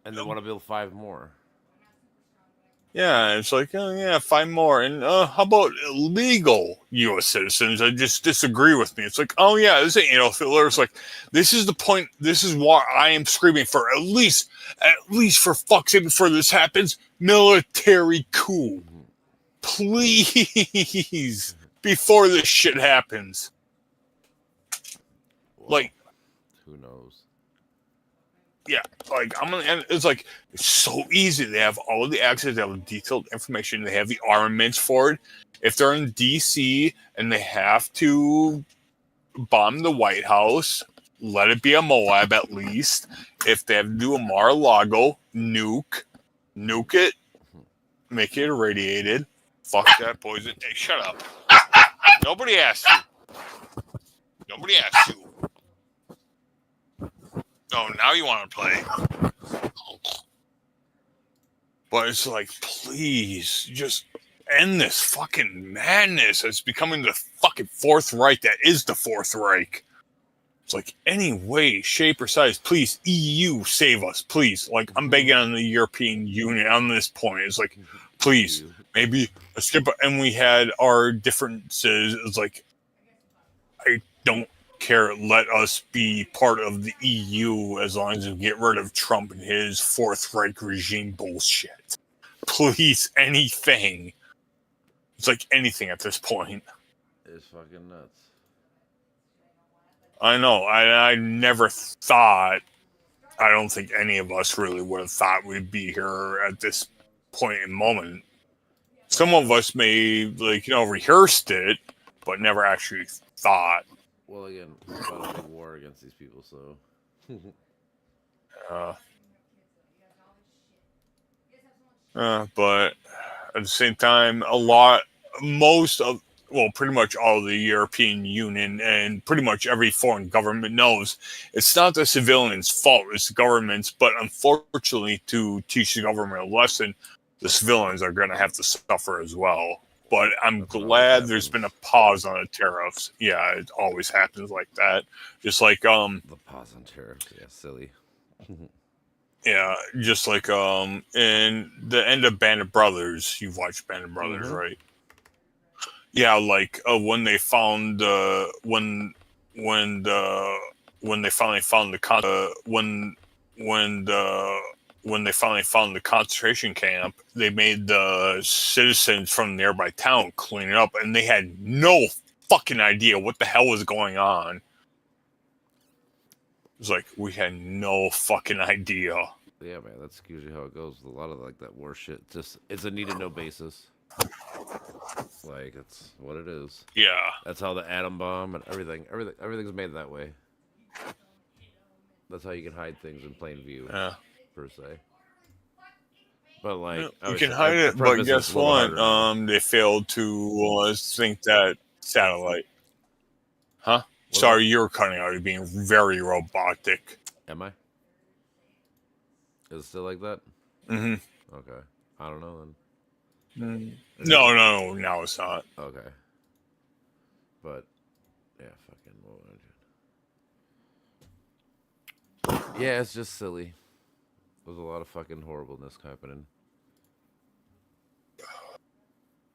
And they want to build 5 more. Yeah, it's like, oh yeah, 5 more. And how about illegal U.S. citizens that just disagree with me? It's like, oh yeah, this ain't Adolf Hitler. It's like, this is the point. This is why I am screaming for at least for fuck's sake, before this happens, military coup, Mhm. please, before this shit happens. Well, Like, who knows? yeah, like I'm gonna, and it's like it's so easy. They have all of the access, they have detailed information, they have the armaments for it. If they're in DC and they have to bomb the White House, let it be a Moab at least. If they have to do a Mar-a-Lago, nuke it, make it irradiated. Fuck that poison. Hey, shut up. Nobody asked you. Nobody asked you. Oh, now you want to play. But it's like, please, just end this fucking madness. It's becoming the fucking Fourth Reich that is the Fourth Reich. It's like, any way, shape, or size, please, EU, save us, please. Like, I'm begging on the European Union on this point. It's like, please, EU. maybe a skip. And we had our differences. It's like, I don't care. Let us be part of the EU as long as we get rid of Trump and his Fourth Reich regime bullshit. Please, anything. It's like anything at this point. It's fucking nuts. I know. I never thought. I don't think any of us really would have thought we'd be here at this point in moment. Some of us may rehearsed it, but never actually thought. Well, again, we fought a big war against these people, so. Uh, but at the same time, pretty much all of the European Union and pretty much every foreign government knows it's not the civilians' fault, it's the government's. But unfortunately, to teach the government a lesson, the civilians are going to have to suffer as well. But I'm That's what always glad there's been a happens. pause on the tariffs. Yeah, it always happens like that. Just like The pause on tariffs, yeah, silly. yeah, just like in the end of Band of Brothers. You've watched Band of Brothers, Mm-hmm. right? Yeah, like when they found when they finally found when the when they finally found the concentration camp, they made the citizens from the nearby town clean it up, and they had no fucking idea what the hell was going on. It was like we had no fucking idea. Yeah, man, that's usually how it goes with a lot of like that war shit. Just it's a need to know basis. Like it's what it is. Yeah, That's how the atom bomb and everything's made that way. That's how you can hide things in plain view, yeah. per se. But Yeah, like we can obviously, hide I it, but preface this a guess little what? harder now. They failed to think that satellite. Huh? What about Sorry, you're cutting out. You're being very robotic. am I? Is it still like that? Hmm. Okay, I don't know then. No, no, no, it's not. Okay, but yeah, fucking what would I do? Yeah, it's just silly. There's a lot of fucking horribleness happening.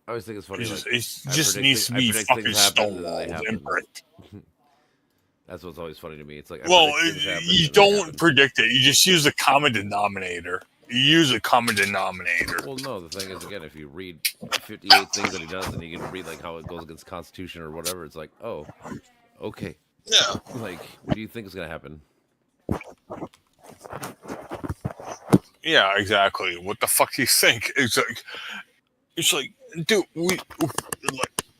I always think it's funny. Like It just needs to I be predict things fucking happen and then they stonewalled and happen. bricked. That's what's always funny to me. It's like I Well, predict things happen you and they don't happen. predict it. You just use a common denominator. You use a common denominator. Well, no, the thing is, again, if you read 58 things that he does and you can read like how it goes against the Constitution or whatever, it's like, oh, okay. Yeah, Like, what do you think is gonna happen? yeah, exactly. What the fuck do you think? It's like, dude, like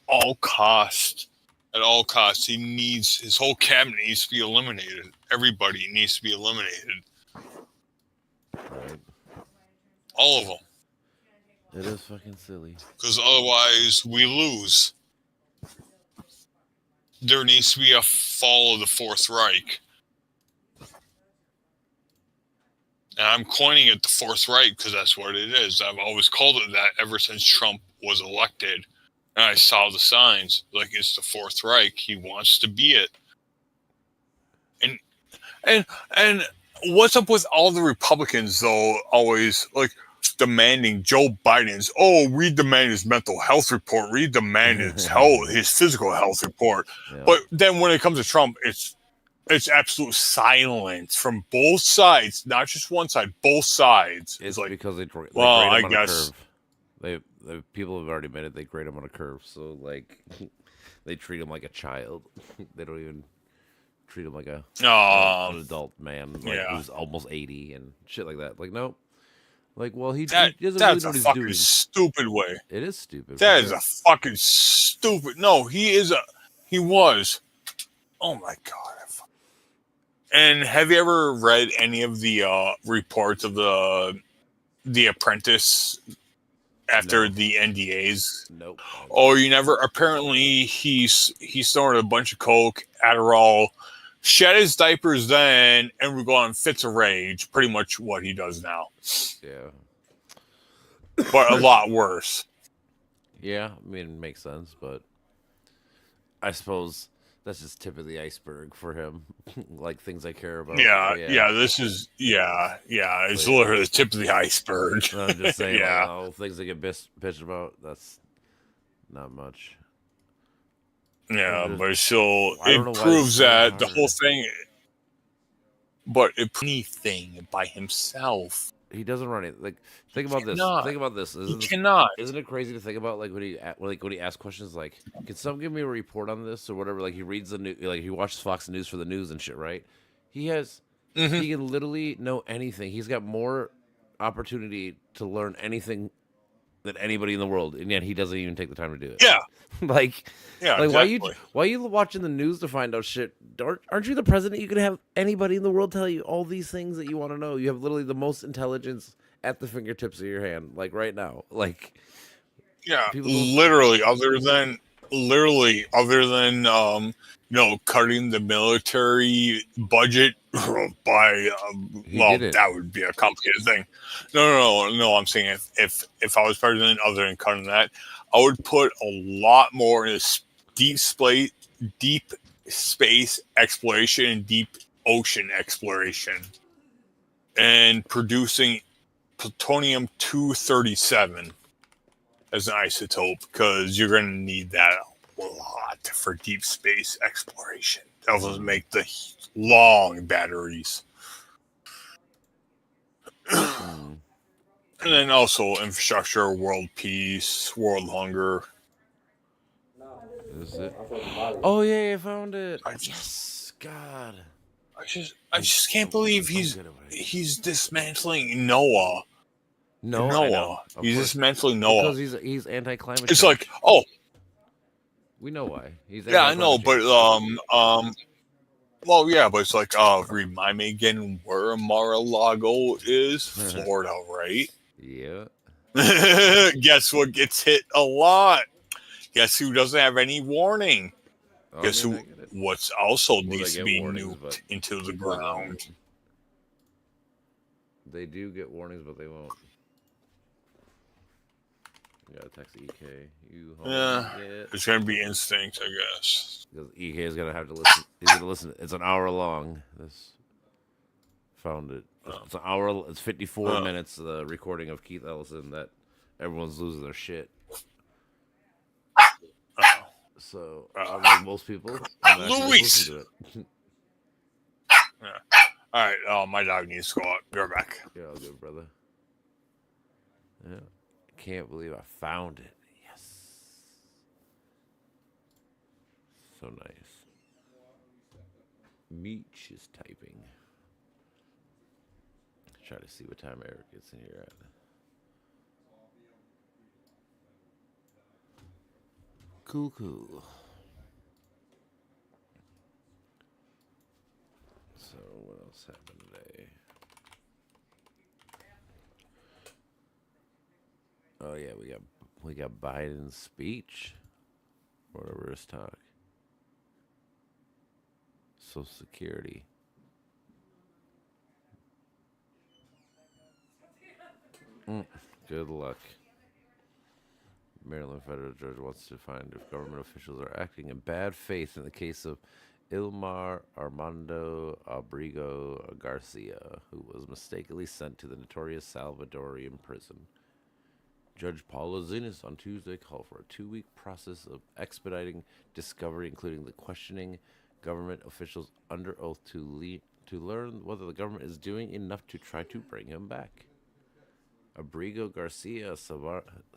all cost, at all costs, his whole cabinet needs to be eliminated. Everybody needs to be eliminated. Right? All of them, It is fucking silly. because otherwise we lose. There needs to be a fall of the Fourth Reich. And I'm coining it the Fourth Reich because that's what it is. I've always called it that ever since Trump was elected. And I saw the signs like it's the Fourth Reich. He wants to be it. And and what's up with all the Republicans though? Always like demanding Joe Biden's. Oh, we demand his mental health report. We demand his physical health report. Yeah. But then when it comes to Trump, it's absolute silence from both sides, not just one side. Both sides. It's like, because they well, grade I him on guess. a curve. They people have already admitted they grade him on a curve. So like, they treat him like a child. They don't even treat him like an adult man, like Yeah. who's almost 80 and shit like that. Like, nope. Like, well, he doesn't really That's know a what he's fucking doing. stupid way. It is stupid. That is a fucking stupid. No, he was. Oh my god. And have you ever read any of the reports of the Apprentice after the NDAs? Nope. Oh, you never. Apparently, he snorted a bunch of coke, Adderall, shed his diapers then, and would go on fits of rage. Pretty much what he does now. Yeah. But a lot worse. Yeah, I mean, it makes sense, but I suppose that's just tip of the iceberg for him. Like things I care about. Yeah. This is It's literally the tip of the iceberg. I'm just saying, Yeah. things I get bitched about. That's not much. Yeah, but still, I don't know it why proves it's so that the hard. whole thing. But anything by himself. He doesn't run it. Like, think about this. cannot. Think about this. He cannot. Isn't it crazy to think about when he asks questions like, "Can someone give me a report on this or whatever?" Like he reads the news, like he watches Fox News for the news and shit, right? He can literally know anything. He's got more opportunity to learn anything than anybody in the world, and yet he doesn't even take the time to do it. Yeah. Like, Yeah. like exactly. why are you watching the news to find out shit? Aren't you the president? You can have anybody in the world tell you all these things that you want to know. You have literally the most intelligence at the fingertips of your hand, like right now. Like, Yeah, literally, other than cutting the military budget by that would be a complicated thing. No. I'm saying if I was president, other than cutting that, I would put a lot more in deep space exploration and deep ocean exploration, and producing plutonium 237 as an isotope, because you're going to need that a lot for deep space exploration. That will make the long batteries. And then also infrastructure, world peace, world hunger. Is it? Oh yeah, I found it. Yes, God. I just can't believe he's dismantling NOAA. Noah. He's dismantling NOAA because he's anti-climate change. It's like, oh, we know why. He's yeah, I know, but well, yeah, but it's like, remind me again where Mar-a-Lago is. Florida, right? Yeah. Guess what gets hit a lot? Guess who doesn't have any warning? Guess what's also needs to be nuked into the ground? They do get warnings, but they won't. You gotta text EK. It's gonna be instinct, I guess. Because EK is gonna have to listen. He's gonna listen. It's an hour long. This found it. It's an hour. It's 54 minutes. The recording of Keith Ellison that everyone's losing their shit. So unlike most people, I'm Luis. To it. Yeah. All right. Oh, my dog needs to go out. Be right back. Yeah, all good, brother. Yeah. Can't believe I found it. Yes. So nice. Meech is typing. Try to see what time Eric gets in here at. Cool. So what else happened today? Oh yeah, we got Biden's speech. Whatever his talk. Social Security. Good luck. Maryland federal judge wants to find if government officials are acting in bad faith in the case of Ilmar Armando Abrigo Garcia, who was mistakenly sent to the notorious Salvadorian prison. Judge Paula Zinas on Tuesday called for a 2-week process of expediting discovery, including the questioning government officials under oath to learn whether the government is doing enough to try to bring him back. Abrigo Garcia, a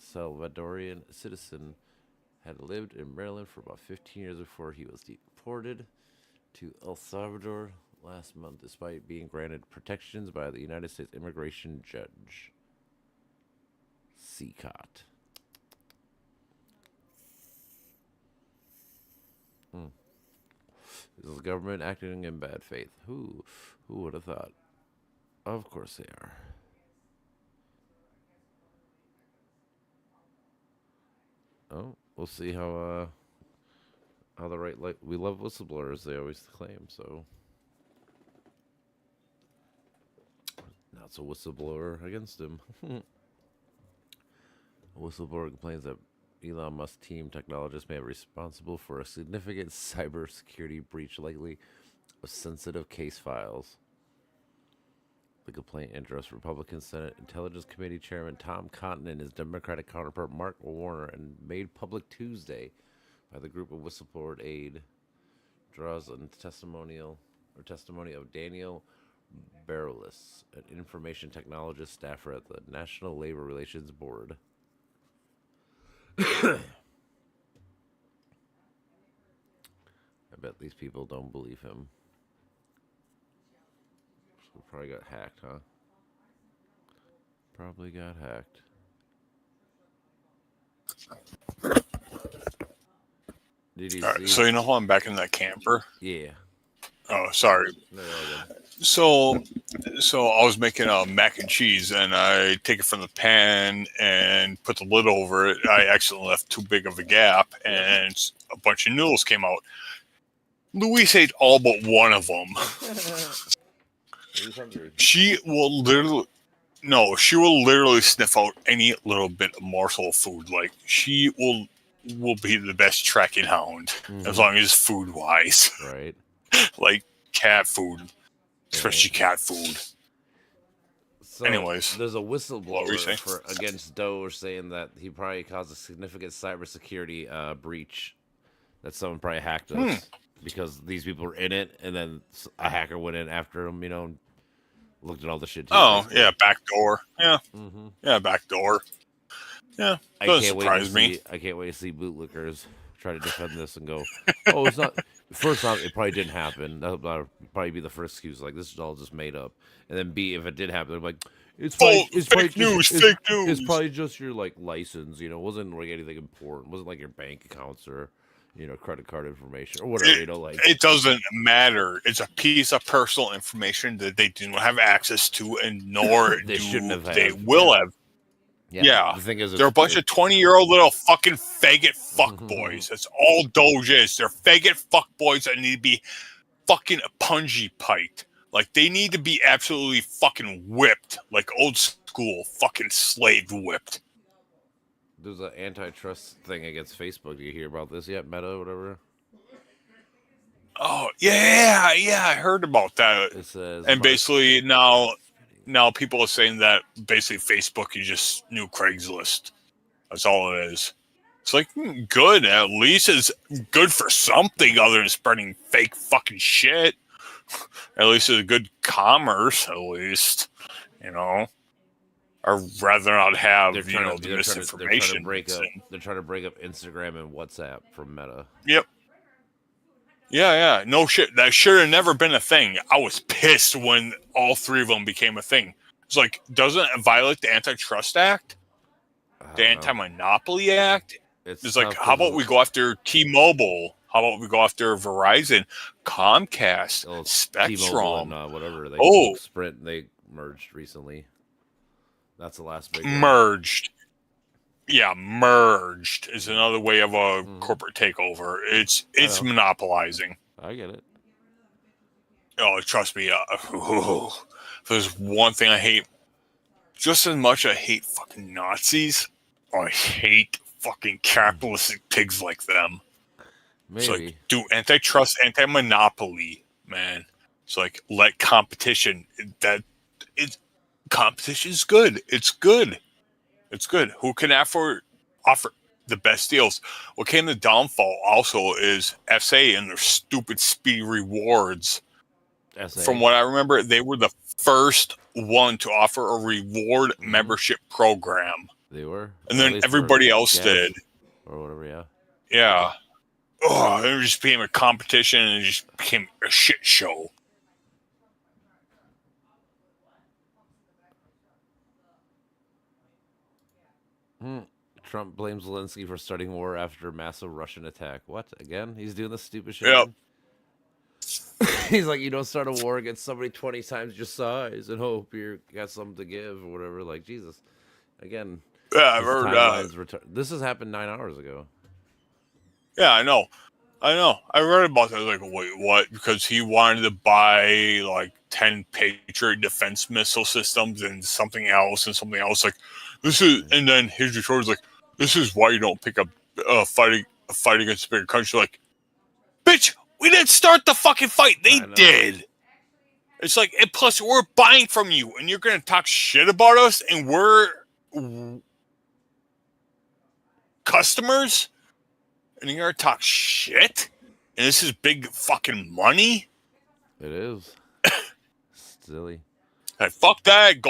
Salvadorian citizen, had lived in Maryland for about 15 years before he was deported to El Salvador last month, despite being granted protections by the United States immigration judge. CCOT. Is the government acting in bad faith? Who would have thought? Of course they are. Oh, we'll see how the right, like, we love whistleblowers, they always claim. So now it's a whistleblower against him. A whistleblower complains that Elon Musk team technologists may be responsible for a significant cybersecurity breach, likely of sensitive case files. The complaint addressed Republican Senate Intelligence Committee Chairman Tom Cotton and his Democratic counterpart Mark Warner, and made public Tuesday by the group of whistleblower aid. Draws on testimony of Daniel Bareilles, an information technologist staffer at the National Labor Relations Board. I bet these people don't believe him. So probably got hacked, huh? Probably got hacked. Did you see? So you know how I'm back in that camper? Yeah. Oh, sorry. No, you're all good. So I was making a mac and cheese, and I take it from the pan and put the lid over it. I accidentally left too big of a gap, and a bunch of noodles came out. Louise ate all but one of them. He's hungry. She will literally sniff out any little bit of morsel of food. Like, she will be the best tracking hound, as long as food wise. Right. Like cat food, especially cat food. So, anyways, there's a whistleblower against Doge saying that he probably caused a significant cybersecurity breach, that someone probably hacked us because these people were in it, and then a hacker went in after him, and looked at all the shit. Oh, yeah, backdoor. Yeah. Yeah, backdoor. Yeah, doesn't surprise me. I can't wait to see bootlickers try to defend this and go, oh, it's not. First off, it probably didn't happen. That'll probably be the first excuse. Like, this is all just made up. And then B, if it did happen, I'm like, fake news. It's probably just your, like, license. It wasn't like anything important. It wasn't like your bank accounts or, credit card information or whatever. It doesn't matter. It's a piece of personal information that they do not have access to, and nor they will have. Yeah. The thing is, they're a bunch of 20-year-old little fucking faggot fuckboys. That's all Doge is. They're faggot fuckboys that need to be fucking punji piked. Like, they need to be absolutely fucking whipped, like old school fucking slave whipped. There's an antitrust thing against Facebook. Do you hear about this yet? Meta, or whatever. Oh yeah, I heard about that. It says, and basically now people are saying that basically Facebook is just new Craigslist. That's all it is. It's like, good. At least it's good for something other than spreading fake fucking shit. At least it's a good commerce, at least. Or rather not have, the misinformation. They're trying to break up Instagram and WhatsApp from Meta. Yep. Yeah. No shit. That should have never been a thing. I was pissed when all three of them became a thing. It's like, doesn't it violate the Antitrust Act? The Anti-Monopoly Act? It's like, how about we go after T-Mobile? How about we go after Verizon, Comcast, Spectrum, and, whatever. Sprint, they merged recently. That's the last big one. Merged. Yeah, merged is another way of a corporate takeover. It's monopolizing. I get it. Oh, trust me. If there's one thing I hate, just as much I hate fucking Nazis, I hate fucking capitalistic pigs like them. It's like Maybe. do antitrust, anti-monopoly, man. It's like let competition. That it competition is good. It's good. It's good. Who can offer the best deals? What came the downfall also is SA and their stupid speedy rewards. From SA. what I remember, they were the first one to offer a reward membership program, They were. and At then least for everybody else did. gas or whatever. Yeah. Yeah. Oh, it just became a competition, and it just became a shit show. Trump blames Zelensky for starting war after massive Russian attack. What? Again? He's doing this stupid shit Yep. again? He's like, you don't start a war against somebody 20 times your size and hope you got something to give or whatever. Like, Jesus. Again, Yeah, I've his heard timeline's this has happened 9 hours ago. Yeah, I know. I read about that. I was like, wait, what? Because he wanted to buy like 10 Patriot defense missile systems and something else and something else. Like, this is, and then his retort was like, this is why you don't pick up a fight against a bigger country. Like, bitch, we didn't start the fucking fight. They did. It's like, and plus, we're buying from you, and you're going to talk shit about us, and we're customers? And you're gonna talk shit? And this is big fucking money? It is. Silly. Hey, fuck that.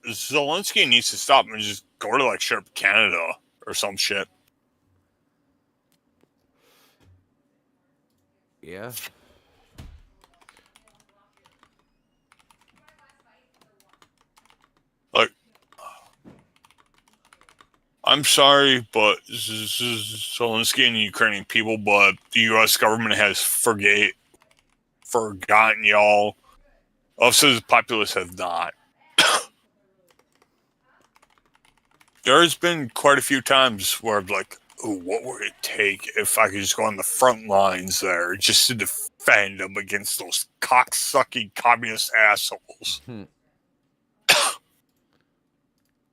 Zelensky needs to stop and just go to like shit up Canada or some shit. Yeah. Like, I'm sorry, but Zelensky and the Ukrainian people, but the U.S. government has forgotten y'all. Us as populace have not. There's been quite a few times where I'm like, ooh, what would it take if I could just go on the front lines there just to defend them against those cocksucking communist assholes?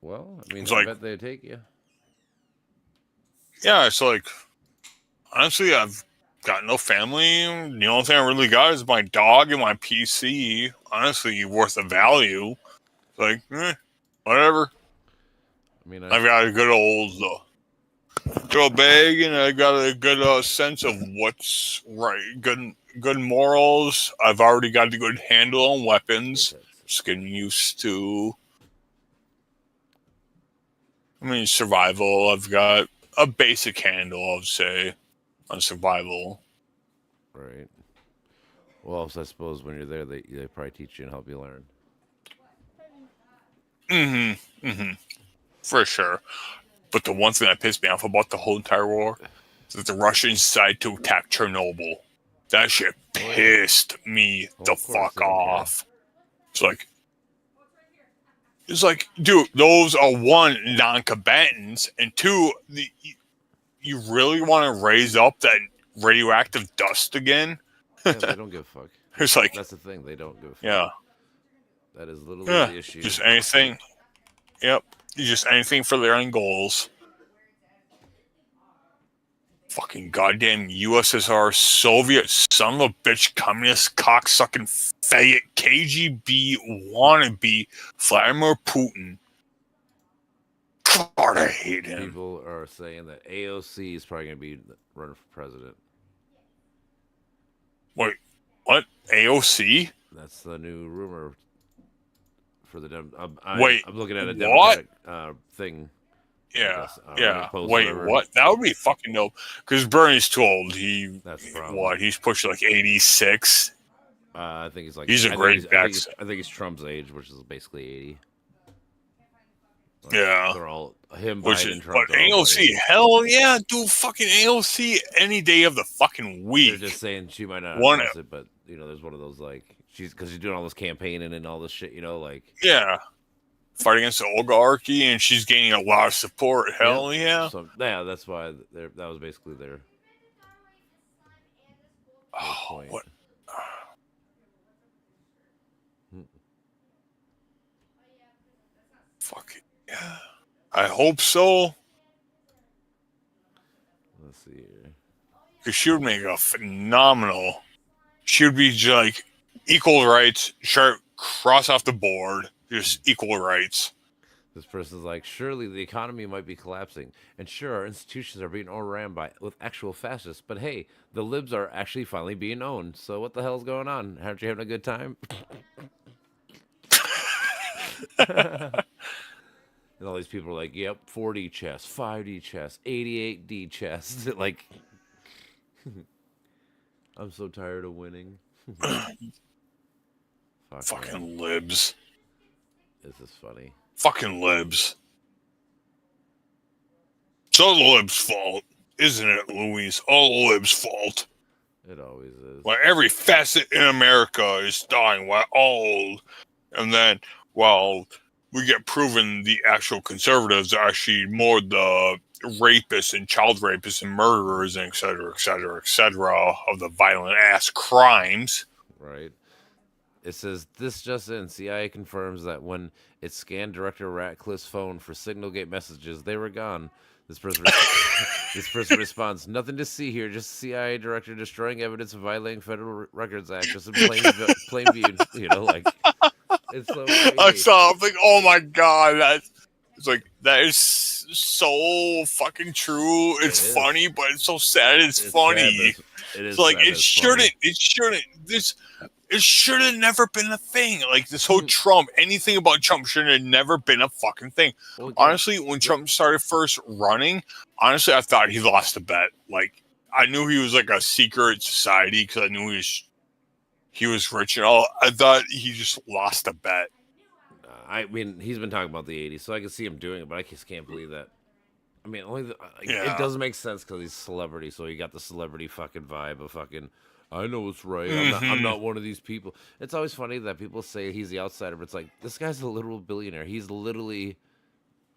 Well, I mean, It's I like, bet they'd take you. yeah, it's like, honestly, I've got no family. The only thing I really got is my dog and my PC. Honestly, worth the value. It's like, whatever. I mean, I've got a good old bag, and I got a good sense of what's right. Good morals. I've already got a good handle on weapons. Just getting used to. I mean, survival. I've got a basic handle, I would say, on survival. Right. Well, so I suppose when you're there, they probably teach you and help you learn. For sure. But the one thing that pissed me off about the whole entire war is that the Russians decided to attack Chernobyl. That shit pissed me the fuck off. It's like, dude, those are one, non-combatants, and two, you really want to raise up that radioactive dust again? Yeah, they don't give a fuck. It's like, that's the thing. They don't give a fuck. Yeah. That is literally the issue. Just anything. Yep. Just anything for their own goals. Fucking goddamn USSR, Soviet son of a bitch, communist cocksucking faggot, KGB wannabe, Vladimir Putin. God, I hate him. People are saying that AOC is probably going to be running for president. Wait, what? AOC? That's the new rumor for the Wait, I'm looking at a Democratic thing. Yeah, yeah. Wait, what? That would be fucking dope. Because Bernie's too old. He's pushing like 86. I think he's like. He's a great I think he's Trump's age, which is basically 80. Like, yeah, they're all him, which Biden, is, Trump. But AOC, hell yeah, dude, fucking AOC any day of the fucking week. They're just saying she might not announce it, but there's one of those like she's doing all this campaigning and all this shit, like fight against the oligarchy, and she's gaining a lot of support. Hell yeah. So, that's why that was basically their point. What? Fuck it. Yeah. I hope so. Let's see here. because she would make a phenomenal. She would be just like equal rights, sharp, cross off the board, just equal rights. This person's like, surely the economy might be collapsing, and sure, our institutions are being overran with actual fascists. But hey, the libs are actually finally being owned. So what the hell's going on? Aren't you having a good time? And all these people are like, yep, 4D chess, 5D chess, 88D chess. Like, I'm so tired of winning. Fucking libs. This is funny. Fucking libs. It's all the libs' fault, isn't it, Louise? All the libs' fault. It always is. Well, every facet in America is dying while all, and then, well, we get proven the actual conservatives are actually more the rapists and child rapists and murderers and et cetera, of the violent ass crimes. Right. It says, this just in, CIA confirms that when it scanned Director Ratcliffe's phone for Signalgate messages, they were gone. This person responds, nothing to see here, just CIA director destroying evidence of violating Federal Records Act, just in plain view, you know, like, it's so crazy. I saw, I'm like, oh my god, that is so fucking true. It's funny, but it's so sad. It's funny. Sad, it is like, sad, it should have never been a thing. Like, this whole Trump, anything about Trump should have never been a fucking thing. Well, honestly, when Trump started first running, honestly, I thought he lost a bet. Like, I knew he was like a secret society because I knew he was rich and all. I thought he just lost a bet. I mean, he's been talking about the 80s, so I can see him doing it, but I just can't believe that. I mean, it doesn't make sense because he's a celebrity, so he got the celebrity fucking vibe of fucking, I know what's right. I'm not one of these people. It's always funny that people say he's the outsider, but it's like, this guy's a literal billionaire. He's literally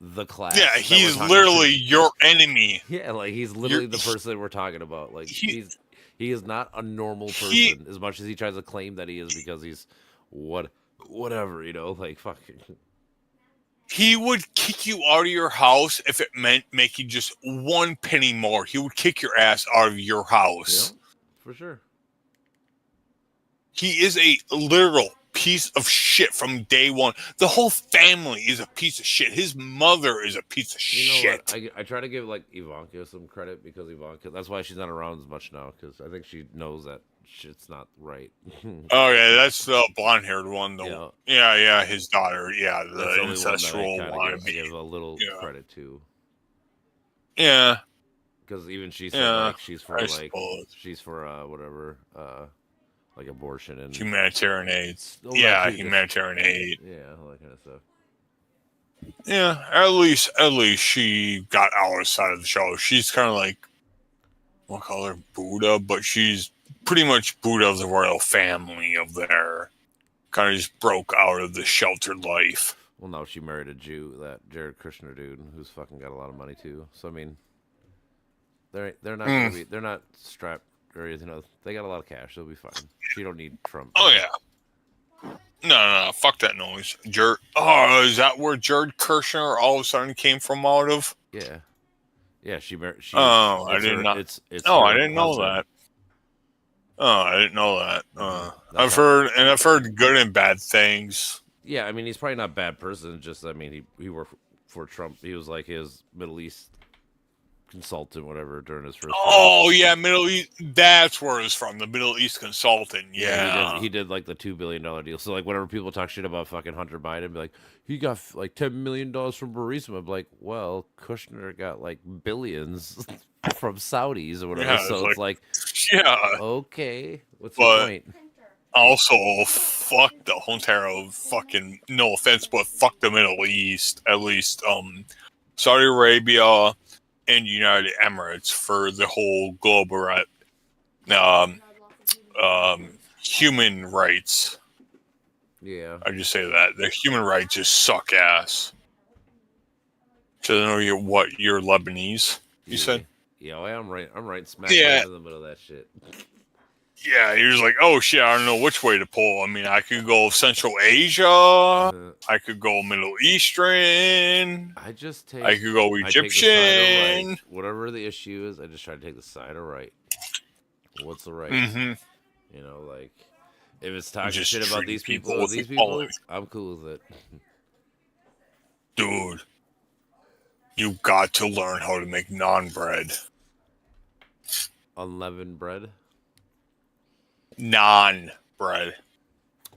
the class. Yeah, he's literally your enemy. Yeah, like, he's literally the person that we're talking about. Like, he is not a normal person as much as he tries to claim that he is because he's whatever, you know, like, fucking. He would kick you out of your house if it meant making just 1 penny more. He would kick your ass out of your house. Yeah, for sure. He is a literal piece of shit from day one. The whole family is a piece of shit. His mother is a piece of shit. What? I try to give like Ivanka some credit because Ivanka, that's why she's not around as much now, because I think she knows that shit's not right. Oh yeah, that's the blonde-haired one though. Yeah, his daughter. Yeah, the incestual one. I give a little credit to. Yeah, because even she said like she's for whatever. Like abortion and humanitarian aid. Humanitarian aid. Yeah, all that kind of stuff. Yeah, at least she got our side of the show. She's kind of like, we'll call her Buddha, but she's pretty much Buddha of the royal family of there. Kind of just broke out of the sheltered life. Well, no, she married a Jew, that Jared Kushner dude, who's fucking got a lot of money too. So I mean, they're not gonna be, they're not strapped. Or, you know, they got a lot of cash. They'll be fine. She don't need Trump. Oh yeah. No, fuck that noise. Is that where Jared Kushner all of a sudden came from out of? Yeah. She married. I didn't know. I didn't know that. Oh, I didn't know that. I've heard good and bad things. Yeah, I mean, he's probably not a bad person. Just, I mean, he worked for Trump. He was like his Middle East consultant, whatever, during his first. Oh yeah, Middle East. That's where it's from. The Middle East consultant. Yeah, he did like the $2 billion deal. So like, whenever people talk shit about fucking Hunter Biden, be like, he got like $10 million from Burisma. I'm like, well, Kushner got like billions from Saudis or whatever. So it's like, okay, what's the point? Also, fuck the Hunter. Fucking no offense, but fuck the Middle East. At least, Saudi Arabia and United Emirates for the whole global human rights. Yeah, I just say that the human rights just suck ass. So I don't know what you're Lebanese. You said? Yeah, I'm right smack in the middle of that shit. Yeah, you're just like, oh shit, I don't know which way to pull. I mean, I could go Central Asia. I could go Middle Eastern. I could go Egyptian. Whatever the issue is, I just try to take the side of right. What's the right? Mm-hmm. You know, like if it's talking Just shit about treating these people people or with these equality. people, I'm cool with it. Dude, you got to learn how to make naan bread. Unleavened bread. Naan bread.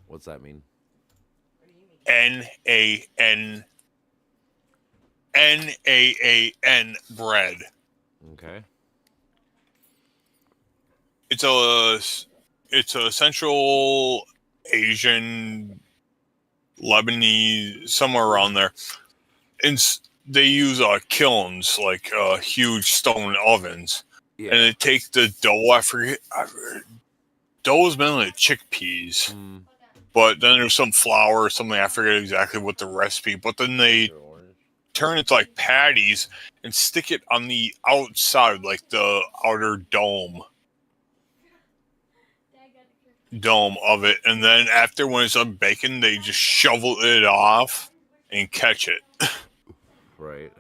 What's that mean? Naan bread. Okay. It's a Central Asian, Lebanese, somewhere around there. And they use kilns, like huge stone ovens, and Yeah. they take the dough. Dough is mainly chickpeas, Mm. but then there's some flour or something. I forget exactly what the recipe. But then they turn it to like patties and stick it on the outside, like the outer dome of it. And then after, when it's done baking, they just shovel it off and catch it. Right.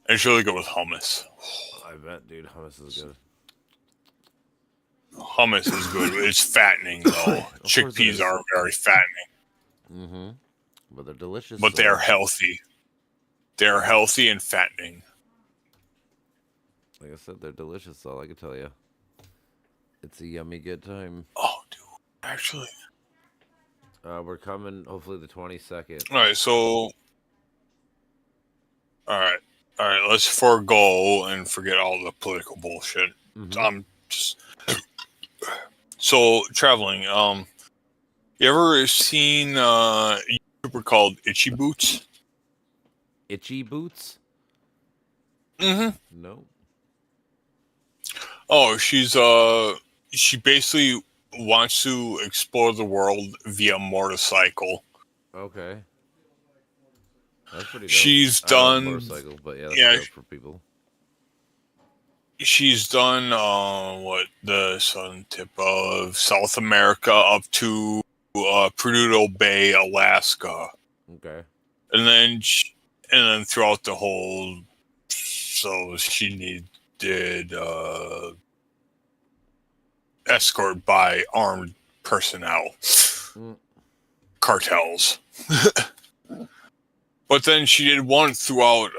And it's really good with hummus. I bet, dude. Hummus is good. Hummus is good. It's fattening though. Of course it Chickpeas is. are very fattening, Mm-hmm. But they're delicious. but they are healthy. They are healthy and fattening. Like I said, they're delicious. All I can tell you. It's a yummy good time. Oh, dude. Actually. We're coming. Hopefully the 22nd. All right. So. All right. All right. Let's forego and forget all the political bullshit. Mm-hmm. I'm just. So traveling. You ever seen a YouTuber called Itchy Boots? Itchy boots? Mm-hmm. No. Oh, she basically wants to explore the world via motorcycle. Okay. That's pretty dope. She's I don't have a done. motorcycle, but yeah, that's Yeah, dope for people. she's done what, the southern tip of South America up to Prudhoe Bay, Alaska, Okay. and then throughout the whole. So she needed escort by armed personnel, cartels. But then she did one throughout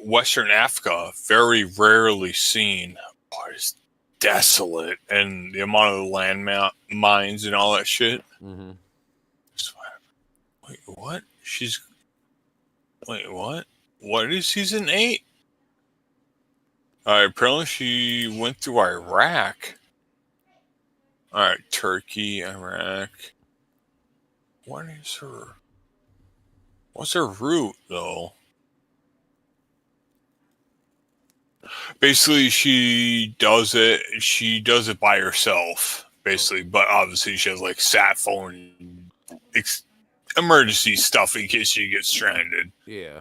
Western Africa, very rarely seen. Oh, it's desolate, and the amount of land mines and all that shit. Mm-hmm. Wait, what? Wait, what? What is season 8? Apparently she went through Iraq. Alright, Turkey, Iraq. What's her route, though? Basically, she does it by herself, basically, but obviously she has like sat phone emergency stuff in case she gets stranded. Yeah.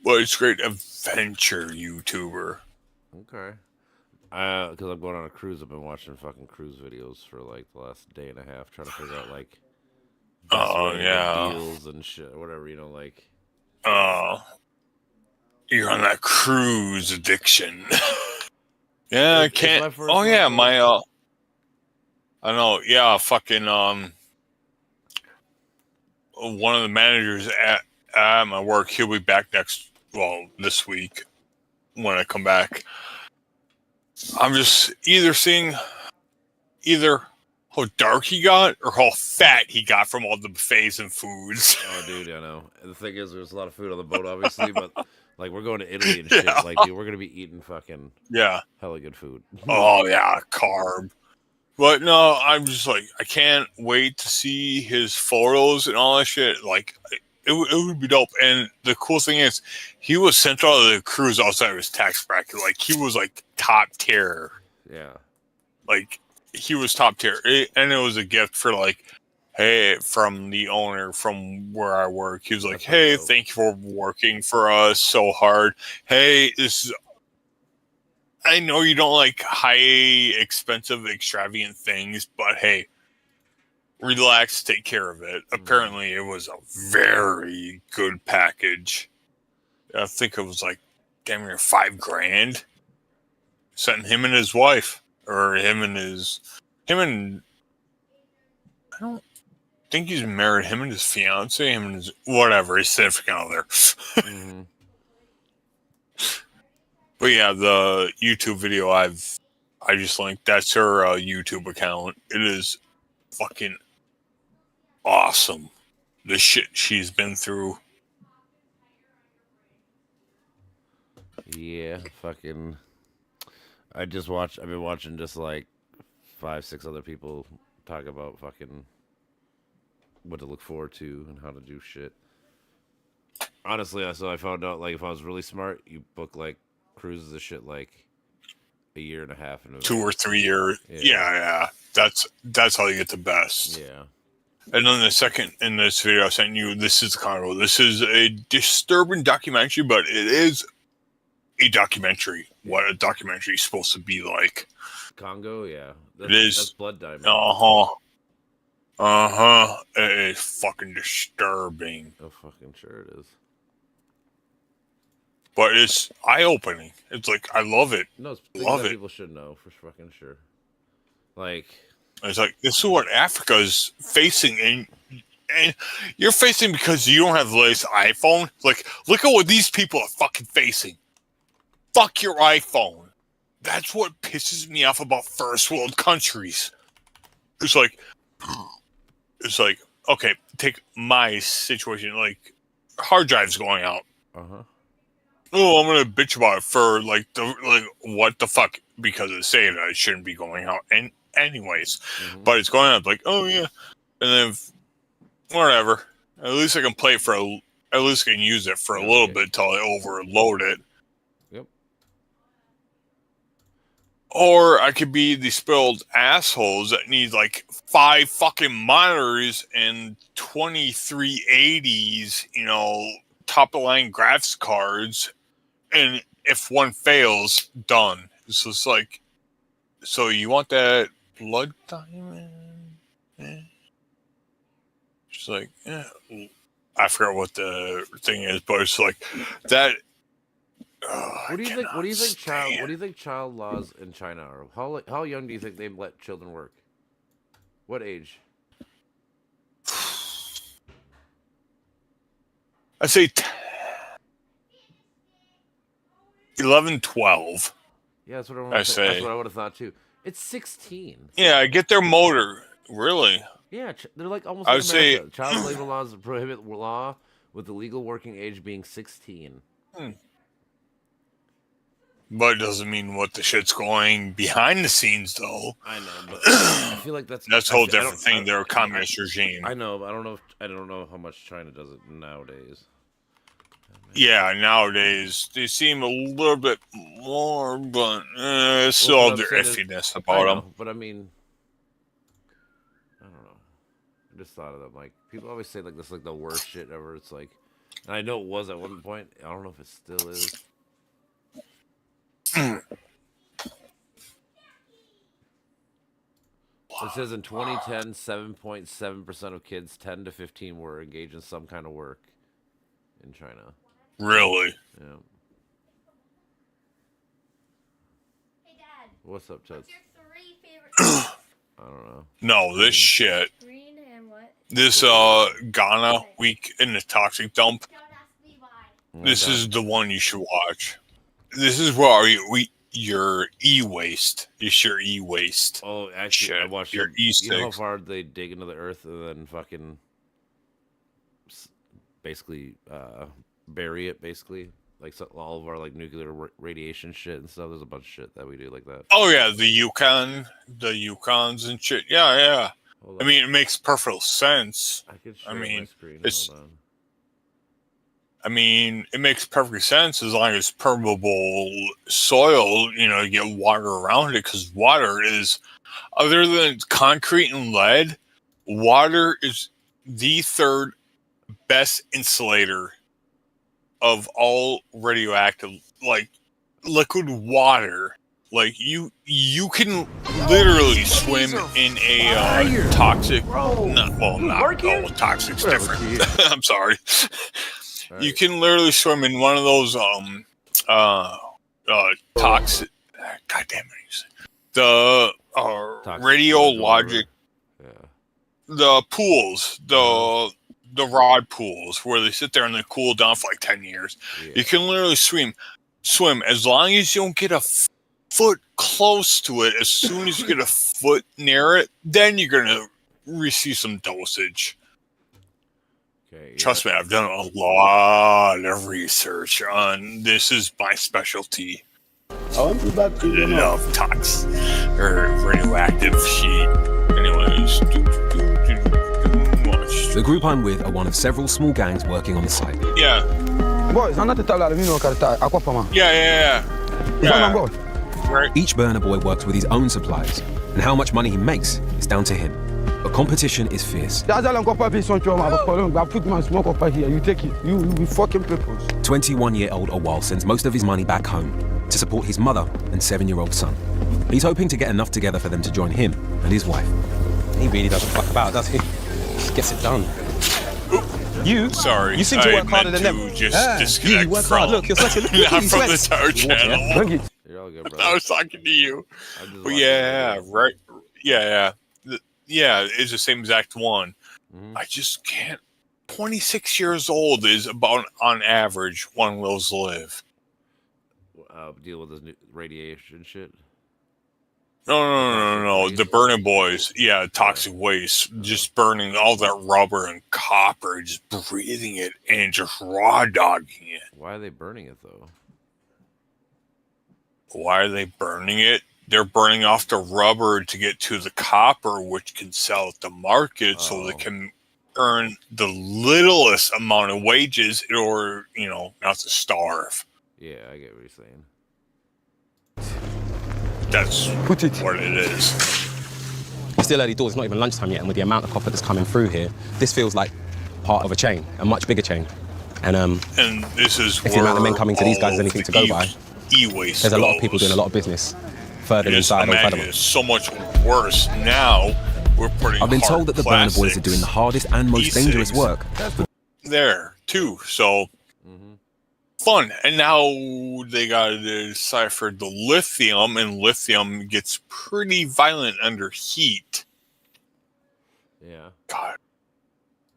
But it's great adventure YouTuber. Okay. Because I'm going on a cruise, I've been watching fucking cruise videos for like the last day and a half, trying to figure out like best way to get deals and shit, whatever, you know, like. You're on that cruise addiction. Yeah, I can't. My first oh yeah, one, my I know. Yeah, fucking one of the managers at my work, he'll be back this week when I come back. I'm just seeing how dark he got or how fat he got from all the buffets and foods. Oh, dude, I know. And the thing is, there's a lot of food on the boat, obviously, but like we're going to Italy and shit. Like, dude, we're gonna be eating fucking hella good food. Oh yeah, carb. But no, I'm just like, I can't wait to see his photos and all that shit. Like, it would be dope. And the cool thing is, he was sent out of the cruise outside of his tax bracket. Like, he was like top tier. Yeah. Like, he was top tier. And it was a gift for like, hey, from the owner from where I work. He was like, hey, thank you for working for us so hard. Hey, I know you don't like high, expensive, extravagant things, but hey, relax, take care of it. Apparently, it was a very good package. I think it was like damn near $5,000. Sent him and his wife, or him and I don't think he's married. Him and his fiance, him and his whatever, his significant other. Mm-hmm. But yeah, the YouTube video I just linked. That's her YouTube account. It is fucking awesome. The shit she's been through. Yeah, fucking. I've been watching just like 5-6 other people talk about fucking what to look forward to and how to do shit. Honestly, so I found out like if I was really smart, you book like cruises of shit like a year and a half in advance. 2 or 3 years. Yeah. That's how you get the best. Yeah. And then the second in this video I sent you, this is the Congo. This is a disturbing documentary, but it is a documentary. What a documentary is supposed to be like. Congo, yeah. That's Blood Diamond. It is fucking disturbing. Oh, fucking sure it is. But it's eye-opening. It's like, I love it. No, it's things love that it. People should know for fucking sure. Like, it's like, this is what Africa's facing, and you're facing because you don't have the latest iPhone. Like, look at what these people are fucking facing. Fuck your iPhone. That's what pisses me off about first world countries. It's like, okay, take my situation. Like, hard drives going out. Oh, I'm gonna bitch about it for what the fuck, because it's saying that it shouldn't be going out and anyways. But it's going out like, oh yeah, and then whatever. At least I can play it at least I can use it for a little bit till I overload it. Yep. Or I could be the spoiled assholes that need like 5 fucking monitors and 2380s, top of the line graphics cards, and if one fails, done. It's just like, so you want that blood diamond? It's like, I forgot what the thing is, but it's like that. What do you think? What do you think child laws in China are? How young do you think they let children work? What age? I say 11, 12. Yeah, that's what I say. That's what I would have thought too. It's 16. Yeah, I get their motor. Really? Yeah, they're like almost. I like would say child labor laws prohibit law with the legal working age being 16. But it doesn't mean what the shit's going behind the scenes, though. I know, but I feel like that's a whole different thing. They're a communist regime. I know, but I don't know how much China does it nowadays. Yeah, nowadays they seem a little bit more, but it's still all their iffiness about them. But I mean, I don't know. I just thought of them. Like, people always say like this, like the worst shit ever. It's like, and I know it was at one point. I don't know if it still is. It says in 2010, 7.7% of kids 10 to 15 were engaged in some kind of work in China. Really? Yeah. Hey, Dad. What's up, Tuds? What's your 3 favorite? I don't know. No, this shit. Green and what? This Ghana week in the toxic dump. Don't ask me why. This is the one you should watch. This is where your e-waste. It's your e-waste. Oh, actually, shit. I watched your e-sticks. You know how far they dig into the earth and then fucking basically bury it, basically? Like all of our like nuclear radiation shit and stuff. There's a bunch of shit that we do like that. Oh yeah, the Yukons and shit. Yeah. I mean, it makes perfect sense. I could show my screen. Hold on. I mean, it makes perfect sense as long as permeable soil, you get water around it, because water is, other than concrete and lead, water is the 3rd best insulator of all radioactive, like liquid water. Like you can literally swim in a toxic. Toxic's different. I'm sorry. You can literally swim in one of those toxic. God damn it! The radiologic, Yeah. the pools, the rod pools where they sit there and they cool down for like 10 years. Yeah. You can literally swim as long as you don't get a foot close to it. As soon as you get a foot near it, then you're gonna receive some dosage. Okay. Yeah. Trust me, I've done a lot of research on this. Is my specialty. I want to back to you now. Love tox or radioactive shit. Anyways, The group I'm with are one of several small gangs working on the site. yeah, Boys, I'm not the taller vino carta aquapama. yeah. Right. Each burner boy works with his own supplies, and how much money he makes is down to him. But competition is fierce. That's all I'm going to pay some trouble. I put my smoke up here. You take it. You be fucking peoples. 21-year-old Awal sends most of his money back home to support his mother and 7-year-old son. He's hoping to get enough together for them to join him and his wife. He really doesn't fuck about, does he? Just gets it done. You? Sorry, You seem to I work harder meant than to them. just disconnect you work from. hard. Look, you're such a look. I'm you from the sweat. Tower channel. Drink it. You're all good, bro. I was talking to you. I'm just But watching yeah, it. right. Yeah. Yeah, it's the same exact one. Mhm. I just can't. 26 years old is about on average one of those live. Deal with this new radiation shit. No. The burning boys. Yeah, toxic waste. Just burning all that rubber and copper, just breathing it and just raw dogging it. Why are they burning it though? Why are they burning it? They're burning off the rubber to get to the copper, which can sell at the market so they Oh. can earn the littlest amount of wages or, not to starve. Yeah, I get what you're saying. That's Put it. what it is. It's still early doors, it's not even lunchtime yet, and with the amount of copper that's coming through here, this feels like part of a chain, a much bigger chain. And And this is If the amount of men coming to these guys is anything to go by, e-waste there's a lot of people goes. doing a lot of business further Just inside Old imagine Fatima. it's so much worse now. We're putting I've been hard told that the burner boys are doing the plastics hardest and most E6. dangerous work. there too. So Mm-hmm. fun. And now they got to decipher the lithium, and lithium gets pretty violent under heat. Yeah. God.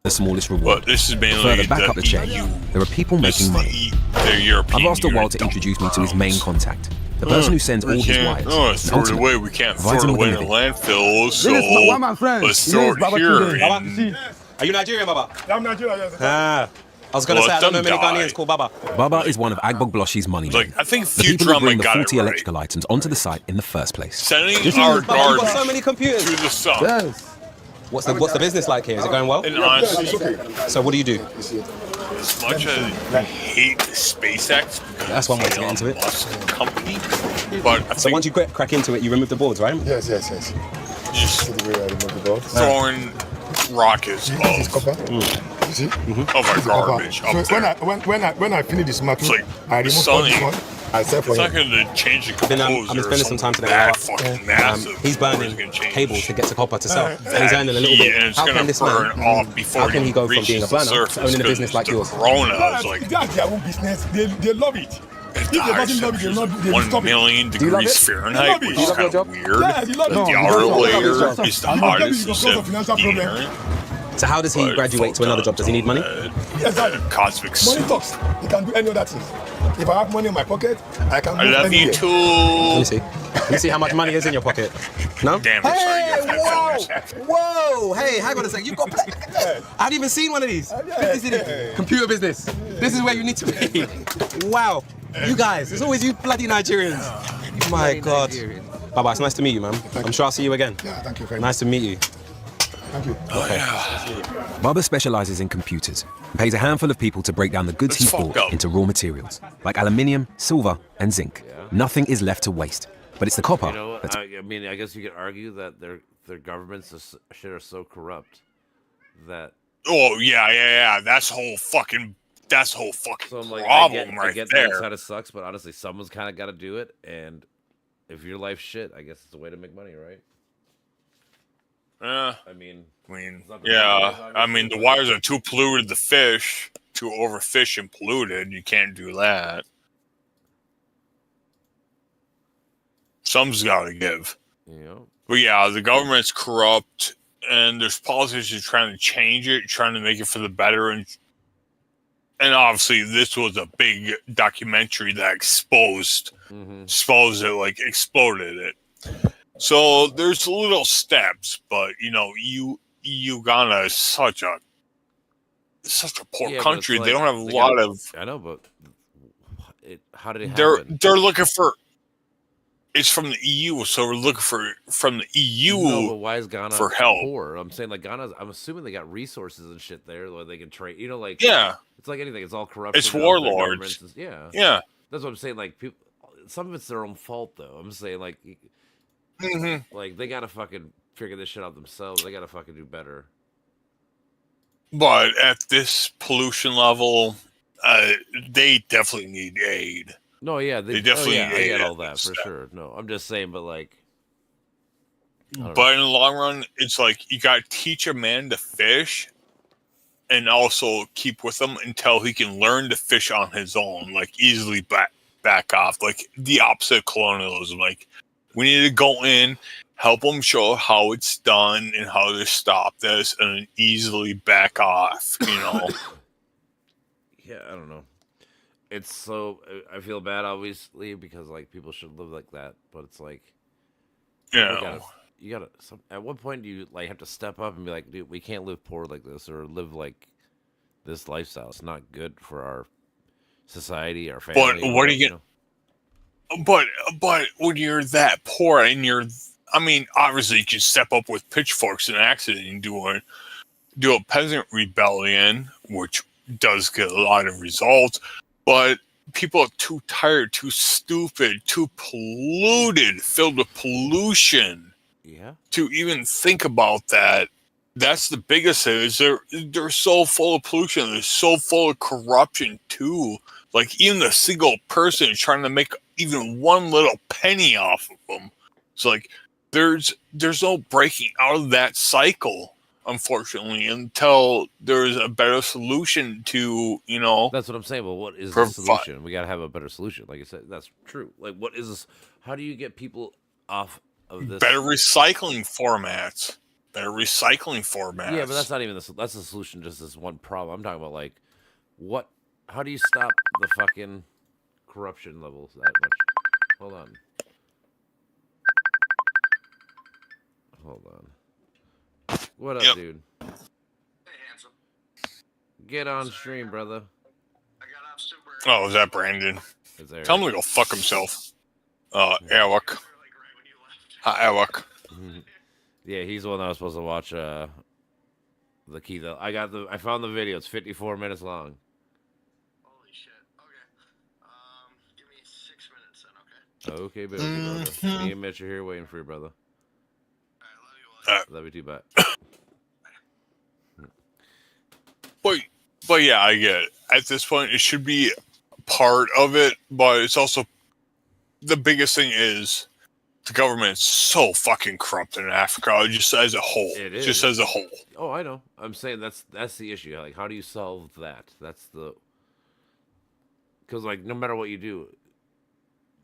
The smallest But reward. this is mainly Further back up the chain, EU. there are people This is making money. the European I've asked a while Union to dump introduce me to his main grounds. contact, the person who sends all We his can't- wires. Oh, and throw it ultimately away. We can't provides throw it him with away a in the living. landfill. So This is one of my friends. let's His throw name it is Baba here. Tunde. and- See, Are you Nigerian, Baba? I'm Nigerian, yes. Ah. I was going to Well, say, I don't know it many done Ghanaians died. called Baba. Baba is one of Agbog Bloshi's money men. I think The people who Futurama bring the got it faulty right. electrical items onto the site in the first place. Sending see our this- Baba, you've got so garbage many computers. to the sun. yes. What's the business like here? Is it going well? And honestly, So what do you do? as much as I hate SpaceX, because That's one way to get Elon into it. Musk's company, but I So think once you crack into it, you remove the boards, right? Yes. just See the way I remove the board. throwing rockets This is of, copper. You see? of our garbage So up when there. when I finish this marking, It's like I remove all Sonny. this one. I sell for It's not him. going to change the I've been composer. spending some time today That with fucking massive. He's or it's burning gonna change cables to get to copper to sell. And he's that earning a little heat, bit. and it's How gonna can this burn man, off before how can he it go from being a reaches the burner to surface, owning a 'cause business like the yours? Corona is like That's their own business. They love it. If they doesn't love it, they will not 1 stop it. million you love degrees it? Fahrenheit, love it? which You is love kind your of job? weird. Yeah, you love But it. the No, outer you love it. layer Stop. is the I'm not hottest telling you because of except financial problem. here. So how does he graduate to another job? Does he need money? Yes, Daddy. Cosmic Money soup. talks. You can do any other thing. If I have money in my pocket, I can I move love you anywhere. Let me too. see. Let me see how much money is in your pocket. No? Damn it, sorry. you have to Whoa! Hey, hang on a sec. You've got. I haven't even seen one of these. This is it. Computer business. This is where you need to be. Wow. You guys, it's always you bloody Nigerians. My God. Baba, it's nice to meet you, man. I'm sure I'll see you again. Yeah, thank you very Nice to meet you. Thank you. Baba specializes in computers and pays a handful of people to break down the goods It's he's fucked bought up. into raw materials, like aluminium, silver, and zinc. Nothing is left to waste. But it's the copper You know, that's I mean, I guess you could argue that their governments shit are so corrupt that. Oh, yeah. That's whole fucking So I'm like, problem I right get there. that kind of sucks, but honestly, someone's kind of got to do it. And if your life's shit, I guess it's a way to make money, right? I mean, not the yeah. wires, I mean, obviously, the wires are too polluted. The fish, too overfish and polluted. You can't do that. Some's got to give. You know, But yeah, the government's corrupt, and there's politicians trying to change it, trying to make it for the better, and obviously this was a big documentary that exposed it, like exploded it. So there's little steps, but you know, Uganda is such a poor Yeah, but country. it's They like- don't have a they lot gotta- of. I know, but how did it They're happen? looking for. It's from the EU, so we're looking for from the EU. No, but why is Ghana for help. poor? I'm saying like Ghana's. I'm assuming they got resources and shit there where they can trade. You know, like Yeah, it's like anything. It's all corruption. It's of their warlords. governments. Yeah, yeah. that's what I'm saying. Like people, some of it's their own fault though. I'm saying like, like they gotta fucking figure this shit out themselves. They gotta fucking do better. But at this pollution level, they definitely need aid. No, yeah, They definitely I need get aid all at that this for step. sure. No, I'm just saying, but like, I don't know. But in the long run, it's like you got to teach a man to fish and also keep with him until he can learn to fish on his own, like easily back off, like the opposite of colonialism. Like we need to go in, help them show how it's done and how to stop this, and then easily back off, you know? Yeah, I don't know. It's so I feel bad obviously because like people should live like that, but it's like You you know? gotta at what point do you like have to step up and be like, dude, we can't live poor like this or live like this lifestyle. It's not good for our society, our family. But what are you But when you're that poor and I mean, obviously you can step up with pitchforks in an accident and do a peasant rebellion, which does get a lot of results, but people are too tired, too stupid, too polluted, filled with pollution Yeah. to even think about that. That's the biggest thing is they're so full of pollution. They're so full of corruption too. Like even the single person is trying to make even one little penny off of them. It's like there's no breaking out of that cycle, unfortunately, until there's a better solution to, you know. That's what I'm saying. Well, what is the Provide- solution? We gotta have a better solution. Like I said, that's true. Like, what is this? How do you get people off of this? Better recycling formats. Yeah, but that's not even that's the solution. Just this one problem. I'm talking about like, what? How do you stop the fucking corruption levels that much? Hold on. What up, Yep. dude? Get on stream, brother. Oh, is that Brandon? Is there? Tell him to go fuck himself. Eric. Hi, Eric. Yeah, he's the one that I was supposed to watch. The key though. I found the video. It's 54 minutes long. Holy shit. Okay. Give me 6 minutes then, okay? Okay, brother. Me and Mitch are here waiting for you, brother. Alright, Love you too, bye. But yeah, I get it. At this point, it should be part of it, but it's also the biggest thing is the government's so fucking corrupt in Africa, just as a whole. It is. Just as a whole. Oh, I know. I'm saying that's the issue. Like, how do you solve that? That's the because like no matter what you do,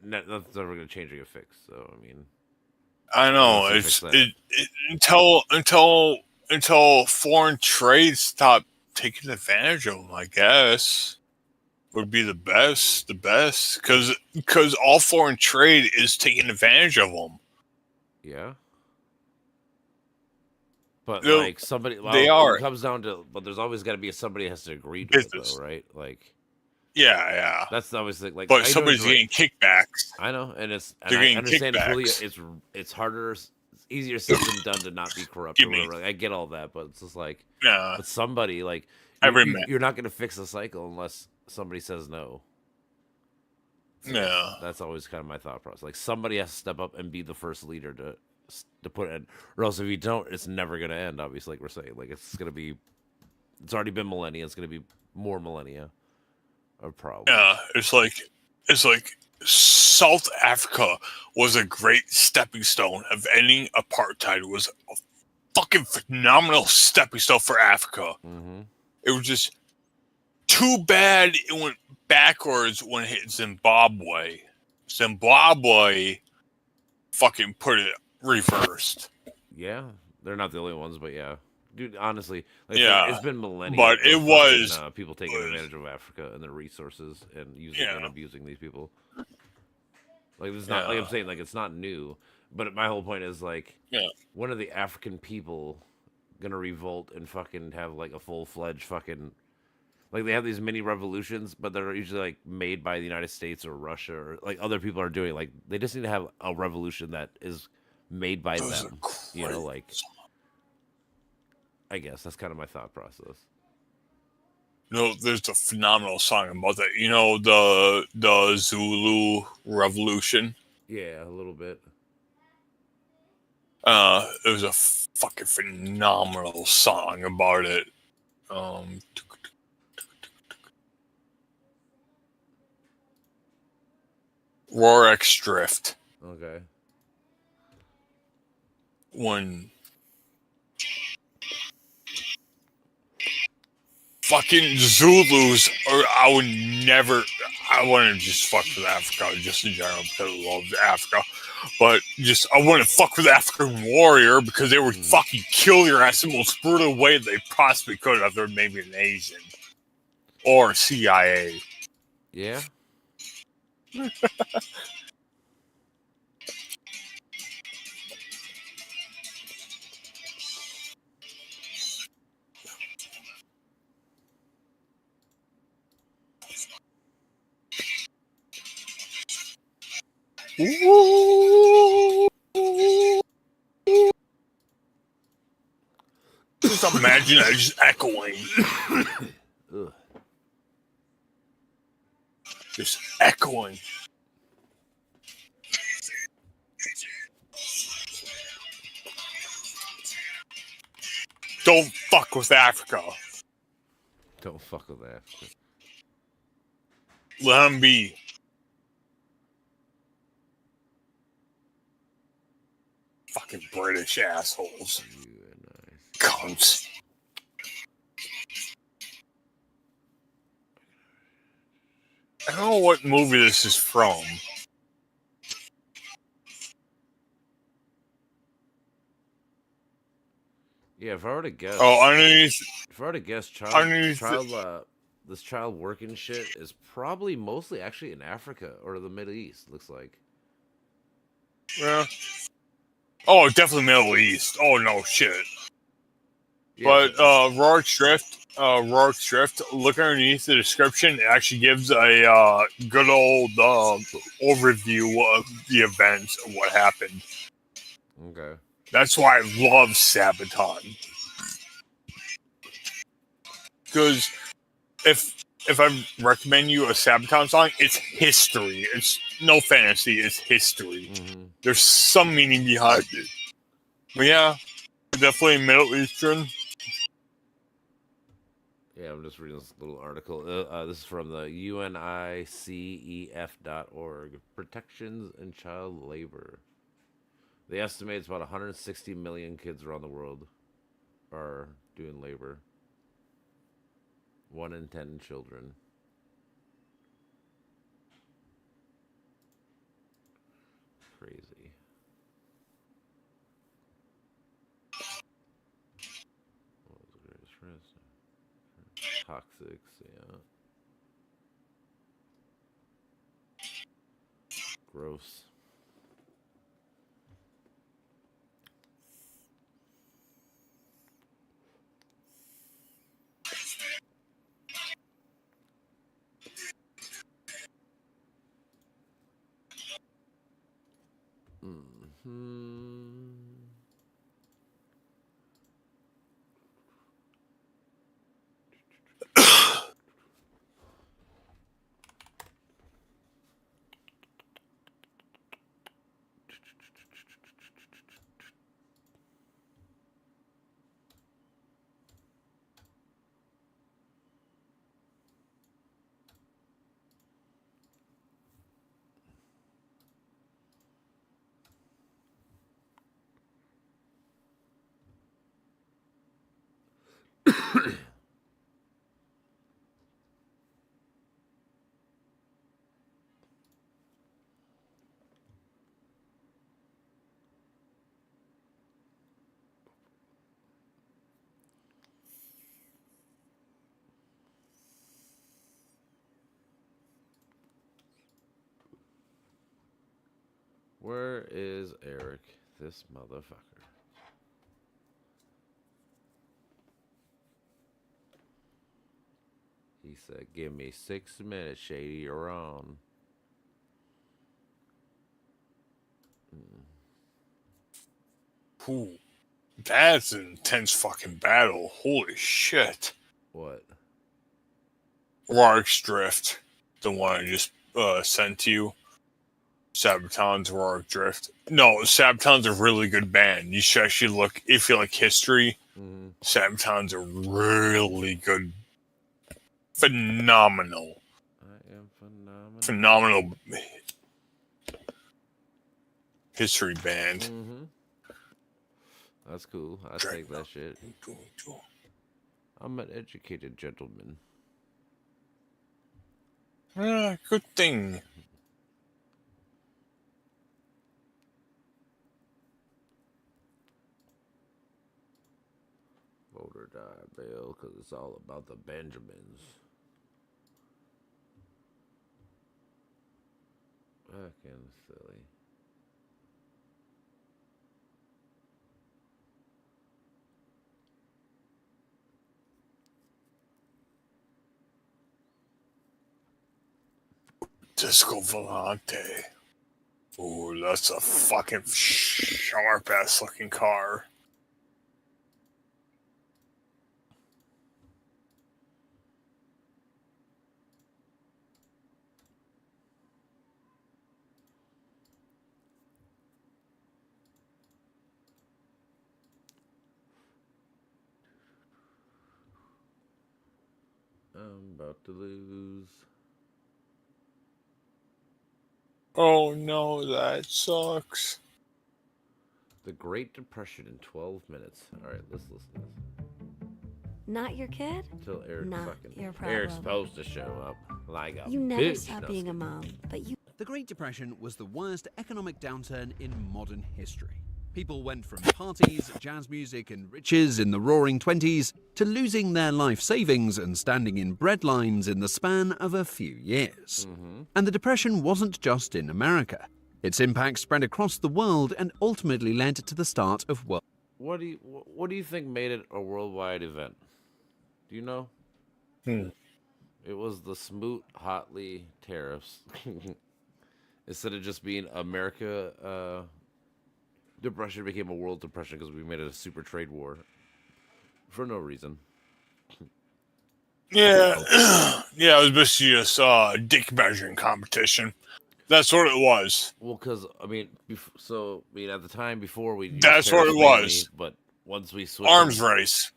nothing's ever gonna change or get fixed. So I mean, I know Unless it's you fix until foreign trade stopped taking advantage of them, I guess would be the best because all foreign trade is taking advantage of them. yeah. But No, like somebody, they are. It comes down to, but there's always got to be somebody has to agree to it, Business. though, right? Like Yeah. that's always like. But I know somebody's it's right. getting kickbacks. I know, and it's They're and I getting understand fully. kickbacks. It's harder, it's easier said than done to not be corrupt or Give me- whatever. Like, I get all that, but it's just like, Yeah. but somebody like Every you, man. you're not going to fix the cycle unless somebody says no. Yeah. That's always kind of my thought process. Like somebody has to step up and be the first leader to put it in, or else if you don't, it's never going to end. Obviously, like we're saying, like it's going to be, it's already been millennia. It's going to be more millennia of problems. Yeah. It's like South Africa was a great stepping stone of ending apartheid. It was a fucking phenomenal stepping stone for Africa. Mm-hmm. It was just too bad it went backwards when it hit Zimbabwe. Zimbabwe fucking put it reversed. Yeah, they're not the only ones, but yeah, dude. Honestly, like, Yeah, it's been millennia. but it of was fucking, people taking advantage of Africa and their resources and using and Yeah. abusing these people. Like, it's not like I'm saying, like, it's not new. But my whole point is, like, Yeah. when are the African people gonna revolt and fucking have like a full-fledged fucking, like, they have these mini revolutions, but they're usually like made by the United States or Russia or like other people are doing. Like, they just need to have a revolution that is made by Those them. are You know, great. like, I guess that's kind of my thought process. There's a phenomenal song about that. The Zulu Revolution. Yeah, a little bit. It was a fucking phenomenal song about it. Rorik's Drift. Okay. When fucking Zulus, or I wouldn't just fuck with Africa just in general because I love Africa, but just I wouldn't fuck with African Warrior because they would fucking kill your ass in the most brutal way they possibly could if they're maybe an Asian or CIA. Yeah. Just imagine that just echoing. Ugh. Just echoing. Don't fuck with Africa. Don't fuck with Africa. Let them be. Fucking British assholes. Cunts. I don't know what movie this is from. Yeah, if I were to guess. Oh, underneath. If I were to guess, this child working shit is probably mostly actually in Africa or the Middle East. Looks like. Yeah. Oh, definitely Middle East. Oh no, shit. Yeah, But Rorik's Drift. Look underneath the description. It actually gives a good old overview of the events and what happened. Okay. That's why I love Sabaton. Because if I recommend you a Sabaton song, it's history. It's no fantasy. It's history. Mm-hmm. There's some meaning behind it. But yeah, definitely Middle Eastern. Yeah, I'm just reading this little article. This is from the UNICEF.org. Protections in Child Labor. They estimate it's about 160 million kids around the world are doing labor. 1 in 10 children. Crazy. What was the greatest risk? Toxics, yeah. Gross. Where is Eric? This motherfucker. He said, "Give me 6 minutes, Shady. You're on." Ooh, that's an intense fucking battle. Holy shit. What? Rorik's Drift, the one I just sent to you. Sabaton's Rorik Drift. No, Sabaton's a really good band. You should actually look, if you like history, Sabaton's a really good, phenomenal history band. That's cool. I take that shit. I'm an educated gentleman. Yeah, good thing. Vote or die, Bill, because it's all about the Benjamins. Fucking silly. Disco Volante. Ooh, that's a fucking sharp ass looking car. I'm about to lose. Oh no, that sucks. The Great Depression in 12 minutes. All right, let's listen to this. Not your kid? Until Eric Not fucking... your problem. Eric's supposed to show up like a You never bitch. stop No, being a mom, but you... The Great Depression was the worst economic downturn in modern history. People went from parties, jazz music, and riches in the roaring 20s to losing their life savings and standing in bread lines in the span of a few years. And the Depression wasn't just in America. Its impact spread across the world and ultimately led to the start of world. What do you think made it a worldwide event? Do you know? It was the Smoot-Hawley tariffs. Instead of just being America, depression became a world depression because we made it a super trade war for no reason. Yeah, yeah, it was basically just dick measuring competition. That's what it was. Well, because I mean, at the time before we used that's what it was. But once we switched arms race,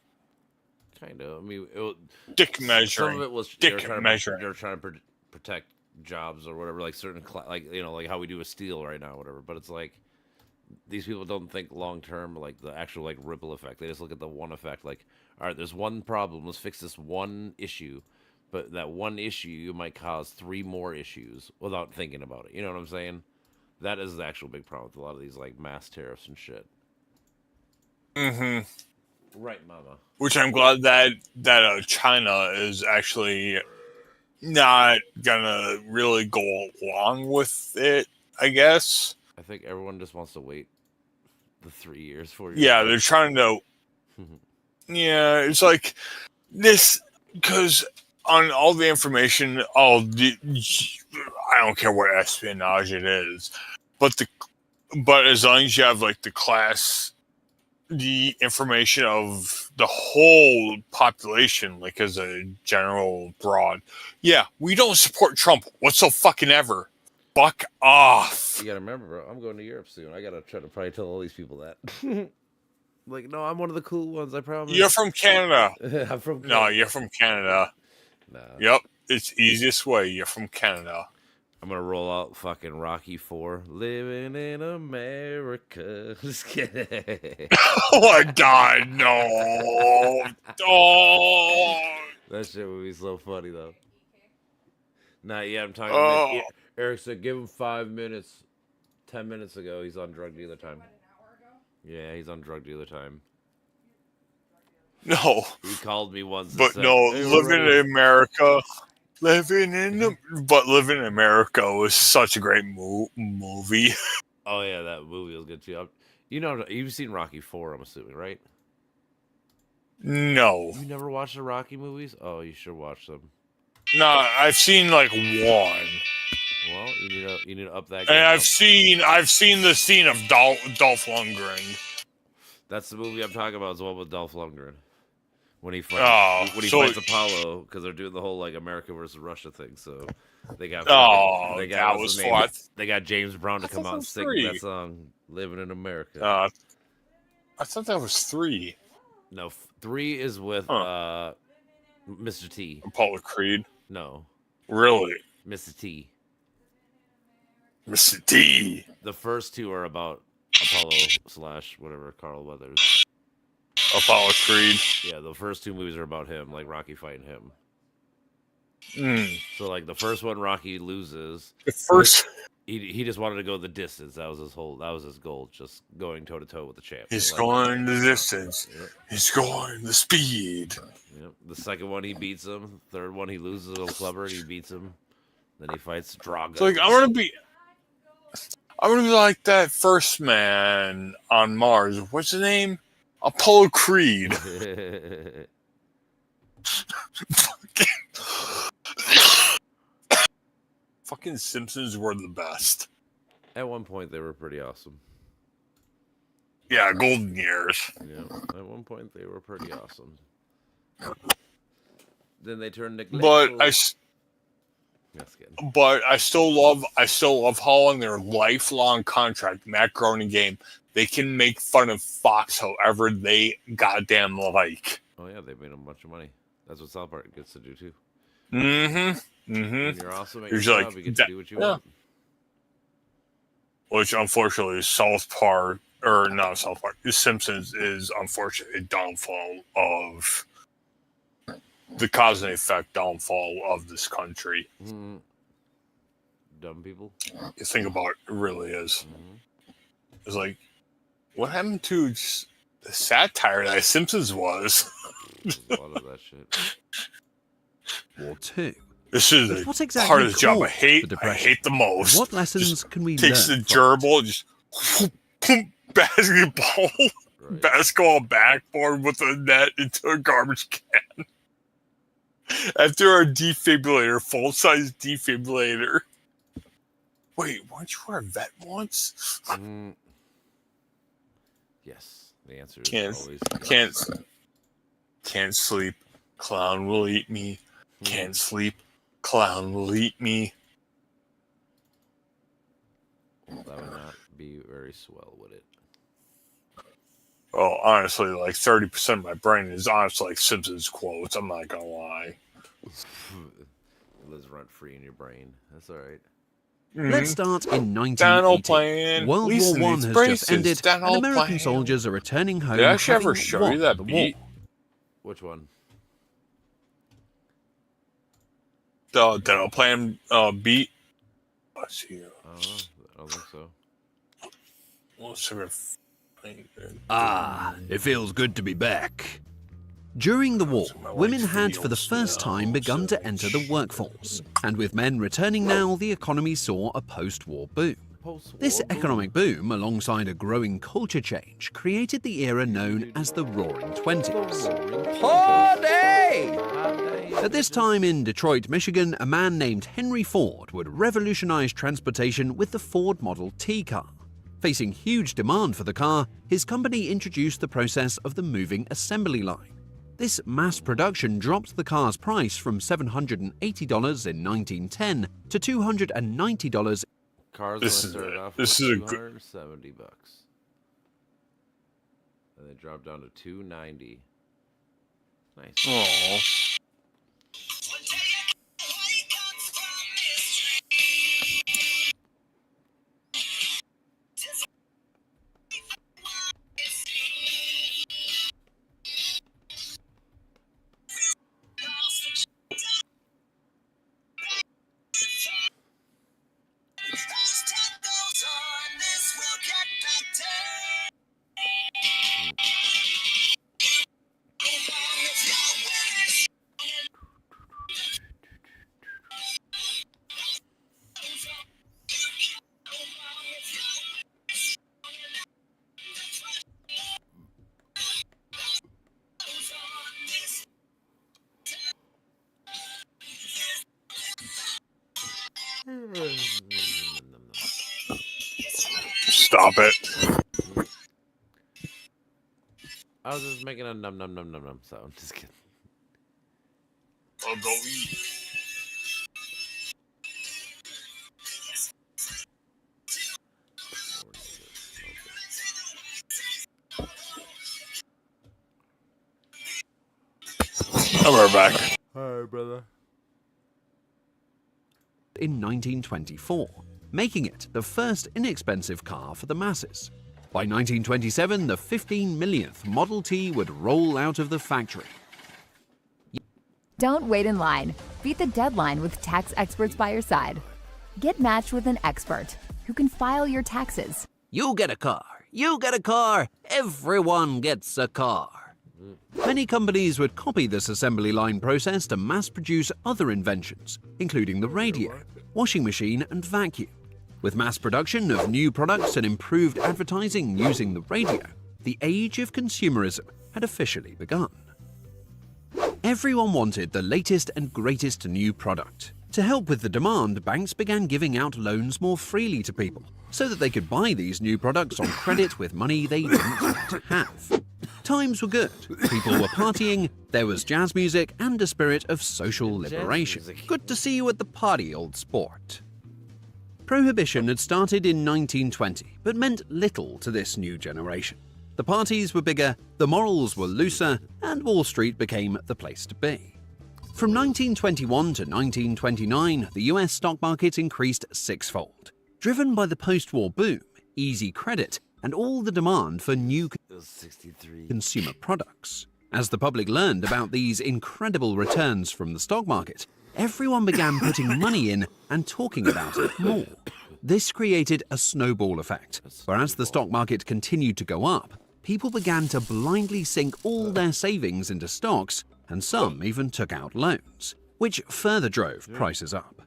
kind of. I mean, it, dick measuring. Some of it was dick measuring. They're trying to protect jobs or whatever, like certain like like how we do with steel right now, or whatever. But it's like these people don't think long term, like the actual like ripple effect. They just look at the one effect. Like, all right, there's one problem. Let's fix this one issue. But that one issue might cause 3 more issues without thinking about it. You know what I'm saying? That is the actual big problem with a lot of these like mass tariffs and shit. Right, mama. Which I'm glad that China is actually not gonna really go along with it, I guess. I think everyone just wants to wait the 3 years, 4 years. Yeah, they're trying to. Yeah, it's like this because on all the information, I don't care what espionage it is, but as long as you have like the information of the whole population, like as a general broad, yeah, we don't support Trump whatsoever. Fuck off. You gotta remember, bro, I'm going to Europe soon. I gotta try to probably tell all these people that. Like, no, I'm one of the cool ones, I promise. You're from Canada. I'm from Canada. No, you're from Canada. Nah. Yep, it's easiest way. You're from Canada. I'm gonna roll out fucking Rocky 4. Living in America. Just kidding. Oh my god, no. Oh. That shit would be so funny though. Nah, yeah, I'm talking about Eric said give him 5 minutes. 10 minutes ago, he's on drug dealer time. Yeah, he's on drug dealer time. No. He called me once. But said, no, hey, living in America. Living in America was such a great movie. Oh yeah, that movie was good too. You know, you've seen Rocky 4, I'm assuming, right? No. You never watched the Rocky movies? Oh, you should watch them. No, I've seen like one. Well, you need to up that. And game I've up. seen the scene of Dolph Lundgren. That's the movie I'm talking about. Is the one with Dolph Lundgren when he fights fights Apollo, because they're doing the whole like America versus Russia thing. So they got that was fun. They got James Brown to come out and sing 3. that song, "Living in America." I thought that was 3. No, 3 is with Mr. T. Apollo Creed. No, Really, Mr. T. Mr. T. The first 2 are about Apollo / whatever, Carl Weathers. Apollo Creed. Yeah, the first 2 movies are about him, like Rocky fighting him. Mm. So like the first one, Rocky loses. The first. He just wanted to go the distance. That was his goal, just going toe to toe with the champ. He's Like, going the distance. Yep. He's going the speed. Yep. The second one he beats him. Third one he loses a little clever and he beats him. Then he fights Drago. So like I want to be like that first man on Mars. What's his name? Apollo Creed. Fucking Simpsons were the best. At one point they were pretty awesome. Yeah, golden years. Yeah. At one point they were pretty awesome. Then they turned neglectful. But I still love how on their lifelong contract, Matt Groening game, they can make fun of Fox however they goddamn like. Oh yeah, they made a bunch of money. That's what South Park gets to do too. Mm-hmm. When you're awesome at your Usually job, you get to do what you want. Which unfortunately South Park, or not South Park, The Simpsons is unfortunately a downfall of the cause and effect downfall of this country. Mm-hmm. Dumb people. You think about it, really is. Mm-hmm. It's like, what happened to just the satire that Simpsons was? A lot of that shit. War 2. This is But the what exactly part of the job I caused hate. the I depression? hate the most. What lessons can we Takes the learn? gerbil, just basketball backboard with a net into a garbage can. After our defibrillator, full-size defibrillator. Wait, weren't you our vet once? Yes, the answer is always yes. Can't sleep. Clown will eat me. Can't sleep. Clown will eat me. Well, that would not be very swell, would it? Well, honestly, like 30% of my brain is honestly like Simpsons quotes. I'm not gonna lie. It lives rent free in your brain. That's all right. Let's start in Donald 1980. playing. World Lisa War I needs has braces. just ended, and Donald American playing. soldiers are returning home. Did I actually ever having show won you that the beat? war. Which one? The Donald playing beat. Let's see. I don't know. I don't think so. Let's see if It feels good to be back. During the war, women had for the first time begun to enter the workforce, and with men returning now, the economy saw a post-war boom. This economic boom, alongside a growing culture change, created the era known as the Roaring Twenties. At this time in Detroit, Michigan, a man named Henry Ford would revolutionize transportation with the Ford Model T car. Facing huge demand for the car, his company introduced the process of the moving assembly line. This mass production dropped the car's price from $780 in 1910 to $290. Cars started off this with is a $270, and they dropped down to $290. Nice. Oh. Stop it. I was just making a num num num num num sound. Just kidding. I'll go eat. And we're back. Hi, brother. In 1924, making it the first inexpensive car for the masses. By 1927, the 15 millionth Model T would roll out of the factory. Don't wait in line. Beat the deadline with tax experts by your side. Get matched with an expert who can file your taxes. You get a car. You get a car. Everyone gets a car. Many companies would copy this assembly line process to mass produce other inventions, including the radio, washing machine, and vacuum. With mass production of new products and improved advertising using the radio, the age of consumerism had officially begun. Everyone wanted the latest and greatest new product. To help with the demand, banks began giving out loans more freely to people so that they could buy these new products on credit with money they didn't want to have. Times were good. People were partying, there was jazz music, and a spirit of social liberation. Good to see you at the party, old sport. Prohibition had started in 1920, but meant little to this new generation. The parties were bigger, the morals were looser, and Wall Street became the place to be. From 1921 to 1929, the US stock market increased sixfold, driven by the post-war boom, easy credit, and all the demand for new consumer products. As the public learned about these incredible returns from the stock market, everyone began putting money in and talking about it more. This created a snowball effect, where as the stock market continued to go up, people began to blindly sink all their savings into stocks, and some even took out loans, which further drove prices up.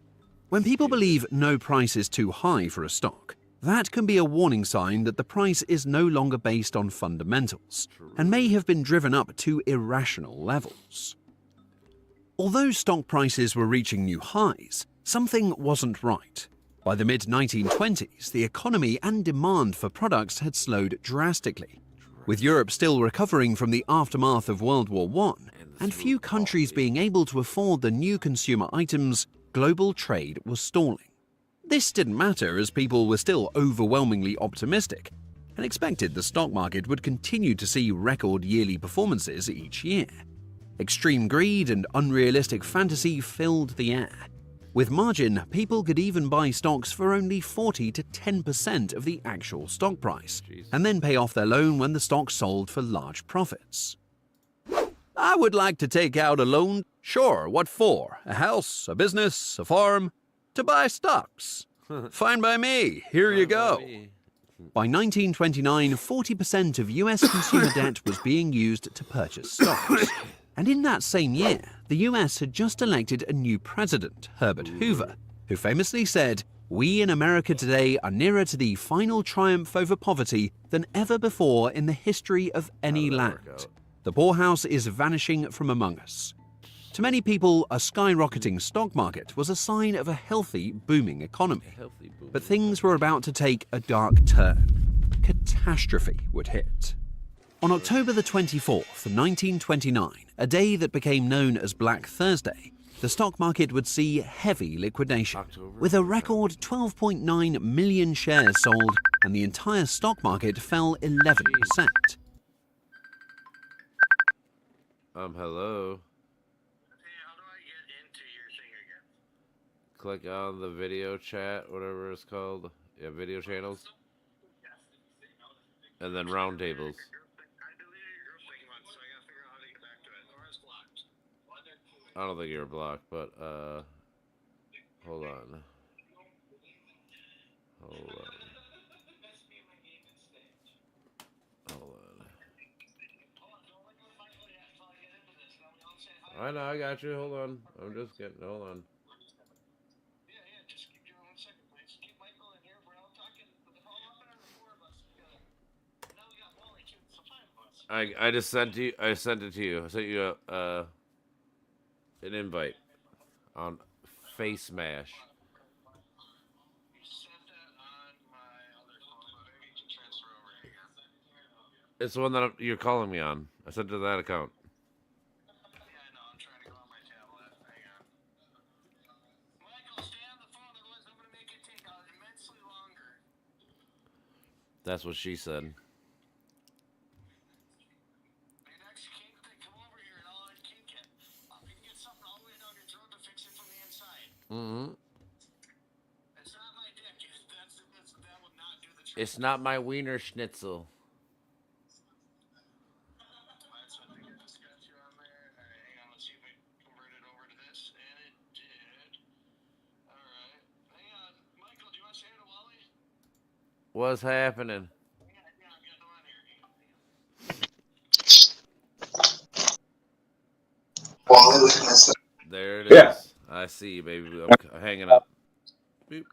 When people believe no price is too high for a stock, that can be a warning sign that the price is no longer based on fundamentals and may have been driven up to irrational levels. Although stock prices were reaching new highs, something wasn't right. By the mid-1920s, the economy and demand for products had slowed drastically. With Europe still recovering from the aftermath of World War I, and few countries being able to afford the new consumer items, global trade was stalling. This didn't matter as people were still overwhelmingly optimistic and expected the stock market would continue to see record yearly performances each year. Extreme greed and unrealistic fantasy filled the air. With margin, people could even buy stocks for only 40 to 10% of the actual stock price, and then pay off their loan when the stock sold for large profits. I would like to take out a loan. Sure, what for? A house, a business, a farm? To buy stocks. Fine by me. Here you go. By 1929, 40% of US consumer debt was being used to purchase stocks. And in that same year, the US had just elected a new president, Herbert Hoover, who famously said, "We in America today are nearer to the final triumph over poverty than ever before in the history of any land. The poorhouse is vanishing from among us." To many people, a skyrocketing stock market was a sign of a healthy, booming economy. But things were about to take a dark turn. Catastrophe would hit. On October the 24th, 1929, a day that became known as Black Thursday, the stock market would see heavy liquidation, with a record 12.9 million shares sold, and the entire stock market fell 11%. Hello. Click on the video chat, whatever it's called. Yeah, video channels. And then roundtables. I don't think you're blocked, but hold on. Hold on. I know, I got you. Hold on. I'm just getting. Hold on. I just sent you. I sent it to you. I sent you an invite on Face Smash. It's the one that you're calling me on. I sent it to that account. That's what she said. Mm-hmm. It's not my wiener schnitzel. What's happening? There it is. Yeah. I see you, baby. I'm hanging up. Boop.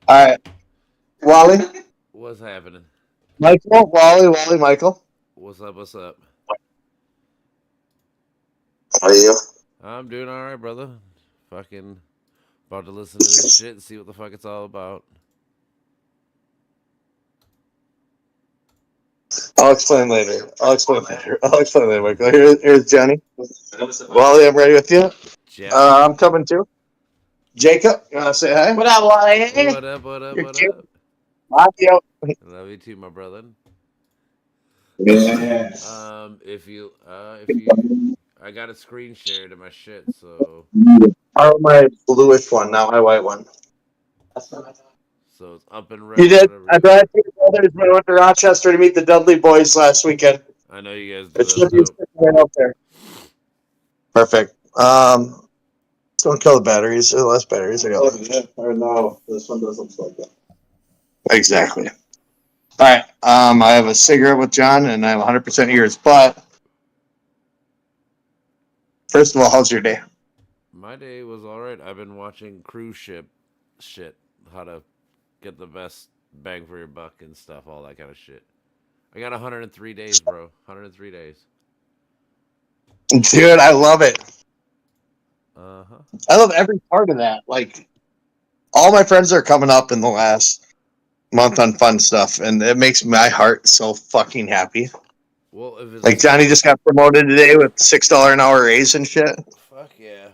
All right. Wally? What's happening? Michael? Wally, Michael? What's up? What's up? How are you? I'm doing all right, brother. Fucking about to listen to this shit and see what the fuck it's all about. I'll explain later, Michael. Here's Johnny. Wally, I'm ready with you. I'm coming too. Jacob, you want to say hi? What up, Wally? What up? What up? You're What cute. up? Love you. Love you too, my brother. Yeah. If you, I got a screen shared to my shit, so. My bluish one, not my white one. So it's up and red. You did. I brought two brothers when I went to Rochester to meet the Dudley boys last weekend. I know you guys. It should be right up there. Perfect. Don't kill the batteries. There are less batteries. I got. Or no, this one doesn't look like that. Exactly. All right. I have a cigarette with John, and I have 100% ears. But first of all, how's your day? My day was all right. I've been watching cruise ship shit, how to get the best bang for your buck and stuff, all that kind of shit. I got 103 days, bro. 103 days. Dude, I love it. Uh-huh. I love every part of that. Like, all my friends are coming up in the last month on fun stuff, and it makes my heart so fucking happy. Well, if it's like Johnny just got promoted today with $6 an hour raise and shit. Fuck yeah.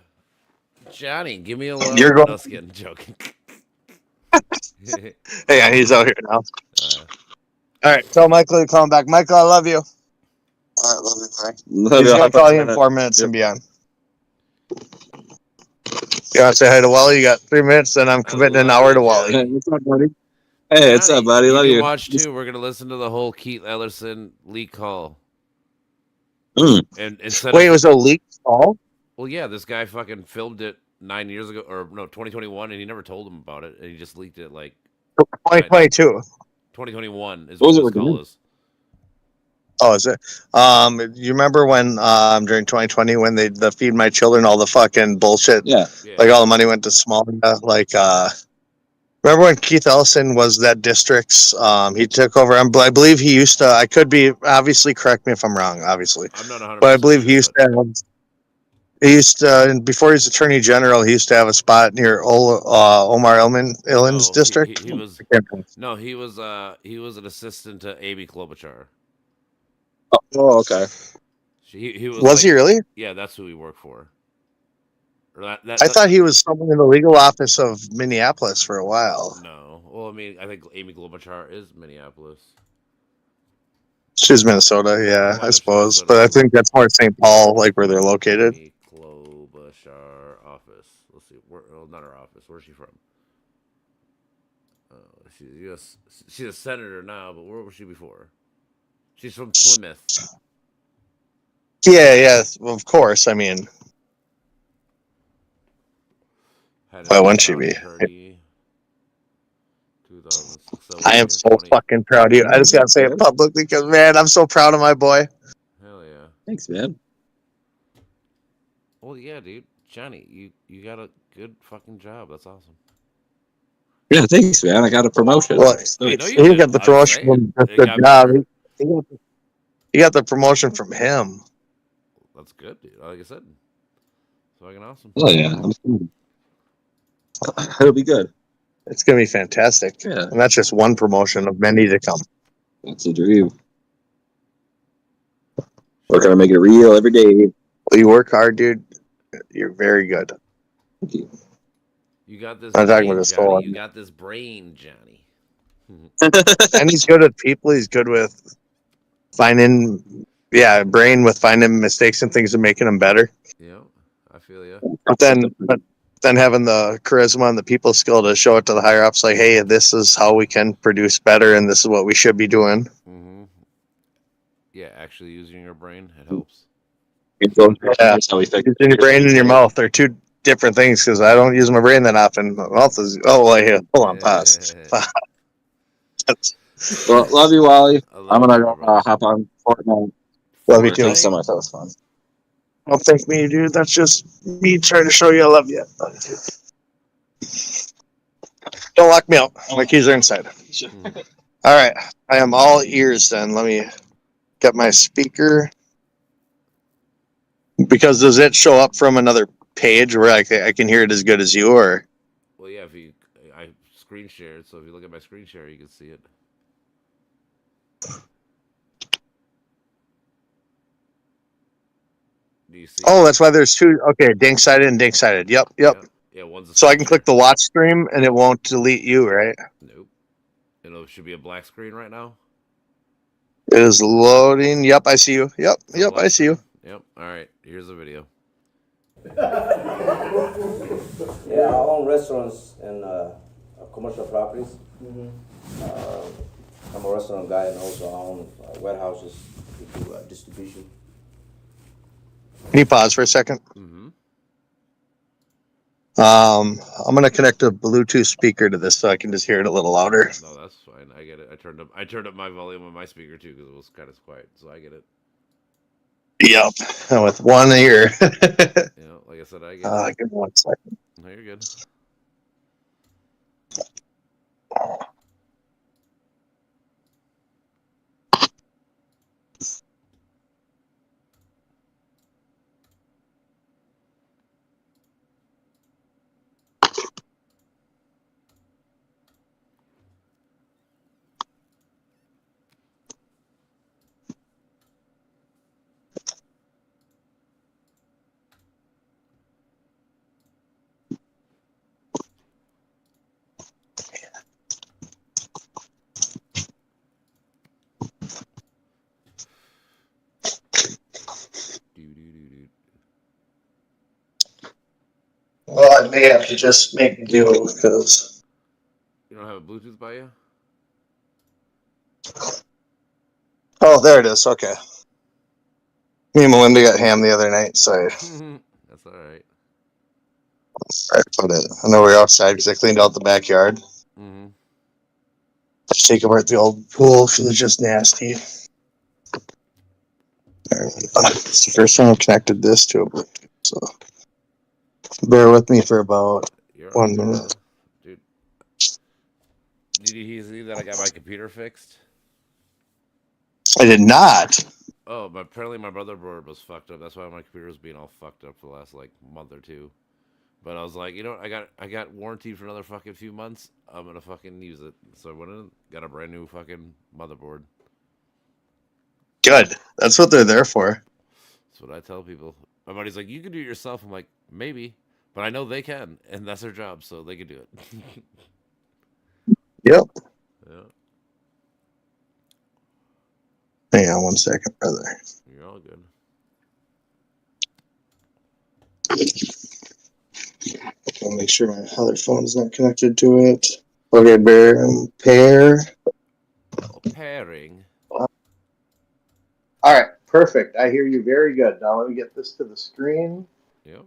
Johnny, give me a loan. You're going. No, just kidding. Joking. Hey, he's out here now. All right, tell Michael to call back. Michael, I love you. All right, love you, bye. He's going to call you in 4 minutes and beyond. You want to say hi to Wally? You got 3 minutes, then I'm committing an hour to Wally. Hey, what's up, buddy? Hey, what's up, buddy? Love you. you. Watch too. We're gonna listen to the whole Keith Ellerson leak call. And instead Wait, it was a leak call? Well, yeah, this guy fucking filmed it 9 years ago, or no, 2021, and he never told him about it, and he just leaked it like 2022. 2021 is What was what it this call is. Oh, is it? You remember when during 2020 when they feed my children all the fucking bullshit? Yeah. Like all the money went to Somalia. Like remember when Keith Ellison was that district's? He took over. I believe he used to. I could be obviously correct me if I'm wrong. Obviously, I'm not 100%. but I believe he used to. He used to, before he was Attorney General, he used to have a spot near Omar Illin's district. He was he was an assistant to Amy Klobuchar. Oh, okay. He was. Was he really? Yeah, that's who he worked for. Or I thought he was someone in the legal office of Minneapolis for a while. No, well, I mean, I think Amy Klobuchar is Minneapolis. She's Minnesota, yeah, I suppose. But I think that's more St. Paul, like where they're located. Amy Klobuchar office. Let's see. Well, not her office. Where's she from? She's a senator now, but where was she before? She's from Plymouth. Yeah, well, of course. I mean, why wouldn't she be? I am so fucking proud of you. I just gotta say it publicly because, man, I'm so proud of my boy. Hell yeah. Thanks, man. Well, yeah, dude. Johnny, you got a good fucking job. That's awesome. Yeah, thanks, man. I got a promotion. Well, he got the promotion from the job. He got the promotion from him. That's good, dude. Like I said, it's fucking awesome. Oh yeah, it'll be good. It's gonna be fantastic. Yeah, and that's just one promotion of many to come. That's a dream. We're gonna make it real every day. Well, you work hard, dude. You're very good. Thank you. You got this. I'm talking brain, about his Johnny. whole- You got this brain, Johnny. And he's good with people. He's good with finding, brain with finding mistakes and things and making them better. Yeah, I feel you. But then having the charisma and the people skill to show it to the higher ups, like, hey, this is how we can produce better, and this is what we should be doing. Mm-hmm. Yeah, actually using your brain, it helps. Yeah, using your brain and your mouth are two different things because I don't use my brain that often. My mouth is hold on, pause. Well, love you, Wally. I'm gonna hop on Fortnite. Love you too. Thanks so much. That was fun. Don't thank me, dude. That's just me trying to show you I love you. Don't lock me out. My keys are inside. All right. I am all ears then. Let me get my speaker. Because does it show up from another page where I can hear it as good as you, or? Well, yeah, I screen shared, so if you look at my screen share, you can see it. Do you see? Oh, that's why there's two. Okay, dink-sided and dink-sided. Yep. Yeah, one's So I can click the watch stream and it won't delete you, right? Nope. It should be a black screen right now. It is loading. Yep, I see you. Yep, I see you. Yep. All right. Here's the video. Yeah, I own restaurants and commercial properties. I'm a restaurant guy and also I own warehouses to do distribution. Can you pause for a second? Mm-hmm. I'm gonna connect a Bluetooth speaker to this so I can just hear it a little louder. No, that's fine. I get it. I turned up my volume on my speaker too because it was kind of quiet, so I get it. Yep, and with one ear. Yeah, like I said, I get it. Give me 1 second. No, you're good. Well, I may have to just make do because You don't have a Bluetooth by you? there it is. Okay. Me and Melinda got ham the other night, so That's all right. I put it. I know we were outside because I cleaned out the backyard. Mm-hmm. Let's take apart the old pool because it's just nasty. It's the first time I've connected this to a Bluetooth, so bear with me for about 1 minute. Dude. Did you see that I got my computer fixed? I did not. Oh, but apparently my motherboard was fucked up. That's why my computer was being all fucked up for the last month or two. But I was like, you know what? I got warranty for another fucking few months. I'm gonna fucking use it. So I went in, got a brand new fucking motherboard. Good. That's what they're there for. That's what I tell people. My buddy's like, you can do it yourself. I'm like, maybe, but I know they can, and that's their job, so they can do it. Yep. Yeah. Hang on 1 second, brother. You're all good. I'll make sure my other phone's not connected to it. Okay, pair. Pairing. All right, perfect. I hear you very good. Now let me get this to the screen. Yep.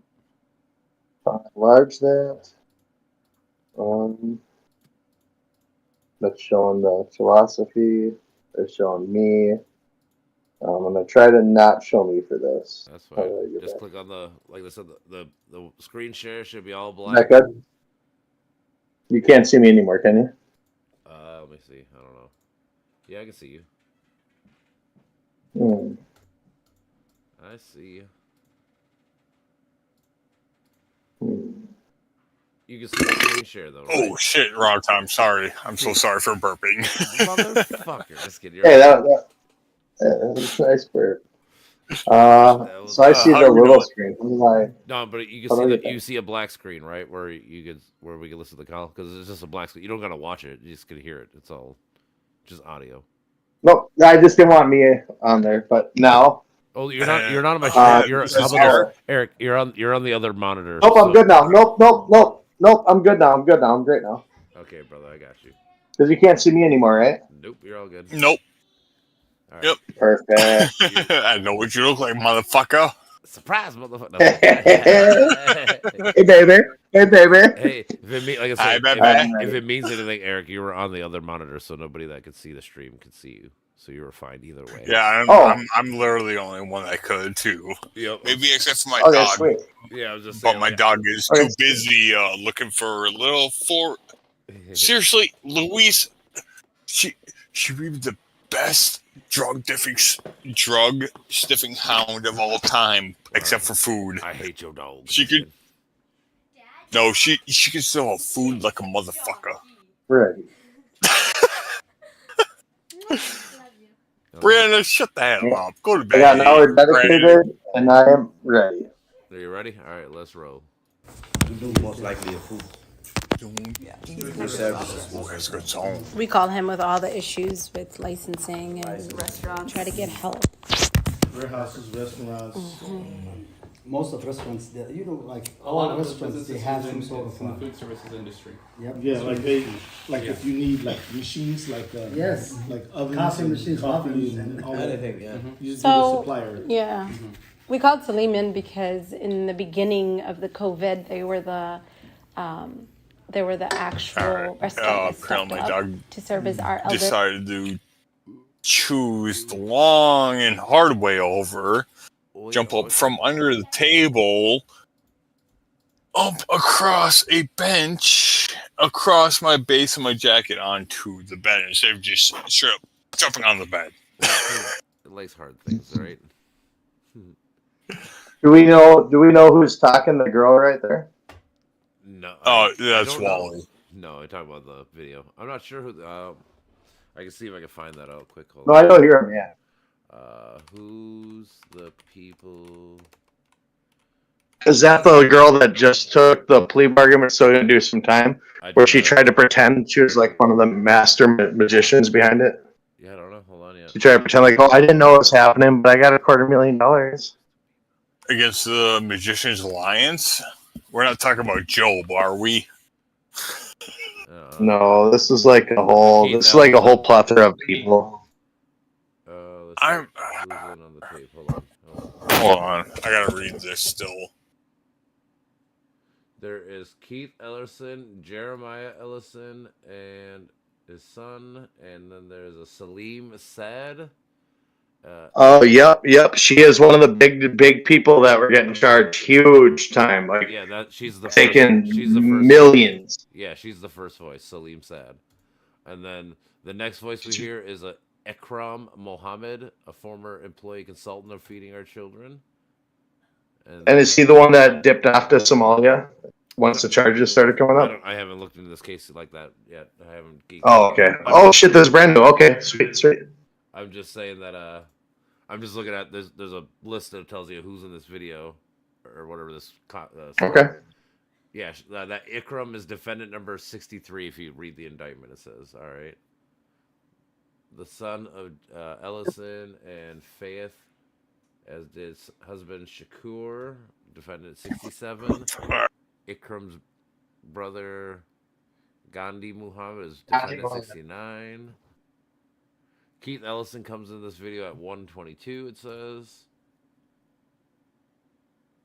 Enlarge that. That's showing the philosophy. It's showing me. I'm gonna try to not show me for this. That's fine. Just click on the, like I said, the screen share should be all black. That good? You can't see me anymore, can you? Let me see. I don't know. Yeah, I can see you. I see you. You can see the screen share though, right? Oh shit, wrong time. Sorry. I'm so sorry for burping. Motherfucker. Just kidding. Hey, that was nice burp. So I see the little screen. I'm like, No, but you how can do see I the, get you see a black screen, right? Where we can listen to the call because it's just a black screen. You don't gotta watch it. You just can hear it. It's all just audio. Nope, I just didn't want me on there. But now, Oh, you're not on my Uh, stream. You're this how is about Eric. this? Eric, you're on the other monitor. nope, I'm so- good now. Nope. I'm good now. I'm good now. I'm great now. Okay, brother, I got you. Because you can't see me anymore, right? Nope, you're all good. Nope. All right. Yep. Perfect. I know what you look like, motherfucker. Surprise, motherfucker. Hey, baby. Hey, baby. Hey, if it mean, like I Hi, said, baby. if it means anything, Eric, you were on the other monitor, so nobody that could see the stream could see you. So you were fine either way. Yeah, Oh. I'm literally the only one that could too. Yep. Maybe except for my Okay, dog. sweet. Yeah, I was just But saying. my like, dog is Okay. too busy looking for a little for. Seriously, Louise, she would be the best drug sniffing hound of all time, except for food. I hate your dog. She could. No, she can still have food like a motherfucker. Right. Brianna, shut the hell up. Go to I bed. got an hour Brandon. dedicated, and I am ready. Are you ready? All right, let's roll. Most likely a food. That's good song. We call him with all the issues with licensing and restaurants. Try to get help. Warehouses, restaurants. Most of restaurants, you know, like A lot all of restaurants, they businesses have in some sort of the food services industry. Yep. Yeah, if you need like machines, like Yes. like ovens, Coffee and machines, coffee ovens, and all Anything, that. yeah. You just do the So, supplier. yeah. We called Salim in because in the beginning of the COVID, they were the actual restaurant that stepped apparently my up dog to serve as our elder. decided to choose the long and hard way over, jump up from under the table, up across a bench, across my base of my jacket onto the bed instead of just straight up jumping on the bed. It likes hard things, right? Do we know who's talking? The girl right there. No. Oh, I that's don't know. Wally. No, I talk about the video. I'm not sure who. I can see if I can find that out quick. Hold No, on. I don't hear him. Yeah. Who's the people? Is that the girl that just took the plea bargain? We're still gonna do some time. Where she tried to pretend she was like one of the master magicians behind it. Yeah, I don't know. Hold on, yeah. She tried to pretend like, oh, I didn't know what was happening, but I got $250,000. Against the Magicians Alliance? We're not talking about Job, are we? No, this is like a whole. This is like a whole plethora of people. I'm. On the tape. Hold on. Hold on. I gotta read this still. There is Keith Ellerson, Jeremiah Ellison, and his son, and then there's a Salim Saad. Oh, yep. She is one of the big people that were getting charged huge time. Like, Yeah, she's the taking first, she's the first millions. Voice. Yeah, she's the first voice, Salim Saad. And then the next voice we hear is a Ekram Mohammed, a former employee consultant of Feeding Our Children. And is he the one that dipped off to Somalia once the charges started coming up? I haven't looked into this case like that yet. I haven't. Geeked Oh, okay. Oh shit, this is brand new. Okay, sweet. I'm just saying that. I'm just looking at there's a list that tells you who's in this video, or whatever this. Okay. Yeah, that Ikram is defendant number 63. If you read the indictment, it says, all right. The son of Ellison and Faith, as did his husband Shakur, defendant 67. Ikram's brother Gandhi Muhammad is defendant 69. Keith Ellison comes in this video at 122, it says.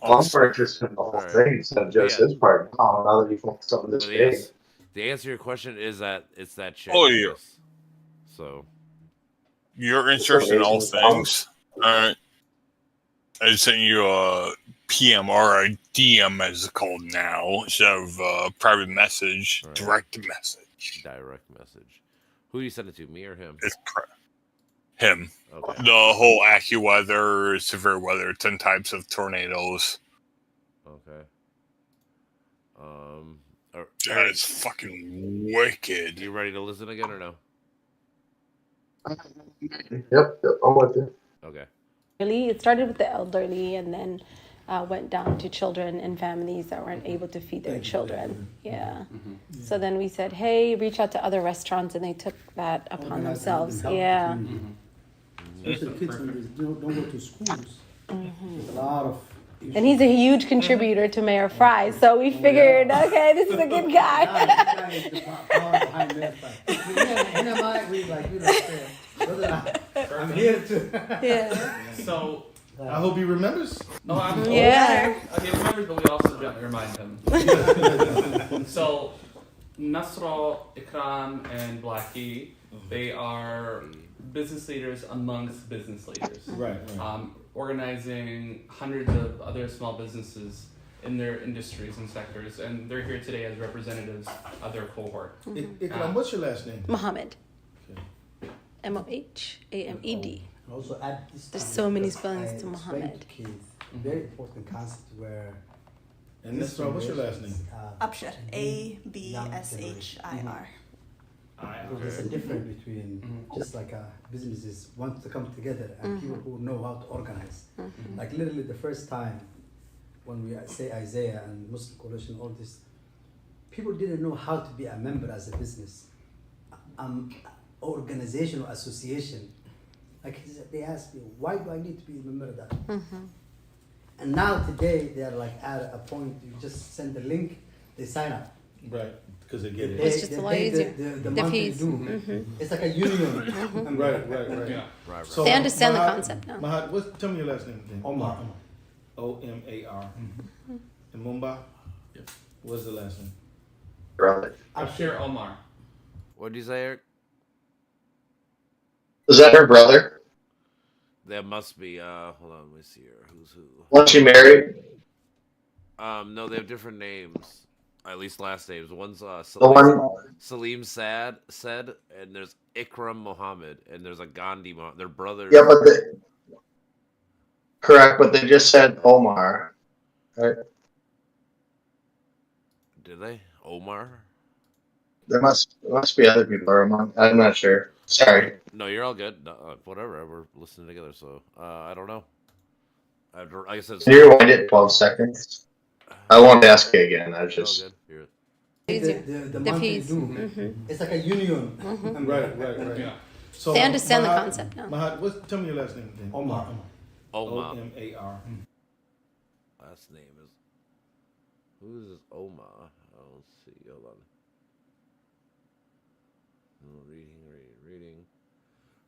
I'm purchasing the whole thing instead of just his part. Oh, now that you focus on this big. The answer to your question is that it's that chick. Oh, yeah. So. You're interested in all things. Alright. I sent you a PM or a DM as it's called now, instead of private message, Right. direct message. Direct message. Who do you send it to, me or him? It's him. Okay. The whole AccuWeather, severe weather, 10 types of tornadoes. Okay. That is fucking wicked. You ready to listen again or no? Yep, I'm with you. Okay. Really, it started with the elderly and then went down to children and families that weren't able to feed their children. Yeah. So then we said, hey, reach out to other restaurants, and they took that upon themselves. Yeah. Especially kids when they don't go to schools. There's a lot of And he's a huge contributor to Mayor Fry, so we figured, okay, this is a good guy. I'm here to. Yeah. So I hope he remembers. Oh, I'm Yeah. He remembers, but we also gently remind him. So, Nasra, Ikram, and Blackie, they are business leaders amongst business leaders. Right. Organizing hundreds of other small businesses in their industries and sectors, and they're here today as representatives of their cohort. Ikram, what's your last name? Mohammed. Mohamed. Also add this. There's so many spellings to explain Mohammed. kids very important concept where. And Nasra, what's your last name? Abshir. ABSHIR. There's a difference between just like businesses want to come together and people who know how to organize. Like literally the first time when we say Isaiah and Muslim Coalition, all this, people didn't know how to be a member as a business, organization or association. Like they asked me, why do I need to be a member of that? And now today they're like at a point you just send the link, they sign up. Right, because they get it. It's just a lot easier. The The monthly fees. due. It's like a union. Right. Yeah. Right. So, They understand the Mahad- concept now. Mahad, tell me your last name again. Omar. Omar. And Mumba? Yes. What's the last name? Brother. Abshir Omar. What'd you say, Eric? Is that her brother? That must be. Hold on, let me see here. Who's who? Was she married? No, they have different names. At least last names. One's Salim said, and there's Ikram Mohammed, and there's a Gandhi Mohammed. They're brothers. Yeah, but correct, but they just said Omar. Right? Did they? Omar? There must be other people among. I'm not sure. Sorry. No, you're all good. No, whatever. We're listening together, so I don't know. Like I said, Can you rewind it 12 seconds? I won't ask you again. I just. The monthly fees. due. It's like a union. Right. Yeah. So, They understand the Mahad- concept now. Mahad, tell me your last name again. Omar. Omar. Omar. Last name is. Who is this Omar? Oh, let's see. Hold on. Oh, reading.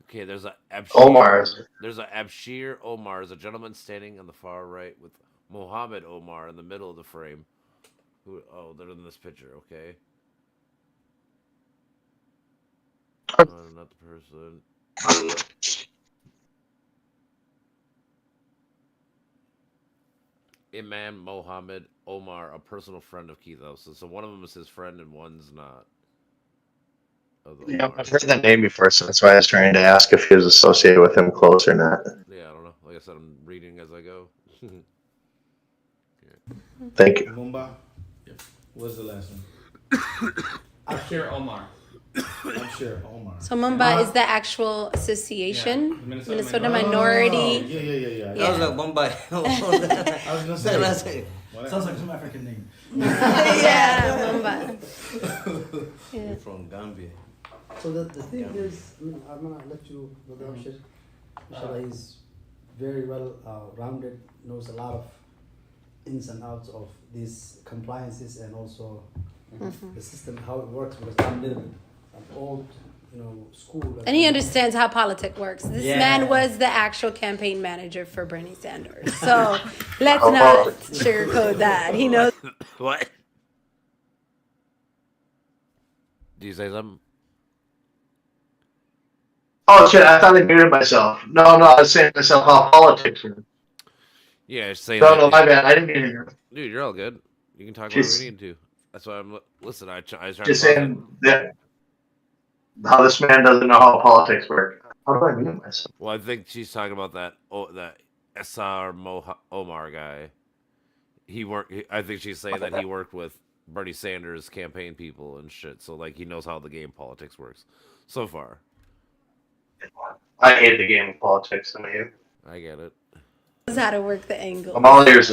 Okay, there's a Omar. There's a Abshir Omar, is a gentleman standing on the far right with Mohammed Omar in the middle of the frame. Who? Oh, they're in this picture. Okay. Not the person. Imam Mohammed Omar, a personal friend of Keith Elson. So one of them is his friend and one's not. Yeah, I've heard that name before, so that's why I was trying to ask if he was associated with him close or not. Yeah, I don't know. Like I said, I'm reading as I go. Thank you. Mumba? What's the last name? Abshir Omar. Abshir Omar. So Mumba is the actual association, Yeah. Minnesota Minority. Yeah. That was like Bombay. I was gonna say. Sounds like some African name. Yeah, Mumba. Yeah. From Gambia. So the thing is, I'm gonna let you go down, Abshir. Inshallah, he's very well rounded, knows a lot of ins and outs of these compliances and also the system, how it works, because I'm little bit old, school. And he understands how politics works. This man was the actual campaign manager for Bernie Sanders. So let's not sugarcoat that. He knows. What? Do you say something? Oh shit! I thought I muted myself. No, I was saying to myself how politics work. Yeah, it's saying. No, my bad. I didn't mean to hear. Dude, you're all good. You can talk about Just- what you need to. That's why I'm. Listen, I was trying Just to. saying that how this man doesn't know how politics work. How do I mute myself? Well, I think she's talking about that. That SR Omar guy. I think she's saying that he worked with Bernie Sanders campaign people and shit. So like he knows how the game politics works. So far, I hate the game of politics. Don't you? I get it. how to work the angle. I'm all ears.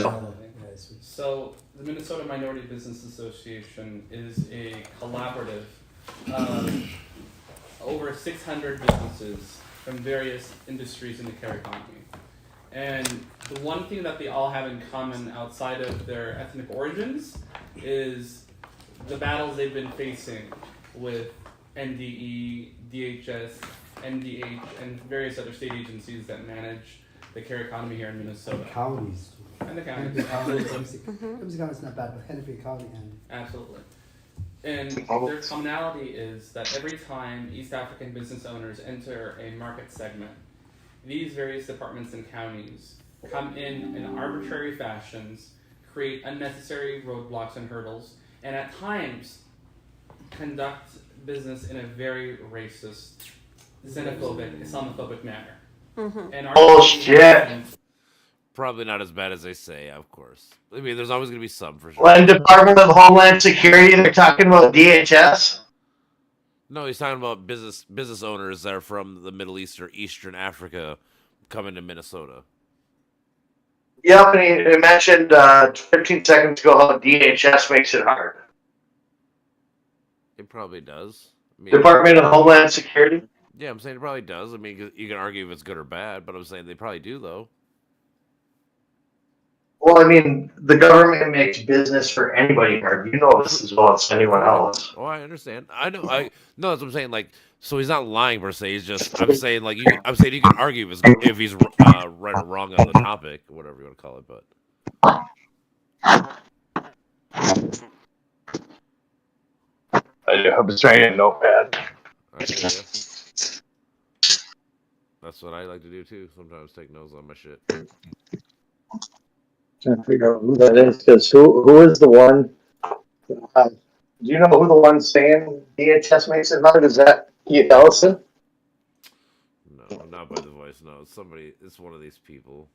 So the Minnesota Minority Business Association is a collaborative of over 600 businesses from various industries in the care economy. And the one thing that they all have in common outside of their ethnic origins is the battles they've been facing with NDE, DHS, MDH, and various other state agencies that manage the care economy here in Minnesota. Counties. And the counties. Hennepin County, Dempsey County is not bad, but Hennepin County and... Absolutely. And their commonality is that every time East African business owners enter a market segment, these various departments and counties come in arbitrary fashions, create unnecessary roadblocks and hurdles, and at times conduct business in a very racist, xenophobic, Islamophobic manner. And our Bullshit. Probably not as bad as they say, of course. I mean, there's always going to be some for sure. When Department of Homeland Security, they're talking about DHS. No, he's talking about business owners that are from the Middle East or Eastern Africa coming to Minnesota. Yep, and he mentioned 15 seconds ago how DHS makes it hard. It probably does. I mean, Department of Homeland Security? Yeah, I'm saying it probably does. I mean, you can argue if it's good or bad, but I'm saying they probably do, though. Well, I mean, the government makes business for anybody hard. You know this as well as anyone else. Oh, I understand. I know. No, that's what I'm saying. Like, so he's not lying per se. He's just. I'm saying like I'm saying you can argue if he's right or wrong on the topic, whatever you want to call it. But I was trying to notepad. That's what I like to do too. Sometimes take notes on my shit. Trying to figure out who that is, because who is the one? Do you know who the one saying DHS makes it hard? Is that Keith Ellison? No, not by the voice. No, it's somebody. It's one of these people.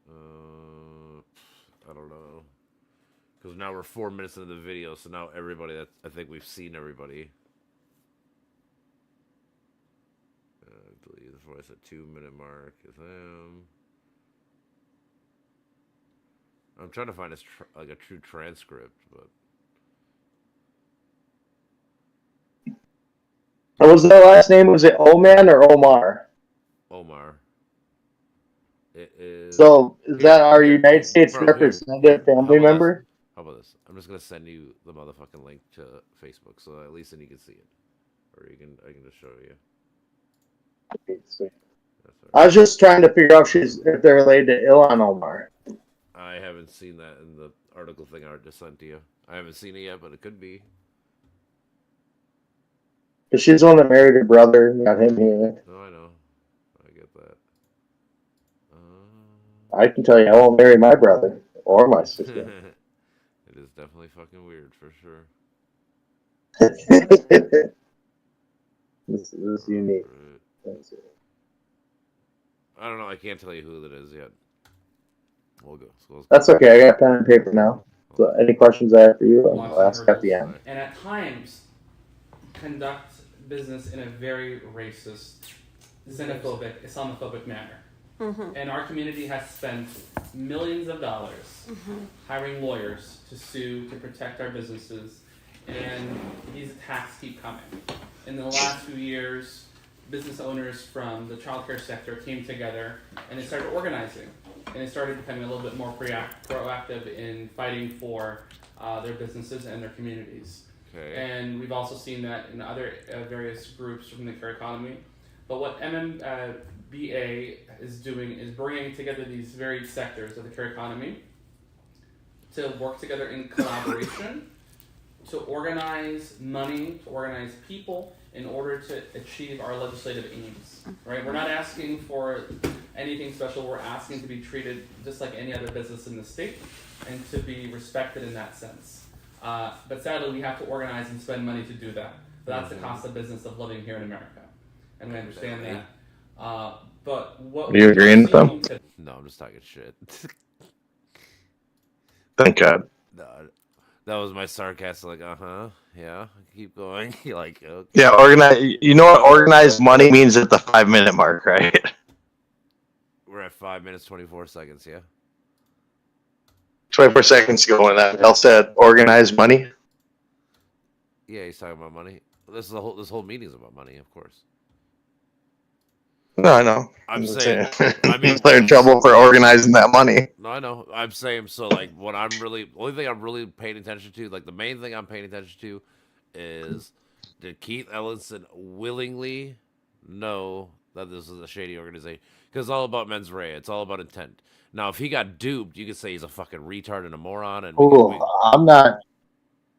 I don't know. Because now we're 4 minutes into the video, so now everybody. I think we've seen everybody. I believe the voice at 2 minute mark is him. I'm trying to find a true transcript, but. What was their last name? Was it Oman or Omar? Omar. It is. So is that our United States representative family member? How about this? I'm just gonna send you the motherfucking link to Facebook, so at least then you can see it, or I can just show you. Okay, sweet. I was just trying to figure out if they're related to Ilhan Omar. I haven't seen that in the article thing I just sent to you. I haven't seen it yet, but it could be. Because she's the one that married her brother, got him here. No, I know. I get that. I can tell you, I won't marry my brother or my sister. It is definitely fucking weird, for sure. This is unique. I don't know. I can't tell you who that is yet. We'll go. That's okay. I got pen and paper now. So any questions I have for you, I'll ask at the end. And at times, conduct business in a very racist, xenophobic, Islamophobic manner. And our community has spent millions of dollars hiring lawyers to sue, to protect our businesses, and these attacks keep coming. In the last few years, business owners from the childcare sector came together and they started organizing. And they started becoming a little bit more proactive in fighting for their businesses and their communities. Okay. And we've also seen that in other various groups from the care economy. But what MMBA is doing is bringing together these varied sectors of the care economy to work together in collaboration, to organize money, to organize people in order to achieve our legislative aims. Right? We're not asking for anything special. We're asking to be treated just like any other business in the state and to be respected in that sense. But sadly, we have to organize and spend money to do that. But that's the cost of business of living here in America. And we understand that. But what Are you agreeing with them? No, I'm just talking shit. Thank God. No, that was my sarcastic, like, yeah, keep going. Like, okay. Yeah, organize. You know what organized money means at the 5 minute mark, right? We're at 5 minutes 24 seconds. Yeah. 24 seconds ago when that Mel said organized money. Yeah, he's talking about money. This whole meeting is about money, of course. No, I know. I'm saying. I mean, they're in trouble for organizing that money. No, I know. I'm saying so. Like, what I'm really, only thing I'm really paying attention to, like the main thing I'm paying attention to, is did Keith Ellison willingly know that this is a shady organization? Because it's all about mens rea. It's all about intent. Now, if he got duped, you could say he's a fucking retard and a moron. And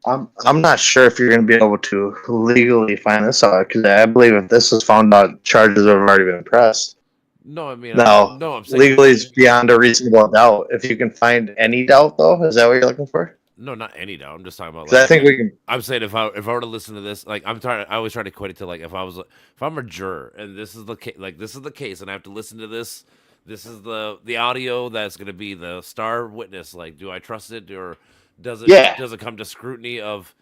I'm not sure if you're going to be able to legally find this out because I believe if this is found out, charges have already been pressed. No, I mean, no, I'm saying legally it's beyond a reasonable doubt. If you can find any doubt, though, is that what you're looking for? No, not any doubt. I'm just talking about. 'Cause I think we can. I'm saying if I were to listen to this, like I always try to equate it to like if I'm a juror and this is the case, and I have to listen to this. This is the audio that's going to be the star witness. Like, do I trust it or does it come to scrutiny of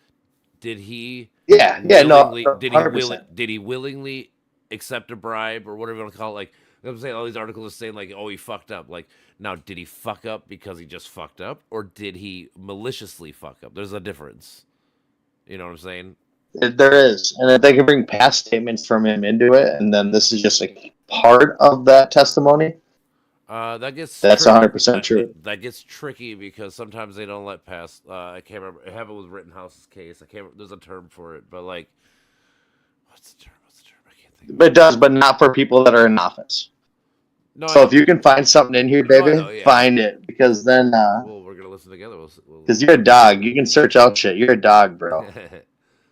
did he did he willingly accept a bribe or whatever you want to call it? Like I'm saying, all these articles are saying like, oh, he fucked up. Like, now, did he fuck up because he just fucked up, or did he maliciously fuck up? There's a difference. You know what I'm saying? There is, and if they can bring past statements from him into it, and then this is just a part of that testimony. That's 100% true. That gets tricky because sometimes they don't let past. I can't remember. It happened with Rittenhouse's case. I can't. There's a term for it, but like, what's the term? I can't think. But it does, but not for people that are in office. No, so if you can find something in here, baby, find it because then. Well, we're gonna listen together. Because you're a dog, you can search out shit. You're a dog, bro.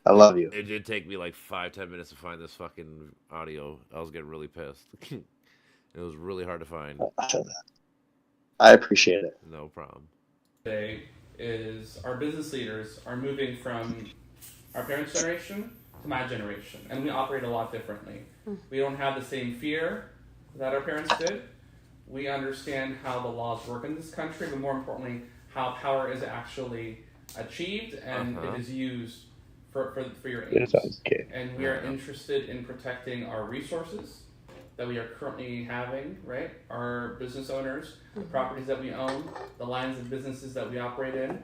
I love you. It did take me like 5-10 minutes to find this fucking audio. I was getting really pissed. It was really hard to find. I appreciate it. No problem. Today is our business leaders are moving from our parents' generation to my generation, and we operate a lot differently. We don't have the same fear that our parents did. We understand how the laws work in this country, but more importantly, how power is actually achieved and it is used for your aims. And we are interested in protecting our resources that we are currently having, right? Our business owners, the properties that we own, the lines of businesses that we operate in.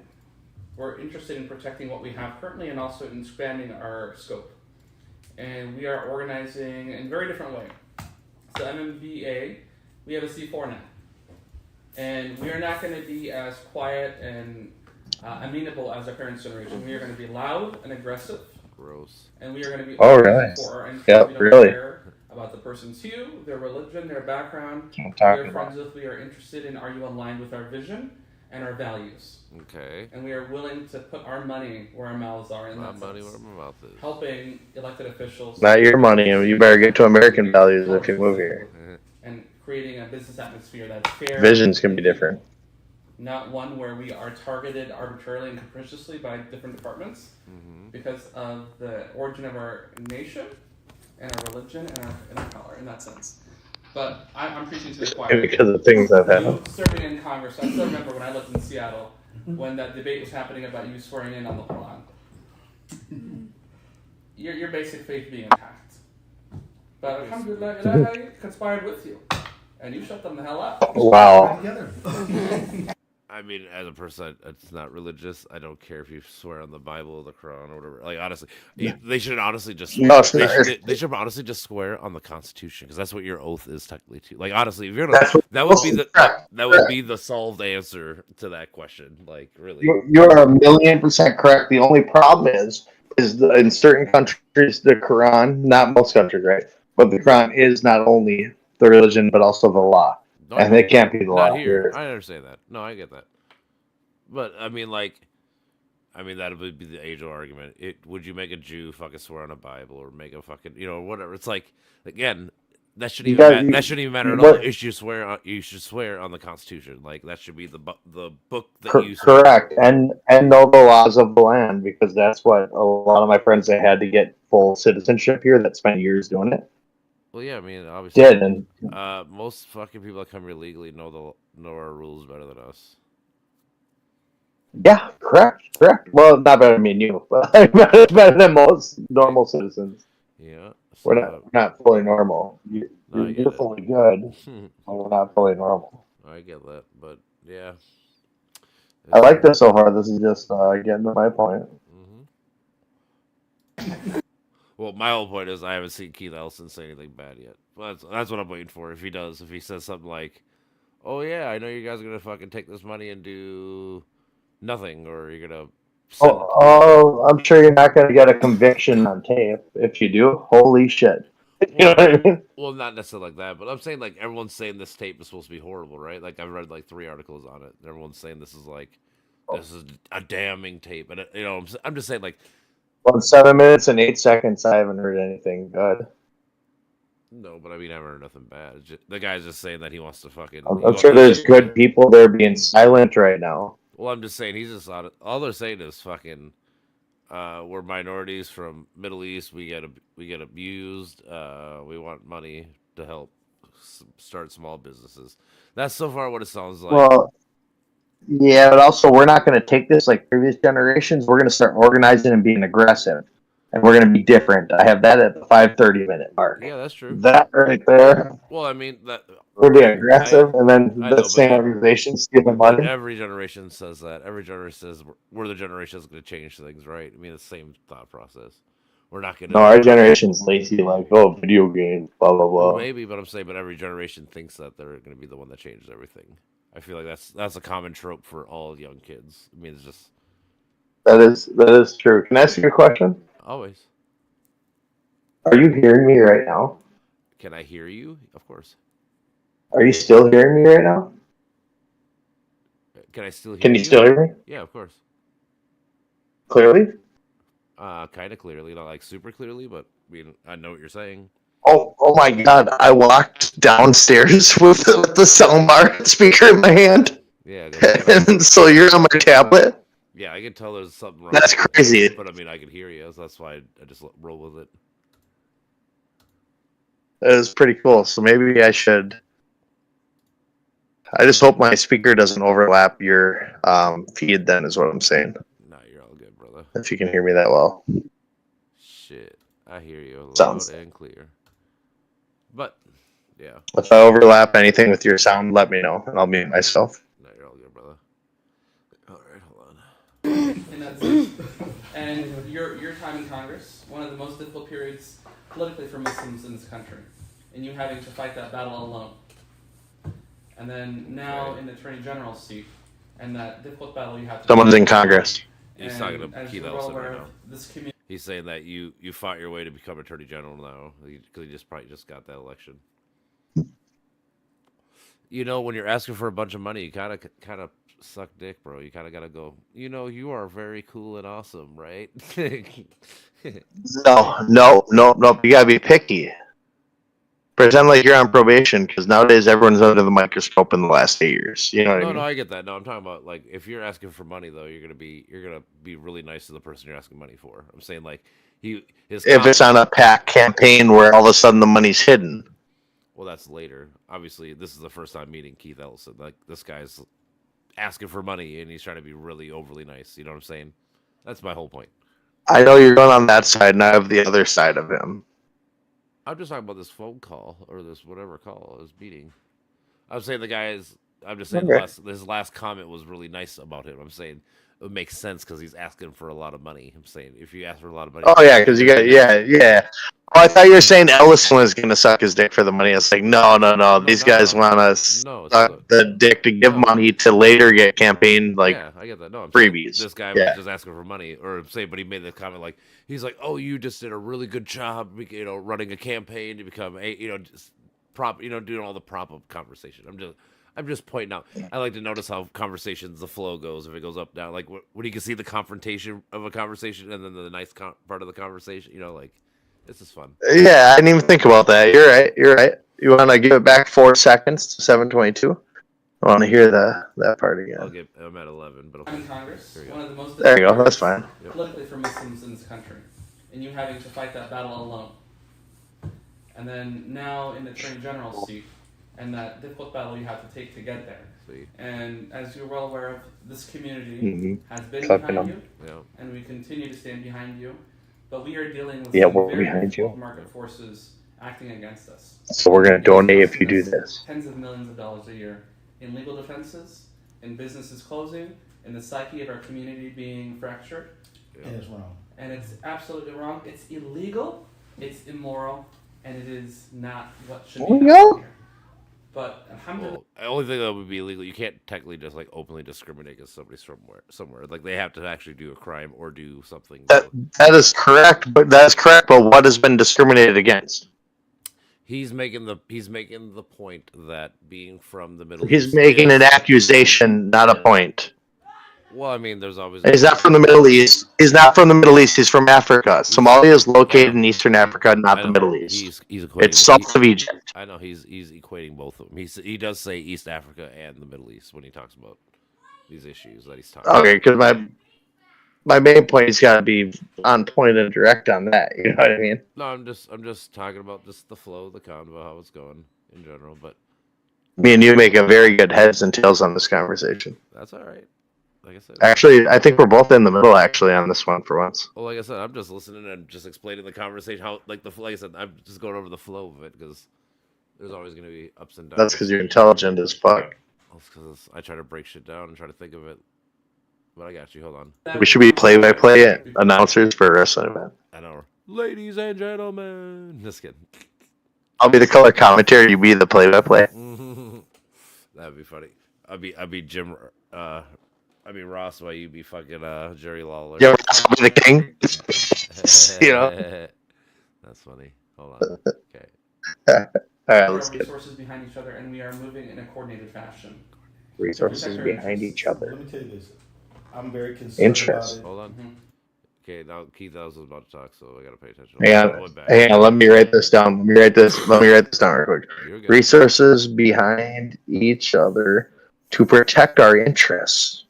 We're interested in protecting what we have currently and also in expanding our scope. And we are organizing in a very different way. So MMVA, we have a C4 now. And we are not going to be as quiet and amenable as our parents' generation. We are going to be loud and aggressive. Gross. And we are going to be really? care about the person's hue, their religion, their background, who they're friends with. We are interested in, are you aligned with our vision and our values? Okay. And we are willing to put our money where our mouths are. In Not that money sense. where my mouth is. Helping elected officials. Not your money, and you better get to American values if you move here. And creating a business atmosphere that's fair. Visions can be different. Not one where we are targeted arbitrarily and capriciously by different departments because of the origin of our nation and our religion and our color in that sense. But I'm preaching to the choir. Because of things I've had. You serving in Congress, I still remember when I lived in Seattle when that debate was happening about you swearing in on the Quran. Your basic faith being intact. But alhamdulillah, Ilahi conspired with you. And you shut them the hell up. Wow. I mean, as a person that's not religious, I don't care if you swear on the Bible or the Quran or whatever. Like, honestly, they should honestly just they should honestly just swear on the Constitution because that's what your oath is technically too. Like, honestly, if you're gonna, that would be the solved answer to that question. Like, really, you're 1,000,000% correct. The only problem is in certain countries the Quran, not most countries, right? But the Quran is not only the religion but also the law. And it can't be the law. Here. I understand that. No, I get that. But I mean, that would be the age-old argument. Would you make a Jew fucking swear on a Bible or make a fucking whatever? It's like, again, that shouldn't even matter at all. You should swear on the Constitution. Like, that should be the book that you swear. Correct, and know the laws of the land because that's what a lot of my friends that had to get full citizenship here that spent years doing it. Well, yeah, I mean, obviously, and most fucking people that come here legally know our rules better than us. Yeah, correct. Well, not better than me and you, but better than most normal citizens. Yeah, we're not fully normal. No, I You're get it. fully good, but we're not fully normal. I get that, but yeah. I like this so far. This is just getting to my point. Well, my whole point is I haven't seen Keith Ellison say anything bad yet. Well, that's what I'm waiting for. If he does, if he says something like, "Oh yeah, I know you guys are gonna fucking take this money and do nothing, or you're gonna." I'm sure you're not going to get a conviction on tape. If you do, holy shit. You know what I mean? Well, not necessarily like that, but I'm saying like everyone's saying this tape is supposed to be horrible, right? Like I've read like 3 articles on it. And everyone's saying this is a damning tape, and you know, I'm just saying like. Well, in 7 minutes and 8 seconds, I haven't heard anything good. No, but I mean, I haven't heard nothing bad. The guy's just saying that he wants to fucking. I'm sure there's good people there being silent right now. Well, I'm just saying he's just all they're saying is fucking. We're minorities from Middle East. We get abused. We want money to help start small businesses. That's so far what it sounds like. Well, yeah, but also we're not going to take this like previous generations. We're going to start organizing and being aggressive, and we're going to be different. I have that at the 5:30 minute mark. Yeah, that's true. That right there. Well, I mean that we're being aggressive, and then the same organization stealing money. Every generation says that. Every generation says we're the generation that's going to change things, right? I mean, the same thought process. We're not going to. No, our generation's lazy, like, oh, video games, blah blah blah. Well, maybe, but I'm saying, but every generation thinks that they're going to be the one that changes everything. I feel like that's a common trope for all young kids. I mean, it's just that is true. Can I ask you a question? Always. Are you hearing me right now? Can I hear you? Of course. Are you still hearing me right now? Can I still hear you? Can you still hear me? Yeah, of course. Clearly? Kind of clearly, not like super clearly, but I know what you're saying. Oh my God! I walked downstairs with the soundbar speaker in my hand. Yeah. And so you're on my tablet. Yeah, I can tell there's something wrong. That's crazy. But I mean, I can hear you, so that's why I just roll with it. That is pretty cool. So maybe I should. I just hope my speaker doesn't overlap your feed. Then is what I'm saying. No, you're all good, brother. If you can hear me that well. Shit, I hear you Sounds loud and clear. But yeah. If I overlap anything with your sound, let me know, and I'll mute myself. No, you're all good, brother. All right, hold on. And that's it. And your time in Congress, one of the most difficult periods politically for Muslims in this country, and you having to fight that battle alone. And then now in the Attorney General's seat, and that difficult battle you have to. Someone's in Congress. He's talking to Keith Ellison right now. He's saying that you fought your way to become Attorney General now because he probably just got that election. You know, when you're asking for a bunch of money, you kind of suck dick, bro. You kind of gotta go. You know, you are very cool and awesome, right? No. You gotta be picky. Pretend like you're on probation, because nowadays everyone's under the microscope in the last 8 years. You know what I mean? No, I get that. No, I'm talking about like if you're asking for money though, you're gonna be really nice to the person you're asking money for. I'm saying like if it's on a PAC campaign where all of a sudden the money's hidden. Well, that's later. Obviously, this is the first time meeting Keith Ellison. Like this guy's asking for money and he's trying to be really overly nice. You know what I'm saying? That's my whole point. I know you're going on that side, and I have the other side of him. I'm just talking about this phone call or this whatever call, this meeting. I'm saying I'm just saying his last comment was really nice about him. I'm saying it would make sense because he's asking for a lot of money. I'm saying if you ask for a lot of money. Oh yeah, because you got yeah. Oh, I thought you were saying Ellison was gonna suck his dick for the money. It's like no. These guys want to suck the dick to give money to later get campaign Yeah, I get that. No, I'm freebies. This guy was just asking for money, or say, but he made the comment like he's like, "Oh, you just did a really good job, running a campaign to become doing all the prop up conversation." I'm just pointing out. I like to notice how the flow goes. If it goes up, down, like when you can see the confrontation of a conversation and then the nice part of the conversation. Like this is fun. Yeah, I didn't even think about that. You're right. You want to give it back 4 seconds to 7:22? I want to hear that part again. I'm at 11, but in Congress, one of the most there you go. That's fine. Politically for Muslims in this country, and you having to fight that battle alone. And then now in the Attorney General's seat, and that difficult battle you have to take to get there. And as you're well aware of, this community has been behind you, and we continue to stand behind you. But we are dealing with some very difficult market forces acting against us. So we're going to donate if you do this. Tens of millions of dollars a year in legal defenses, in businesses closing, in the psyche of our community being fractured. And it's wrong. And it's absolutely wrong. It's illegal, it's immoral, and it is not what should be happening here. But alhamdulillah. Well, the only thing that would be illegal, you can't technically just like openly discriminate against somebody somewhere. Like they have to actually do a crime or do something. That is correct, but what has been discriminated against? He's making the point that being from the Middle East. He's making an accusation, not a point. Well, I mean, there's always. He's not from the Middle East. He's not from the Middle East. He's from Africa. Somalia is located in Eastern Africa, not the Middle East. He's equating, it's south of Egypt. I know he's equating both of them. He does say East Africa and the Middle East when he talks about these issues that he's talking. Okay, because my main point has got to be on point and direct on that. You know what I mean? No, I'm just talking about just the flow, the convo, how it's going in general. But me and you make a very good heads and tails on this conversation. That's all right. Like I said, actually, I think we're both in the middle actually on this one for once. Well, like I said, I'm just listening and just explaining the conversation. How like I said, I'm just going over the flow of it because there's always going to be ups and downs. That's because you're intelligent as fuck. That's because I try to break shit down and try to think of it. But I got you. Hold on. We should be play-by-play announcers for a wrestling event. I know. Ladies and gentlemen, just kidding. I'll be the color commentary. You be the play-by-play. That'd be funny. I'd be Jim. Ross, while you be fucking Jerry Lawler. Yeah, Ross will be the king. You know. That's funny. Hold on. Okay. All right, There let's are get resources behind each other, and we are moving in a coordinated fashion. resources behind each other. Let me tell you this. I'm very concerned Interest. about it. Hold on. Okay, now Keith, I was about to talk, so I gotta pay attention. Hang on, let me write this down. Let me write this down real quick. Resources behind each other to protect our interests.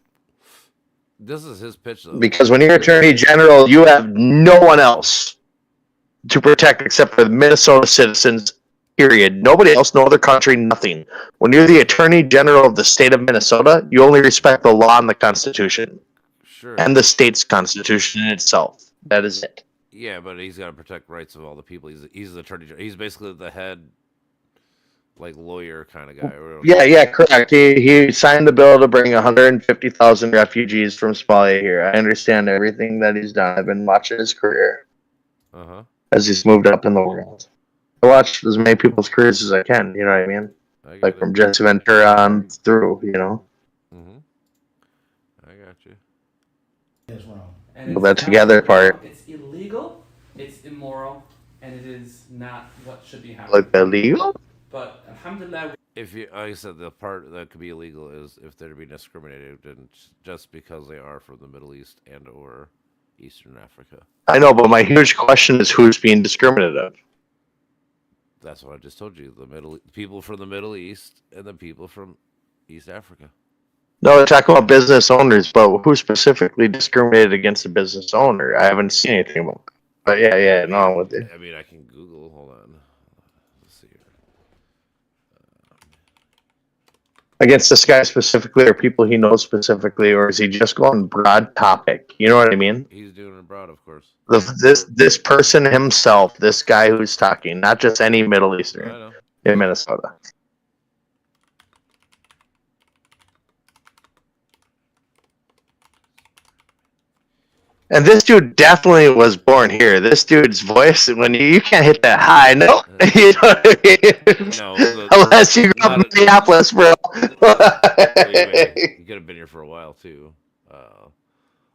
This is his pitch, though. Because when you're Attorney General, you have no one else to protect except for the Minnesota citizens, period. Nobody else, no other country, nothing. When you're the Attorney General of the state of Minnesota, you only respect the law and the Constitution. Sure. And the state's Constitution in itself. That is it. Yeah, but he's got to protect rights of all the people. He's the Attorney General. He's basically the head, like, lawyer kind of guy. Yeah, correct. He signed the bill to bring 150,000 refugees from Somalia here. I understand everything that he's done. I've been watching his career as he's moved up in the world. I watch as many people's careers as I can, you know what I mean? Like from Jesse Ventura on through, you know? I got you. It's wrong. And Well, that together part. It's illegal, it's immoral, and it is not what should be happening. Like illegal? But alhamdulillah, If you, like I said, the part that could be illegal is if they're to be discriminated, and just because they are from the Middle East and or Eastern Africa. I know, but my huge question is who's being discriminative? That's what I just told you. The people from the Middle East and the people from East Africa. No, they talk about business owners, but who specifically discriminated against a business owner? I haven't seen anything about it. But yeah, no, I'm with you. I mean, I can Google. Hold on. Let's see here. Against this guy specifically, or people he knows specifically, or is he just going broad topic? You know what I mean? He's doing it broad, of course. This person himself, this guy who's talking, not just any Middle Eastern in Minnesota. And this dude definitely was born here. This dude's voice, when you can't hit that high note, you know what I mean? No, unless you grew up in Minneapolis, bro. You could have been here for a while too.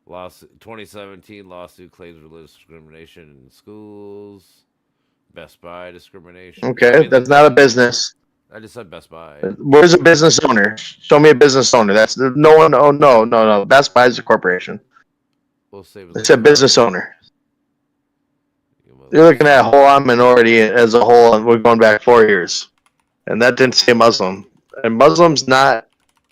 Lawsuit 2017 lawsuit claims religious discrimination in schools. Best Buy discrimination. Okay, that's not a business. I just said Best Buy. Where's a business owner? Show me a business owner. That's no one. Oh no. Best Buy is a corporation. We'll save It's a business owner. You're looking at a whole minority as a whole, and we're going back 4 years. And that didn't say Muslim. And Muslim's not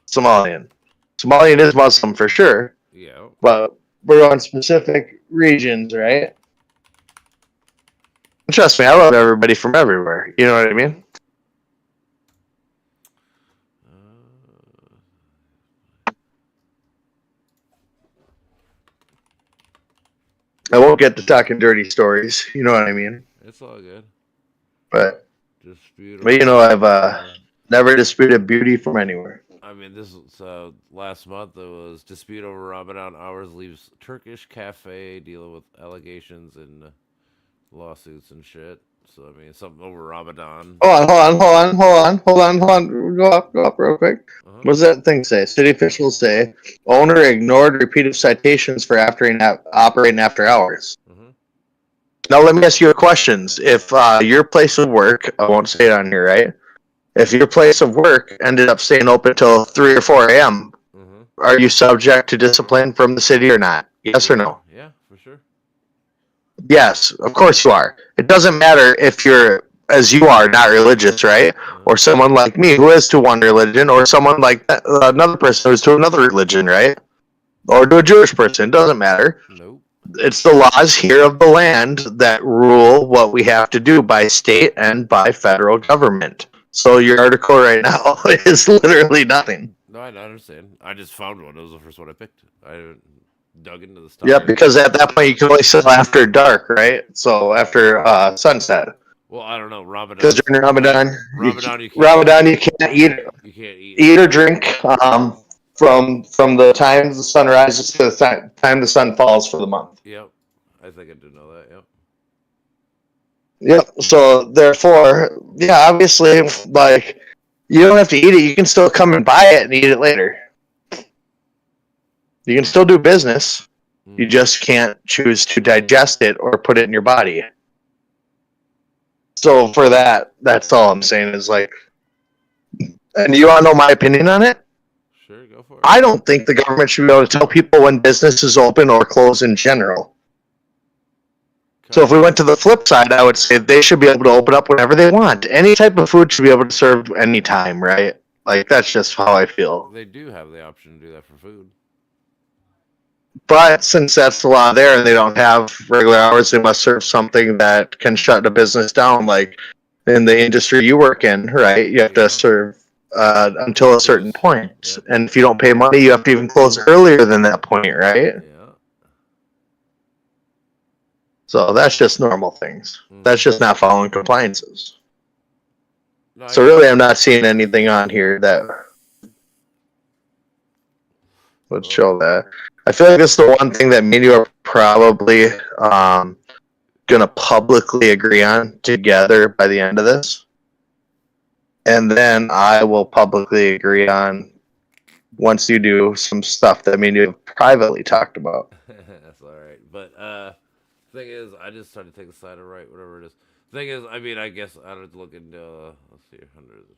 Somalian. Somalian is Muslim for sure. Yeah. But we're on specific regions, right? Trust me, I love everybody from everywhere. You know what I mean? I won't get to talking dirty stories. You know what I mean? It's all good. But Dispute but you know, I've never disputed beauty from anywhere. I mean, this was last month. There was dispute over Ramadan hours leaves Turkish cafe dealing with allegations and lawsuits and shit. So I mean, something over Ramadan. Hold on. Go up real quick. What does that thing say? City officials say owner ignored repeated citations for operating after hours. Now let me ask you a question. If your place of work, I won't say it on here, right? If your place of work ended up staying open till 3 or 4 a.m., are you subject to discipline from the city or not? Yes or no? Yeah, for sure. Yes, of course you are. It doesn't matter if you're, as you are, not religious, right? Or someone like me who is to one religion, or someone like another person who is to another religion, right? Or to a Jewish person. It doesn't matter. Nope. It's the laws here of the land that rule what we have to do by state and by federal government. So your article right now is literally nothing. No, I understand. I just found one. It was the first one I picked. I dug into the stuff. Yep, because at that point you can only sell after dark, right? So after sunset. Well, I don't know. Ramadan. Because during Ramadan, you can't eat or drink from the time the sun rises to the time the sun falls for the month. Yep, I think I do know that. Yep. Yep. So therefore, yeah, obviously, like you don't have to eat it. You can still come and buy it and eat it later. You can still do business. You just can't choose to digest it or put it in your body. So for that, that's all I'm saying is like, and you want to know my opinion on it? Sure, go for it. I don't think the government should be able to tell people when business is open or closed in general. So if we went to the flip side, I would say they should be able to open up whenever they want. Any type of food should be able to serve anytime, right? Like, that's just how I feel. They do have the option to do that for food. But since that's the law there and they don't have regular hours, they must serve something that can shut the business down. Like in the industry you work in, right? You have to serve until a certain point. And if you don't pay money, you have to even close earlier than that point, right? So that's just normal things. That's just not following compliances. So really, I'm not seeing anything on here that would show that. I feel like this is the one thing that me and you are probably gonna publicly agree on together by the end of this, and then I will publicly agree on once you do some stuff that me and you have privately talked about. That's all right. But thing is, I just tried to take the side of right, whatever it is. Thing is, I mean, I guess I'd have to look into. Let's see, hundreds.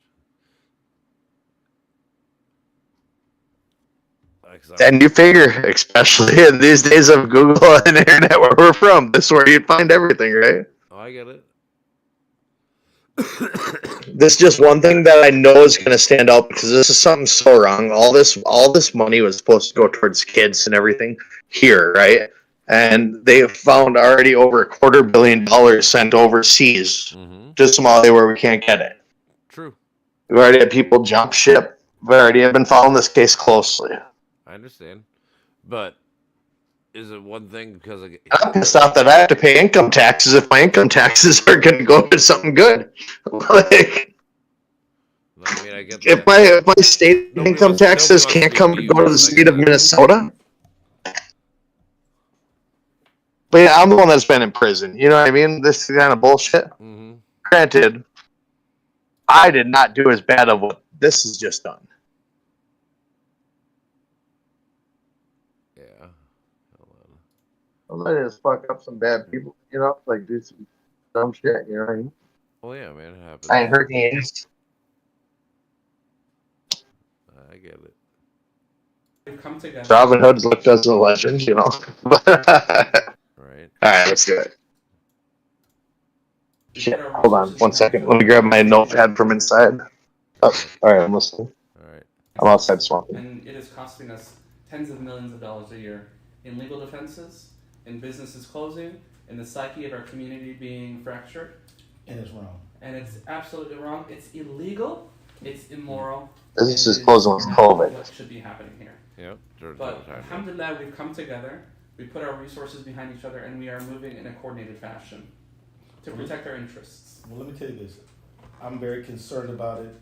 And you figure, especially in these days of Google and internet where we're from, this is where you'd find everything, right? Oh, I get it. This is just one thing that I know is going to stand out because this is something so wrong. All this money was supposed to go towards kids and everything here, right? And they found already over $250 million sent overseas to Somalia where we can't get it. True. We've already had people jump ship. We already have been following this case closely. I understand, but is it one thing because I'm pissed off that I have to pay income taxes if my income taxes are going to go to something good. Like, I mean, I get that. if my state income taxes can't go to the state of Minnesota. But yeah, I'm the one that's been in prison. You know what I mean? This kind of bullshit. Granted, I did not do as bad of what this is just done. Yeah. Somebody just fuck up some bad people, you know, like do some dumb shit, you know what I mean? Well, yeah, man, it happens. I ain't hurt any ass. I get it. We've come together. Robin Hood looked as a legend, you know. Right. Alright, let's do it. Shit, hold on 1 second. Let me grab my notepad from inside. Oh, alright, I'm listening. Alright. I'm outside swamping. And it is costing us tens of millions of dollars a year in legal defenses, in businesses closing, in the psyche of our community being fractured. And it's wrong. And it's absolutely wrong. It's illegal. It's immoral. This is closing with COVID. What should be happening here. Yep. But alhamdulillah, we've come together. We put our resources behind each other, and we are moving in a coordinated fashion to protect our interests. Well, let me tell you this. I'm very concerned about it.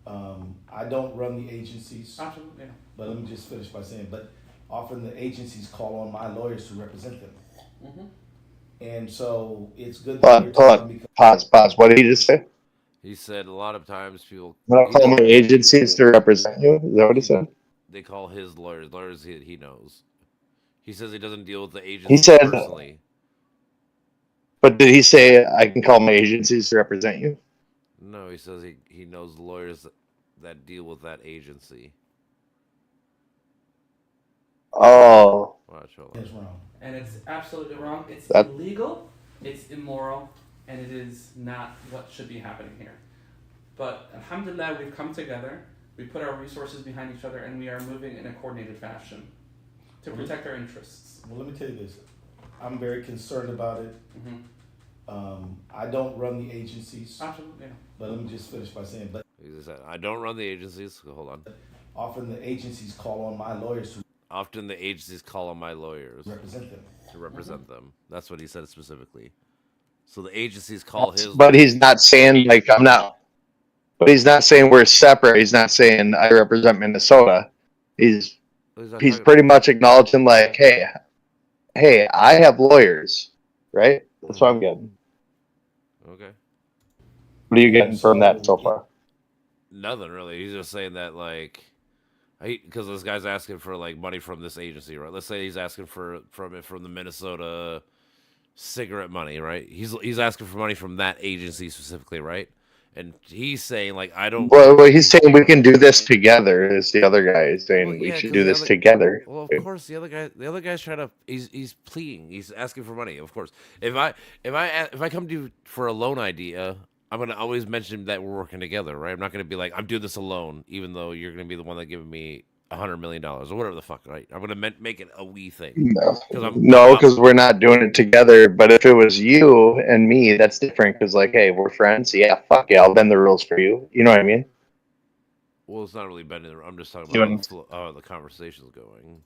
Mm-hmm. I don't run the agencies. Absolutely. Yeah. But let me just finish by saying, but often the agencies call on my lawyers to represent them. Mm-hmm. And so it's good Hold that we're on. talking Pause. What did he just say? He said a lot of times people. I'll call my agencies to represent you. Is that what he said? They call his lawyers he knows. He says he doesn't deal with the He agency said, personally. but did he say I can call my agencies to represent you? No, he says he knows lawyers that deal with that agency. Oh. Watch, hold It's wrong. And it's absolutely wrong. It's That- illegal, it's immoral, and it is not what should be happening here. But alhamdulillah, we've come together, we put our resources behind each other, and we are moving in a coordinated fashion to protect our interests. Well, let me tell you this. I'm very concerned about it. Mm-hmm. I don't run the agencies. Absolutely. Yeah. But let me just finish by saying, but He said, I don't run the agencies. Hold on. often the agencies call on my lawyers to Often the agencies call on my lawyers represent them. to represent them. That's what he said specifically. So the agencies call his. But he's not saying like I'm not. But he's not saying we're separate. He's not saying I represent Minnesota. He's pretty much acknowledging like, hey, I have lawyers, right? That's what I'm getting. Okay. What are you getting from that so far? Nothing really. He's just saying that like, because this guy's asking for like money from this agency, right? Let's say he's asking from the Minnesota cigarette money, right? He's asking for money from that agency specifically, right? And he's saying like, I don't. Well, he's saying we can do this together. Is the other guy is saying we should do this together. Well, of course, the other guy's trying to. He's pleading. He's asking for money. Of course, if I come to you for a loan idea, I'm gonna always mention that we're working together, right? I'm not gonna be like I'm doing this alone, even though you're gonna be the one that giving me $100 million or whatever the fuck, right? I'm gonna make it a we thing. No, because we're not doing it together. But if it was you and me, that's different. Because like, hey, we're friends. Yeah, fuck yeah, I'll bend the rules for you. You know what I mean? Well, it's not really bending. I'm just talking Doing- about how the conversation's going,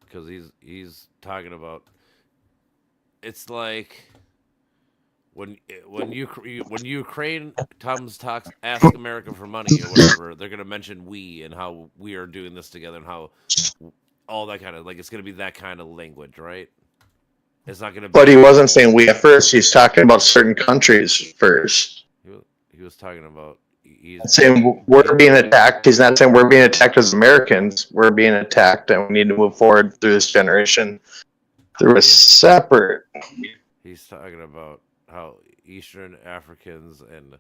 because he's talking about. It's like when Ukraine talks asks America for money or whatever, they're gonna mention we and how we are doing this together and how all that kind of like it's gonna be that kind of language, right? It's not gonna. But he wasn't saying we at first. He's talking about certain countries first. He was talking about. He's Saying we're being attacked. He's not saying we're being attacked as Americans. We're being attacked, and we need to move forward through this generation through a separate. He's talking about how Eastern Africans and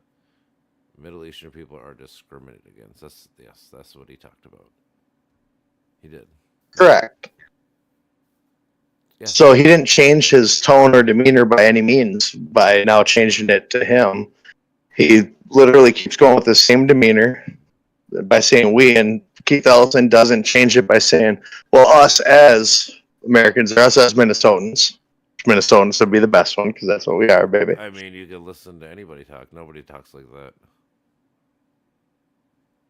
Middle Eastern people are discriminated against. That's what he talked about. He did. Correct. Yeah. So he didn't change his tone or demeanor by any means by now changing it to him. He literally keeps going with the same demeanor by saying we, and Keith Ellison doesn't change it by saying, well, us as Americans, or us as Minnesotans. Minnesotans would be the best one because that's what we are, baby. I mean, you can listen to anybody talk. Nobody talks like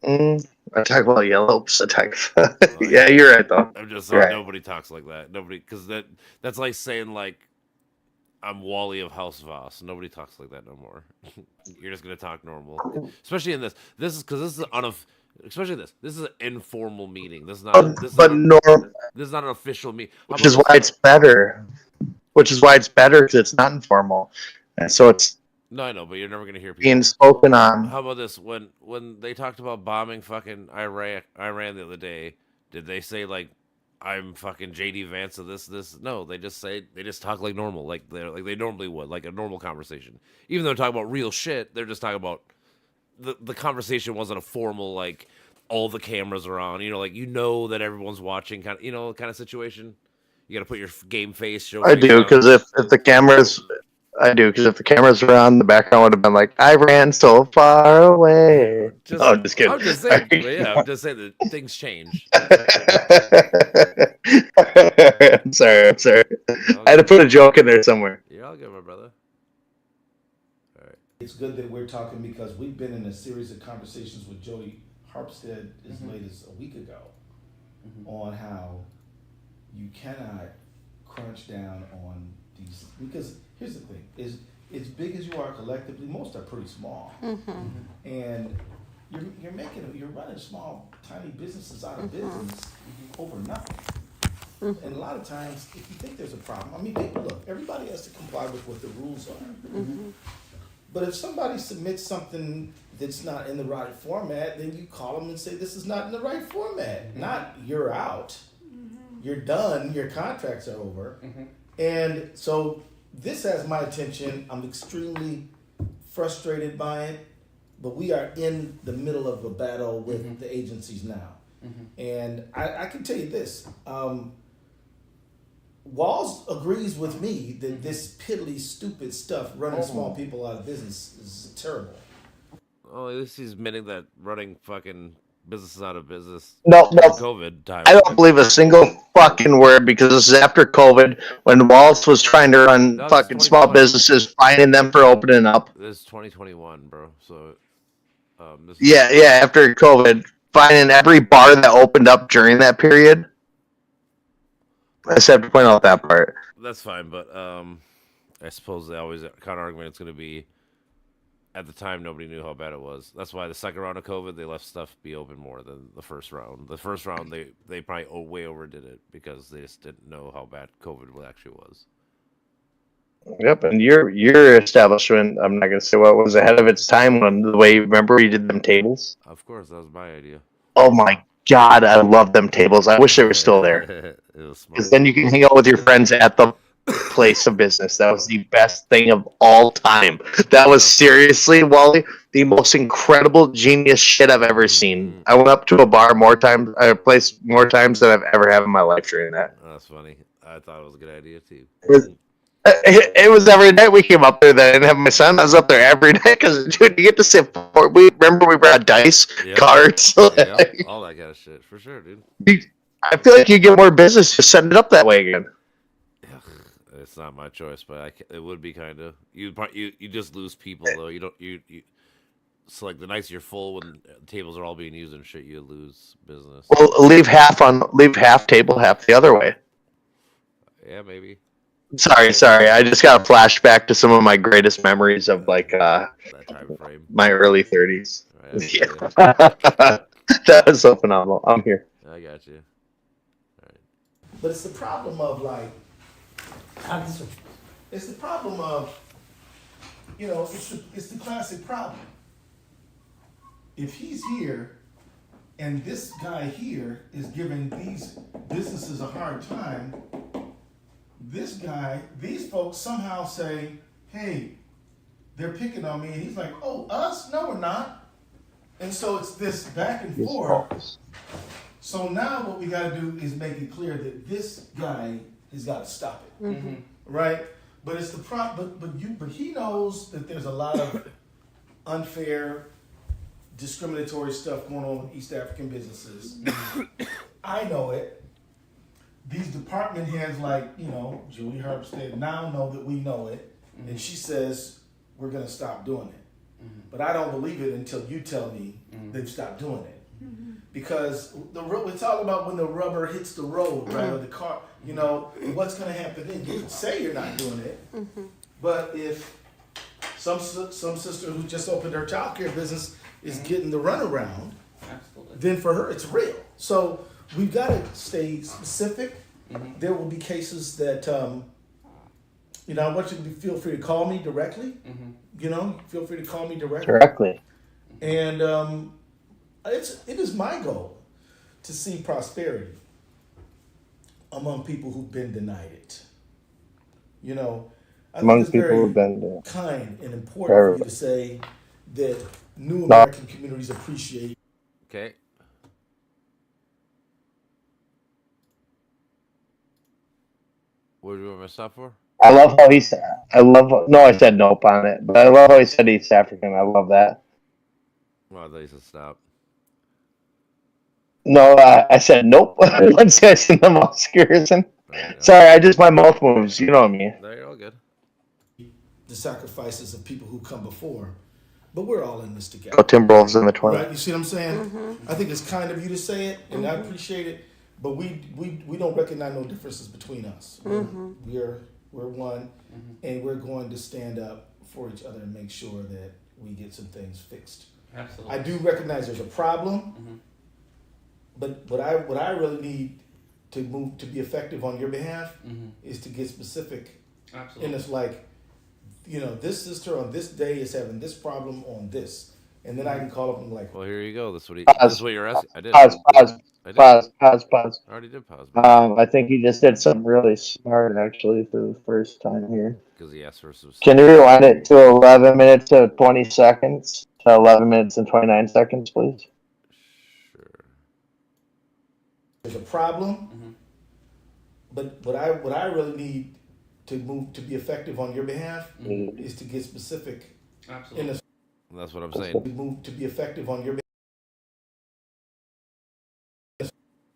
that. I talk about yellows. I talk. Yeah, you're right though. I'm just You're saying right. nobody talks like that. Nobody, because that's like saying like I'm Wally of House Voss. Nobody talks like that no more. You're just gonna talk normal, especially in this. This is because this is especially this. This is an informal meeting. This is not. This is not an official meeting. Which is why it's better. Which is why it's better because it's not informal, and so it's No, I know, but you're never gonna hear people being spoken on. How about this? When they talked about bombing fucking Iran the other day, did they say like I'm fucking JD Vance of this? No, they just talk like normal, like they normally would, like a normal conversation. Even though they're talking about real shit, they're just talking about the conversation wasn't a formal like all the cameras are on, like that everyone's watching kind of situation. You got to put your game face. Show I do because if the cameras, if the cameras were on, the background would have been like I ran so far away. I'm just kidding. I'm just saying, I'm just saying that things change. I'm sorry. I had to put a joke in there somewhere. You're all good, my brother. All right. It's good that we're talking because we've been in a series of conversations with Jody Harpstead as late as a week ago on how you cannot crunch down on these, because here's the thing: is as big as you are collectively, most are pretty small, and you're running small, tiny businesses out of business over nothing. And a lot of times, if you think there's a problem, I mean, look, everybody has to comply with what the rules are. But if somebody submits something that's not in the right format, then you call them and say, this is not in the right format. Not you're out, you're done, your contracts are over. And so this has my attention. I'm extremely frustrated by it, but we are in the middle of a battle with the agencies now. And I can tell you this, Walls agrees with me that this piddly, stupid stuff running small people out of business is terrible. Oh, at least he's admitting that running fucking businesses out of business. No. COVID time. I don't believe a single fucking word, because this is after COVID, when Walls was trying to run fucking small businesses, finding them for opening up. This is 2021, bro. So, Yeah, after COVID, finding every bar that opened up during that period. I just have to point out that part. That's fine, but I suppose they always counter argument. It's going to be, at the time, nobody knew how bad it was. That's why the second round of COVID, they left stuff be open more than the first round. The first round, they probably way overdid it because they just didn't know how bad COVID actually was. Yep, and your establishment, I'm not going to say what was ahead of its time when the way, remember you did them tables? Of course, that was my idea. Oh my God, I love them tables. I wish they were still there. Because then you can hang out with your friends at the place of business. That was the best thing of all time. That was seriously, Wally, the most incredible genius shit I've ever seen. I went up to a bar a place more times than I've ever had in my life during that. That's funny. I thought it was a good idea too. It was every night we came up there. That I didn't have my son. I was up there every night because, dude, you get to sit. We brought dice, cards, all that kind of shit for sure, dude. I feel like you get more business just setting it up that way again. It's not my choice, but it would be kind of. You just lose people though. You don't you. So like the nights you're full when tables are all being used and shit, you lose business. Well, leave half table, half the other way. Yeah, maybe. Sorry. I just got a flashback to some of my greatest memories of like that time frame. My early 30s. Right, yeah. That was so phenomenal. I'm here. I got you. All right. But it's the problem of like, it's the problem of, it's the classic problem. If he's here and this guy here is giving these businesses a hard time, these folks somehow say, hey, they're picking on me. And he's like, oh, us? No, we're not. And so it's this back and forth. So now what we got to do is make it clear that this guy has got to stop it. Right? But it's the but he knows that there's a lot of unfair, discriminatory stuff going on with East African businesses. I know it. These department heads like, Julie Herbstead now know that we know it. And she says, we're going to stop doing it. But I don't believe it until you tell me they've stopped doing it. Because it's all about when the rubber hits the road, right? Or the car, what's going to happen then? You can say you're not doing it. But if some sister who just opened her childcare business is getting the runaround, then for her it's real. So we've got to stay specific. There will be cases that, I want you to feel free to call me directly. Feel free to call me directly. And it is my goal to see prosperity among people who've been denied it. I Among think it's people who've been very kind and important for you to say that new American communities appreciate. Okay. What do you want me to stop for? I love how I said nope on it, but I love how he said East African. I love that. Well, I thought you said stop. No, I said nope. Once I seen them all Skirson. Sorry, my mouth moves. You know what I mean. No, you're all good. The sacrifices of people who come before, but we're all in this together. Oh, Timberwolves in the 20. Right? You see what I'm saying? I think it's kind of you to say it, and I appreciate it. but we don't recognize no differences between us. Mhm. We're one, and we're going to stand up for each other and make sure that we get some things fixed. Absolutely. I do recognize there's a problem, but what I really need to move to be effective on your behalf is to get specific. Absolutely. And it's like, this sister on this day is having this problem on this, and then I can call up and like, Well, here you go. That's what he. Pause. That's what you're asking. I did. Pause. Pause. I did. Pause. I already did pause. I think he just did something really smart actually for the first time here. Because he asked for some. Can you rewind it to 11 minutes and 20 seconds to 11 minutes and 29 seconds, please? there's a problem, but what I really need to move to be effective on your behalf is to get specific. Absolutely. That's what I'm saying. Move to be effective on your behalf.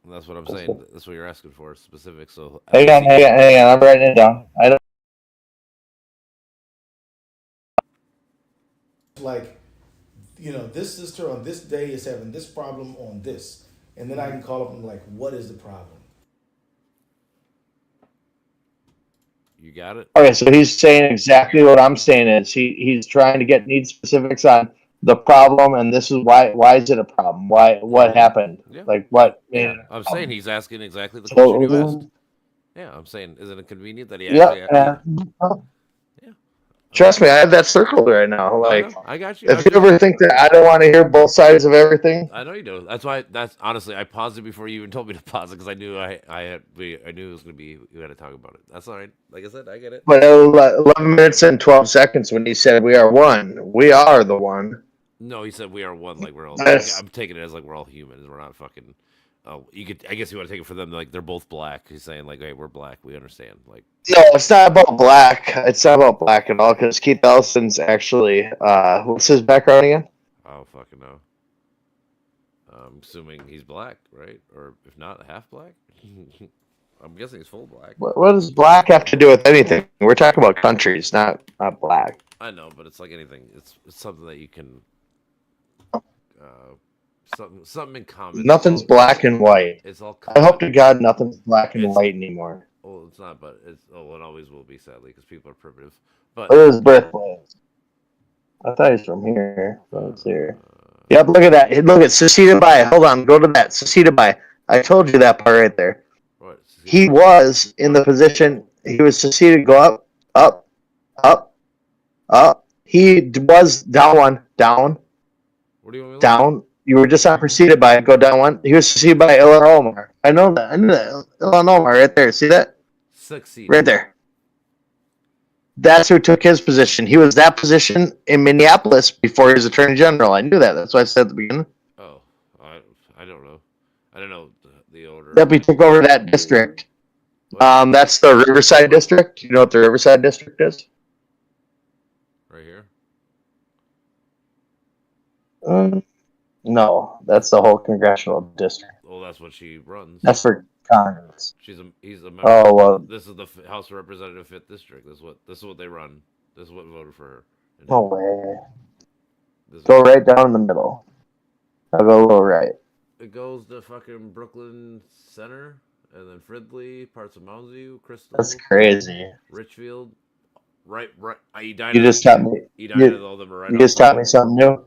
That's what I'm saying. That's what you're asking for, specific. So Hang on. I'm writing it down. I don't. Like, this sister on this day is having this problem on this, and then I can call up and like, what is the problem? You got it. Okay, so he's saying exactly what I'm saying is he's trying to get need specifics on the problem, and this is why is it a problem? What happened? Yeah. Like what? Yeah, I'm saying he's asking exactly the So- question you asked. Yeah, I'm saying, isn't it convenient that he actually? Yeah. Trust me, I have that circled right now. Like, I got you. if you ever think that I don't want to hear both sides of everything, I know you do. That's why. That's honestly, I paused it before you even told me to pause it because I knew I knew it was gonna be. We had to talk about it. That's all right. Like I said, I get it. but 11 minutes and 12 seconds when he said we are one, we are the one. No, he said we are one. Like we're all. That's- I'm taking it as like we're all humans. We're not fucking. Oh, you could. I guess you want to take it for them. Like they're both black. He's saying like, hey, we're black. We understand. Like. No, it's not about black. It's not about black at all. Because Keith Ellison's actually, what's his background again? I don't fucking know. I'm assuming he's black, right? Or if not, half black. I'm guessing he's full black. What does black have to do with anything? We're talking about countries, not black. I know, but it's like anything. It's something that you can. Something in common. Nothing's black and white. It's all. I hope to God nothing's black and white anymore. Well, it's not, but it's. Oh, it always will be, sadly, because people are primitive. But What is his birthplace? I thought he's from here. Let's see here. Yep, look at that. Look at Sasita Bai. Hold on, go to that. Sasita Bai. I told you that part right there. What? He was in the position. He was Sasita go up, up, up, up. He was down one, down, What do you want me to down. You were just on preceded by go down one. He was preceded by Ilan Omar. I know that. Ilan Omar right there. See that? Succeed. Right there. That's who took his position. He was that position in Minneapolis before he was Attorney General. I knew that. That's why I said at the beginning. Oh, I don't know. I don't know the order. Yep, he took over that district. That's the Riverside District. You know what the Riverside District is? Right here. No, that's the whole congressional district. Well, that's what she runs. That's for Congress. He's a member. Oh, well. This is the House of Representative 5th District. This is what they run. This is what voted for her. No way. Go right down in the middle. I'll go a little right. It goes to fucking Brooklyn Center, and then Fridley, parts of Mountain View, Crystal. That's crazy. Richfield. Right. You just taught me. All them are right You just taught me something new.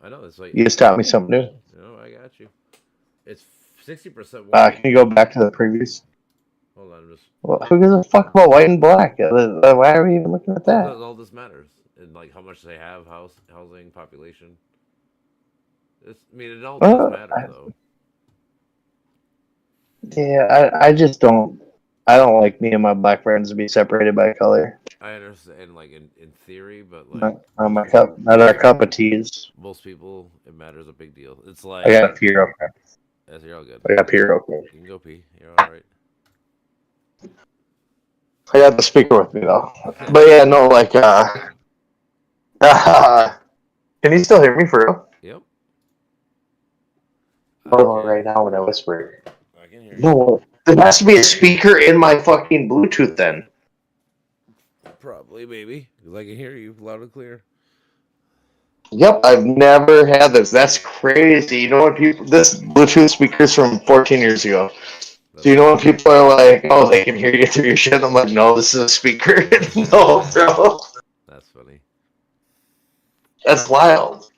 I know. That's like You just taught me something new. No, I got you. It's 60% Can you go back to the previous? Hold on, just. Well, who gives a fuck about white and black? Why are we even looking at that? All this matters, and like how much they have, housing, population. It all does matter though. Yeah, I just don't. I don't like me and my black friends to be separated by color. I understand, like in theory, but like Not our cup of teas. most people, it matters a big deal. It's I like got to pee real quick. Yes, you're all good. I got to pee real quick. You can go pee. You're all right. I got the speaker with me though. But yeah, no, like, can you still hear me for real? Yep. Oh, right now when I whisper. I can hear you. No, there has to be a speaker in my fucking Bluetooth then. Probably, maybe, because I can hear you loud and clear. Yep, I've never had this. That's crazy. You know what, people? This Bluetooth speaker's from 14 years ago. Do you know when people are like, "Oh, they can hear you through your shit"? I'm like, "No, this is a speaker." No, bro. That's funny. That's wild.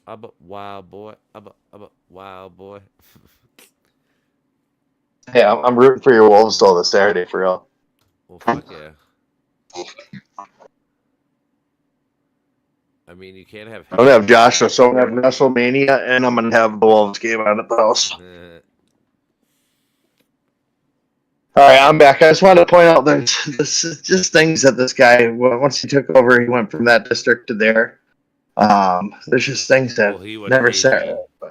I'm a wild boy. I'm a wild boy. Hey, I'm rooting for your Wolves though this Saturday for real. Well, fuck yeah. I mean, you can't have. I'm gonna have Joshua, so I'm gonna have WrestleMania, and I'm gonna have the Wolves game out at the house. All right, I'm back. I just wanted to point out that this is just things that this guy, once he took over, he went from that district to there. There's just things that He went never to said. AG.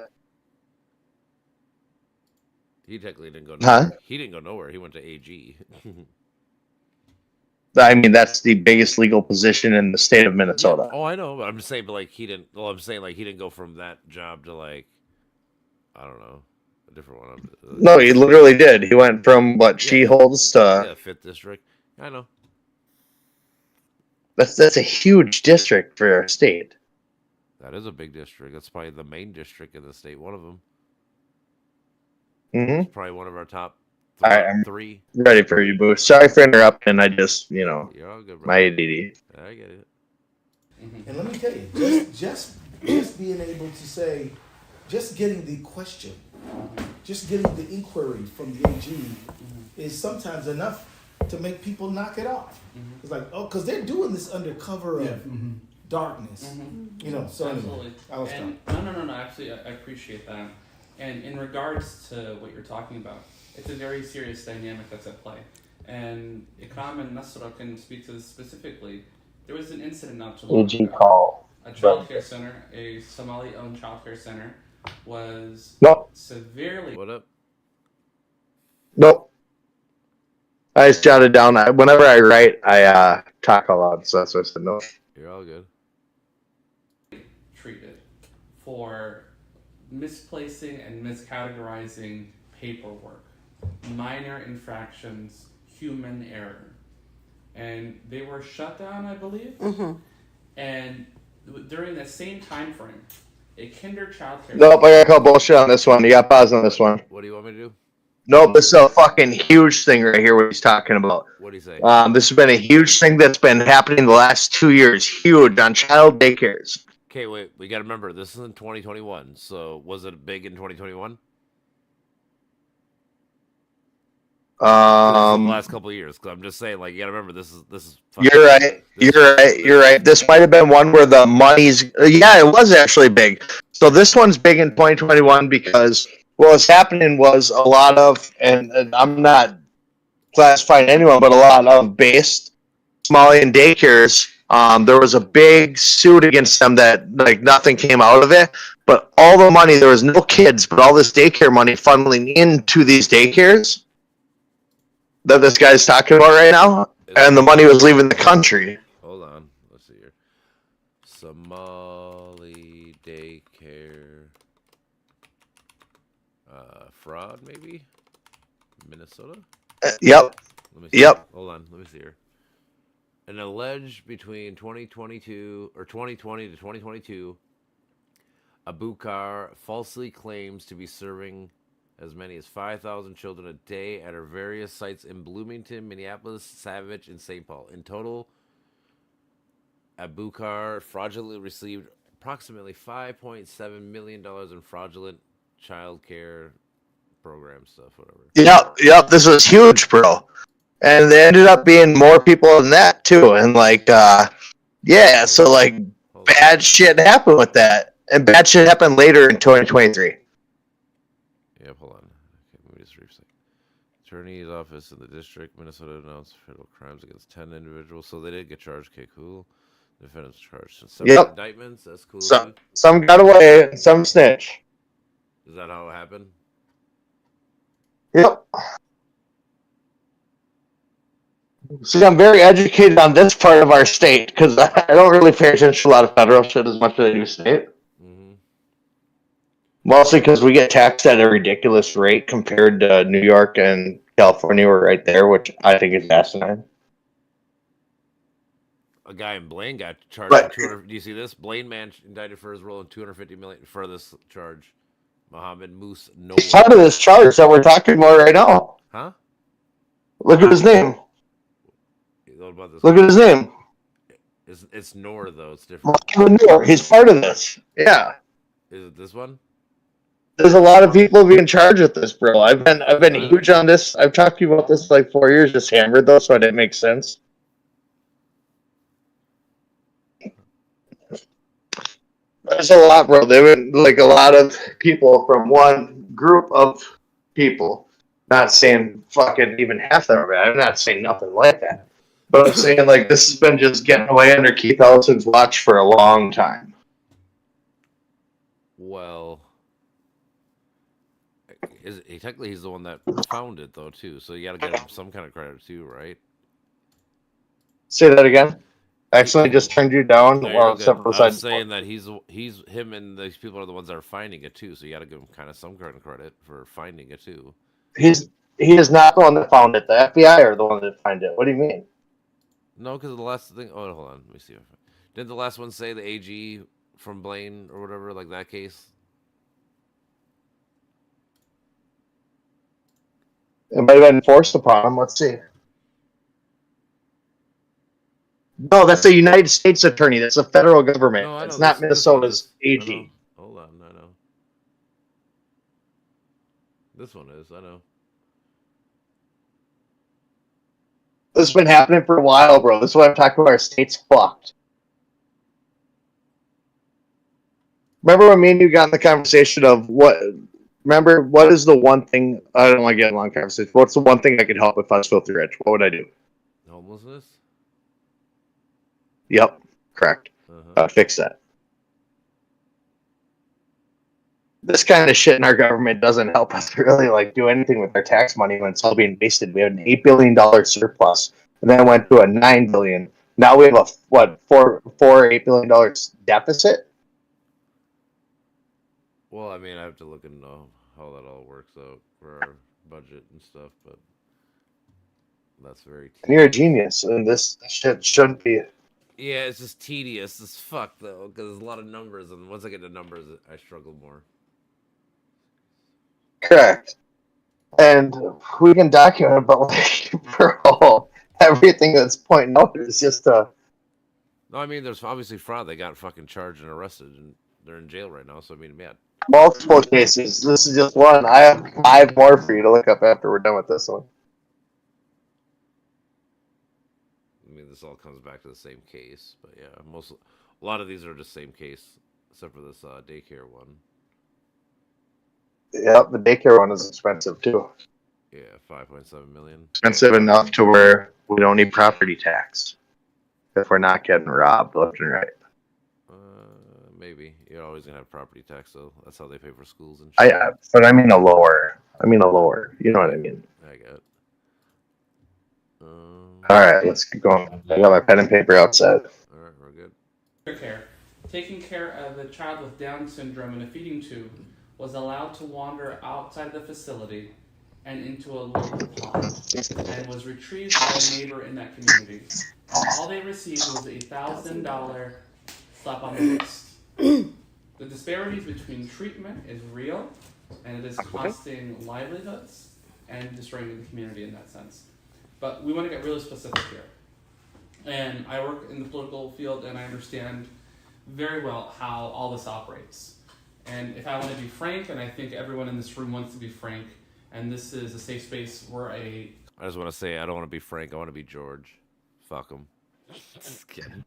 He technically didn't go. Huh? Nowhere. He didn't go nowhere. He went to AG. I mean, that's the biggest legal position in the state of Minnesota. Oh, I know, but I'm just saying, but like he didn't. Well, I'm saying like he didn't go from that job to like, I don't know, a different one. No, he literally did. He went from what she holds to. Yeah, 5th district. I know. That's a huge district for our state. That is a big district. That's probably the main district in the state. One of them. Mm-hmm. It's probably one of our top All right, I'm 3. ready for you, Boo. Sorry for interrupting. I just, You're all good, bro. my ADD. I get it. And let me tell you, just being able to say, just getting the question, just getting the inquiry from the AG is sometimes enough to make people knock it off. It's like, oh, because they're doing this under cover of darkness. You know, so Absolutely. anyway, I was and no, absolutely, I appreciate that. And in regards to what you're talking about, it's a very serious dynamic that's at play. And Ikram and Nasra can speak to this specifically. There was an incident not too long AG ago. call. A childcare center, a Somali-owned childcare center, was Nope. severely. What up? Nope. I just jotted down. Whenever I write, I talk a lot, so that's what I said. No. You're all good. Treated for misplacing and miscategorizing paperwork, minor infractions, human error, and they were shut down, I believe. And during the same time frame, a kinder childcare. Nope, I gotta call bullshit on this one. You got pause on this one. What do you want me to do? Nope, this is a fucking huge thing right here. What he's talking about. What do you say? This has been a huge thing that's been happening the last 2 years. Huge on child daycares. Okay, wait. We got to remember this is in 2021. So was it big in 2021? The last couple of years. Because I'm just saying, like, you got to remember this is. You're right. You're right. This might have been one where the money's. Yeah, it was actually big. So this one's big in 2021 because what was happening was a lot of, and I'm not classifying anyone, but a lot of based Somalian daycares. There was a big suit against them that like nothing came out of it, but all the money, there was no kids, but all this daycare money funneling into these daycares that this guy's talking about right now, and the money was leaving the country. Hold on. Let's see here. Somali daycare fraud, maybe? Minnesota? Yep. Let me see. Yep. Hold on. Let me see here. An alleged between 2022 or 2020 to 2022, Abukar falsely claims to be serving as many as 5,000 children a day at her various sites in Bloomington, Minneapolis, Savage, and St. Paul. In total, Abukar fraudulently received approximately $5.7 million in fraudulent child care program stuff, whatever. Yep. This was huge, bro. And there ended up being more people than that, too. And, like, yeah, so, like, bad shit happened with that. And bad shit happened later in 2023. Yep, hold on. Okay, let me just reset. Attorney's office in the district, Minnesota announced federal crimes against 10 individuals. So they did get charged. Okay, cool. The defendants charged. So 7 indictments. That's cool. Some got away, and some snitch. Is that how it happened? Yep. See, I'm very educated on this part of our state because I don't really pay attention to a lot of federal shit as much as I do state. Mostly because we get taxed at a ridiculous rate compared to New York and California. We're right there, which I think is asinine. A guy in Blaine got charged for 200. Do you see this? Blaine man indicted for his role in $250 million for this charge. Mohammed Moose Noah. He's part of this charge that we're talking about right now. Huh? Look at his name. What about this Look at his name. It's Noor though. It's different. Mohammed Noor. He's part of this. Yeah. Is it this one? There's a lot of people being charged with this, bro. I've been huge on this. I've talked to you about this for like 4 years. Just hammered though, so it didn't make sense. There's a lot, bro. There were like a lot of people from one group of people. Not saying fucking even half of them. I'm not saying nothing like that. But I'm saying like this has been just getting away under Keith Ellison's watch for a long time. Well, technically he's the one that found it though too. So you got to get him some kind of credit too, right? Say that again. Actually, just turned you down. No, Well, you're good. except for I was saying that he's him and these people are the ones that are finding it too. So you got to give him kind of some kind of credit for finding it too. he is not the one that found it. The FBI are the one that find it. What do you mean? No, because the last thing. Oh, hold on. Let me see. Didn't the last one say the AG from Blaine or whatever, like that case? It might have been forced upon him. Let's see. No, that's a United States attorney. That's the federal government. No, I it's know, not this Minnesota's one is. AG. Hold on, I know. This one is. I know. This has been happening for a while, bro. This is why I'm talking about our state's fucked. Remember when me and you got in the conversation of what? Remember, what is the one thing? I don't want to get in a long conversation. What's the one thing I could help if I was filthy rich? What would I do? Homelessness? Yep, correct. Fix that. This kind of shit in our government doesn't help us really like do anything with our tax money when it's all being wasted. We had an $8 billion surplus, and then it went to a $9 billion. Now we have a $8 billion deficit. Well, I mean, I have to look into how that all works out for our budget and stuff, but that's very. And you're a genius, and this shit shouldn't be. Yeah, it's just tedious as fuck though, because there's a lot of numbers, and once I get to numbers, I struggle more. Correct. And we can document it, but like, bro, everything that's pointing out is just a. No, I mean, there's obviously fraud. They got fucking charged and arrested, and they're in jail right now. So I mean, yeah. Multiple cases. This is just one. I have 5 more for you to look up after we're done with this one. I mean, this all comes back to the same case, but yeah, a lot of these are the same case, except for this daycare one. Yep, the daycare one is expensive too. Yeah, 5.7 million. Expensive enough to where we don't need property tax if we're not getting robbed left and right. Maybe you're always gonna have property tax, though. That's how they pay for schools and shit. But I mean a lower. You know what I mean. I get it. All right, let's keep going. I got my pen and paper outside. All right, we're good. Care. Taking care of a child with Down syndrome in a feeding tube was allowed to wander outside the facility and into a local pond and was retrieved by a neighbor in that community. All they received was a $1,000 slap on the wrist. The disparities between treatment is real, and it is costing livelihoods and destroying the community in that sense. But we want to get really specific here. And I work in the political field, and I understand very well how all this operates. And if I want to be frank, and I think everyone in this room wants to be frank, and this is a safe space where I just want to say, I don't want to be Frank. I want to be George. Fuck him. Just kidding.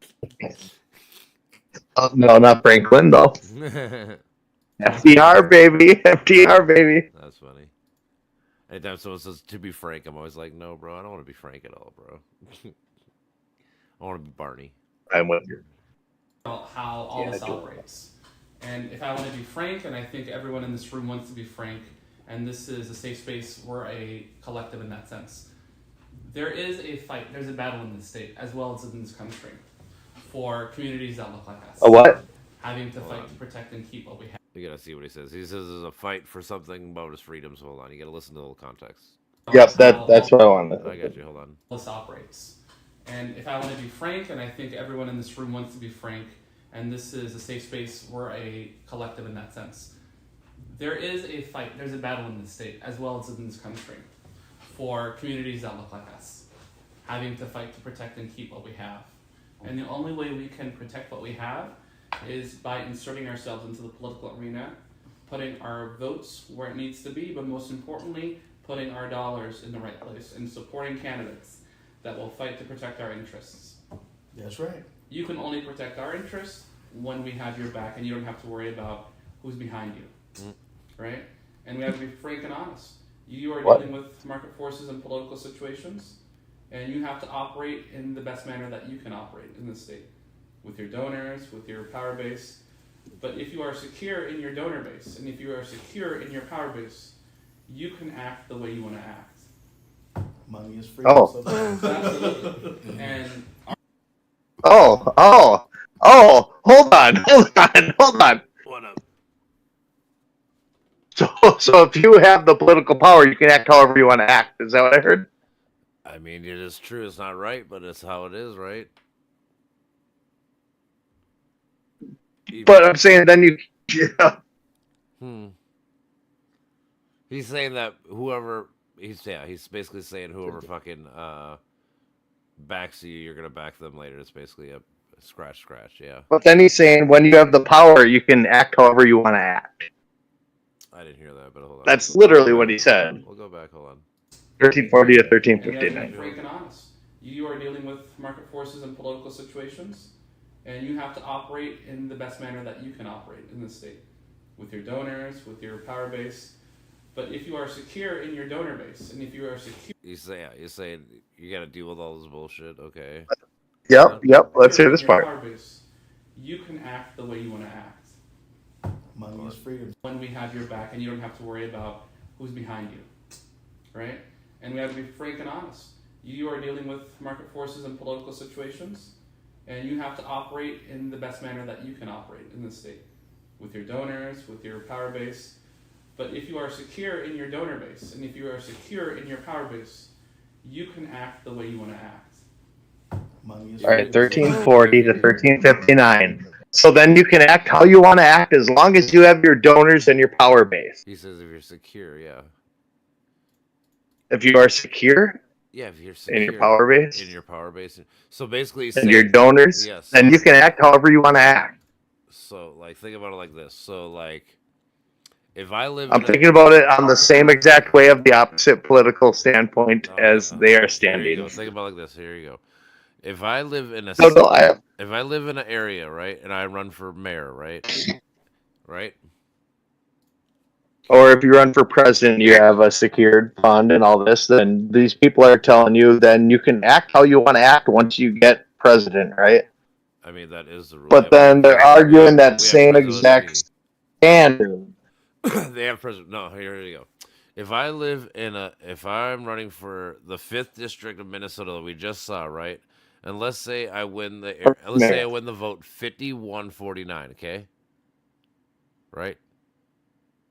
No, not Franklin, though. FDR, baby. FDR, baby. That's funny. Anytime someone says, to be frank, I'm always like, no, bro, I don't want to be Frank at all, bro. I want to be Barney. I'm with you. How all this operates. And if I want to be frank, and I think everyone in this room wants to be frank, and this is a safe space, we're a collective in that sense. There is a fight, there's a battle in this state, as well as in this country, for communities that look like us. A what? Having to fight to protect and keep what we have. You gotta see what he says. He says there's a fight for something about his freedoms. Hold on, you gotta listen to the whole context. Yep, that's what I wanted. I got you, hold on. This operates. And if I want to be frank, and I think everyone in this room wants to be frank, and this is a safe space, we're a collective in that sense. there is a fight, there's a battle in this state, as well as in this country, for communities that look like us, having to fight to protect and keep what we have. And the only way we can protect what we have is by inserting ourselves into the political arena, putting our votes where it needs to be, but most importantly, putting our dollars in the right place and supporting candidates that will fight to protect our interests. That's right. You can only protect our interests when we have your back, and you don't have to worry about who's behind you, right? And we have to be frank and honest. You are dealing with market forces and political situations, and you have to operate in the best manner that you can operate in this state, with your donors, with your power base. But if you are secure in your donor base, and if you are secure in your power base, you can act the way you want to act. Money is freedom. Oh. Absolutely. And Hold on. What up? So if you have the political power, you can act however you want to act. Is that what I heard? I mean, it is true. It's not right, but it's how it is, right? But I'm saying then you. Yeah. He's saying that whoever he's basically saying whoever fucking backs you, you're gonna back them later. It's basically a scratch, yeah. But then he's saying when you have the power, you can act however you want to act. I didn't hear that, but hold on. That's literally what he said. We'll go back. Hold on. 1340 to and you have to 1359. be frank and honest. You are dealing with market forces and political situations, and you have to operate in the best manner that you can operate in this state, with your donors, with your power base. But if you are secure in your donor base, and if you are secure, You're saying you got to deal with all this bullshit. Okay. Yep. Let's hear this in your part. power base, you can act the way you want to act. Money is freedom. When we have your back, and you don't have to worry about who's behind you, right? And we have to be frank and honest. You are dealing with market forces and political situations, and you have to operate in the best manner that you can operate in this state, with your donors, with your power base. But if you are secure in your donor base, and if you are secure in your power base, you can act the way you want to act. Money is All right, freedom. 1340 to 1359. So then you can act how you want to act as long as you have your donors and your power base. He says if you're secure, yeah. If you are secure Yeah, if you're secure in your power base in your power base. So basically, he's and saying, your donors, yes. then you can act however you want to act. So like, think about it like this. So like, if I live, I'm thinking about it on the same exact way of the opposite political standpoint as they are Here you standing. go. Think about it like this. Here you go. If I live in a if I live in an area, right, and I run for mayor, right, Or if you run for president, you have a secured fund and all this, then these people are telling you then you can act how you want to act once you get president, right? I mean that is the rule. But then they're arguing that we have same presidency. exact standard. They have president. No, here you go. If I'm running for the 5th district of Minnesota that we just saw, right? And let's say I win the vote 51-49, okay? Right?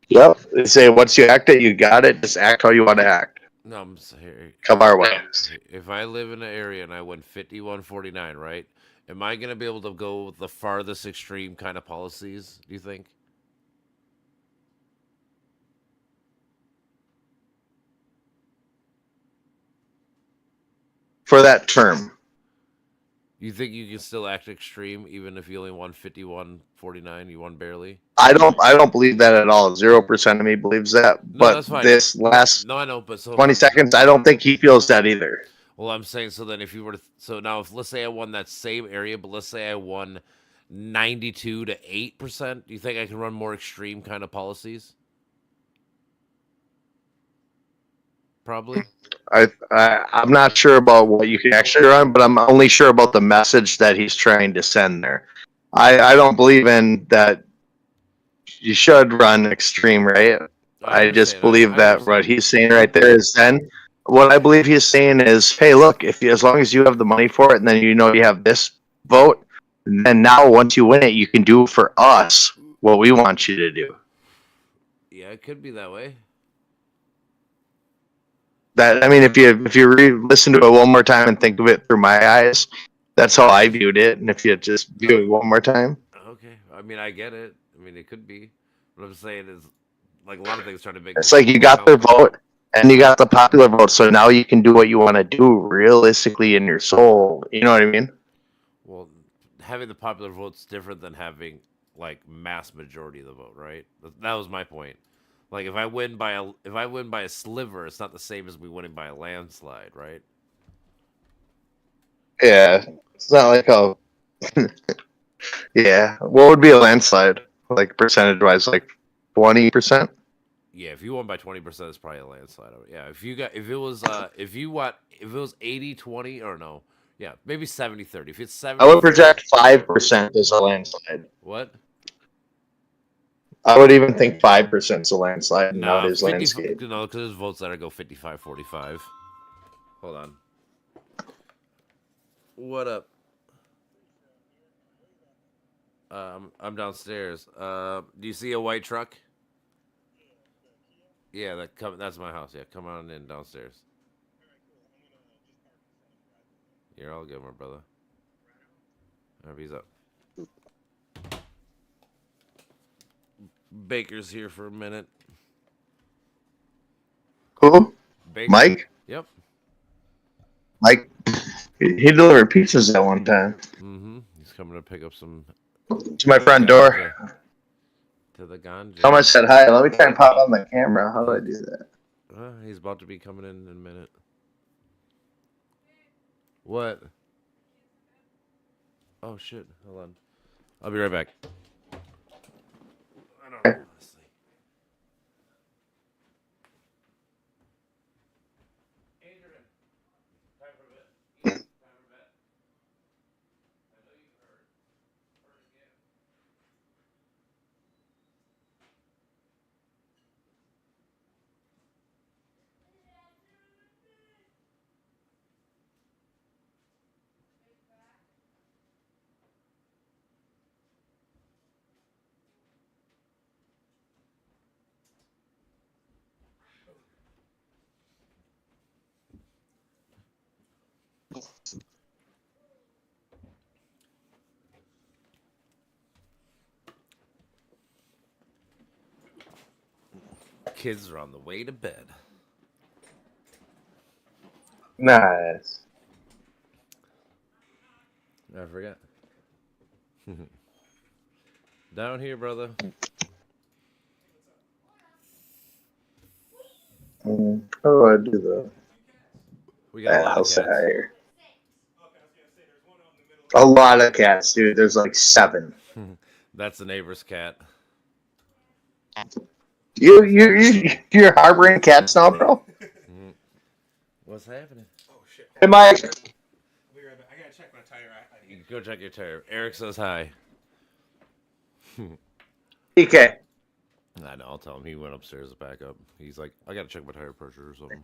Yep. They say once you act it, you got it. Just act how you want to act. No, I'm sorry. Come our way. If I live in an area and I win 51-49, right? Am I going to be able to go with the farthest extreme kind of policies, do you think? For that term. You think you can still act extreme even if you only won 51-49, you won barely? I don't believe that at all. 0% of me believes that. No, But that's fine. this last No, I know, but so 20 seconds, I don't think he feels that either. Well, I'm saying so then if you were to if let's say I won that same area, but let's say I won 92 to 8%, do you think I can run more extreme kind of policies? Probably. I'm not sure about what you can actually run, but I'm only sure about the message that he's trying to send there. I don't believe in that you should run extreme, right? I just believe that what he's saying right there is then what I believe he's saying is, hey, look, as long as you have the money for it, and then you know you have this vote, then now once you win it, you can do for us what we want you to do. Yeah, it could be that way. That, I mean, if you listen to it one more time and think of it through my eyes, that's how I viewed it. And if you just view it one more time, Okay. I mean, I get it. I mean, it could be. What I'm saying is, like a lot of things trying to make. It's like you got their vote and you got the popular vote, so now you can do what you want to do realistically in your soul. You know what I mean? Well, having the popular vote's different than having like mass majority of the vote, right? That was my point. Like if I win by a sliver, it's not the same as me winning by a landslide, right? Yeah, it's not like how. Yeah, what would be a landslide? Like percentage wise, like 20%. Yeah, if you won by 20%, it's probably a landslide. Yeah, if it was 80-20 or no, yeah, maybe 70-30. If it's 70, I would project 5% as a landslide. What? I would even think 5% is a landslide in No, nowadays landscape. No, because there's votes that go 55-45. Hold on. What up? I'm downstairs. Do you see a white truck? Yeah, that's my house. Yeah, come on in downstairs. You're all good, my brother. He's up. Baker's here for a minute. Who? Baker. Mike? Yep. Mike, he delivered pizzas at one time. Mm-hmm. He's coming to pick up some. To my front door. To the ganja. Someone said hi. Let me try and pop on the camera. How do I do that? He's about to be coming in a minute. What? Oh shit! Hold on. I'll be right back. I don't know, honestly. Adrian, time for a bit. Time for a bit. I know you heard. Heard again. Kids are on the way to bed. Nice. I forgot. Down here, brother. How do I do that? We got a lot of cats. Here. A lot of cats, dude. There's like 7. That's the neighbor's cat. You're harboring cats now, bro? What's happening? Oh shit! Hey, Mike. I gotta check my tire. You can go check your tire. Eric says hi. DK. I know. I'll tell him. He went upstairs to back up. He's like, I gotta check my tire pressure or something.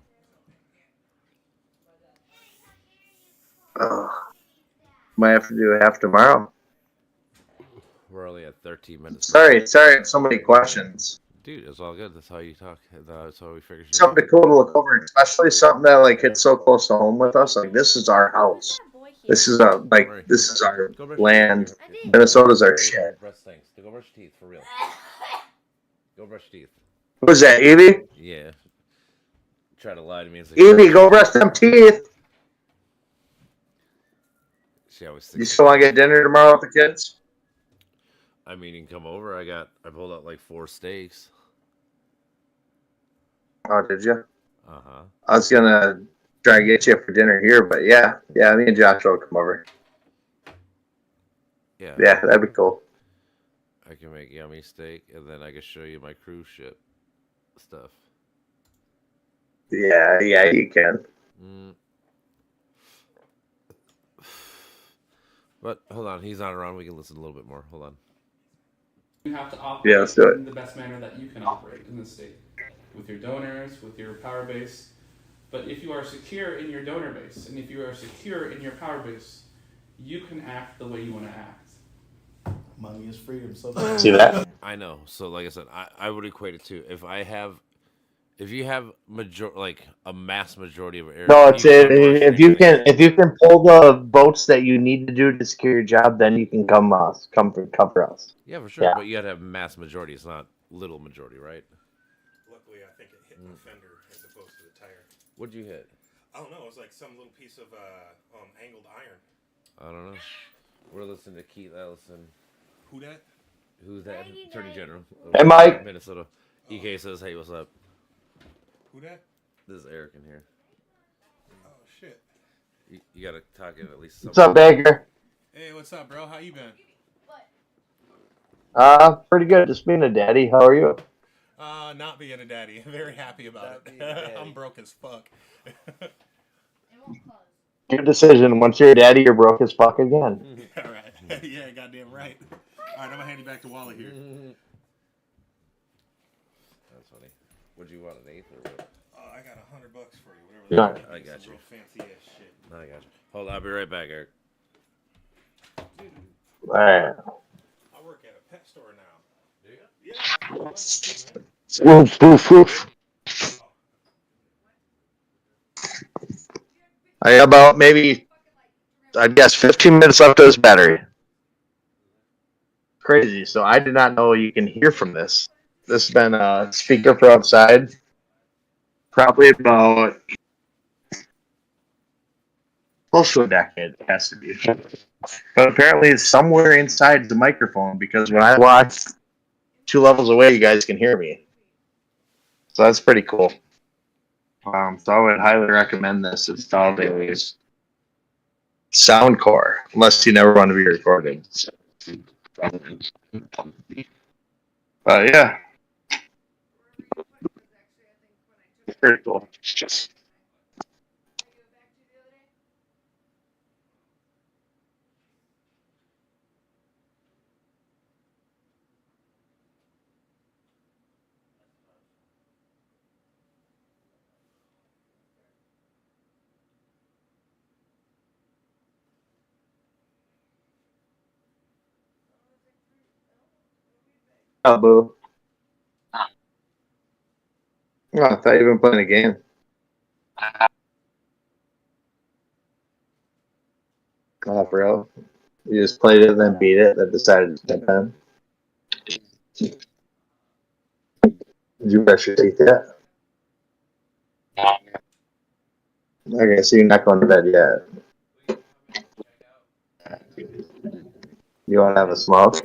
Might have to do half tomorrow. We're only at 13 minutes. Sorry, so many questions. Dude, it's all good. That's how you talk. That's how we figure shit out. Something cool to look over, especially something that like hits so close to home with us. Like this is our house. This is our land. Minnesota's our shit. Breath stinks. Go brush your teeth for real. Go brush your teeth. Who's that, Evie? Yeah. Try to lie to me. And say, Evie, go brush them teeth. She always You still want to get dinner tomorrow with the kids? I mean, you can come over. I pulled out like 4 steaks. Oh, did you? Uh-huh. I was gonna try to get you for dinner here, but yeah, me and Joshua will come over. Yeah. Yeah, that'd be cool. I can make yummy steak, and then I can show you my cruise ship stuff. Yeah, you can. But hold on, he's not around. We can listen a little bit more. Hold on. You have to operate let's do it. in the best manner that you can operate in this state, with your donors, with your power base. But if you are secure in your donor base, and if you are secure in your power base, you can act the way you want to act. Money is freedom. So See that? I know. So, like I said, I would equate it to if you have a mass majority of areas. No, it's if you can pull the votes that you need to do to secure your job, then you can come for us. Yeah, for sure. Yeah. But you got to have mass majority. It's not little majority, right? What'd you hit? I don't know. It was like some little piece of angled iron. I don't know. We're listening to Keith Ellison. Who that? Who's that? Attorney General. Hey, Mike. Minnesota. EK says, "Hey, what's up?" Who that? This is Eric in here. Oh shit. You gotta talk in at least. What's up, Baker? Hey, what's up, bro? How you been? Pretty good. Just being a daddy. How are you? Not being a daddy. Very happy about it. I'm broke as fuck. Good decision. Once you're a daddy, you're broke as fuck again. All right. Yeah, goddamn right. All right, I'm gonna hand you back to Wally here. That's funny. Would you want an eighth or what? I got $100 for you. Whatever. Yeah. I got you. Real fancy ass shit. I got you. Hold on, I'll be right back, Eric. All right. I work at a pet store now. Do you? Woof, woof, woof. I got about maybe, I guess, 15 minutes left of this battery. Crazy. So I did not know you can hear from this. This has been a speaker for outside. Probably about close to a decade, it has to be. But apparently it's somewhere inside the microphone because when I watch 2 levels away, you guys can hear me. So that's pretty cool. So I would highly recommend this. It's called a Soundcore, unless you never want to be recorded. But yeah. Pretty cool. Oh, boo. Oh, I thought you were playing a game. Oh, bro. You just played it, then beat it, then decided to jump in. Did you brush your teeth yet? Okay, so you're not going to bed yet. You want to have a smoke?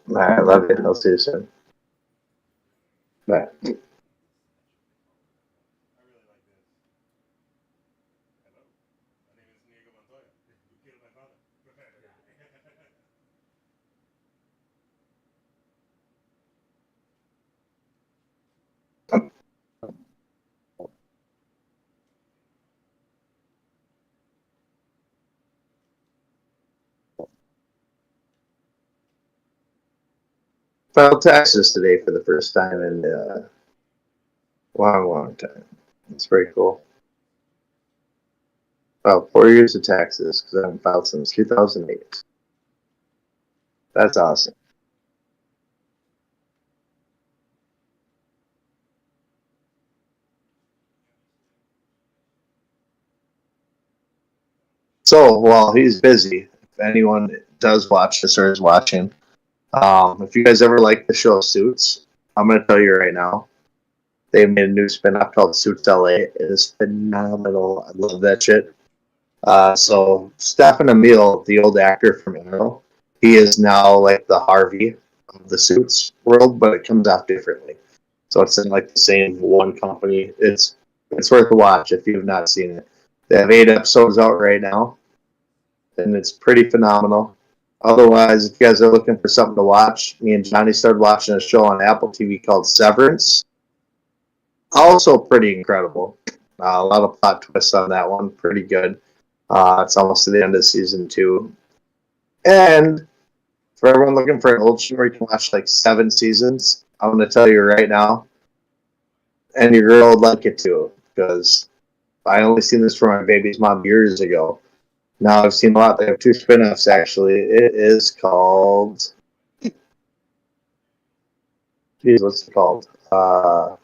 Alright, love you. I'll see you soon. Bye. Filed taxes today for the first time in a long time. It's very cool. About 4 years of taxes because I haven't filed since 2008. That's awesome. So while he's busy, if anyone does watch this or is watching, if you guys ever like the show Suits, I'm going to tell you right now, they made a new spin-off called Suits LA. It is phenomenal. I love that shit. So Stephen Amell, the old actor from Arrow, he is now like the Harvey of the Suits world, but it comes out differently. So it's in like the same one company. It's worth a watch if you've not seen it. They have 8 episodes out right now, and it's pretty phenomenal. Otherwise, if you guys are looking for something to watch, me and Johnny started watching a show on Apple TV called Severance. Also pretty incredible. A lot of plot twists on that one. Pretty good. It's almost to the end of season 2. And for everyone looking for an old show where you can watch like 7 seasons, I'm going to tell you right now, and your girl would like it too, because I only seen this from my baby's mom years ago. Now I've seen a lot. They have 2 spin-offs actually. It is called. Geez, what's it called? I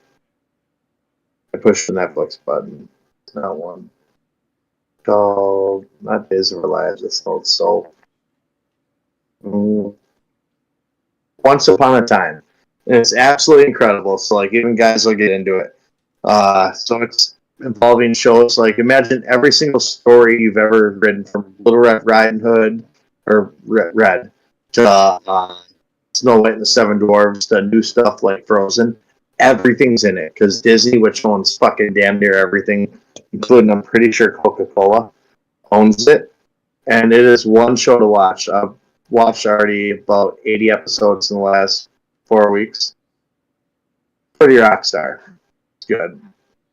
pushed the Netflix button. It's not one. It's called not Days of Our Lives. It's called Soul. Once Upon a Time. And it's absolutely incredible. So like even guys will get into it. So it's involving shows like imagine every single story you've ever written from Little Red Riding Hood or Red to Snow White and the Seven Dwarfs to new stuff like Frozen. Everything's in it because Disney, which owns fucking damn near everything, including I'm pretty sure Coca-Cola, owns it. And it is one show to watch. I've watched already about 80 episodes in the last 4 weeks. Pretty rock star. It's good.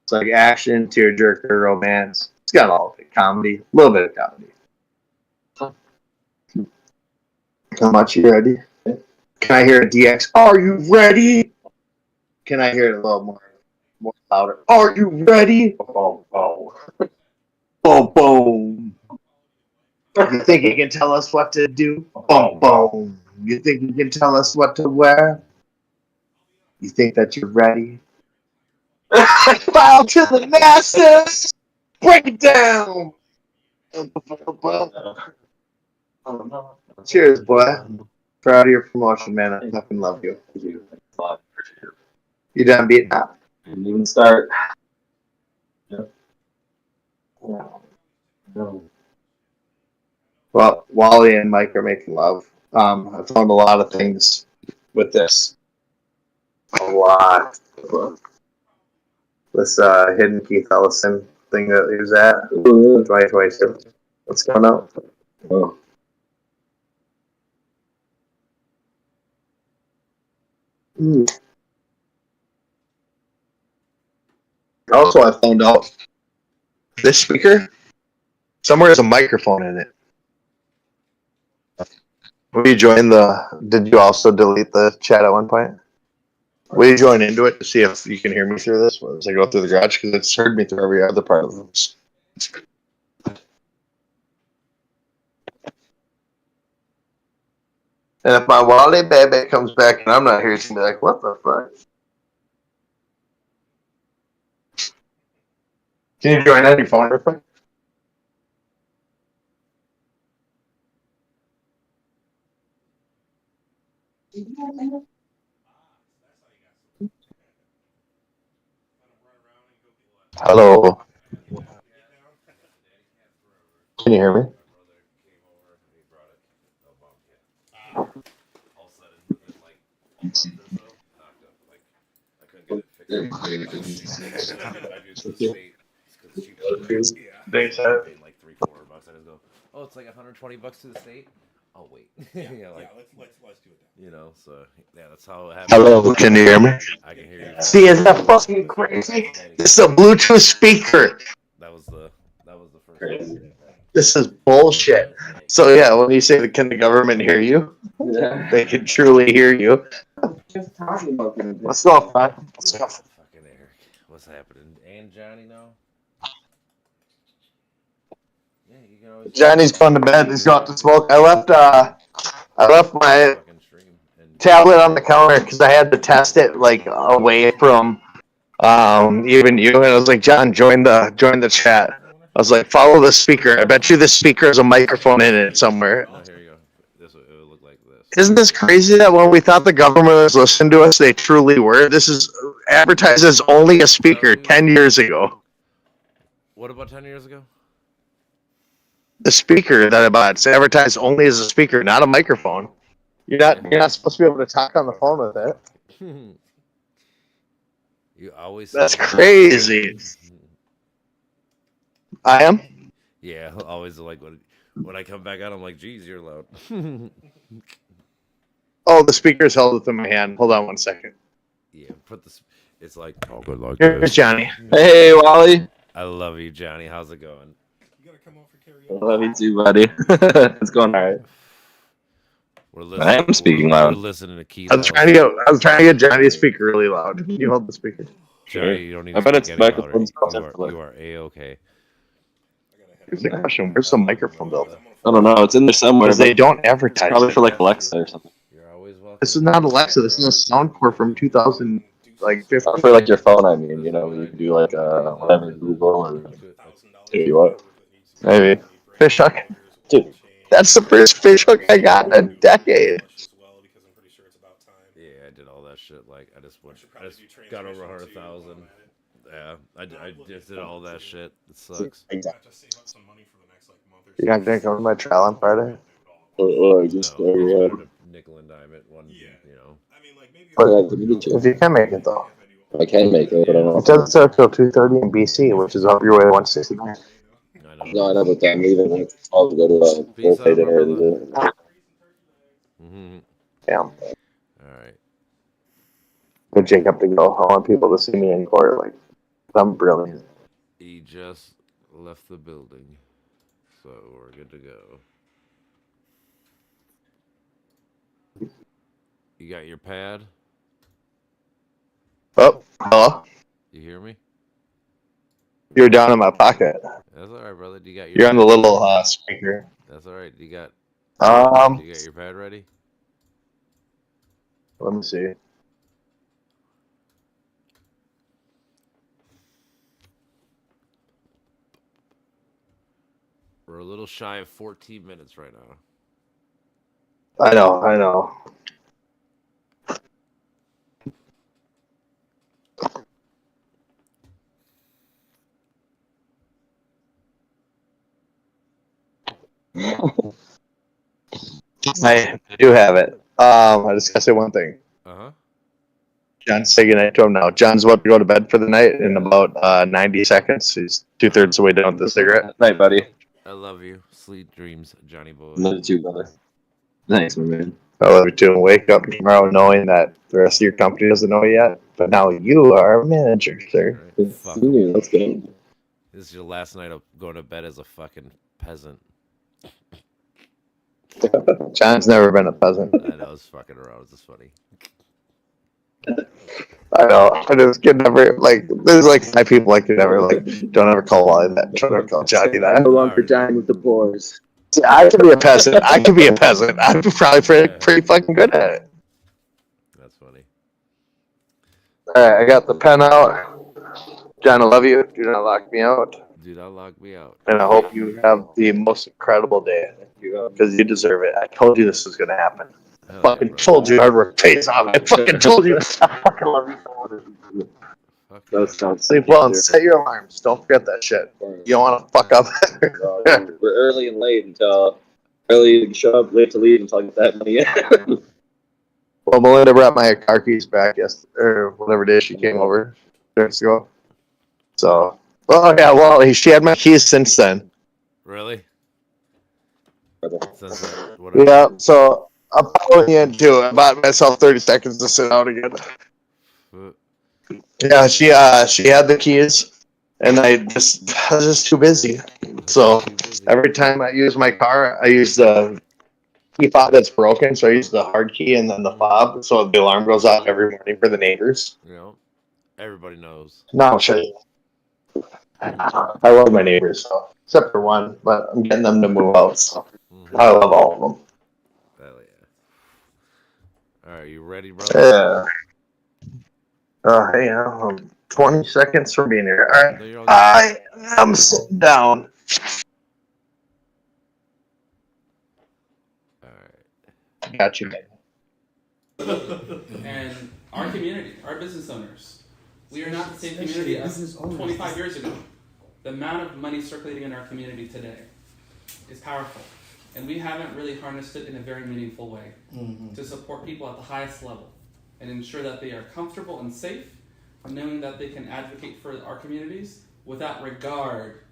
It's like action, tearjerker, romance. It's got all of it. Comedy. A little bit of comedy. How much you ready? Can I hear a DX? Are you ready? Can I hear it a little more louder? Are you ready? Boom, boom. Boom, boom. You think you can tell us what to do? Boom, boom. You think you can tell us what to wear? You think that you're ready? Bow to the masses! Break it down! Cheers, boy. Proud of your promotion, man. I fucking love you. You done beating up? Didn't even start. Yep. No. Well, Wally and Mike are making love. I found a lot of things with this. A lot. This hidden Keith Ellison thing that he was at 2022. What's going on? Oh. Also, I found out this speaker somewhere has a microphone in it. Will you join did you also delete the chat at one point? Will you join into it to see if you can hear me through this as I go through the garage? Because it's heard me through every other part of this. And if my Wally baby comes back and I'm not here, she'll be like, what the fuck? Can you join any phone real quick? Hello. Can you hear me? They said like $300-400. I just go, oh, it's like $120 to the state. Oh wait, let's do it. You know, so yeah, that's how it happens. Hello, can you hear me? I can hear you. See, is that fucking crazy? It's a Bluetooth speaker. That was the first. This is bullshit. So yeah, when you say can the government hear you? Yeah. They can truly hear you. Just talking about that. Let's go, Fred. Let's go. Fucking Eric, what's happening? And Johnny now? Yeah, you can always. Johnny's gone to bed. He's got to smoke. I left my tablet on the counter because I had to test it like away from even you. And I was like, John, join the chat. I was like, follow the speaker. I bet you the speaker has a microphone in it somewhere. Oh, here you go. It would look like this. Isn't this crazy that when we thought the government was listening to us, they truly were? This is advertised as only a speaker 10 years ago. What about 10 years ago? The speaker that I bought, it's advertised only as a speaker, not a microphone. You're not supposed to be able to talk on the phone with it. You always. That's crazy. I am? Yeah, always like when I come back out, I'm like, geez, you're loud. Oh, the speaker's held within my hand. Hold on one second. Yeah, it's like, oh, good luck. Here's Johnny. Hey, Wally. I love you, Johnny. How's it going? I love you too, buddy. It's going all right. I am speaking loud. We're listening to Keith. I was trying to get Johnny's speaker really loud. Can you hold the speaker? Johnny, you don't need I bet it's microphone's You are A-okay. Here's the question. Where's the microphone built? I don't know. It's in there somewhere. Because they don't advertise. Probably for like Alexa or something. This is not Alexa. This is a Soundcore from 2000, like 15. For like your phone, I mean, you know, you can do like whatever Google or if you want. Maybe fish hook, dude. That's the first fish hook I got in a decade. Yeah, I did all that shit. shit. Like I just got over 100,000. Yeah, I just did all that shit. It sucks. You gonna drink over my trial on Friday? Or just Nickel and dime it. One, you know. If you can make it though. I can make it, but I don't know. It doesn't start till 2:30 in BC, which is up your way to 169. No, I know, but I'm leaving. Like, I'll go to a birthday dinner. Yeah. All right. Good Jacob to go. I want people to see me in court. Like, I'm brilliant. He just left the building, so we're good to go. You got your pad? Oh, hello? You hear me? You're down in my pocket. That's all right, brother. Do you got your You're on the little speaker. That's all right. You got you got your pad ready? Let me see. We're a little shy of 14 minutes right now. I know. I do have it. I just gotta say one thing. Uh-huh. John's taking it to him now. John's about to go to bed for the night in about 90 seconds. He's 2/3 of the way down with the cigarette. Night, buddy. I love you. Sleep dreams, Johnny boy. Love you too, brother. Thanks, my man. I love you too. And wake up tomorrow knowing that the rest of your company doesn't know yet, but now you are a manager, sir. Fuck. Let's go. This is your last night of going to bed as a fucking peasant. John's never been a peasant. I know, I was fucking around. It's just funny. I know. I just can never, like, there's like 5 people I can never, like, don't ever call Wally that. Don't ever call Johnny that. No longer dying with the boars. See, I could be a peasant. I'd be probably pretty fucking good at it. That's funny. Alright, I got the pen out. John, I love you. Do not lock me out. Do not lock me out. And I hope you have the most incredible day. Because you deserve it. I told you this was going to happen. I fucking told you hard work pays off. I fucking told you. I fucking love you so much. Sleep well and set your alarms. Don't forget that shit. You don't want to fuck up. We're early and late until early to show up, late to leave until I get that money. Well, Melinda brought my car keys back or whatever day she came over 2 days ago. So, she had my keys since then. Really? Yeah, so I'm following you in too. I bought myself 30 seconds to sit out again. Yeah, she had the keys, and I was just too busy. So every time I use my car, I use the key fob that's broken. So I use the hard key and then the fob, so the alarm goes off every morning for the neighbors. You know, everybody knows. No, I'll show you. I love my neighbors, so, except for one, but I'm getting them to move out. So I love all of them. Hell yeah. All right, you ready, brother? Yeah. Hey, I'm 20 seconds from being here. All right. I am sitting down. All right. Got you. And our community, our business owners, we are not the same community as 25 years ago. The amount of money circulating in our community today is powerful. And we haven't really harnessed it in a very meaningful way to support people at the highest level and ensure that they are comfortable and safe, knowing that they can advocate for our communities without regard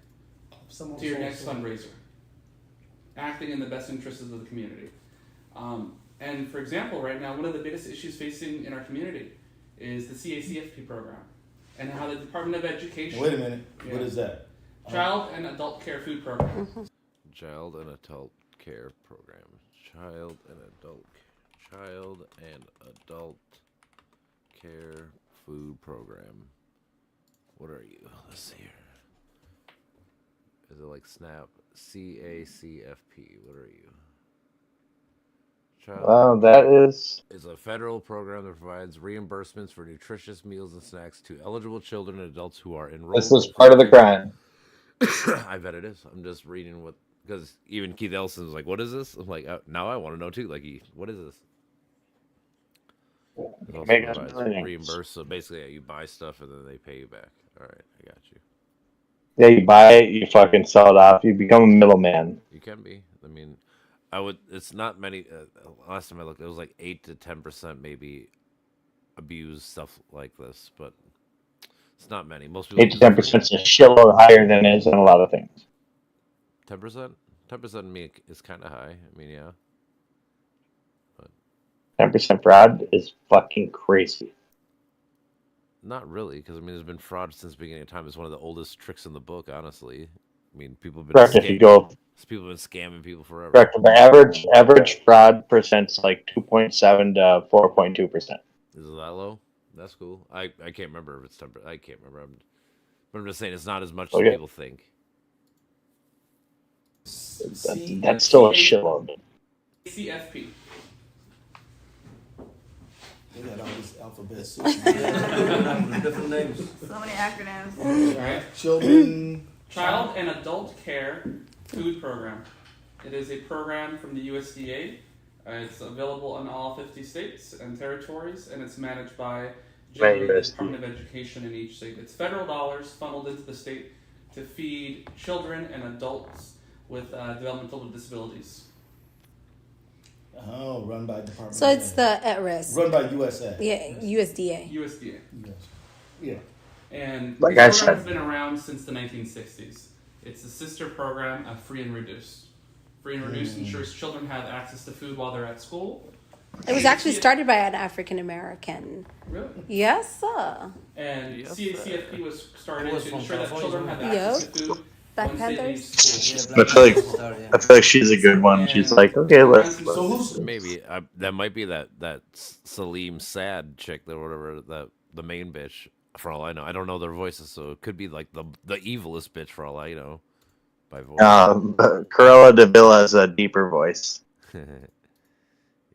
to your next fundraiser, acting in the best interests of the community. And for example, right now, one of the biggest issues facing in our community is the CACFP program and how the Department of Education... Wait a minute. What is that? Child and Adult Care Food Program. Child and Adult Care Program. Child and Adult Care Food Program. What are you? Let's see here. Is it like SNAP? CACFP. What are you? That is a federal program that provides reimbursements for nutritious meals and snacks to eligible children and adults who are enrolled. This is part of the crime. I bet it is. I'm just reading what, because even Keith Ellison was like, "What is this?" I'm like, now I want to know too. Like, what is this? It's also Make us revised, millionaires. reimbursed. So basically, yeah, you buy stuff and then they pay you back. All right, I got you. Yeah, you buy it, you fucking sell it off, you become a middleman. You can be. I mean, I would. It's not many. Last time I looked, it was like 8 to 10% maybe abuse stuff like this, but it's not many. Most people 8 to 10% is a shitload higher than it is in a lot of things. 10%. 10% to me is kind of high. I mean, yeah. 10% fraud is fucking crazy. Not really, because I mean, there's been fraud since the beginning of time. It's one of the oldest tricks in the book, honestly. I mean, people have been Correct, if you go- people have been scamming people forever. Correct. The average fraud percent's like 2.7 to 4.2%. Is it that low? That's cool. I can't remember if it's 10%. I can't remember. But I'm just saying it's not as much as Okay. people think. That's still a shitload. CFP. They got all these alphabets. Different names. So many acronyms. Right. Children. Child and Adult Care Food Program. It is a program from the USDA. It's available in all 50 states and territories, and it's managed by generally the Department of Education in each state. It's federal dollars funneled into the state to feed children and adults with developmental disabilities. Oh, run by Department. So it's the at risk. Run by USA. Yeah, USDA. USDA. Yes. Yeah. And Like this I program said. has been around since the 1960s. It's a sister program of Free and Reduced. Free and Reduced ensures children have access to food while they're at school. It was actually started by an African American. Really? Yes, sir. And CFP was started It was to from ensure that California, children have wasn't it? access to food Black once they leave Panthers? school. I feel like she's a good one. She's like, okay, let's. So who's Maybe that might be that Salim Sad chick or whatever, the main bitch. For all I know, I don't know their voices, so it could be like the evilest bitch. For all I know, by voice. Cruella de Vil has a deeper voice.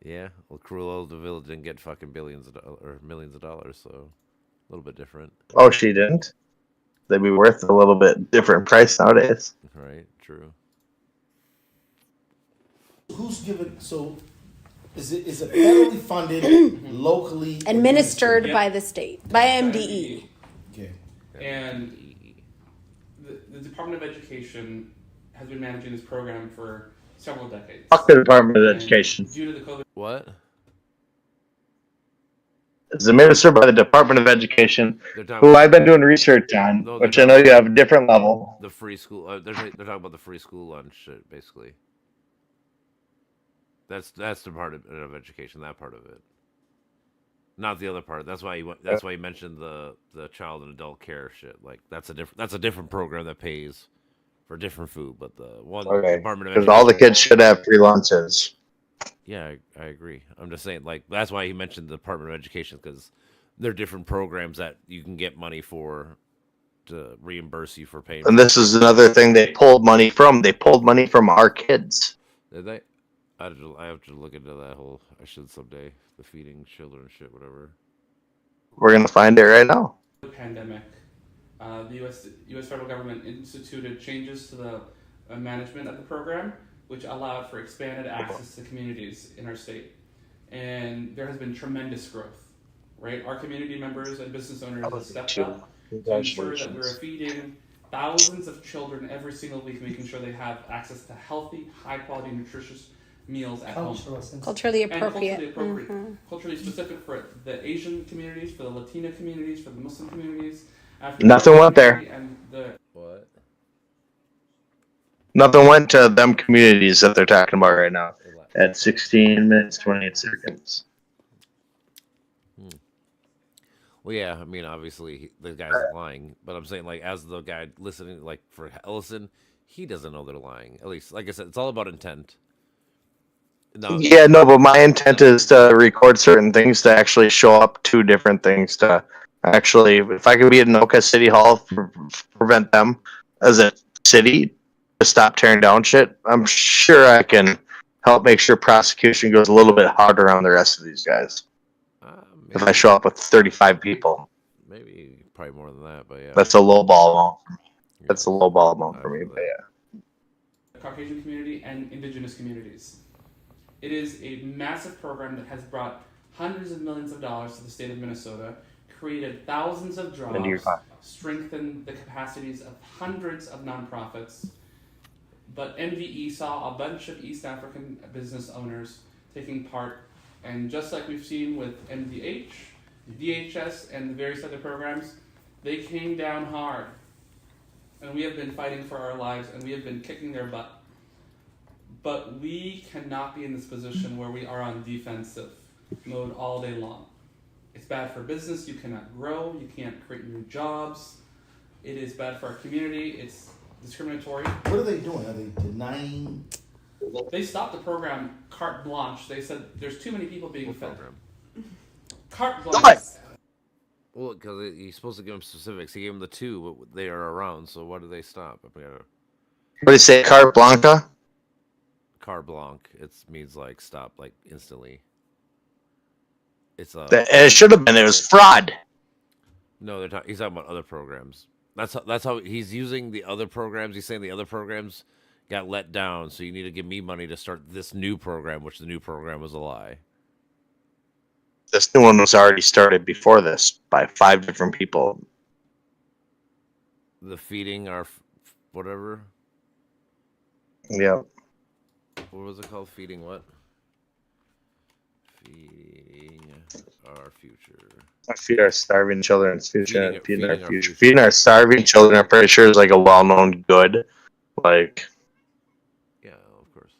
Yeah, well, Cruella de Vil didn't get fucking billions or millions of dollars, so a little bit different. Oh, she didn't? They'd be worth a little bit different price nowadays. Right, true. who's given? So is it federally funded, locally Administered by the state, by MDE. Okay. And the Department of Education has been managing this program for several decades. Fuck the Department of And Education. Due to the COVID. What? It's administered by the Department of Education, They're talking who about- I've been doing research on, No, which they're I know talking you have a different level. The free school. They're talking about the free school lunch shit, basically. That's the part of education. That part of it, not the other part. That's why That's why you mentioned the child and adult care shit. Like that's a different program that pays for different food. But the one Okay, Department of because all the Education- kids should have free lunches. Yeah, I agree. I'm just saying, like, that's why he mentioned the Department of Education, because there are different programs that you can get money for to reimburse you for paying. And this is another thing they pulled money from. They pulled money from our kids. Did they? I have to look into that whole. I should someday. The feeding children shit, whatever. We're gonna find it right now. The pandemic, the U.S. federal government instituted changes to the management of the program, which allowed for expanded access to communities in our state. And there has been tremendous growth, right? Our community members and business owners have stepped up to ensure that we're feeding thousands of children every single week, making sure they have access to healthy, high-quality, nutritious meals at home. Culturally And appropriate. culturally appropriate. Mhm. Culturally specific for the Asian communities, for the Latina communities, for the Muslim communities. Nothing went there. And the What? Nothing went to them communities that they're talking about right now. At 16 minutes 28 seconds. Well, yeah. I mean, obviously the guy's lying, but I'm saying, like, as the guy listening, like for Ellison, he doesn't know they're lying. At least, like I said, it's all about intent. No. Yeah, no, but my intent is to record certain things to actually show up to different things to actually, if I could be at Anoka City Hall, prevent them as a city to stop tearing down shit, I'm sure I can help make sure prosecution goes a little bit harder on the rest of these guys. If I show up with 35 people. Maybe probably more than that, but yeah. That's a low ball amount for me. That's a low ball amount for me, but yeah. the Caucasian community and indigenous communities. It is a massive program that has brought hundreds of millions of dollars to the state of Minnesota, created thousands of Into your jobs, pocket. strengthened the capacities of hundreds of nonprofits. But MVE saw a bunch of East African business owners taking part, and just like we've seen with MDH, DHS, and the various other programs, they came down hard. And we have been fighting for our lives, and we have been kicking their butt. But we cannot be in this position where we are on defensive mode all day long. It's bad for business. You cannot grow. You can't create new jobs. It is bad for our community. It's discriminatory. What are they doing? Are they denying? They stopped the program carte blanche. They said there's too many people being fed. Carte blanche. Well, because he's supposed to give him specifics. He gave him the 2, but they are around. So why do they stop? What do you say, carte blanca? Carte blanche. It means like stop, like instantly. It's It should have been. It was fraud. No, he's talking about other programs. That's how he's using the other programs. He's saying the other programs got let down, so you need to give me money to start this new program, which the new program was a lie. This new one was already started before this by 5 different people. The feeding our whatever. Yeah. What was it called? Feeding what? Feeding our future. Feed our starving children's future. Feeding our future. Feeding our starving children, I'm pretty sure, is like a well-known good. Like, yeah, of course.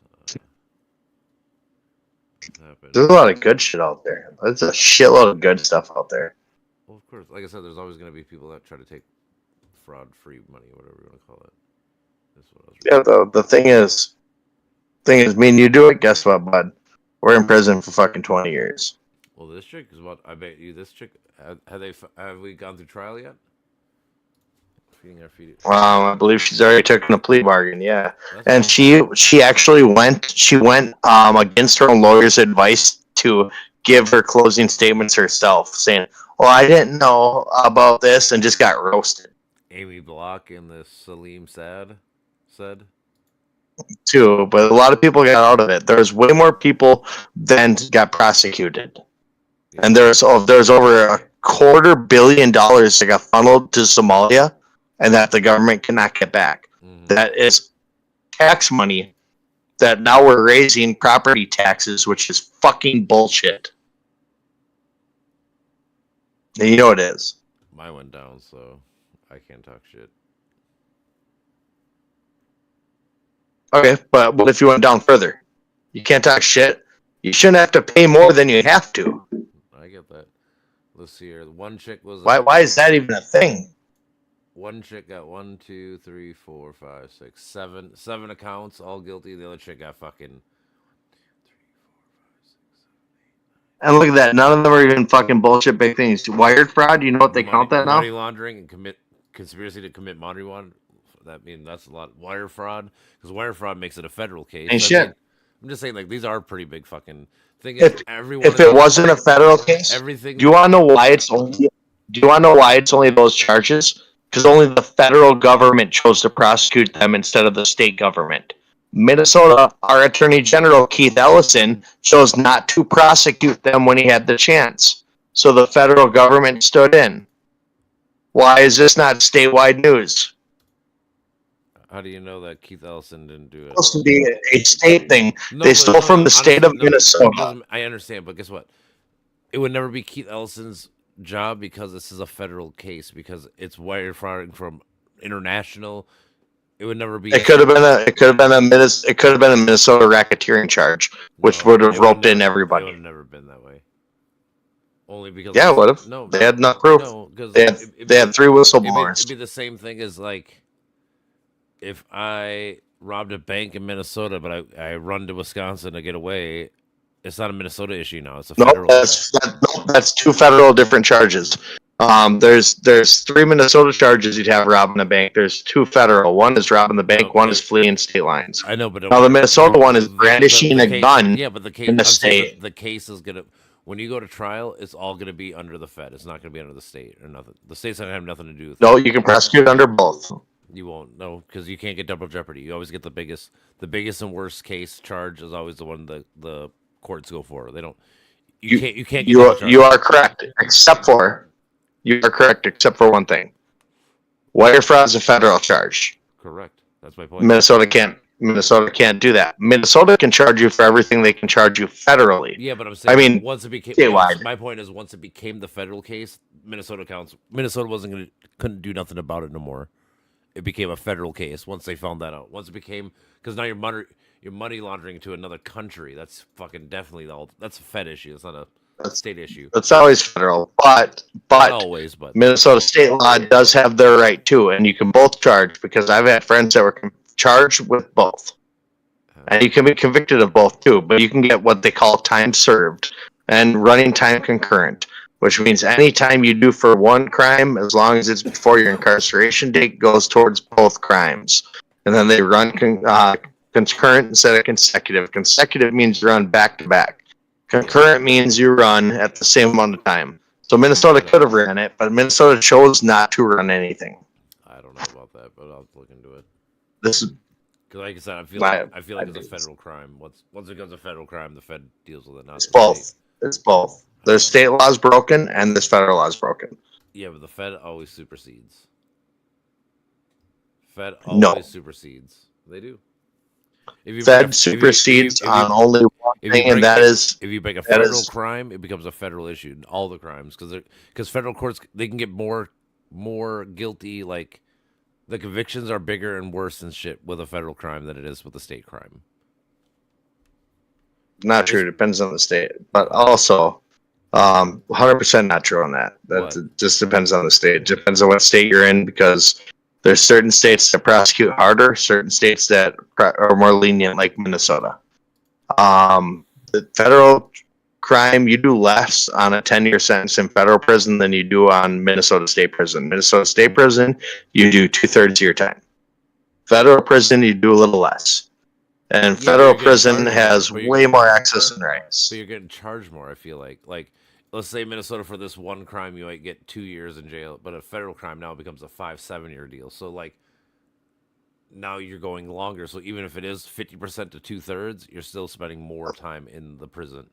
There's a lot of good shit out there. There's a shitload of good stuff out there. Well, of course. Like I said, there's always going to be people that try to take fraud-free money, whatever you want to call it. That's what I was The thing is, me and you do it. Guess what, bud? We're in prison for fucking 20 years. Well, this chick is what I bet you. This chick have we gone through trial yet? Feeding our feet. I believe she's already taken a plea bargain. Yeah, and she actually went against her own lawyer's advice to give her closing statements herself, saying, "Well, I didn't know about this," and just got roasted. Amy Block and the Salim said. Too, but a lot of people got out of it. There's way more people than got prosecuted, and there's over $250 million that got funneled to Somalia, and that the government cannot get back. That is tax money that now we're raising property taxes, which is fucking bullshit. And you know it is. Mine went down, so I can't talk shit. Okay, but what if you went down further? You can't talk shit. You shouldn't have to pay more than you have to. I get that. Let's see here. One chick was. Why is that even a thing? One chick got 1, 2, 3, 4, 5, 6, 7 accounts, all guilty. The other chick got fucking. And look at that. None of them are even fucking bullshit big things. Wired fraud. You know what they count that now? Money laundering and conspiracy to commit money laundering. That's a lot. Wire fraud, because wire fraud makes it a federal case. And shit. I'm just saying, like, these are pretty big fucking things. If it wasn't a federal case, everything. Do you want to know why it's only? Do you want to know why it's only those charges? Because only the federal government chose to prosecute them instead of the state government. Minnesota, our Attorney General Keith Ellison chose not to prosecute them when he had the chance. So the federal government stood in. Why is this not statewide news? How do you know that Keith Ellison didn't do it? It's supposed to be a state thing. They stole from the state of Minnesota. I understand, but guess what? It would never be Keith Ellison's job because this is a federal case, because it's wire fraud from international. It would never be. It could have been a Minnesota racketeering charge, which would have roped in everybody. It would have never been that way. Only because it would have. No, they had enough proof. No, they had 3 whistleblowers. It'd be the same thing as like if I robbed a bank in Minnesota, but I run to Wisconsin to get away. It's not a Minnesota issue now. It's a federal. That's 2 federal different charges. There's 3 Minnesota charges you'd have robbing a bank. There's 2 federal. One is robbing the bank. One is fleeing state lines. I know, but now the Minnesota one is brandishing a gun. Yeah, but the case in the state. The case is gonna. When you go to trial, it's all gonna be under the Fed. It's not gonna be under the state or nothing. The state's not gonna have nothing to do with it. No, you can prosecute under both. You won't, no, because you can't get double jeopardy. You always get the biggest and worst case charge is always the one the courts go for. They don't. You can't. You can't. Get You are correct, except for one thing. Wire fraud is a federal charge. Correct. That's my point. Minnesota can't do that. Minnesota can charge you for everything they can charge you federally. Yeah, but I'm saying. I mean, once it became statewide. my point is once it became the federal case, Minnesota couldn't do nothing about it no more. It became a federal case once they found that out. Once it became because now you're money laundering to another country. That's fucking definitely that's a Fed issue. It's not a state issue. It's always federal, but Not always, but Minnesota state law does have their right too, and you can both charge because I've had friends that were charged with both, and you can be convicted of both too. But you can get what they call time served and running time concurrent, which means any time you do for one crime, as long as it's before your incarceration date, goes towards both crimes, and then they run concurrent instead of consecutive. Consecutive means you run back to back. Concurrent means you run at the same amount of time. So Minnesota could have ran it, but Minnesota chose not to run anything. I don't know about that, but I'll look into it. This is because, like I said, I feel like it's a federal crime. Once it becomes a federal crime, the Fed deals with it. Not it's both. It's both. Their state law is broken, and this federal law is broken. Yeah, but the Fed always supersedes. Fed always supersedes. They do. Fed supersedes on only one thing, and that is if you make a federal crime, it becomes a federal issue. All the crimes, because federal courts they can get more guilty. Like the convictions are bigger and worse and shit with a federal crime than it is with a state crime. Not true. Depends on the state, but also 100% not true on that. That just depends on the state. It depends on what state you're in because. There's certain states that prosecute harder, certain states that are more lenient, like Minnesota. The federal crime, you do less on a 10-year sentence in federal prison than you do on Minnesota State Prison. Minnesota State Prison, you do 2/3 of your time. Federal prison, you do a little less. And federal prison has way more access and rights. So you're getting charged more, I feel like. Like, let's say Minnesota for this one crime, you might get 2 years in jail, but a federal crime now becomes a 5-7 year deal. So, like, now you're going longer. So even if it is 50% to 2/3, you're still spending more time in the prison,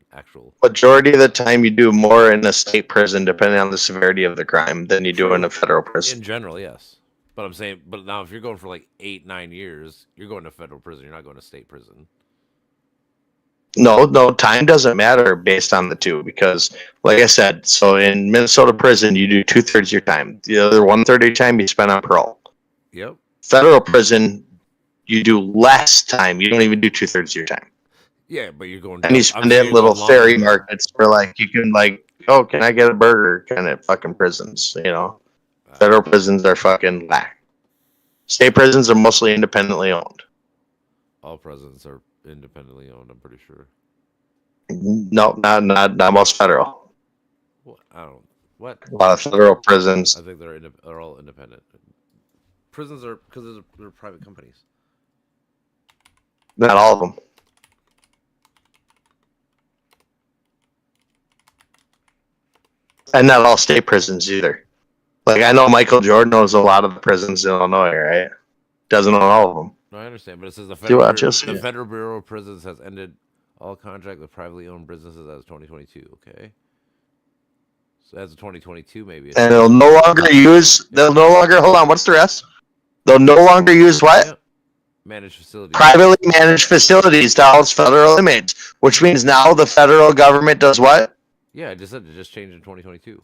Majority of the time, you do more in a state prison, depending on the severity of the crime, than you do in a federal prison. In general, yes. But I'm saying, but now if you're going for like 8-9 years, you're going to federal prison. You're not going to state prison. No, time doesn't matter based on the two because, like I said, so in Minnesota prison, you do 2/3 of your time. The other 1/3 of your time you spend on parole. Yep. Federal prison, you do less time. You don't even do 2/3 of your time. Yeah, but you're going. And you spend it in little ferry markets where, like, you can, like, oh, can I get a burger? Kind of fucking prisons, you know. Federal prisons are fucking lack. State prisons are mostly independently owned. All prisons are independently owned, I'm pretty sure. No, not most federal. What? I don't. What? A lot of federal prisons. I think they're all independent. Prisons are because they're private companies. Not all of them. And not all state prisons either. Like, I know Michael Jordan knows a lot of the prisons in Illinois, right? Doesn't own all of them. No, I understand, but it says the the Federal Bureau of Prisons has ended all contract with privately owned businesses as of 2022. Okay, so as of 2022, maybe. And they'll no longer use. They'll no longer hold on. What's the rest? They'll no longer use what? Yep. Managed facilities. Privately managed facilities to house federal inmates, which means now the federal government does what? Yeah, I just said it just changed in 2022.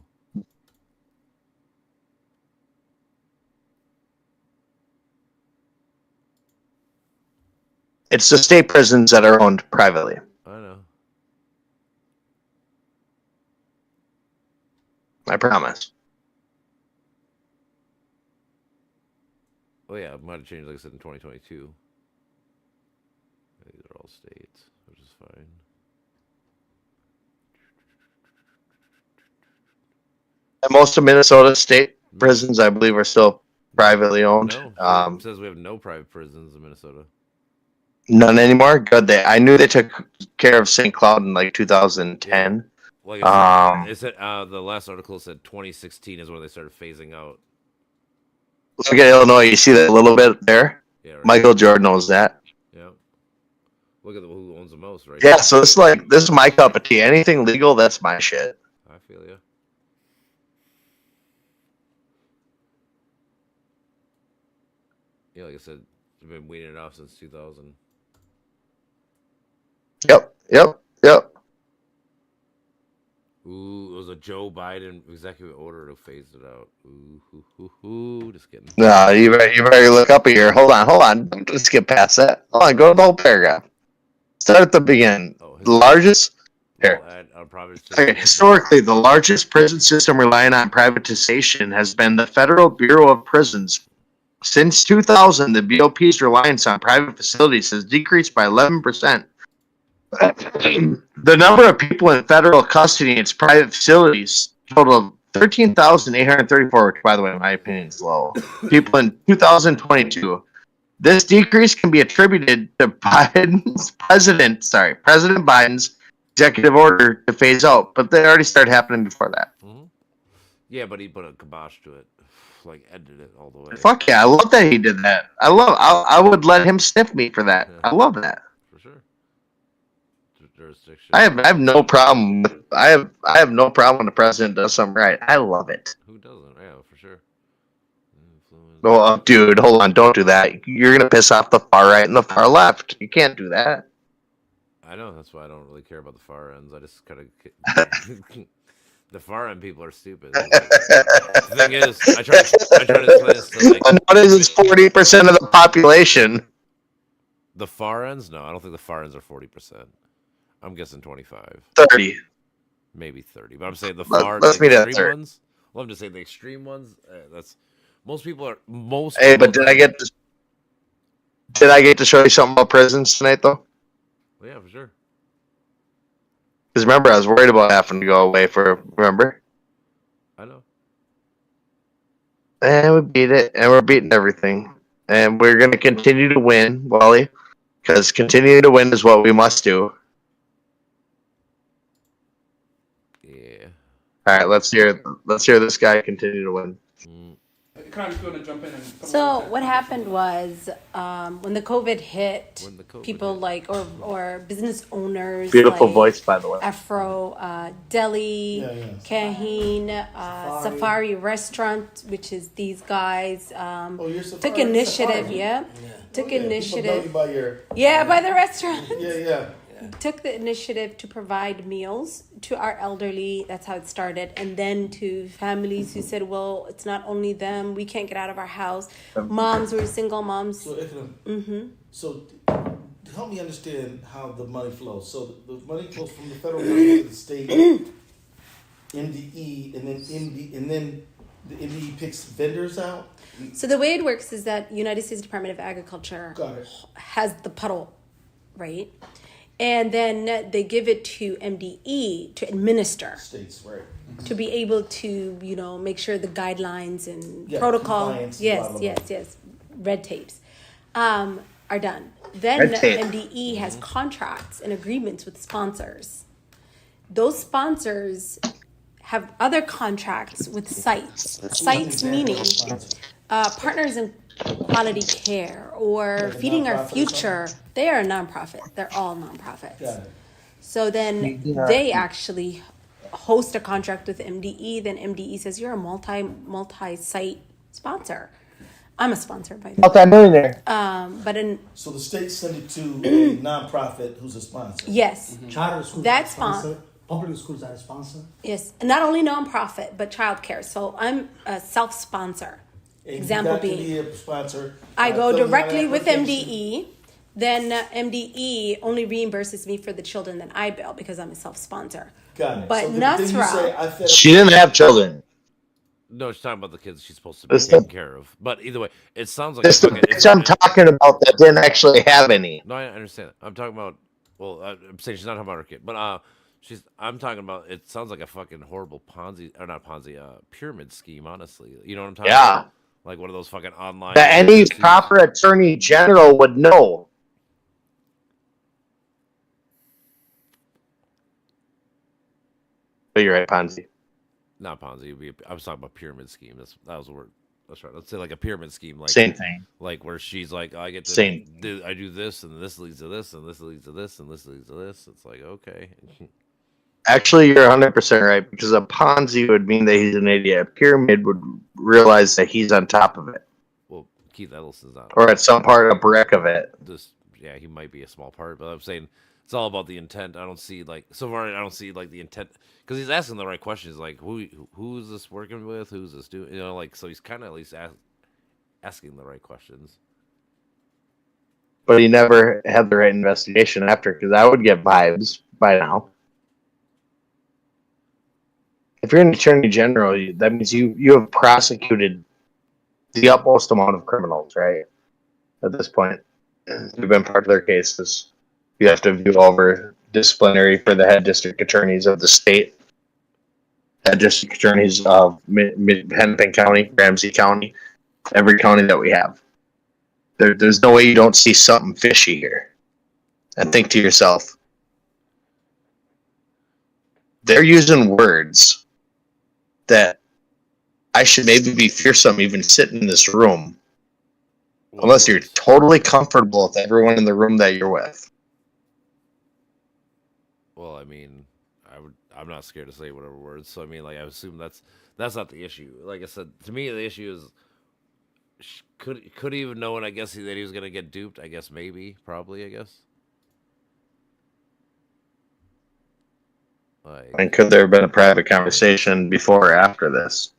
It's the state prisons that are owned privately. I know. I promise. Oh yeah, it might have changed, like I said, in 2022. These are all states, which is fine. And most of Minnesota state prisons, I believe, are still privately owned. No, it says we have no private prisons in Minnesota. None anymore. Good. I knew they took care of St. Cloud in like 2010. Like I said, it said the last article said 2016 is when they started phasing out. Look at Illinois. You see that a little bit there. Yeah, right. Michael Jordan knows that. Yeah. Look at who owns the most, right? Yeah, so it's like this is my cup of tea. Anything legal, that's my shit. I feel you. Yeah, like I said, I've been weaning it off since 2000. Yep. Ooh, it was a Joe Biden executive order to phase it out. Ooh, just kidding. No, you better look up here. Hold on. Don't just skip past that. Hold on, go to the whole paragraph. Start at the beginning. The largest. Here. Okay, historically, the largest prison system relying on privatization has been the Federal Bureau of Prisons. Since 2000, the BOP's reliance on private facilities has decreased by 11%. The number of people in federal custody in its private facilities totaled 13,834, which, by the way, in my opinion, is low. People in 2022. This decrease can be attributed to President Biden's executive order to phase out, but they already started happening before that. Yeah, but he put a kibosh to it, like ended it all the way. Fuck yeah, I love that he did that. I would let him sniff me for that. I love that. For sure. Jurisdiction. I have no problem with I have no problem when the president does something right. I love it. Who doesn't? Yeah, for sure. Oh, dude, hold on, don't do that. You're gonna piss off the far right and the far left. You can't do that. I know, that's why I don't really care about the far ends. I just kind of the far end people are stupid. The thing is, I try to explain this to like. What is it's 40% of the population? The far ends? No, I don't think the far ends are 40%. I'm guessing 25. 30. Maybe 30. But I'm saying the far Let's meet at extreme 30. ones. Well, I'm just saying the extreme ones. That's most people are Hey, but did I get to show you something about prisons tonight, though? Well, yeah, for sure. Because remember, I was worried about having to go away for. Remember? I know. And we beat it, and we're beating everything, and we're gonna continue to win, Wally, because continuing to win is what we must do. Yeah. All right, let's hear this guy continue to win. Kran's going to jump in and. So what happened was when the COVID hit, people like or business owners. Beautiful like voice, by the way. Afro Deli, Kaheen, Safari Restaurant, which is these guys took initiative. Took initiative. By your, by the restaurant. Yeah. Took the initiative to provide meals to our elderly. That's how it started. And then to families who said, well, it's not only them. We can't get out of our house. Moms were single moms. So, so help me understand how the money flows. So the money flows from the federal government to the state, MDE, and then the MDE picks vendors out. So the way it works is that United States Department of Agriculture has the puddle, right? And then they give it to MDE to administer. States, right. To be able to, make sure the guidelines and protocol, yes, red tapes, are done. Then MDE has contracts and agreements with sponsors. Those sponsors have other contracts with sites. Sites meaning partners in quality care or feeding our future. They are a nonprofit. They're all nonprofits. So then they actually host a contract with MDE. Then MDE says you're a multi-site sponsor. I'm a sponsor by the way. Multi-millionaire. So the state send it to a nonprofit who's a sponsor. Yes. Charter schools That's are a sponsor. Public schools are a sponsor. Yes, and not only nonprofit but childcare. So I'm a self-sponsor. Example being, a sponsor. I go directly with MDE. Then MDE only reimburses me for the children that I bill because I'm a self-sponsor. Got it. But so Nasra, She didn't have children. No, she's talking about the kids she's supposed to be taking care of. But either way, it sounds like It's the bitch I'm talking about that didn't actually have any. No, I understand. I'm talking about. Well, I'm saying she's not talking about her kid, but I'm talking about. It sounds like a fucking horrible Ponzi or not Ponzi, pyramid scheme. Honestly, you know what I'm talking about? Like one of those fucking online. That any proper attorney general would know. But you're right, Ponzi. Not Ponzi. I was talking about pyramid scheme. That was the word. That's right. Let's say like a pyramid scheme, like Same thing. like where she's like, I get to Same. I do this, and this leads to this, and this leads to this, and this leads to this. It's like, okay. Actually, you're 100% right, because a Ponzi would mean that he's an idiot. A pyramid would realize that he's on top of it. Well, Keith Edelson's not. Or at some part, a brick of it. Yeah, he might be a small part, but I'm saying it's all about the intent. I don't see like so far. I don't see like the intent because he's asking the right questions. Like who's this working with? Who's this doing? You know, like so he's kind of at least asking the right questions. But he never had the right investigation after, because I would get vibes by now. If you're an attorney general, that means you have prosecuted the utmost amount of criminals, right? At this point, you've been part of their cases. You have to view over disciplinary for the head district attorneys of the state, head district attorneys of Hennepin County, Ramsey County, every county that we have. There's no way you don't see something fishy here. And think to yourself, they're using words that I should maybe be fearsome even sitting in this room, unless you're totally comfortable with everyone in the room that you're with. Well, I mean, I'm not scared to say whatever words. So I mean, like I assume that's not the issue. Like I said, to me the issue is could he even know? And I guess that he was gonna get duped. I guess maybe, probably. I guess. Like, And could there have been a private conversation before or after this?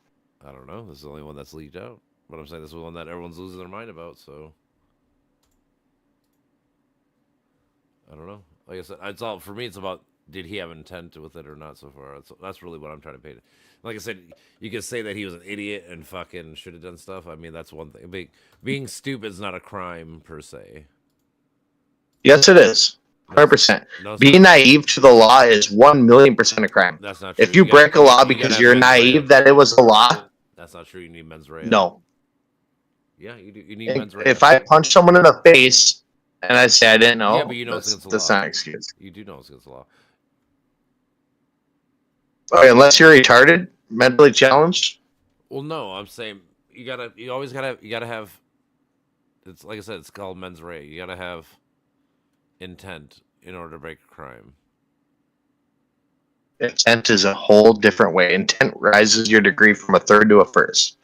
I don't know. This is the only one that's leaked out. But I'm saying this is the one that everyone's losing their mind about. So I don't know. Like I said, it's all for me. It's about did he have intent with it or not so far. That's really what I'm trying to paint. Like I said, you could say that he was an idiot and fucking should have done stuff. I mean, that's one thing. Being stupid is not a crime per se. Yes, it is. 100%. Being naive to the law is 1,000,000% a crime. That's not true. If you break a law because you're naive that it was a law, that's not true. You need mens rea. no. Yeah, you do. You need mens rea. If I punch someone in the face and I say I didn't know, yeah, but you know it's against the law. That's not an excuse. You do know it's against the law. Okay, unless you're retarded, mentally challenged. Well, no, I'm saying you always gotta have. It's like I said, it's called mens rea. You gotta have intent in order to break a crime. Intent is a whole different way. Intent rises your degree from a third to a first.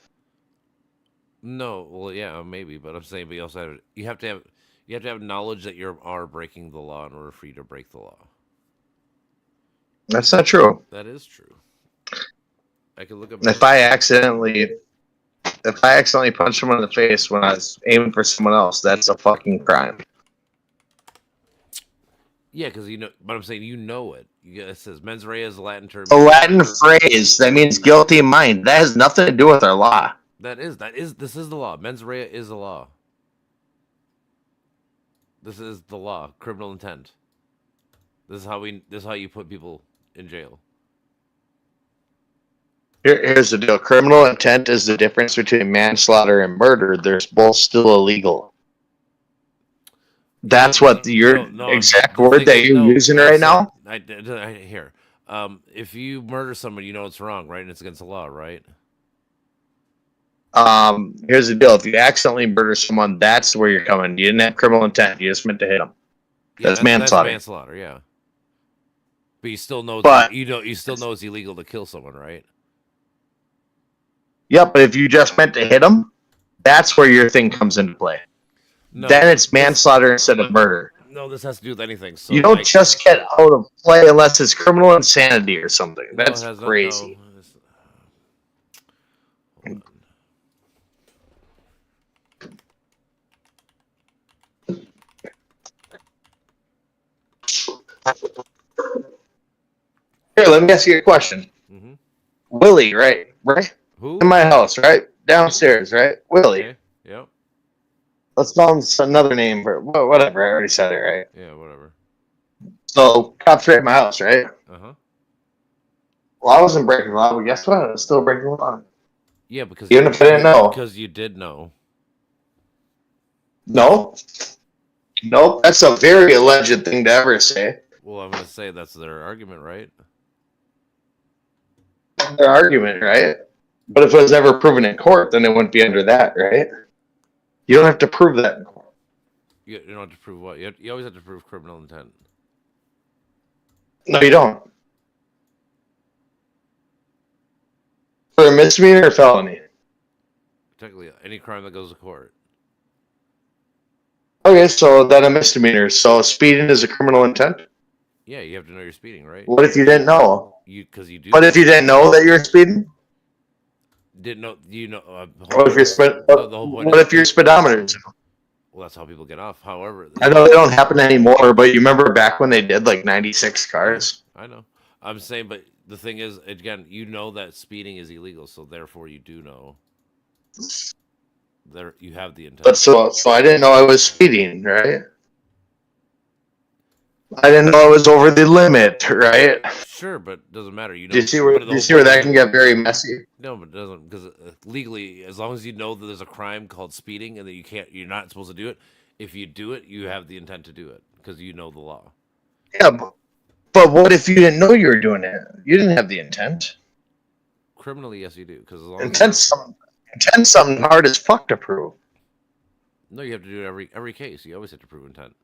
No, well, yeah, maybe, but I'm saying, but you have to have knowledge that you are breaking the law in order for you to break the law. That's not true. That is true. I could look up. If I accidentally punch someone in the face when I was aiming for someone else, that's a fucking crime. Yeah, because you know, but I'm saying you know it. It says mens rea is a Latin term. A Latin phrase that means guilty in mind. That has nothing to do with our law. This is the law. Mens rea is the law. This is the law. Criminal intent. This is how you put people in jail. Here's the deal. Criminal intent is the difference between manslaughter and murder. They're both still illegal. That's what your exact word that you're using right now? I hear. If you murder somebody, you know it's wrong, right? And it's against the law, right? Here's the deal. If you accidentally murder someone, that's where you're coming. You didn't have criminal intent. You just meant to hit them. Yeah, that's manslaughter. That's manslaughter, yeah. But you still know you still know it's illegal to kill someone, right? Yep, but if you just meant to hit them, that's where your thing comes into play. No, then it's manslaughter instead of murder. No, this has to do with anything. So you don't just get out of play unless it's criminal insanity or something. That's crazy. Here, let me ask you a question. Mm-hmm. Willie, right? Who? In my house, right? Downstairs, right? Willie. Okay. Yep. Let's call him another name for whatever. I already said it, right? Yeah, whatever. So, cops right at my house, right? Uh-huh. Well, I wasn't breaking the law, but guess what? I was still breaking the law. Yeah, because even if I didn't know. Because you did know. No. Nope. That's a very alleged thing to ever say. Well, I'm going to say that's their argument, right? Their argument, right? But if it was ever proven in court, then it wouldn't be under that, right? You don't have to prove that in court. You don't have to prove what? You always have to prove criminal intent. No, you don't. For a misdemeanor or felony? Technically, any crime that goes to court. Okay, so then a misdemeanor. So speeding is a criminal intent? Yeah, you have to know you're speeding, right? What if you didn't know? Because you do. What if you didn't know that you're speeding? Didn't know? You know? What if your speedometer? Well, that's how people get off. However, I know they don't happen anymore, but you remember back when they did like 96 cars? I know. I'm saying, but the thing is, again, you know that speeding is illegal, so therefore you do know. There, you have the intent. But so I didn't know I was speeding, right? I didn't know I was over the limit, right? Sure, but it doesn't matter. You know. Do you see where that can get very messy? No, but it doesn't, because legally, as long as you know that there's a crime called speeding and that you're not supposed to do it. If you do it, you have the intent to do it because you know the law. Yeah, but what if you didn't know you were doing it? You didn't have the intent. Criminally, yes, you do, because as long Intent's something hard as fuck to prove. No, you have to do it every case. You always have to prove intent.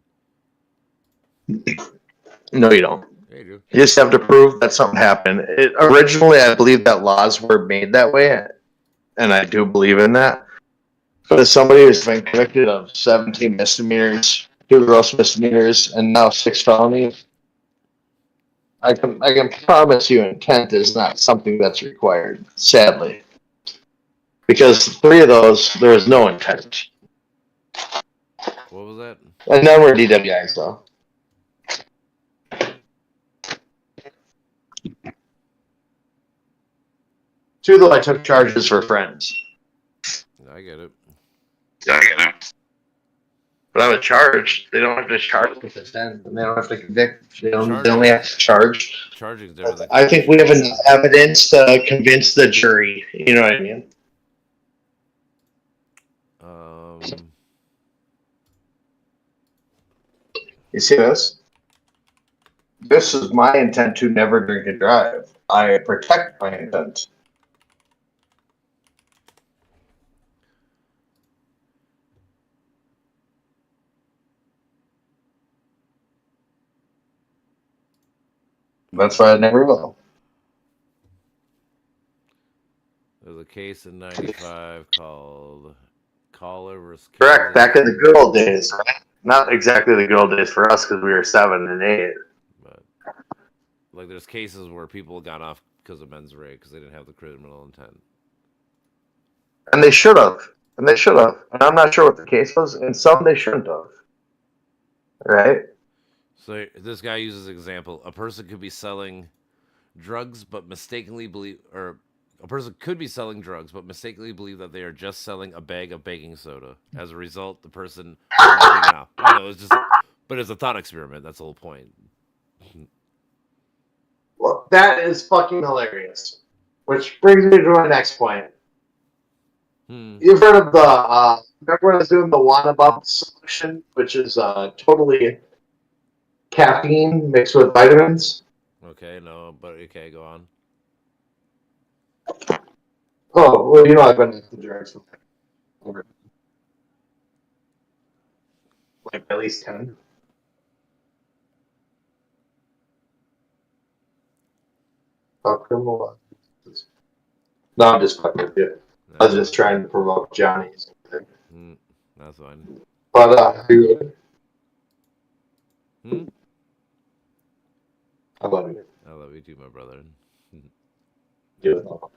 No, you don't. Yeah, you do. You just have to prove that something happened. Originally, I believe that laws were made that way, and I do believe in that. But as somebody who's been convicted of 17 misdemeanors, 2 gross misdemeanors, and now 6 felonies, I can promise you intent is not something that's required, sadly. Because 3 of those, there is no intent. What was that? And none were DWIs, though. Two, though, I took charges for friends. I get it. Yeah, I get it. But I was charged. They don't have to charge with intent, and they don't have to convict. They only have to charge. Charging's different. I think we have enough evidence to convince the jury. You know what I mean? You see this? This is my intent to never drink and drive. I protect my intent. That's why I never will. There's a case in '95 called Caller vs. Correct. Back in the good old days, right? Not exactly the good old days for us because we were 7 and 8. But like, there's cases where people got off because of mens rea because they didn't have the criminal intent. And they should have. And I'm not sure what the case was. And some they shouldn't have. Right? So this guy uses an example. A person could be selling drugs, but mistakenly believe, or a person could be selling drugs, but mistakenly believe that they are just selling a bag of baking soda. As a result, the person, I know, it's just, but it's a thought experiment. That's the whole point. Well, that is fucking hilarious. Which brings me to my next point. You've heard of the, remember when I was doing the Wanna Bump solution, which is totally caffeine mixed with vitamins? Okay, no, but okay, go on. Oh, well, you know I've been into drugs over like at least 10. Criminal. No, I'm just fucking with you. I was just trying to provoke Johnny. That's fine. But I love you. I love you too, my brother. Do it all.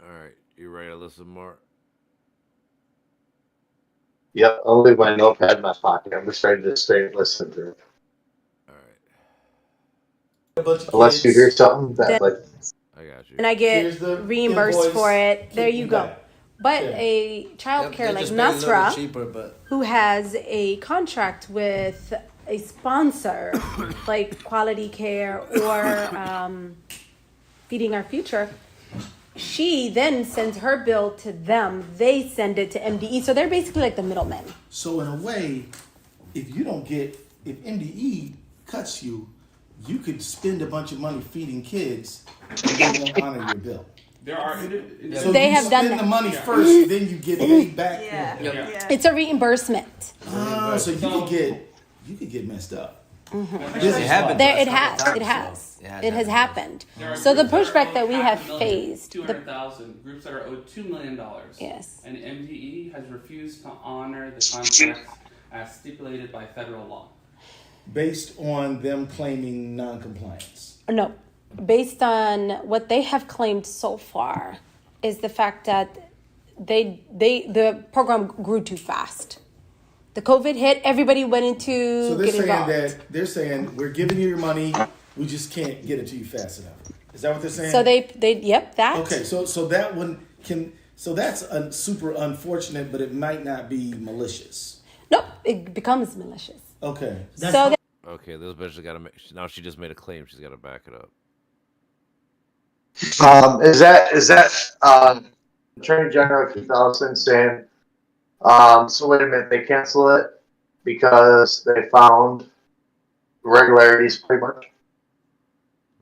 Alright, you ready to listen more? Yep, I'll leave my notepad in my pocket. I'm just ready to stay and listen to it. Unless you hear something that, like, I got you. And I get reimbursed for it. There you go. But a child care like Nasra, who has a contract with a sponsor like Quality Care or Feeding Our Future, she then sends her bill to them. They send it to MDE. So they're basically like the middlemen. So in a way, if MDE cuts you, you could spend a bunch of money feeding kids and they won't honor your bill. There are. So They you have done spend that. the money first, then you get paid back. It's a reimbursement. Oh, so you could get messed up. It has happened. So the pushback that we have faced. 200,000 groups that are owed $2 million. Yes. And MDE has refused to honor the contracts as stipulated by federal law. Based on them claiming non-compliance. No, based on what they have claimed so far is the fact that the program grew too fast. The COVID hit, everybody went into So they're getting saying involved. they're saying we're giving you your money, we just can't get it to you fast enough. Is that what they're saying? So that. Okay, so that one so that's super unfortunate, but it might not be malicious. Nope, it becomes malicious. Okay. Okay, this bitch got to make. Now she just made a claim. She's got to back it up. Is that Attorney General 2000 saying? So wait a minute, they cancel it because they found irregularities, pretty much.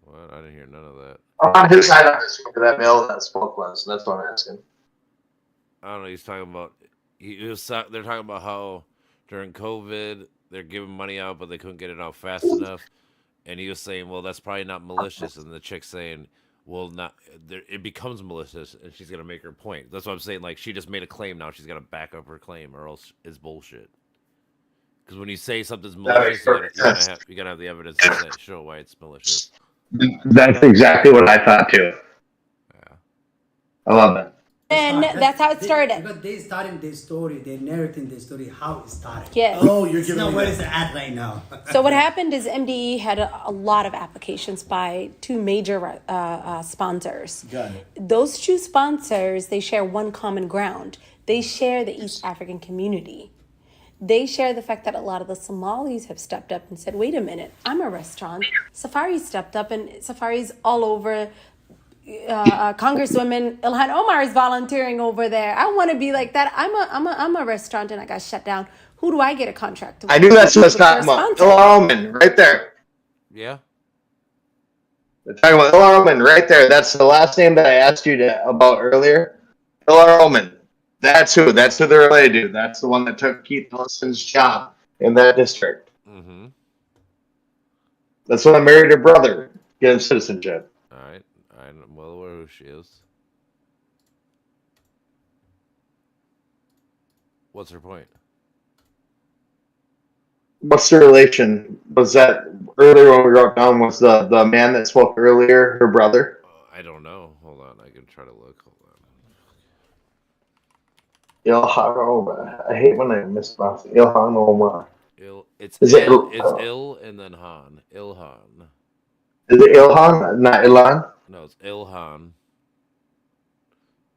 What? I didn't hear none of that. On his side of that mail that spoke was. That's what I'm asking. I don't know. He's talking about. They're talking about how during COVID they're giving money out, but they couldn't get it out fast enough. And he was saying, "Well, that's probably not malicious." And the chick's saying, "Well, not. It becomes malicious," and she's gonna make her point. That's what I'm saying. Like she just made a claim. Now she's gotta back up her claim, or else it's bullshit. Because when you say something's malicious, you gotta have the evidence to show why it's malicious. That's exactly what I thought too. Yeah. I love it. And that's how it started. But they started their story, they're narrating their story, how it started. Yes. Oh, you're giving me where that. is it at right now? So what happened is MDE had a lot of applications by two major sponsors. Got it. Those two sponsors, they share one common ground. They share the East African community. They share the fact that a lot of the Somalis have stepped up and said, wait a minute, I'm a restaurant. Safari stepped up, and Safari's all over. Congresswoman Ilhan Omar is volunteering over there. I want to be like that. I'm a restaurant and I got shut down. Who do I get a contract with? I knew that's what I was talking about. Ilhan right there. Yeah. They're talking about Ilhan right there. That's the last name that I asked you about earlier. Ilhan. That's who they're related to. That's the one that took Keith Ellison's job in that district. Mm-hmm. That's when I married her brother, get him citizenship. All right. I'm well aware who she is. What's her point? What's the relation? Was that earlier when we wrote down? Was the man that spoke earlier her brother? I don't know. Hold on. I can try to look. Hold on. Ilhan Omar. I hate when I mispronounce it. Ilhan Omar. It's Is it Il and then Han. Ilhan. Is it Ilhan? Not Ilan? No, it's Ilhan.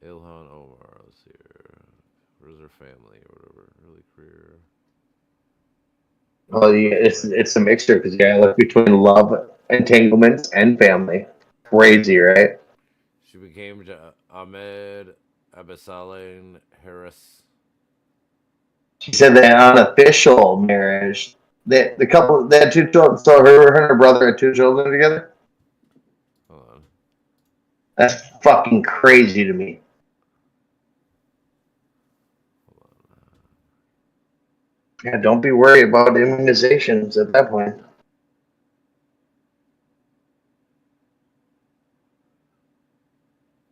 Ilhan Omar. Let's see here. Where's her family or whatever? Early career. Well, yeah, it's a mixture because you gotta look between love, entanglements, and family. Crazy, right? She became Ahmed Abesalain Harris. She said that unofficial marriage. The couple, they had 2 children. So her and her brother had 2 children together. Hold on. That's fucking crazy to me. Yeah, don't be worried about immunizations at that point.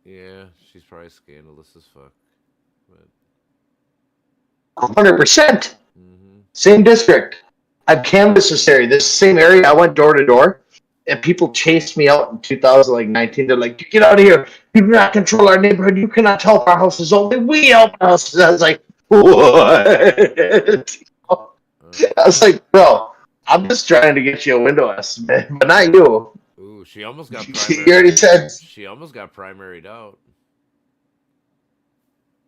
Yeah, she's probably scandalous as fuck. But 100%. Same district. I've canvassed this area. This same area. I went door to door, and people chased me out in 2019. They're like, "Get out of here! You do not control our neighborhood. You cannot help our houses. Only we help houses." I was like, "What?" I was like, "Bro, I'm just trying to get you a window estimate, but not you." ooh, she almost got You already said. She almost got primaried out.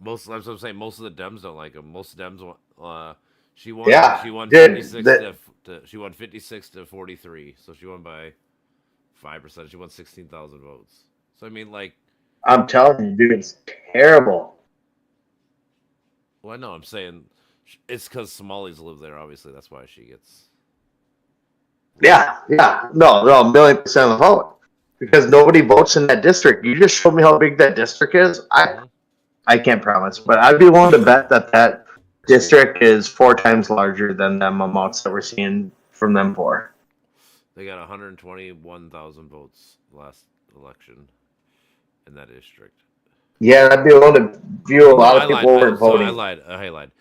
That's what I'm saying. Most of the Dems don't like him. Most Dems want. She won. Yeah, She won dude, 56 she won 56 to 43. So she won by 5%. She won 16,000 votes. So I mean, like, I'm telling you, dude, it's terrible. well, no, I'm saying it's because Somalis live there. Obviously, that's why she gets. Yeah, no, 1,000,000% of the vote because nobody votes in that district. You just showed me how big that district is. I can't promise, but I'd be willing to bet that district is 4 times larger than them amounts that we're seeing from them 4. They got 121,000 votes last election in that district. Yeah, I'd be willing to view a lot of people weren't voting. I lied.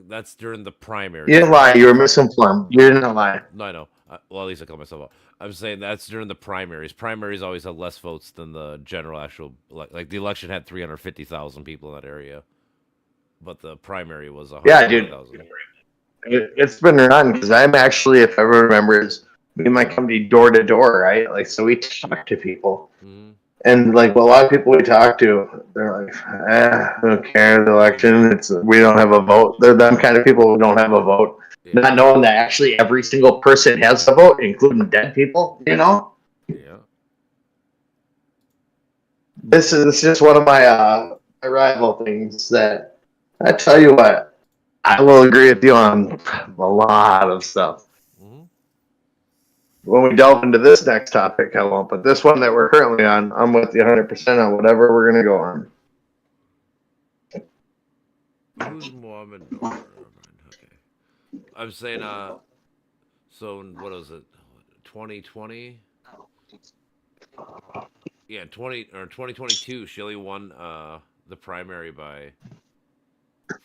That's during the primary. You didn't lie. You were misinformed. You didn't lie. No, I know. Well, at least I called myself out. I'm saying that's during the primaries. Primaries always have less votes than the general actual. Like the election had 350,000 people in that area, but the primary was 120,000. It's been run because I'm actually, if everyone remembers, me and my company door to door, right? Like, so we talk to people. And like a lot of people we talk to, they're like, I don't care, the election, we don't have a vote. They're them kind of people who don't have a vote. Yeah. Not knowing that actually every single person has a vote, including dead people, you know? Yeah. This is just one of my rival things that I tell you what, I will agree with you on a lot of stuff. When we delve into this next topic, I won't. But this one that we're currently on, I'm with you 100% on whatever we're going to go on. Who's Mohammed? Okay. I'm saying, so what was it? 2020? Yeah, 2022, Shelley won the primary by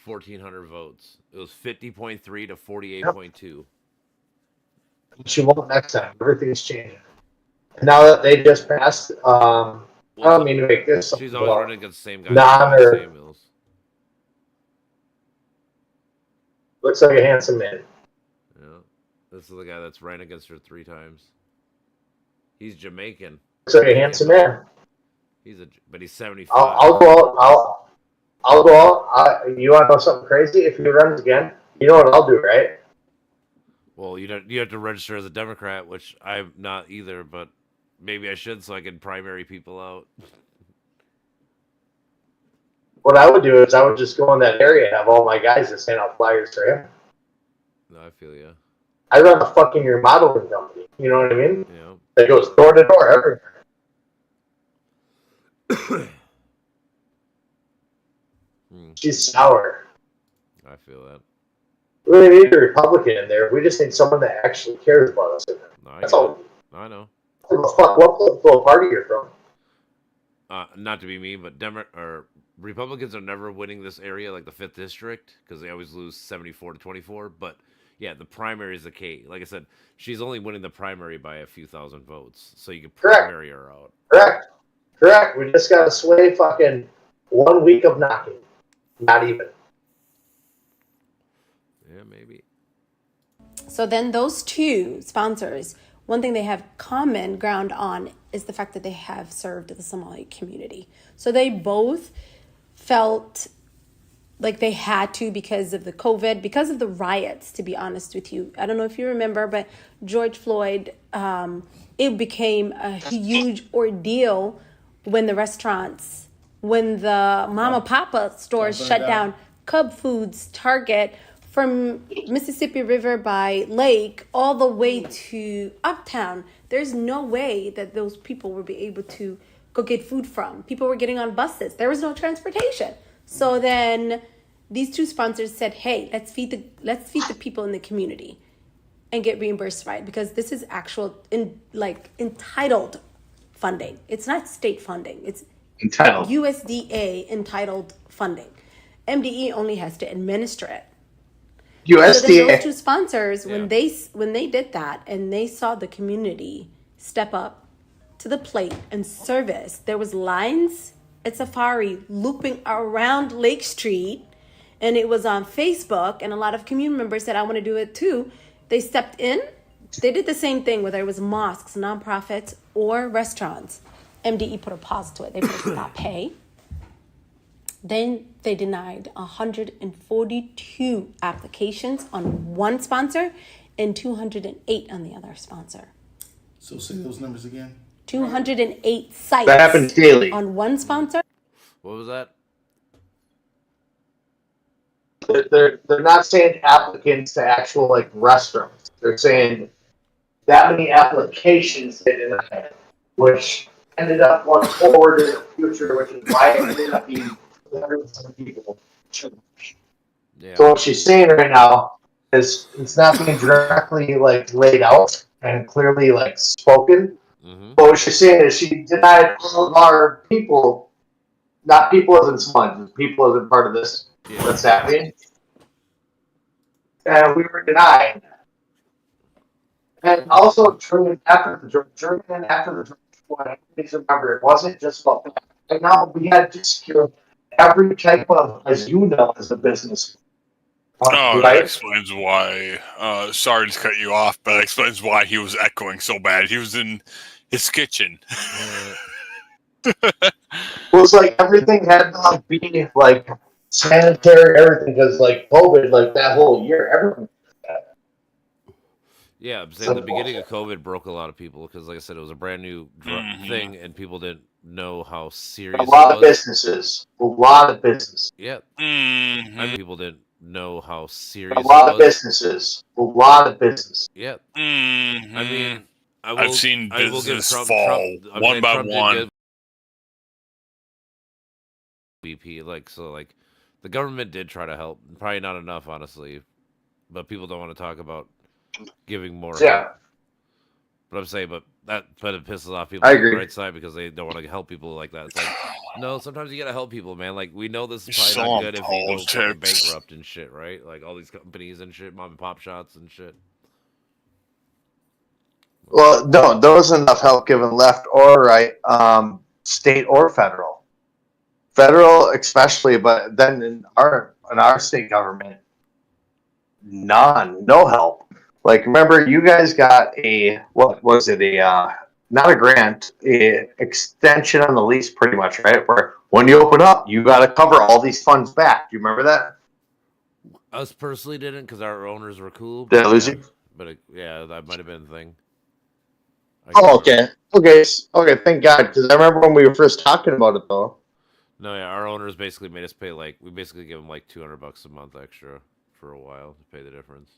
1,400 votes. It was 50.3 to 48.2. She won't next time. Everything's changing. Now that they just passed, I don't mean to make this. She's always running against the same guy. Samuels. Looks like a handsome man. Yeah, this is the guy that's ran against her 3 times. He's Jamaican. Looks like a handsome man. But he's 75. I'll go out. I'll go out. You want to know something crazy? If he runs again, you know what I'll do, right? Well, you have to register as a Democrat, which I'm not either, but maybe I should so I can primary people out. What I would do is I would just go in that area and have all my guys that send out flyers for him. No, I feel you. I run a fucking remodeling company. You know what I mean? Yeah. That goes door to door everywhere. She's sour. I feel that. We don't need a Republican in there. We just need someone that actually cares about us. That's all. I know. Fuck, what political party you're from? Not to be mean, but Republicans are never winning this area, like the 5th district, because they always lose 74 to 24. But yeah, the primary is the key. Like I said, she's only winning the primary by a few thousand votes, so you can primary her out. Correct. We just got to sway fucking 1 week of knocking. Not even. Yeah, maybe. So then those 2 sponsors, one thing they have common ground on is the fact that they have served the Somali community. So they both felt like they had to because of the COVID, because of the riots, to be honest with you. I don't know if you remember, but George Floyd, it became a huge ordeal when the restaurants, when the Mama Papa stores shut down, Cub Foods, Target, from Mississippi River by Lake all the way to Uptown. There's no way that those people would be able to go get food from. People were getting on buses. There was no transportation. So then these 2 sponsors said, hey, let's feed the people in the community and get reimbursed, right? Because this is actual entitled funding. It's not state funding. It's entitled. USDA entitled funding. MDE only has to administer it. USDA. So then those 2 sponsors, when they did that and they saw the community step up to the plate and service, there was lines at Safari looping around Lake Street, and it was on Facebook, and a lot of community members said, I want to do it too. They stepped in. They did the same thing, whether it was mosques, nonprofits, or restaurants. MDE put a pause to it. They put a stop pay. Then they denied 142 applications on one sponsor and 208 on the other sponsor. So say those numbers again. 208 sites. That happens daily. On one sponsor. What was that? They're not saying applicants to actual restaurants. They're saying that many applications they denied, which ended up going forward in the future, which is why it ended up being hundreds of people. Yeah. So what she's saying right now is it's not being directly like laid out and clearly like spoken. Mm-hmm. But what she's saying is she denied all of our people, not people as in smudge, people as in part of this that's happening. And we were denied. And also, after the George Floyd, please remember, it wasn't just about that. And now we had to secure every type of, as you know, as a business. Oh, that Right? explains why. Sorry to cut you off, but that explains why he was echoing so bad. He was in his kitchen. Well, it's like everything had to like, be like sanitary, everything, because like COVID, like that whole year, everything. Yeah, I'm saying the beginning of COVID broke a lot of people because, like I said, it was a brand new thing, and people didn't know how serious A lot it of was. businesses. A lot of businesses. Yeah. Mm-hmm. I mean, people didn't know how serious A lot of it was. businesses. A lot of businesses. Yeah. Mm-hmm. I mean, I've seen business Trump, fall one by Trump did one. good. VP, like, so, like, the government did try to help. Probably not enough, honestly, but people don't want to talk about giving more help. But I'm saying, but it pisses off people I on the agree. right side because they don't want to help people like that. It's like, no, sometimes you gotta help people, man. Like, we know this is probably So not good if we go fucking politics. bankrupt and shit, right? Like all these companies and shit, mom and pop shops and shit. Well, no, there wasn't enough help given left or right, state or federal. Federal especially, but then in our state government, no help. Like, remember, you guys got what was it? Not a grant, a extension on the lease, pretty much, right? Where when you open up, you got to cover all these funds back. Do you remember that? Us personally didn't because our owners were cool. Did I lose you? But yeah, that might have been the thing. Oh, okay. Okay, thank God, because I remember when we were first talking about it, though. No, yeah, our owners basically made us pay we basically give them like $200 a month extra for a while to pay the difference.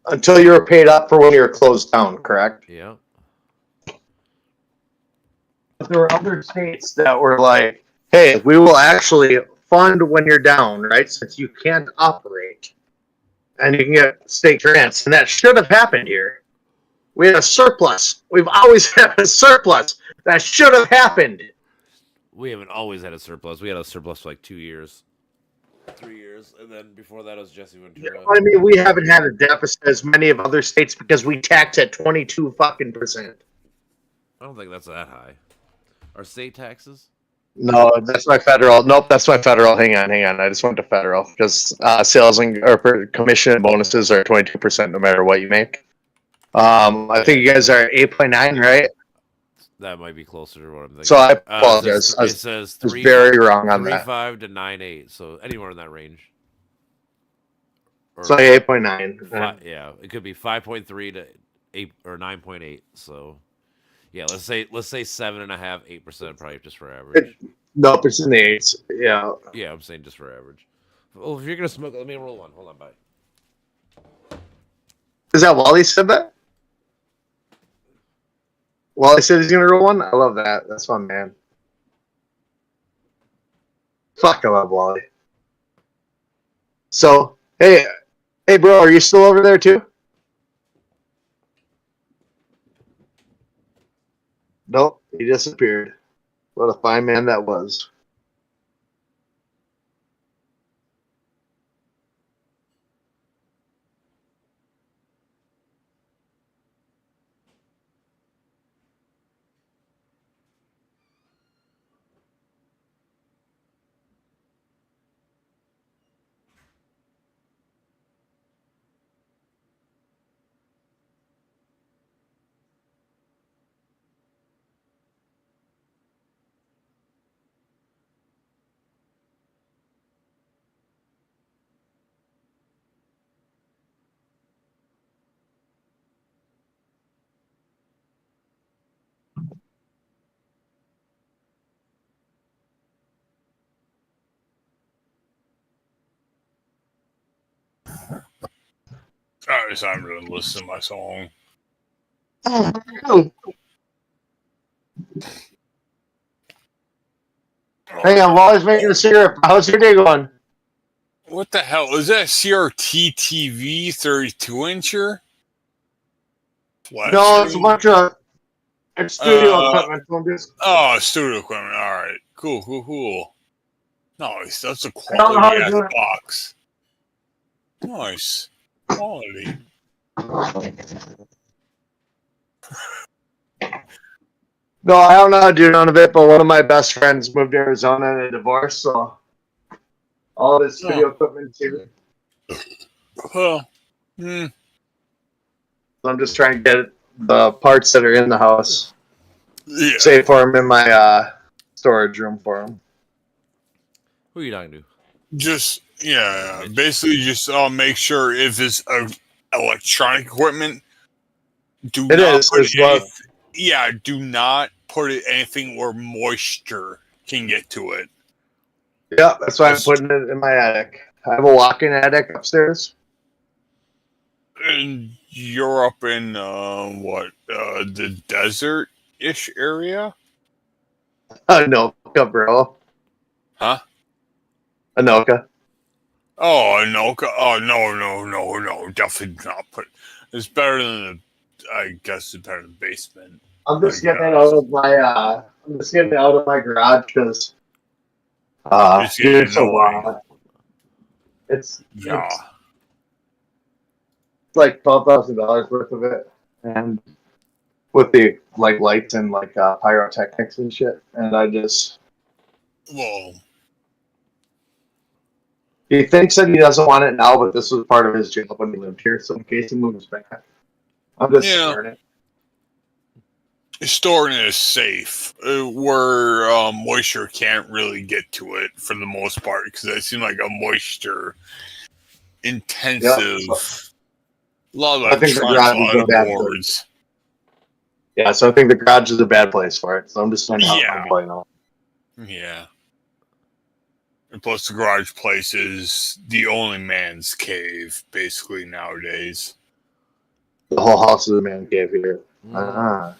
Until you were paid up for when you were closed down, correct? Yeah. There were other states that were like, hey, we will actually fund when you're down, right? Since you can't operate. And you can get state grants. And that should have happened here. We had a surplus. We've always had a surplus. That should have happened. We haven't always had a surplus. We had a surplus for like 2 years. 3 years. And then before that, it was Jesse Ventura. I mean, we haven't had a deficit as many of other states because we tax at 22 fucking %. I don't think that's that high. Our state taxes? No, that's my federal. Nope, that's my federal. Hang on. I just went to federal because sales or commission bonuses are 22% no matter what you make. I think you guys are 8.9, right? That might be closer to what I'm thinking. So I apologize. It says I was very wrong on that. 3.5 to 9.8, so anywhere in that range. Or So 8.9. Yeah, it could be 5.3 to 8 or 9.8. So yeah, let's say 7.5, 8% probably just for average. Nope, it's in the 8s. Yeah. Yeah, I'm saying just for average. Well, if you're gonna smoke, let me roll one. Hold on, bye. Is that Wally said that? Wally said he's gonna roll one. I love that. That's my man. Fuck, I love Wally. So hey, bro, are you still over there too? Nope, he disappeared. What a fine man that was. I decided to listen to my song. Hey, I'm always making a cigarette. How's your day going? What the hell? Is that a CRT TV 32-incher? No, it's a bunch of studio equipment. So I'm just... Oh, studio equipment. All right. Cool. Nice. That's a I don't know how to quality do ass it. box. Nice. Quality. No, I don't know how to do none of it, but one of my best friends moved to Arizona in a divorce, so all this studio equipment's here. Well, So I'm just trying to get the parts that are in the house. Yeah. Save for them in my storage room for them. Who are you talking to? Just basically just make sure if it's electronic equipment, do not put it anything where moisture can get to it. Yeah, that's why I'm putting it in my attic. I have a walk-in attic upstairs. And you're up in the desert-ish area? Anoka, bro. Huh? Anoka. Oh, Anoka. Oh, no. Definitely not put. It's better than I guess it's better than the basement. I'm just getting it out of my garage because it's so loud. It's like $12,000 worth of it, and with the lights and pyrotechnics and shit. And I just he thinks that he doesn't want it now, but this was part of his job when he lived here. So in case he moves back, I'm just storing it. Storing it is safe, where moisture can't really get to it for the most part, because it seems like a moisture intensive. A lot of I think the garage is a bad place. Yeah, so I think the garage is a bad place for it. So I'm just finding out my boy now. Yeah. And plus, the garage place is the only man's cave, basically, nowadays. The whole house is a man cave here. My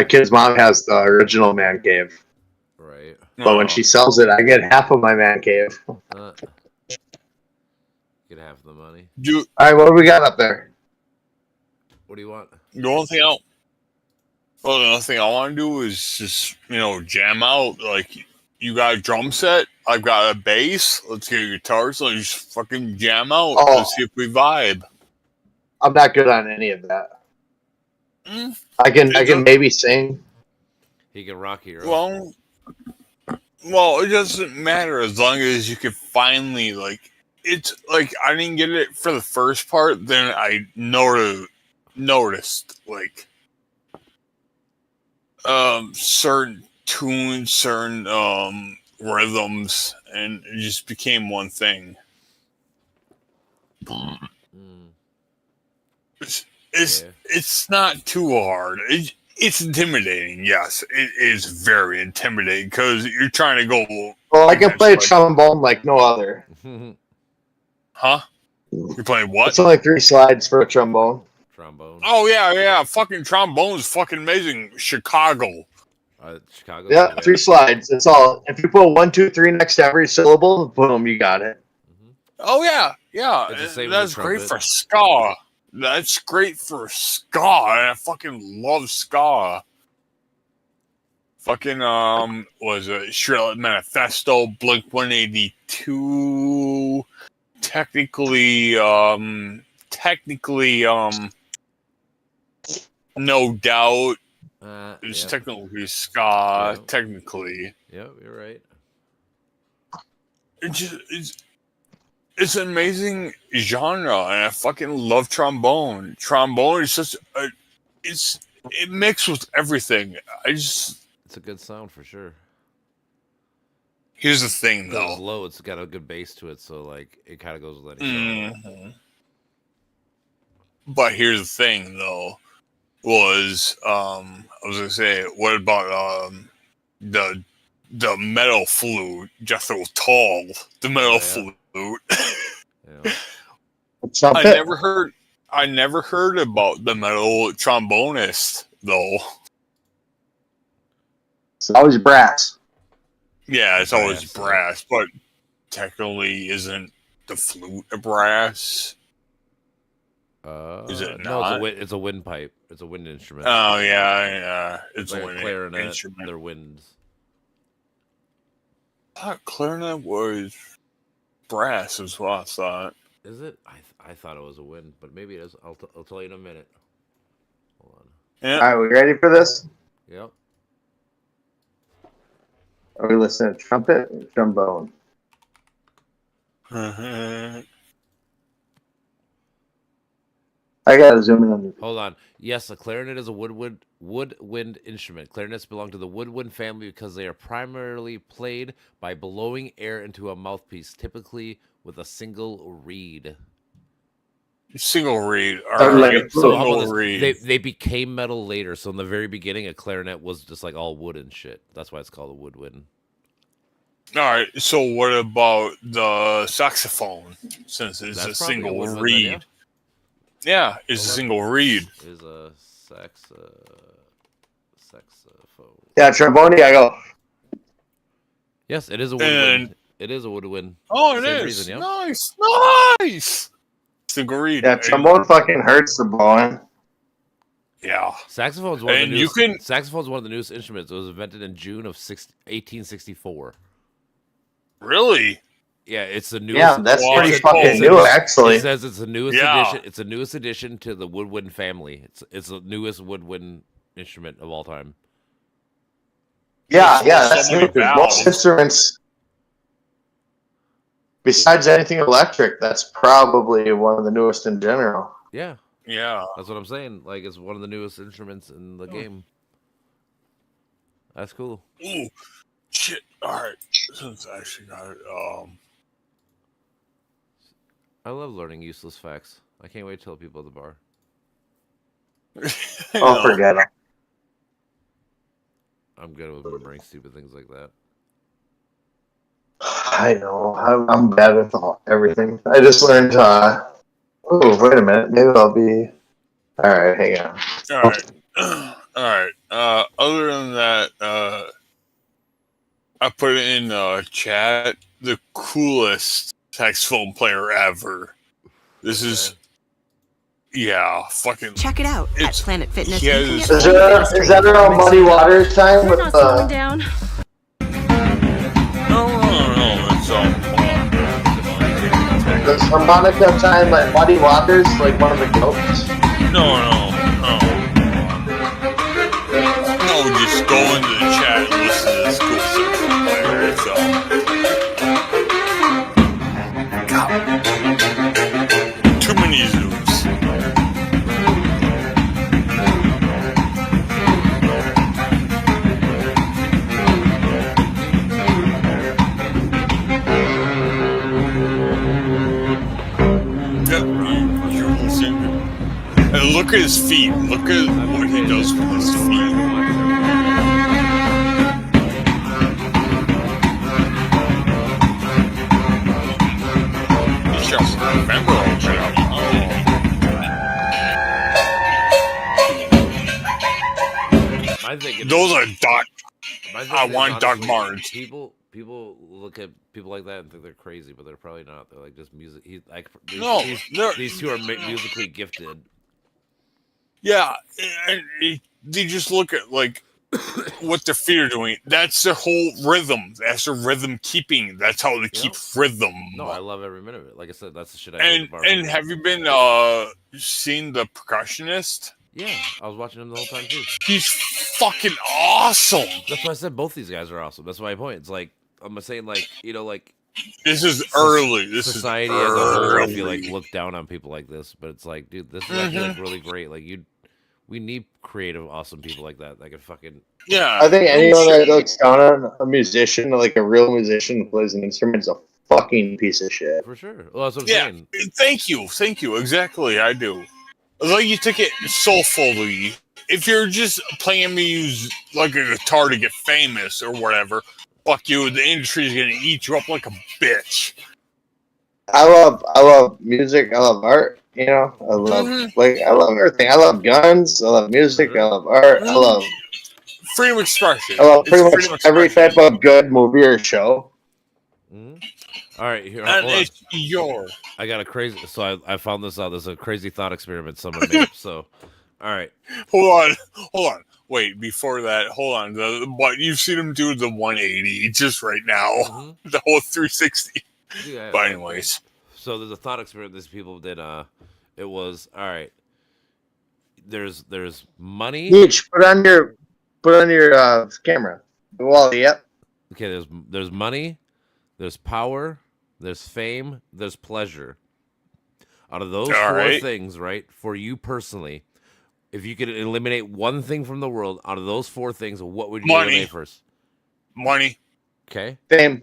kid's mom has the original man cave. Right. But when she sells it, I get half of my man cave. Get half of the money. All right, what do we got up there? What do you want? The only thing the only thing I want to do is just, jam out. Like, you got a drum set, I've got a bass, let's get a guitar, so let's just fucking jam out. Let's see if we vibe. I'm not good on any of that. I can maybe sing. He can rock you. Well, it doesn't matter as long as you can finally it's like I didn't get it for the first part, then I noticed certain tunes, certain rhythms, and it just became one thing. It's not too hard. It's intimidating. Yes, it is very intimidating because you're trying to go. Well, I can play trombone like no other. Huh? You're playing what? It's only 3 slides for a trombone. Oh yeah. Fucking trombone is fucking amazing. Chicago. Chicago. Yeah, 3 slides. That's all. If you put 1, 2, 3 next to every syllable, boom, you got it. Oh yeah. That's great for ska. That's great for ska. I fucking love ska. Fucking was it Shredded Manifesto, Blink 182, technically No Doubt. It's technically ska, technically. Yep, you're right. It's an amazing genre, and I fucking love trombone. Trombone is just it mixed with everything. It's a good sound for sure. Here's the thing, though. It's low. It's got a good bass to it, so it kind of goes with anything. But here's the thing, though. I was gonna say, what about the metal flute, Jethro Tull, the metal flute? Yeah. I never heard about the metal trombonist though. It's always brass. Yeah, it's always brass, but technically isn't the flute a brass? Is it No, not? it's a windpipe. It's a wind instrument. Oh yeah. It's like a wind clarinet. instrument. They're winds. I thought clarinet was brass, is what I thought. Is it? I thought it was a wind, but maybe it is. I'll tell you in a minute. Hold on. Yeah. All right, we ready for this? Yep. Are we listening to trumpet or trombone? I gotta zoom in on you. Hold on. Yes, a clarinet is a woodwind instrument. Clarinets belong to the woodwind family because they are primarily played by blowing air into a mouthpiece, typically with a single reed. Single reed. All right. Single reed. They became metal later, so in the very beginning, a clarinet was just like all wood and shit. That's why it's called a woodwind. All right. So what about the saxophone? Since it's That's a probably single woodwind then, reed. Yeah, it's a single reed. Is a saxophone. Yeah, trombone, I go. Yes, it is a woodwind. It is a woodwind. Oh, it Same is. reason, yep. Nice. Single reed. Yeah, trombone fucking hurts the blowing. Yeah. Saxophone's one of the And newest, saxophone's one of the newest instruments. It was invented in June of 1864. Really? Yeah, it's the newest. Yeah, that's pretty fucking new, actually. It says it's the newest Yeah. addition. It's the newest addition to the woodwind family. It's the newest woodwind instrument of all time. Yeah, that's so new. many 'Cause valves. most instruments, besides anything electric, that's probably one of the newest in general. Yeah, Yeah. that's what I'm saying. Like, it's one of the newest instruments in the game. That's cool. Ooh, shit. All right. Since I actually got it, I love learning useless facts. I can't wait to tell people at the bar. Oh, forget it. I'm good with remembering stupid things like that. I know. I'm bad with everything. I just learned. Oh, wait a minute. Maybe I'll be. All right, hang on. all right. All right. Other than that, I put it in chat. The coolest saxophone player ever. This is. Yeah, fucking. Check it out at Planet Fitness. he has- Is that around Muddy Waters time? We're With, not slowing down. No. It's Does harmonica time like Muddy Waters, like one of the goats? No, just go into the chat and listen to this cool saxophone player. It's too many zooms. Yep, you're listening. And look at his feet. Look at what he does with his feet. You shall remember all that. My thing Those are Doc. My thing I is, want Doc honestly, Martens. People look at people like that and think they're crazy, but they're probably not. They're like just music. No, these two are musically gifted. Yeah, and they just look at like what their feet are doing. That's their whole rhythm. That's their rhythm keeping. That's how they keep rhythm. No, I love every minute of it. Like I said, that's the shit I And do at the bar. and have you been seen the percussionist? Yeah, I was watching him the whole time too. He's fucking awesome. That's why I said both these guys are awesome. That's my point. It's like I'm saying, like like this is early. This society is as a whole. I early. feel like look down on people like this, but it's like, dude, this is actually like really great. Like we need creative, awesome people like that. That can fucking I think anyone that looks down on a musician, like a real musician who plays an instrument, is a fucking piece of shit. For sure. Well, that's what I'm saying. Thank you. Exactly, I do. Like you took it soulfully. If you're just playing music like a guitar to get famous or whatever, fuck you. The industry is gonna eat you up like a bitch. I love music. I love art. You know, I love I love everything. I love guns. I love music. I love art. I love freedom of expression. I love pretty much every type of good movie or show. All right, here. And hold on. it's your. I got a crazy. So I found this out. There's a crazy thought experiment someone made. So, all right. Hold on. Wait, before that, hold on. But you've seen him do the 180 just right now, the whole 360. Yeah, but anyways, so there's a thought experiment these people did. It was all right. There's money. Each put on your camera. Well, yep. Okay, there's money, there's power, there's fame, there's pleasure. Out of those four things, right, for you personally, if you could eliminate one thing from the world out of those four things, what would you eliminate first? Money. Okay. Fame.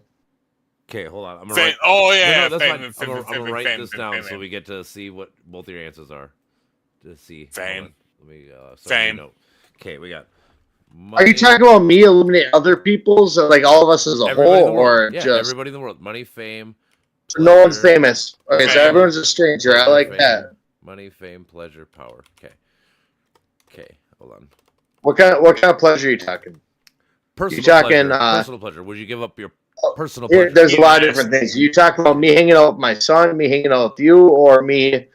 Okay, hold on. I'm gonna fame. write, Oh yeah, no, that's fame, fine. I'm gonna write this down so we get to see what both your answers are. To see fame. Let me fame. Okay, we got. Money. Are you talking about me eliminate other people's, like all of us as a whole, or just everybody in the world? Money, fame. Pleasure. No one's famous. Okay, so everyone's a stranger. I like that. Money, fame, pleasure, power. Okay, hold on. What kind of pleasure are you talking? Personal talking pleasure. Personal pleasure. Would you give up your personal pleasure? There's a lot of different things. You talk about me hanging out with my son, me hanging out with you, or me.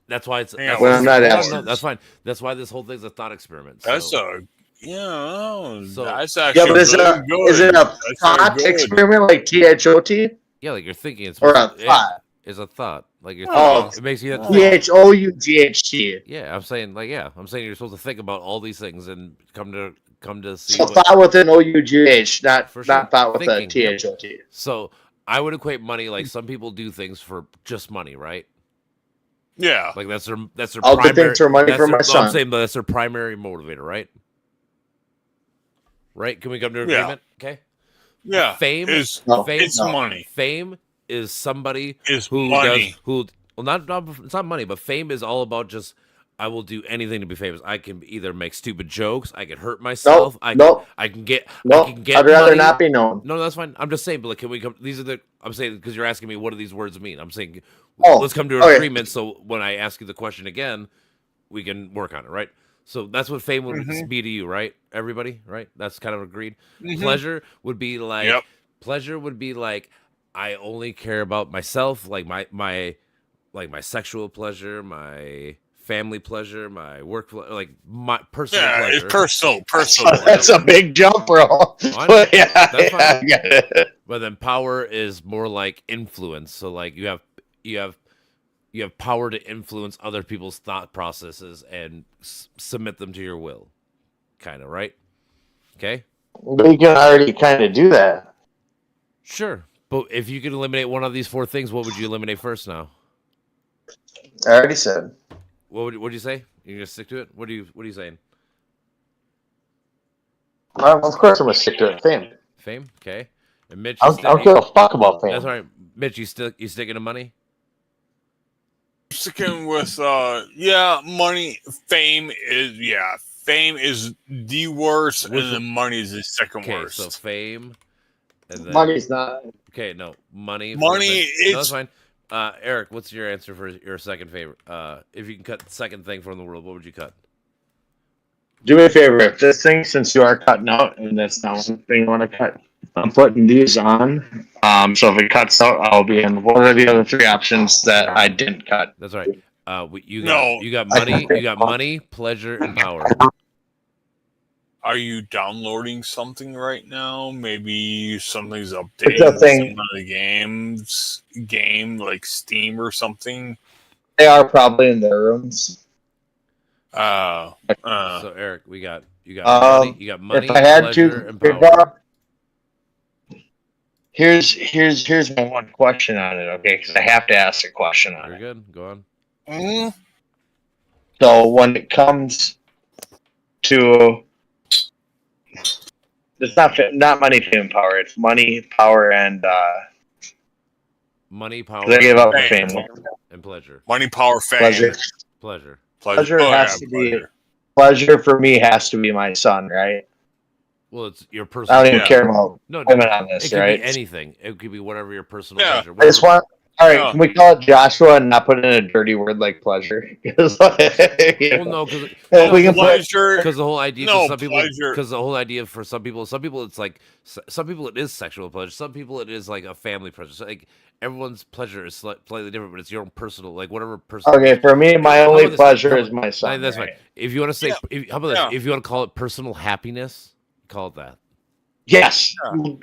That's why it's. Well, I'm not asking. No, that's fine. That's why this whole thing's a thought experiment. That's so. That's actually but is it a thought experiment like THOT? Yeah, like you're thinking. It's or a thought. It's a thought. Like you're thinking. It makes you THOUGHT. Yeah, I'm saying I'm saying you're supposed to think about all these things and come to see. So thought with an OUGH, not thought with a THOT. So I would equate money like some people do things for just money, right? Yeah, like that's their I'll primary. do things for money for my son. I'm saying that's their primary motivator, right? Right? Can we come to an agreement? Okay. Yeah. Fame is fame. It's money. Fame is somebody who money. Not it's not money, but fame is all about just. I will do anything to be famous. I can either make stupid jokes. I can hurt myself. I can get. I'd rather money. not be known. No, that's fine. I'm just saying. But like, can we come? These are the. I'm saying because you're asking me what do these words mean. I'm saying. Let's come to an agreement. So when I ask you the question again, we can work on it, right? So that's what fame would be to you, right? Everybody, right? That's kind of agreed. Pleasure would be like. Yep. Pleasure would be like. I only care about myself, like my sexual pleasure, my family pleasure, my work, like my personal pleasure. It's personal. That's a big jump, bro. But yeah, I get it. But then power is more like influence. So like you have power to influence other people's thought processes and submit them to your will, kind of, right? Okay. But you can already kind of do that. Sure, but if you could eliminate one of these four things, what would you eliminate first? Now, I already said. What would you say? You gonna stick to it? What are you saying? Of course, I'm gonna stick to it. Fame. Fame. Okay. And Mitch, I don't give a fuck about fame. That's all right. Mitch, you sticking to money? Sticking with money. Fame is the worst, and then money is the second worst. So fame. And then, money's not. Okay, no money. Money. No, that's fine. Eric, what's your answer for your second favorite? If you can cut the second thing from the world, what would you cut? Do me a favor. If this thing, since you are cutting out, and that's not one thing you want to cut, I'm putting these on. So if it cuts out, I'll be in one of the other three options that I didn't cut. That's right. You got money. You got money, pleasure, and power. Are you downloading something right now? Maybe something's updating some of the game like Steam or something. They are probably in their rooms. So Eric, you got money. You got money. If I had pleasure, and to, power. here's my one question on it. Okay, because I have to ask a question on You're it. good. Go on. So when it comes to it's not money, fame, power. It's money, power, and money, power. I gave up fame and pleasure. Money, power, fame, pleasure. Pleasure has to be. Pleasure for me has to be my son, right? Well, it's your personal. I don't even care about no, women on this, it could right? be anything. It could be whatever your personal pleasure. I just want All right, can we call it Joshua and not put in a dirty word like pleasure? Because Well, no, because we can pleasure. Because the whole idea No, for some people, pleasure. because the whole idea for some people it's like some people it is sexual pleasure. Some people it is like a family pleasure. So like everyone's pleasure is slightly different, but it's your own personal, like whatever person. Okay, for me, my How only about this? pleasure is my son. That's right? fine. If you want to say, how about Yeah. this? If you want to call it personal happiness, call it that. Yes,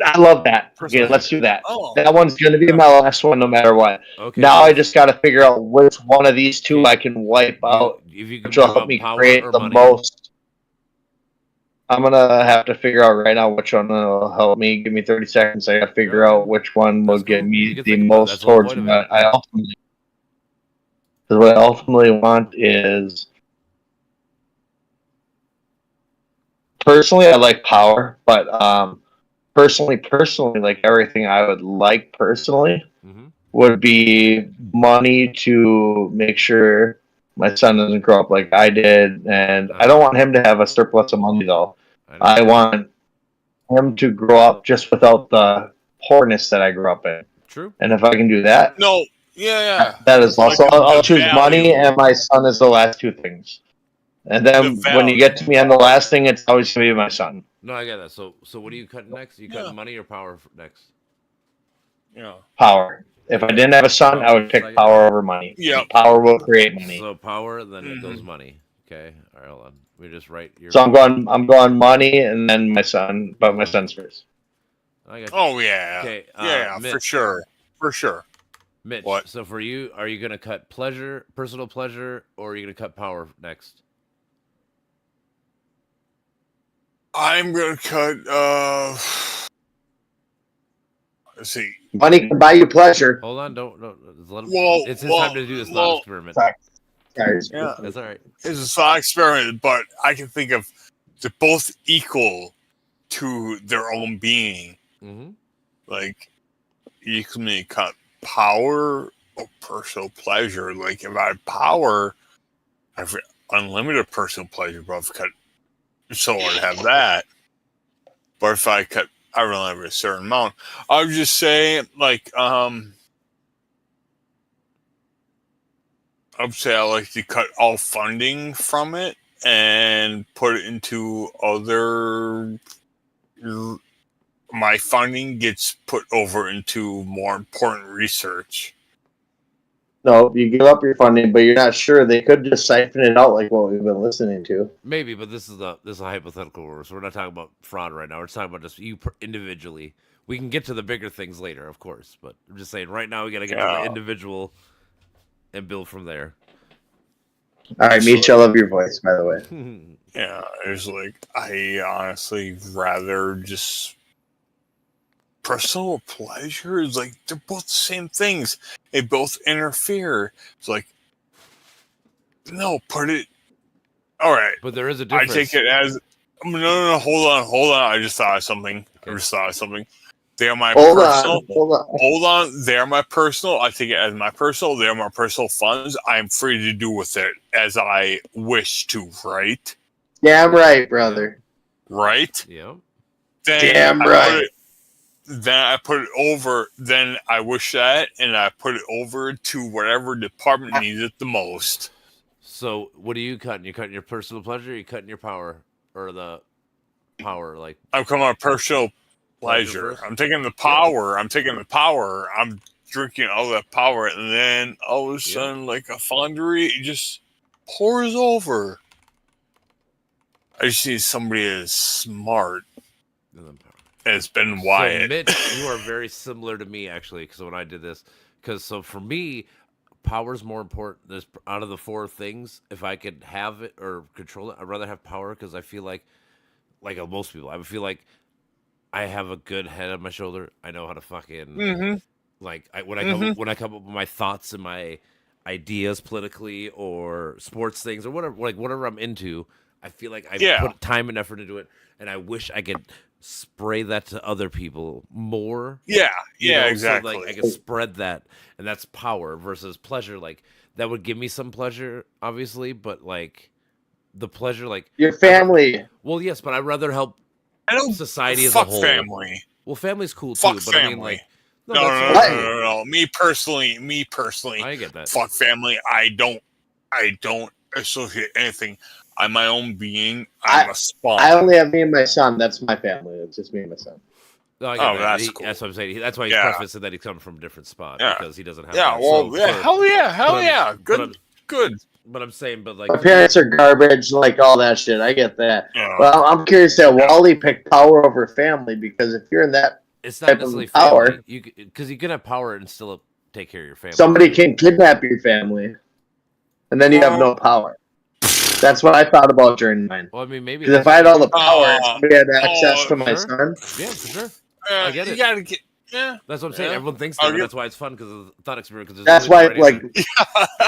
I love that. Okay, let's do that. Oh. That one's going to be my last one, no matter what. Okay. Now I just got to figure out which one of these two I can wipe out, If you can which will give help up me power create or the money. most. I'm gonna have to figure out right now which one will help me. Give me 30 seconds. I got to figure out which one will get me the most That's the whole towards point of what I ultimately. Because what I ultimately want is. Personally, I like power, but personally, like everything I would like personally would be money to make sure my son doesn't grow up like I did, and I don't want him to have a surplus of money though. I want him to grow up just without the poorness that I grew up in. True. And if I can do that, No, yeah. that is Like also. a I'll choose value. money and my son as the last two things. And then when you get to me on the last thing, it's always going to be my son. No, I get that. So what are you cutting next? You cutting money or power next? Yeah. Power. If I didn't have a son, I would pick power over money. Yeah. Power will create money. So power, then it goes money. Okay. All right, hold on. We just write your. So I'm going money and then my son, but my son's first. I got you. Oh yeah. Okay. Yeah, Mitch, for sure. For sure. Mitch, What? so for you, are you gonna cut pleasure, personal pleasure, or are you gonna cut power next? I'm gonna cut. Let's see. Money can buy you pleasure. Hold on, don't let him. Well, It's his time to do this thought experiment. Sorry. Yeah, That's all right. it's a thought experiment, but I can think of they're both equal to their own being. Mm-hmm. Like you can cut power or personal pleasure. Like if I had power, I've unlimited personal pleasure, but I've cut. So I'd have that. But if I cut, I would only have a certain amount. I would just say, like, I would say I like to cut all funding from it and put it into other. My funding gets put over into more important research. No, you give up your funding, but you're not sure. They could just siphon it out like what we've been listening to. Maybe, but this is a hypothetical. So we're not talking about fraud right now. We're talking about just you individually. We can get to the bigger things later, of course, but I'm just saying right now we got to get to the individual and build from there. All right, Mitch, I love your voice, by the way. Yeah, it's like I honestly rather just personal pleasure is like they're both the same things. They both interfere. It's like no, put it. All right, but there is a difference. I take it as no. Hold on. I just thought of something. They are my personal. Hold on. They are my personal. I take it as my personal. They are my personal funds. I am free to do with it as I wish to. Right. Damn right, brother. Right. Yeah. Damn right. Then I put it over. Then I wish that, and I put it over to whatever department needs it the most. So, what are you cutting? You cutting your personal pleasure? Or you cutting your power, or the power? Like I'm coming on personal pleasure. I'm taking the power. I'm drinking all that power, and then all of a sudden, like a fondery, it just pours over. I just need somebody as smart as Ben Wyatt. So, Mitch, you are very similar to me, actually, because when I did this, so for me, power's more important. There's out of the four things, if I could have it or control it, I'd rather have power because I feel like most people, I feel like I have a good head on my shoulder. I know how to fucking when I come up with my thoughts and my ideas politically or sports things or whatever I'm into. I feel like I put time and effort into it, and I wish I could spray that to other people more. Exactly. So, like I could spread that, and that's power versus pleasure. Like that would give me some pleasure, obviously, but like the pleasure, like your family. Well, yes, but I'd rather help society as a fuck whole. Family. Well, family's cool Fuck too, but family. I mean, like No. Me personally, I get that. Fuck family. I don't associate anything. I'm my own being. I'm a spawn. I only have me and my son. That's my family. It's just me and my son. No, I get that. That's cool. That's what I'm saying. That's why he's Yeah. prefacing that he's coming from a different spot because he doesn't have. Yeah, that. well, So yeah, for- hell yeah, but good. But I'm saying, but like My parents are garbage, like all that shit. I get that. Yeah. Well, I'm curious that Wally picked power over family because if you're in that it's type not of necessarily power, family. Because you can have power and still take care of your family. somebody can kidnap your family, and then you have no power. That's what I thought about during mine. Well, I mean, maybe Because if I had all the power and somebody had access to my sure. son, Yeah, for sure. I get You it. gotta get. Yeah, That's what I'm saying. Yeah. Everyone thinks I'll that. get- That's why it's fun because of the thought experiment. Cause that's why, like,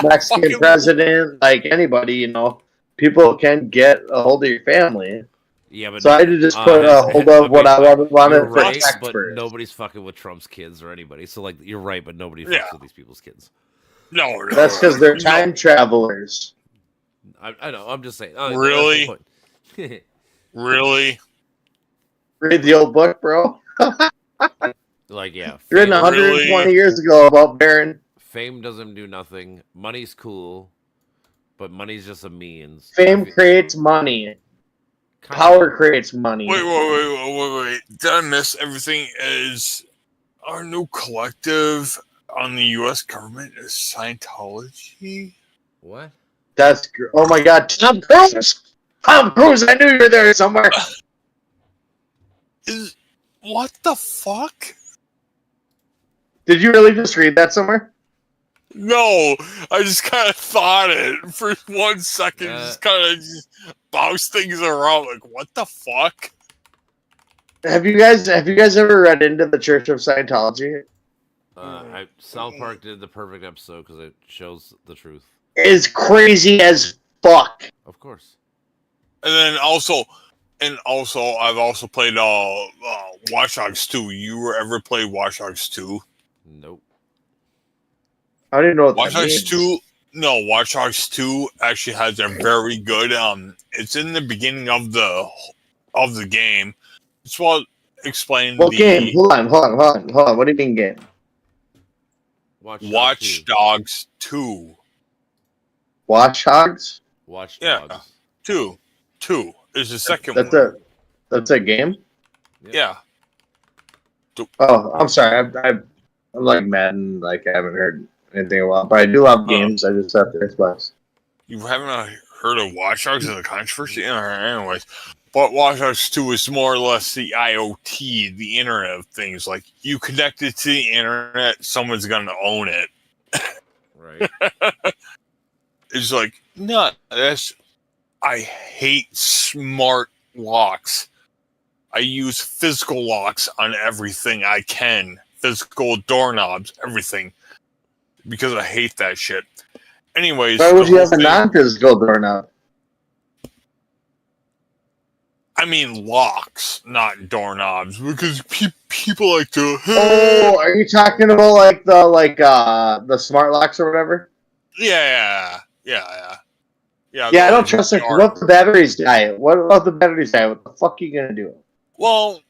Mexican president, like anybody, you know, people can get a hold of your family. Yeah, but So I had to just put a hold of what I wanted you're for right, text but first. nobody's fucking with Trump's kids or anybody. So like, you're right, but nobody fucks Yeah. with these people's kids. No, That's because they're time travelers. I know. I'm just saying. Oh, Really? that's the point. Really? Read the old book, bro. Like, yeah. Written 120 years ago about Baron. Fame doesn't do nothing. Money's cool, but money's just a means. Fame creates money. Power creates money. Wait. Did I miss everything? Is our new collective on the U.S. government is Scientology? What? That's oh my God, Tom Cruise! Tom Cruise! I knew you were there somewhere. What the fuck? Did you really just read that somewhere? No, I just kind of thought it for 1 second. Just kind of bounce things around. Like, what the fuck? Have you guys ever read into the Church of Scientology? South Park did the perfect episode because it shows the truth. It's crazy as fuck. Of course. And then also, I've also played Watch Dogs 2. You ever played Watch Dogs 2? Nope. I didn't know what Watch that Dogs means. 2. No, Watch Dogs 2 actually has a very good. It's in the beginning of the game. It's what explaining What the game? Hold on. What do you mean game? Watch Dogs 2. Watch Dogs? Watch Yeah, Dogs. 2 is the second That's one. that's a game? Yeah. Oh, I'm sorry. I'm like Madden. Like I haven't heard anything in a while, but I do love games. I just have the Xbox. You haven't heard of Watch Dogs and the controversy? Anyways, but Watch Dogs 2 is more or less the IoT, the Internet of Things. Like, you connect it to the Internet, someone's going to own it. Right. It's like, no, I hate smart locks. I use physical locks on everything I can. Physical doorknobs, everything. Because I hate that shit. Anyways. Why would the you whole have a thing- non-physical doorknob? I mean locks, not doorknobs. Because people like to... Oh, are you talking about like the smart locks or whatever? Yeah. Yeah, I don't trust it. What if the batteries die? What about the batteries die? What the fuck are you gonna do? Well,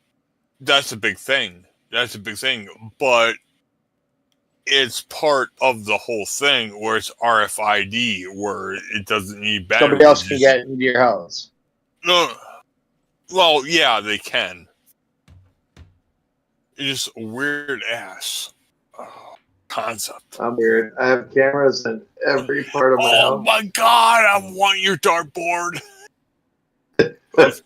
that's a big thing. But it's part of the whole thing where it's RFID, where it doesn't need batteries. Somebody else can get into your house. No. Well, yeah, they can. It's just a weird ass concept. I'm weird. I have cameras in every part of my Oh house. my god, I want your dartboard. Let's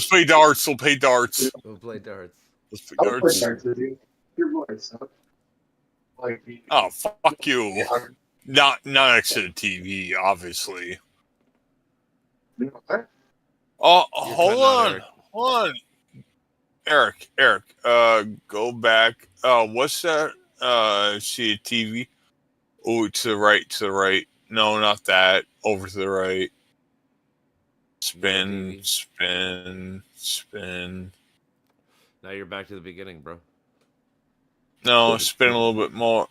play darts. We'll play darts. We'll play darts. Let's play I'll play darts. darts with you. Your voice. Like, Oh, fuck you. Not next to the TV, obviously. Oh, hold on. Eric, go back. What's that? See a TV? Oh, to the right. No, not that. Over to the right. Spin. Now you're back to the beginning, bro. No, spin a little bit more.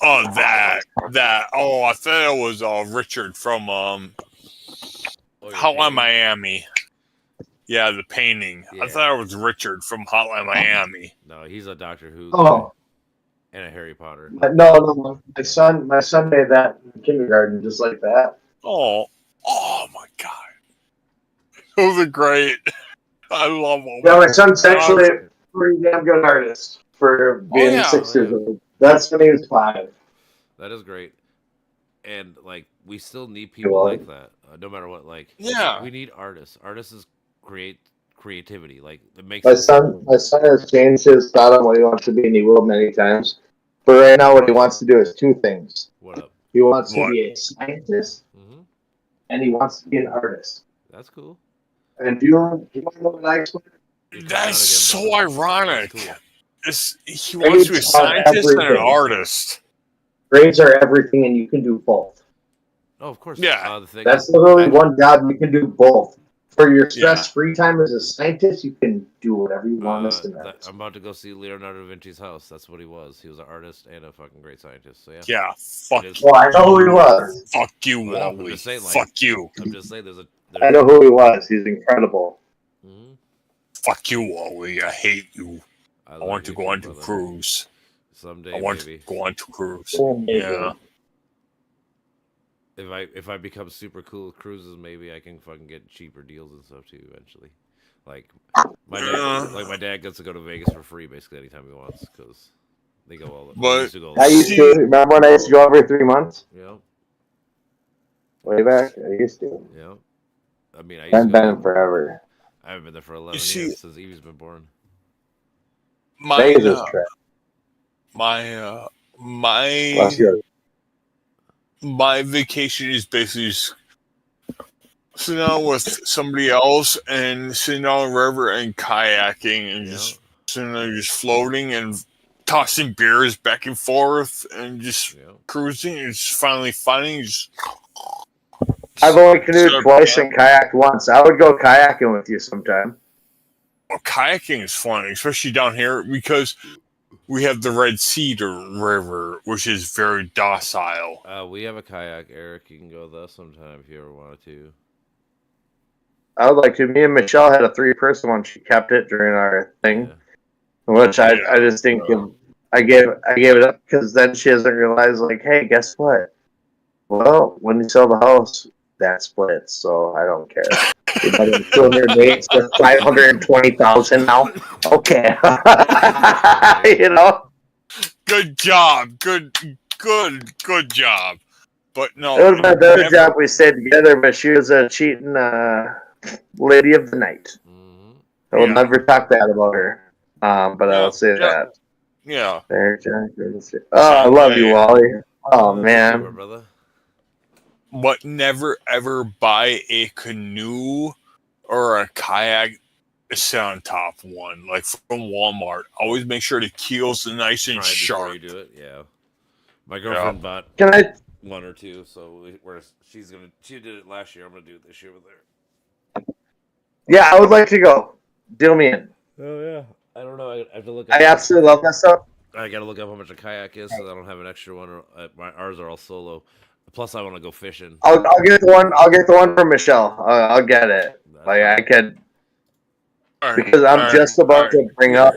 Oh, that. Oh, I thought it was Richard from Hotline Miami. Yeah, the painting. Yeah. I thought it was Richard from Hotline Miami. No, he's a Doctor Who Oh. guy and a Harry Potter. No. My son made that in kindergarten just like that. Oh my God. Those are great. I love them. Yeah, my son's actually a pretty damn good artist for being 6 years old. That's when he was 5. That is great. And like we still need people like that, no matter what. Like, Yeah. we need artists. Artists is creativity. Like it makes My son has changed his thought on what he wants to be, and he will many times. But right now, what he wants to do is 2 things. What up? He wants to be a scientist, and he wants to be an artist. That's cool. And do you want to know what I explained? That's so ironic. He Grades wants to be a are scientist and an everything. artist. Grades are everything, and you can do both. Oh, of course. Yeah. The thing That's is, literally one job you can do both. For your stress-free time as a scientist, you can do whatever you want as an artist. I'm about to go see Leonardo da Vinci's house. That's what he was. He was an artist and a fucking great scientist. So yeah. Yeah. Fuck. Well, I know who he was. Fuck you, Well, I'm Wally. just saying, like, Fuck you. I'm just saying, there's I know who he was. He's incredible. Fuck you, Wally. I hate you. I love want to you go too, on to brother. cruise. Someday, I want maybe. to go on to cruise. Oh, maybe. Yeah. If I become super cool with cruises, maybe I can fucking get cheaper deals and stuff too eventually. Like my dad gets to go to Vegas for free basically anytime he wants because they go all. But- used to go I used to remember when I used to go every 3 months. Yeah. Way back, I used to. Yeah. I mean, I I've used to been go, forever. I haven't been there for 11 see- years since Evie's been born. Vegas is trash. Bless you. My vacation is basically just sitting down with somebody else and sitting down the river and kayaking and just sitting there just floating and tossing beers back and forth and just cruising and just finally finding just I've only canoed twice and kayaked once. I would go kayaking with you sometime. well, kayaking is fun, especially down here because we have the Red Cedar River, which is very docile. We have a kayak, Eric. You can go with us sometime if you ever wanted to. I would like to. Me and Michelle had a 3-person one. She kept it during our thing, which I just didn't give. I gave it up because then she doesn't realize, like, hey, guess what? Well, when you sell the house, that splits, so I don't care. You know, 200 mates for 520,000 now. Okay, you know. Good job, good job. But no, It would have been a better job we stayed together, but she was a cheating lady of the night. I will never talk bad about her, but I'll say that. Yeah. Oh, I love you, Wally. Oh, man. Brother. But never ever buy a canoe or a kayak to sit on top one, like from Walmart. Always make sure the keel's nice and Try before sharp. you do it. Yeah. My girlfriend bought one or two, so she did it last year. I'm gonna do it this year with her. Yeah, I would like to go. Deal me in. Oh yeah. I don't know. I have to look. I absolutely love that stuff. I gotta look up how much a kayak is, so I don't have an extra one. Ours are all solo. Plus, I want to go fishing. I'll get the one. I'll get the one from Michelle. I'll get it. Like I could, because I'm just about to bring up.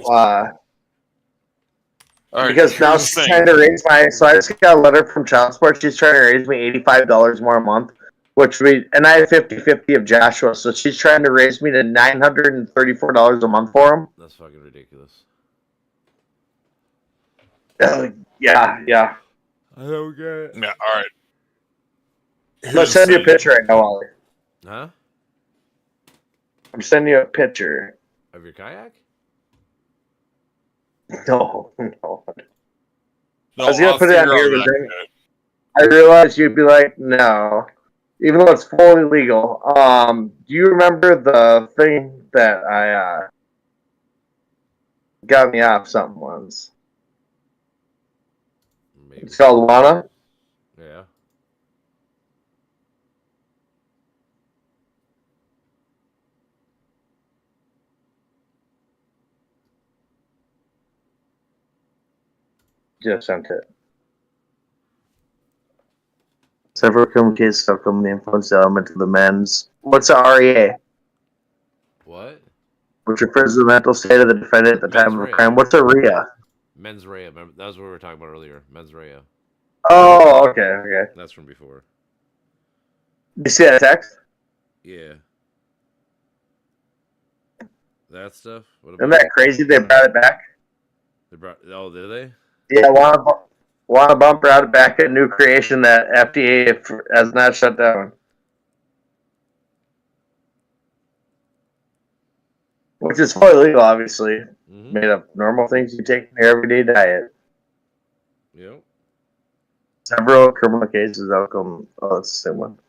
Because now she's trying to raise my. So I just got a letter from child support. She's trying to raise me $85 more a month, and I have 50-50 of Joshua. So she's trying to raise me to $934 a month for him. That's fucking ridiculous. Yeah. I don't get it. Yeah. All right. Let's send you a picture right now, Ollie. Huh? I'm sending you a picture. Of your kayak? No. No, I was gonna I'll put it on figure here, out but that then I realized you'd be like, no, even though it's fully legal. Do you remember the thing that I got me off something once? Maybe. It's called Lana. Yeah. Just sent it. Several kids have come the influence element of the men's. What's the REA? What? Which refers to the mental state of the defendant at the time of a rea. crime. What's a RIA? Mens rea. Remember, that was what we were talking about earlier. Mens rea. Oh, okay. That's from before. You see that text? Yeah. That stuff. What Isn't that crazy? They brought it back. They brought. Oh, did they? Yeah, Wanna brought it back, a new creation that FDA has not shut down. Which is fully legal, obviously. Made of normal things you take in your everyday diet. Yep. Several criminal cases outcome. Oh, it's the same one.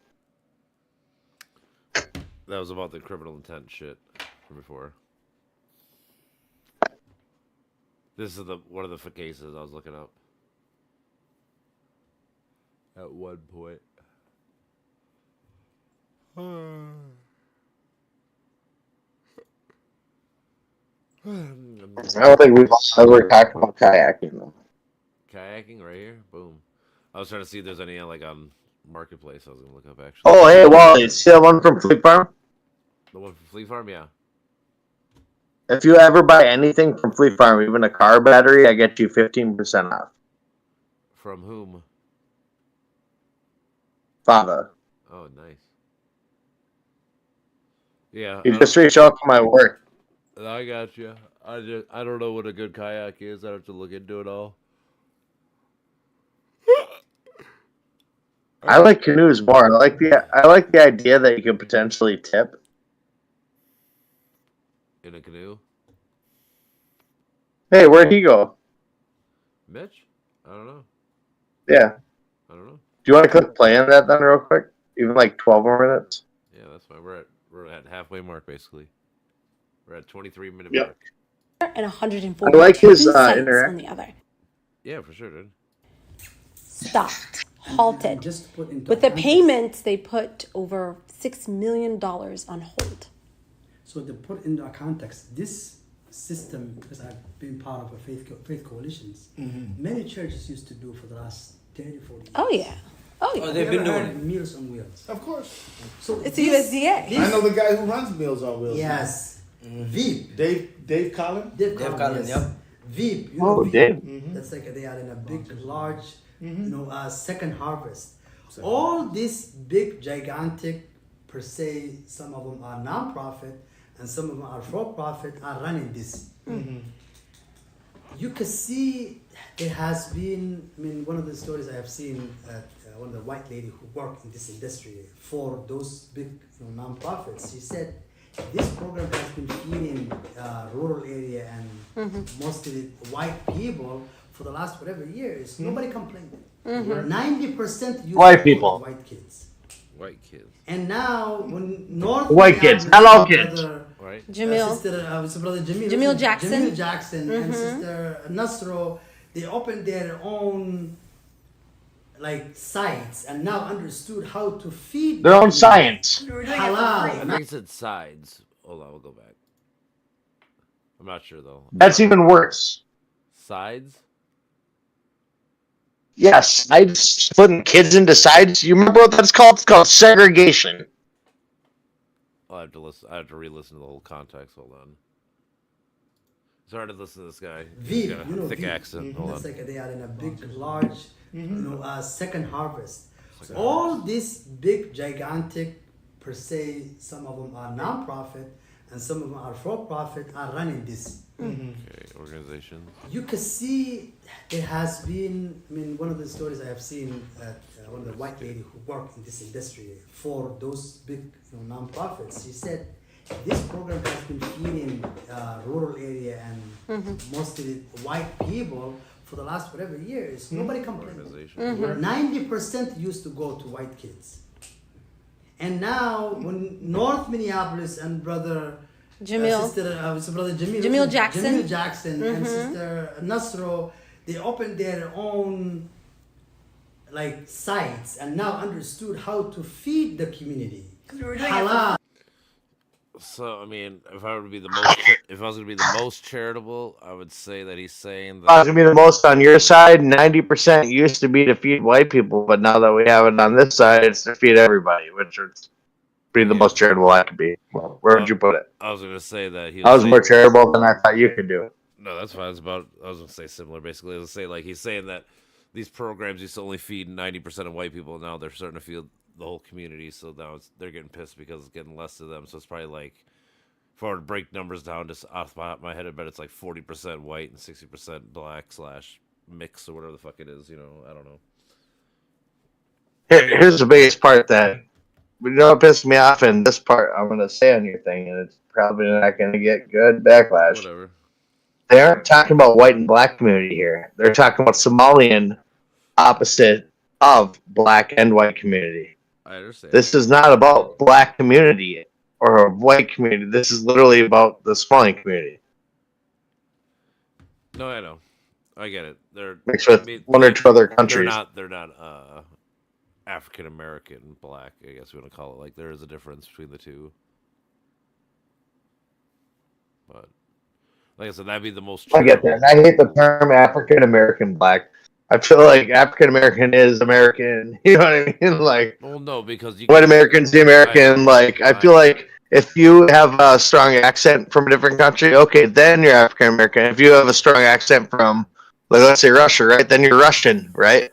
That was about the criminal intent shit from before. This is one of the cases I was looking up. At one point. I don't think we've ever talked about kayaking, though. Kayaking right here? Boom. I was trying to see if there's any like on Marketplace I was going to look up, actually. Oh, hey, Wally, see that one from Fleet Farm? The one from Fleet Farm? Yeah. If you ever buy anything from Fleet Farm, even a car battery, I get you 15% off. From whom? Fava. Oh, nice. Yeah. You just reach out to my work. I got you. I don't know what a good kayak is. I have to look into it all. I like canoes more. I like the idea that you could potentially tip. In a canoe? Hey, where'd he go? Mitch? I don't know. Yeah. I don't know. Do you want to click play on that then real quick? Even like 12 more minutes? Yeah, that's fine. We're at halfway mark, basically. We're at 23-minute Yep. mark. And 140 I like his sites interact. on the other. Yeah, for sure, dude. Stopped, halted. Just to put into With the context. payments, they put over $6 million on hold. So to put into a context, this system, because I've been part of a faith coalitions, many churches used to do for the last 30, 40 years. Oh, yeah. Oh, yeah. Oh, they've been doing it. Meals on Wheels. Of course. So It's this- USDA. this- I know the guy who runs Meals on Wheels. Yes. Veep. Dave Collin? Dave Collin, Collin, yes. yep. Veep. You Oh, know Veep? Dave. That's like they are in a big, large, second harvest. All these big, gigantic, per se, some of them are non-profit and some of them are for-profit, are running this. You can see there has been, one of the stories I have seen, one of the white lady who worked in this industry for those big non-profits, she said, this program has been feeding rural area and mostly white people for the last whatever years. Nobody complained. 90% used White to go people. to white kids. White kids. And now when North White kids. Minneapolis, Hello, my kids. brother, Right? Jamil. Sister, brother Jamil, Jamil Jackson. Jamil Jackson and Sister Nasro, they opened their own sites and now understood how to feed Their own science. I halal. think it said sides. Hold on, we'll go back. I'm not sure, though. That's even worse. Sides? Yes, sides, splitting kids into sides. You remember what that's called? It's called segregation. I have to re-listen to the whole context. Hold on. It's hard to listen to this guy. He's Veep, got a you know thick Veep. accent. Hold That's on. like they are in a big, large, second harvest. All these big, gigantic, per se, some of them are non-profit and some of them are for-profit, are running this. Okay, organization. You can see there has been, one of the stories I have seen, one of the white lady who worked in this industry for those big non-profits, she said, this program has been feeding rural area and mostly white people for the last whatever years. Nobody complained. 90% used to go to white kids. And now when North Minneapolis and brother Jamil. brother Jamil Jackson. Jamil Jackson and Sister Nasro, they opened their own sites and now understood how to feed the community. Halal. So, I mean, if I was going to be the most charitable, I would say that he's saying I was that. gonna be the most on your side. 90% used to be to feed white people, but now that we have it on this side, it's to feed everybody. Which is be the most charitable I could be. Well, where would you put it? I was gonna say that I was more charitable than I thought you could do. No, that's fine. It's about. I was gonna say similar. Basically, I was gonna say like he's saying that these programs used to only feed 90% of white people. Now they're starting to feed the whole community. So now they're getting pissed because it's getting less to them. So it's probably like, if I were to break numbers down just off my head, I bet it's like 40% white and 60% black / mix or whatever the fuck it is. You know, I don't know. Here's the biggest part that what pissed me off, and this part I'm gonna say on your thing, and it's probably not gonna get good backlash. Whatever. They aren't talking about white and black community here. They're talking about Somalian opposite of black and white community. I understand. This is not about black community or a white community. This is literally about the Somalian community. No, I know. I get it. They're mixed with one or two other countries. They're not African American black, I guess we want to call it. Like there is a difference between the two. But like I said, that'd be the most. I get that. And I hate the term African American black. I feel like African American is American. You know what I mean? Like, well, no, because white American's the American. I feel like if you have a strong accent from a different country, okay, then you're African American. If you have a strong accent from, like, let's say Russia, right? Then you're Russian, right?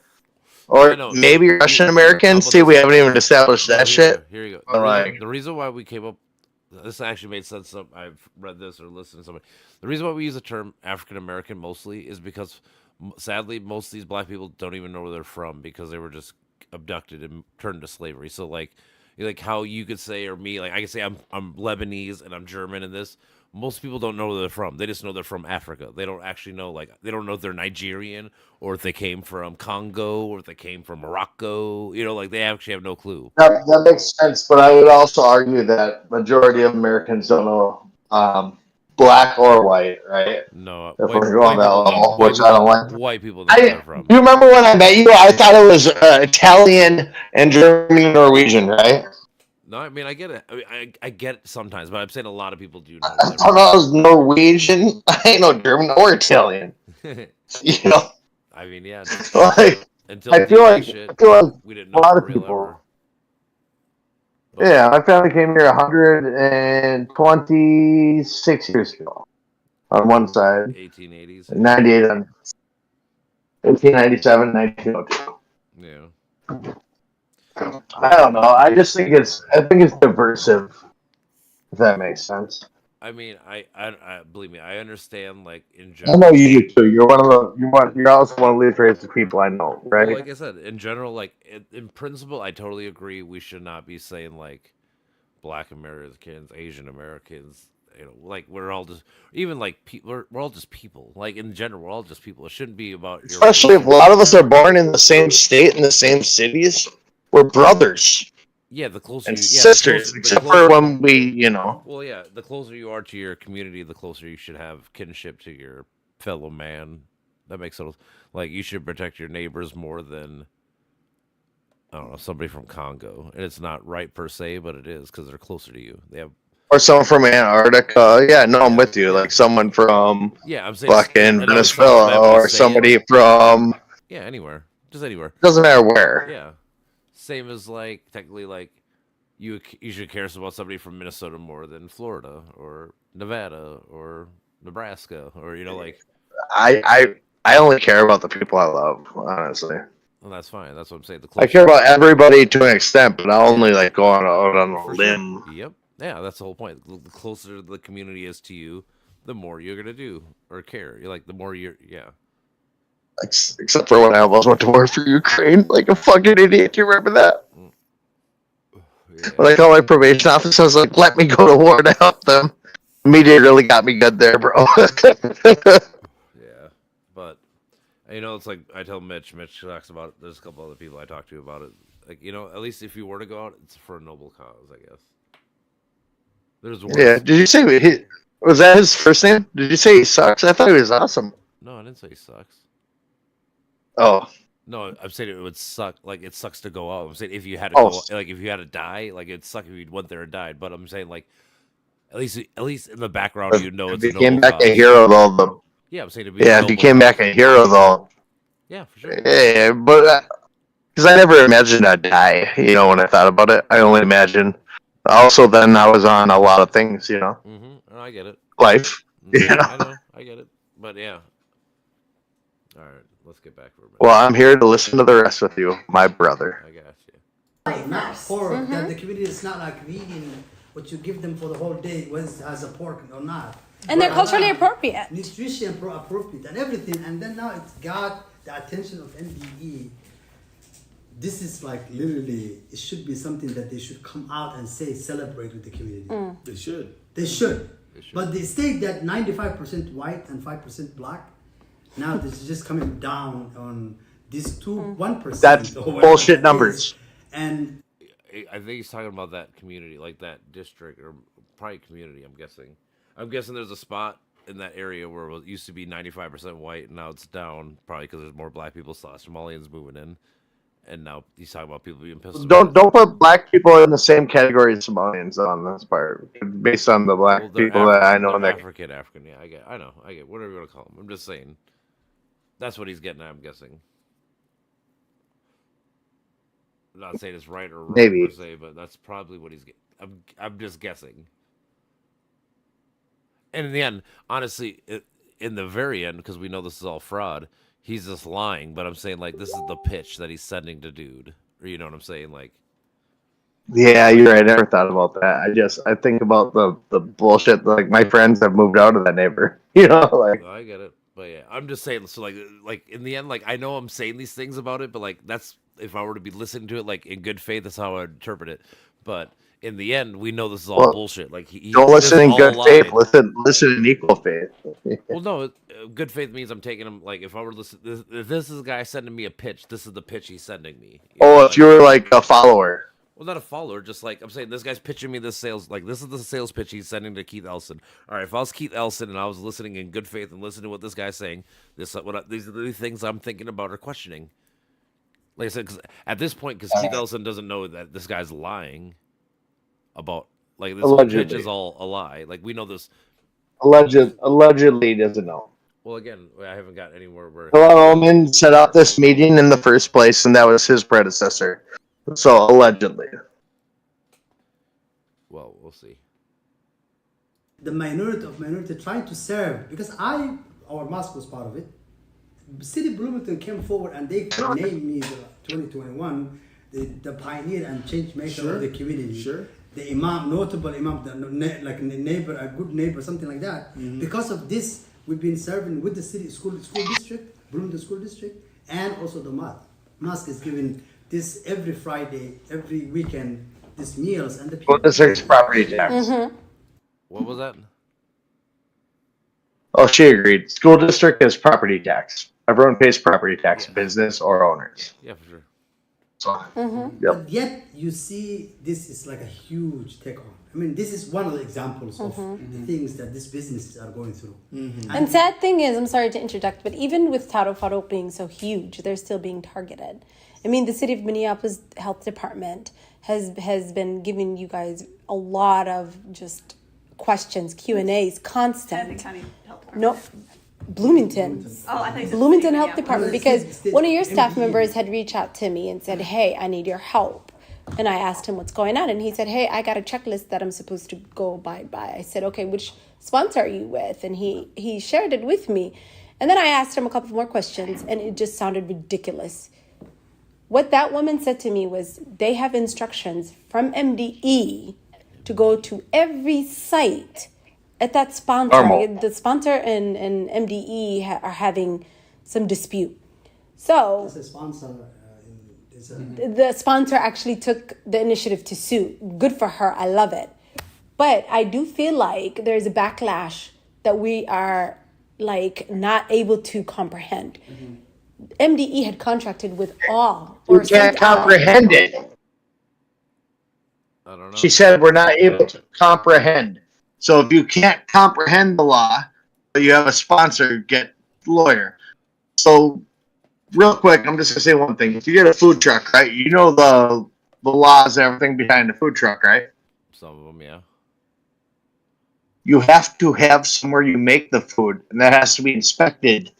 Or maybe Russian American. See, we haven't even established that shit. Here you go. But the reason why we came up, this actually made sense. I've read this or listened to somebody. The reason why we use the term African American mostly is because, sadly, most of these black people don't even know where they're from because they were just abducted and turned to slavery. So like how you could say, or me, like I could say I'm Lebanese and I'm German and this. Most people don't know where they're from. They just know they're from Africa. They don't actually know, they don't know if they're Nigerian or if they came from Congo or if they came from Morocco. You know, they actually have no clue. That makes sense, but I would also argue that majority of Americans don't know black or white, right? No. If we're going that level, which I don't like. White people know where they're from. You remember when I met you? I thought it was Italian and German and Norwegian, right? No, I mean I get it. I get it sometimes, but I'm saying a lot of people do know. I thought I was Norwegian. I ain't no German or Italian. You know. I mean, yeah. Until I feel like we didn't a know lot of people. Yeah, my family came here 126 years ago. On one side. 1880s. 98 on 1897, 1902. Yeah. I don't know. I just think it's diversive. If that makes sense. I mean, I believe me, I understand. In I general, know you do too. You're you're also one of the least racist people I know, right? Well, like I said, in general, in principle, I totally agree. We should not be saying Black Americans, Asian Americans. You know, we're all just we're all just people. In general, we're all just people. It shouldn't be about especially if a lot of us are born in the same state in the same cities. We're brothers. Yeah, the closer and sisters, except for when we, Well, yeah, the closer you are to your community, the closer you should have kinship to your fellow man. That makes sense. You should protect your neighbors more than, I don't know, somebody from Congo. And it's not right per se, but it is because they're closer to you. They have. Or someone from Antarctica. Yeah, no, I'm with you. Someone from I'm saying fucking Venezuela or somebody from. Yeah, anywhere. Just anywhere. Doesn't matter where. Yeah. Same as technically you should care about somebody from Minnesota more than Florida or Nevada or Nebraska or I only care about the people I love, honestly. Well, that's fine. That's what I'm saying. I care about everybody to an extent, but I'll only go out on a limb. Sure. Yep. Yeah, that's the whole point. The closer the community is to you, the more you're gonna do or care. You're the more you're Except for when I almost went to war for Ukraine, like a fucking idiot. Do you remember that? Yeah. When I called my probation office, I was like, "Let me go to war to help them." The media really got me good there, bro. Yeah, but it's I tell Mitch talks about it. There's a couple other people I talk to about it. At least if you were to go out, it's for a noble cause, I guess. There's worse. Yeah. Did you say was that his first name? Did you say he sucks? I thought he was awesome. No, I didn't say he sucks. Oh. No, I'm saying it would suck. It sucks to go out. I'm saying if you had to go, if you had to die, it'd suck if you went there and died. But I'm saying at least in the background, it's a noble back cause. A hero though. Yeah, I'm saying if you came back a hero though. Yeah, for sure. Yeah, but because I never imagined I'd die. When I thought about it, I only imagined Also, then I was on a lot of things, you know. Mm-hmm. I get it. Life. You know? I know. I get it. But yeah. All right. Let's get back for a minute. Well, I'm here to listen to the rest with you, my brother. I got you. Not pork. That the community is not like eating what you give them for the whole day, whether it has a pork or not. And they're culturally appropriate. Nutrition appropriate and everything. And then now it's got the attention of MDE. This is like literally, it should be something that they should come out and say, celebrate with the community. They should. They should. But they state that 95% white and 5% black. Now this is just coming down on these 1%. That's bullshit numbers. And I think he's talking about that community, like that district, or probably community, I'm guessing. I'm guessing there's a spot in that area where it used to be 95% white, and now it's down, probably because there's more black people / Somalians moving in. And now he's talking about people being pissed. Don't put black people in the same category as Somalians on this part, based on the black people that I know. African, yeah, I know, whatever you want to call them. I'm just saying, that's what he's getting at. I'm guessing. I'm not saying it's right or wrong per se, but that's probably what he's getting. I'm just guessing. And in the end, honestly, in the very end, because we know this is all fraud. He's just lying, but I'm saying, like, this is the pitch that he's sending to dude. Or you know what I'm saying? Like, yeah, you're right. I never thought about that. I think about the bullshit. Like, my friends have moved out of that neighbor. You know, like. I get it. But yeah, I'm just saying, so like in the end, like, I know I'm saying these things about it, but like, that's, if I were to be listening to it, like, in good faith, that's how I would interpret it. But in the end, we know this is all bullshit. Like, don't listen in good faith. Listen in equal faith. Well, no, good faith means I'm taking him. Like, if I were to listen, if this is a guy sending me a pitch, this is the pitch he's sending me. If you were like a follower. Well, not a follower, just like I'm saying, this guy's pitching me this sales. Like, this is the sales pitch he's sending to Keith Ellison. All right, if I was Keith Ellison and I was listening in good faith and listening to what this guy's saying, these are the things I'm thinking about or questioning. Like I said, cause at this point, because Keith Ellison doesn't know that this guy's lying about, like, this pitch is all a lie. Like, we know this. Allegedly doesn't know. Well, again, I haven't got anywhere where. Ullman set up this meeting in the first place, and that was his predecessor. So, allegedly. Well, we'll see. The minority trying to serve, because our mosque was part of it. City Bloomington came forward and they named me the 2021 the pioneer and change maker of the community. Sure. The imam, notable imam, like a neighbor, a good neighbor, something like that. Mm-hmm. Because of this, we've been serving with the city school district, Bloomington School District, and also the mosque. Mosque is giving this every Friday, every weekend, these meals, and the people. School district's property tax. Mm-hmm. What was that? Oh, she agreed. School district is property tax. Everyone pays property tax, business or owners. Yeah, for sure. So, But yet you see this is like a huge take on. I mean, this is one of the examples of the things that these businesses are going through. And sad thing is, I'm sorry to interject, but even with Taro Faro being so huge, they're still being targeted. I mean, the city of Minneapolis Health Department has been giving you guys a lot of just questions, Q&As, constant. No, Bloomington. Oh, I think Bloomington Health Department, because one of your staff members had reached out to me and said, hey, I need your help. And I asked him what's going on, and he said, hey, I got a checklist that I'm supposed to go abide by. I said, okay, which sponsor are you with? And he shared it with me. And then I asked him a couple more questions, and it just sounded ridiculous. What that woman said to me was they have instructions from MDE to go to every site at that sponsor. Normal. The sponsor and MDE are having some dispute. So That's a sponsor. the sponsor actually took the initiative to sue. Good for her. I love it. But I do feel like there's a backlash that we are like not able to comprehend. MDE had contracted with all. You can't comprehend it. I don't know. She said we're not able to comprehend. So if you can't comprehend the law, but you have a sponsor, get a lawyer. So real quick, I'm just going to say one thing. If you get a food truck, right, you know the laws and everything behind the food truck, right? Some of them, yeah. You have to have somewhere you make the food, and that has to be inspected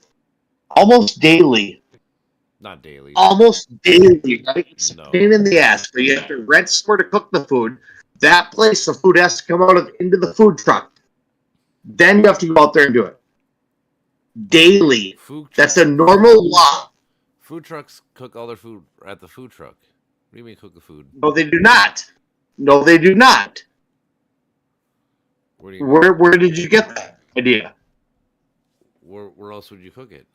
almost daily. Not daily. Almost daily, right? It's a pain in the ass, but you have to rent somewhere to cook the food. That place, the food has to come out into the food truck. Then you have to go out there and do it. Daily. That's a normal law. Food trucks cook all their food at the food truck. What do you mean cook the food? No, they do not. No, they do not. Where did you get that idea? Where else would you cook it?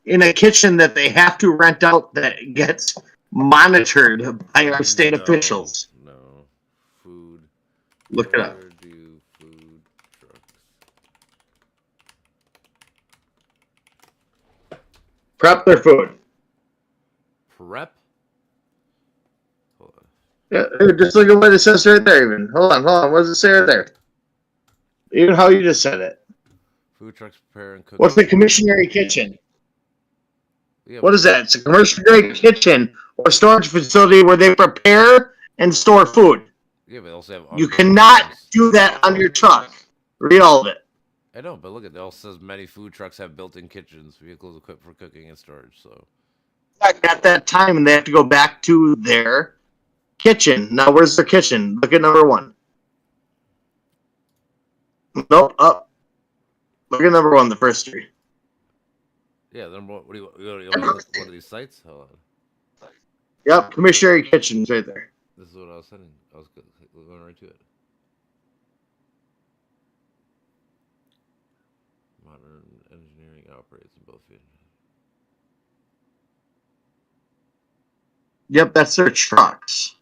In a kitchen that they have to rent out that gets monitored by our state officials. No. Food. Look it up. Where do food trucks? Prep their food. Prep? Yeah, just look at what it says right there even. Hold on. What does it say right there? Even how you just said it. Food trucks prepare and cook. What's the commissionary kitchen? Yeah, What is that? It's a commercial grade kitchen or storage facility where they prepare and store food. Yeah, but they also have. You cannot do that on your truck. Read all of it. I know, but look at it. Also says many food trucks have built-in kitchens, vehicles equipped for cooking and storage. So. At that time, and they have to go back to their kitchen. Now, where's their kitchen? Look at number 1. Nope, up. Look at number 1, the first 3. Yeah, then what do you want one of these sites? Hold on. Yep, commissary kitchen's right there. This is what I was sending. I was going right to it. Modern engineering operates in both fields. Yep, that's their trucks.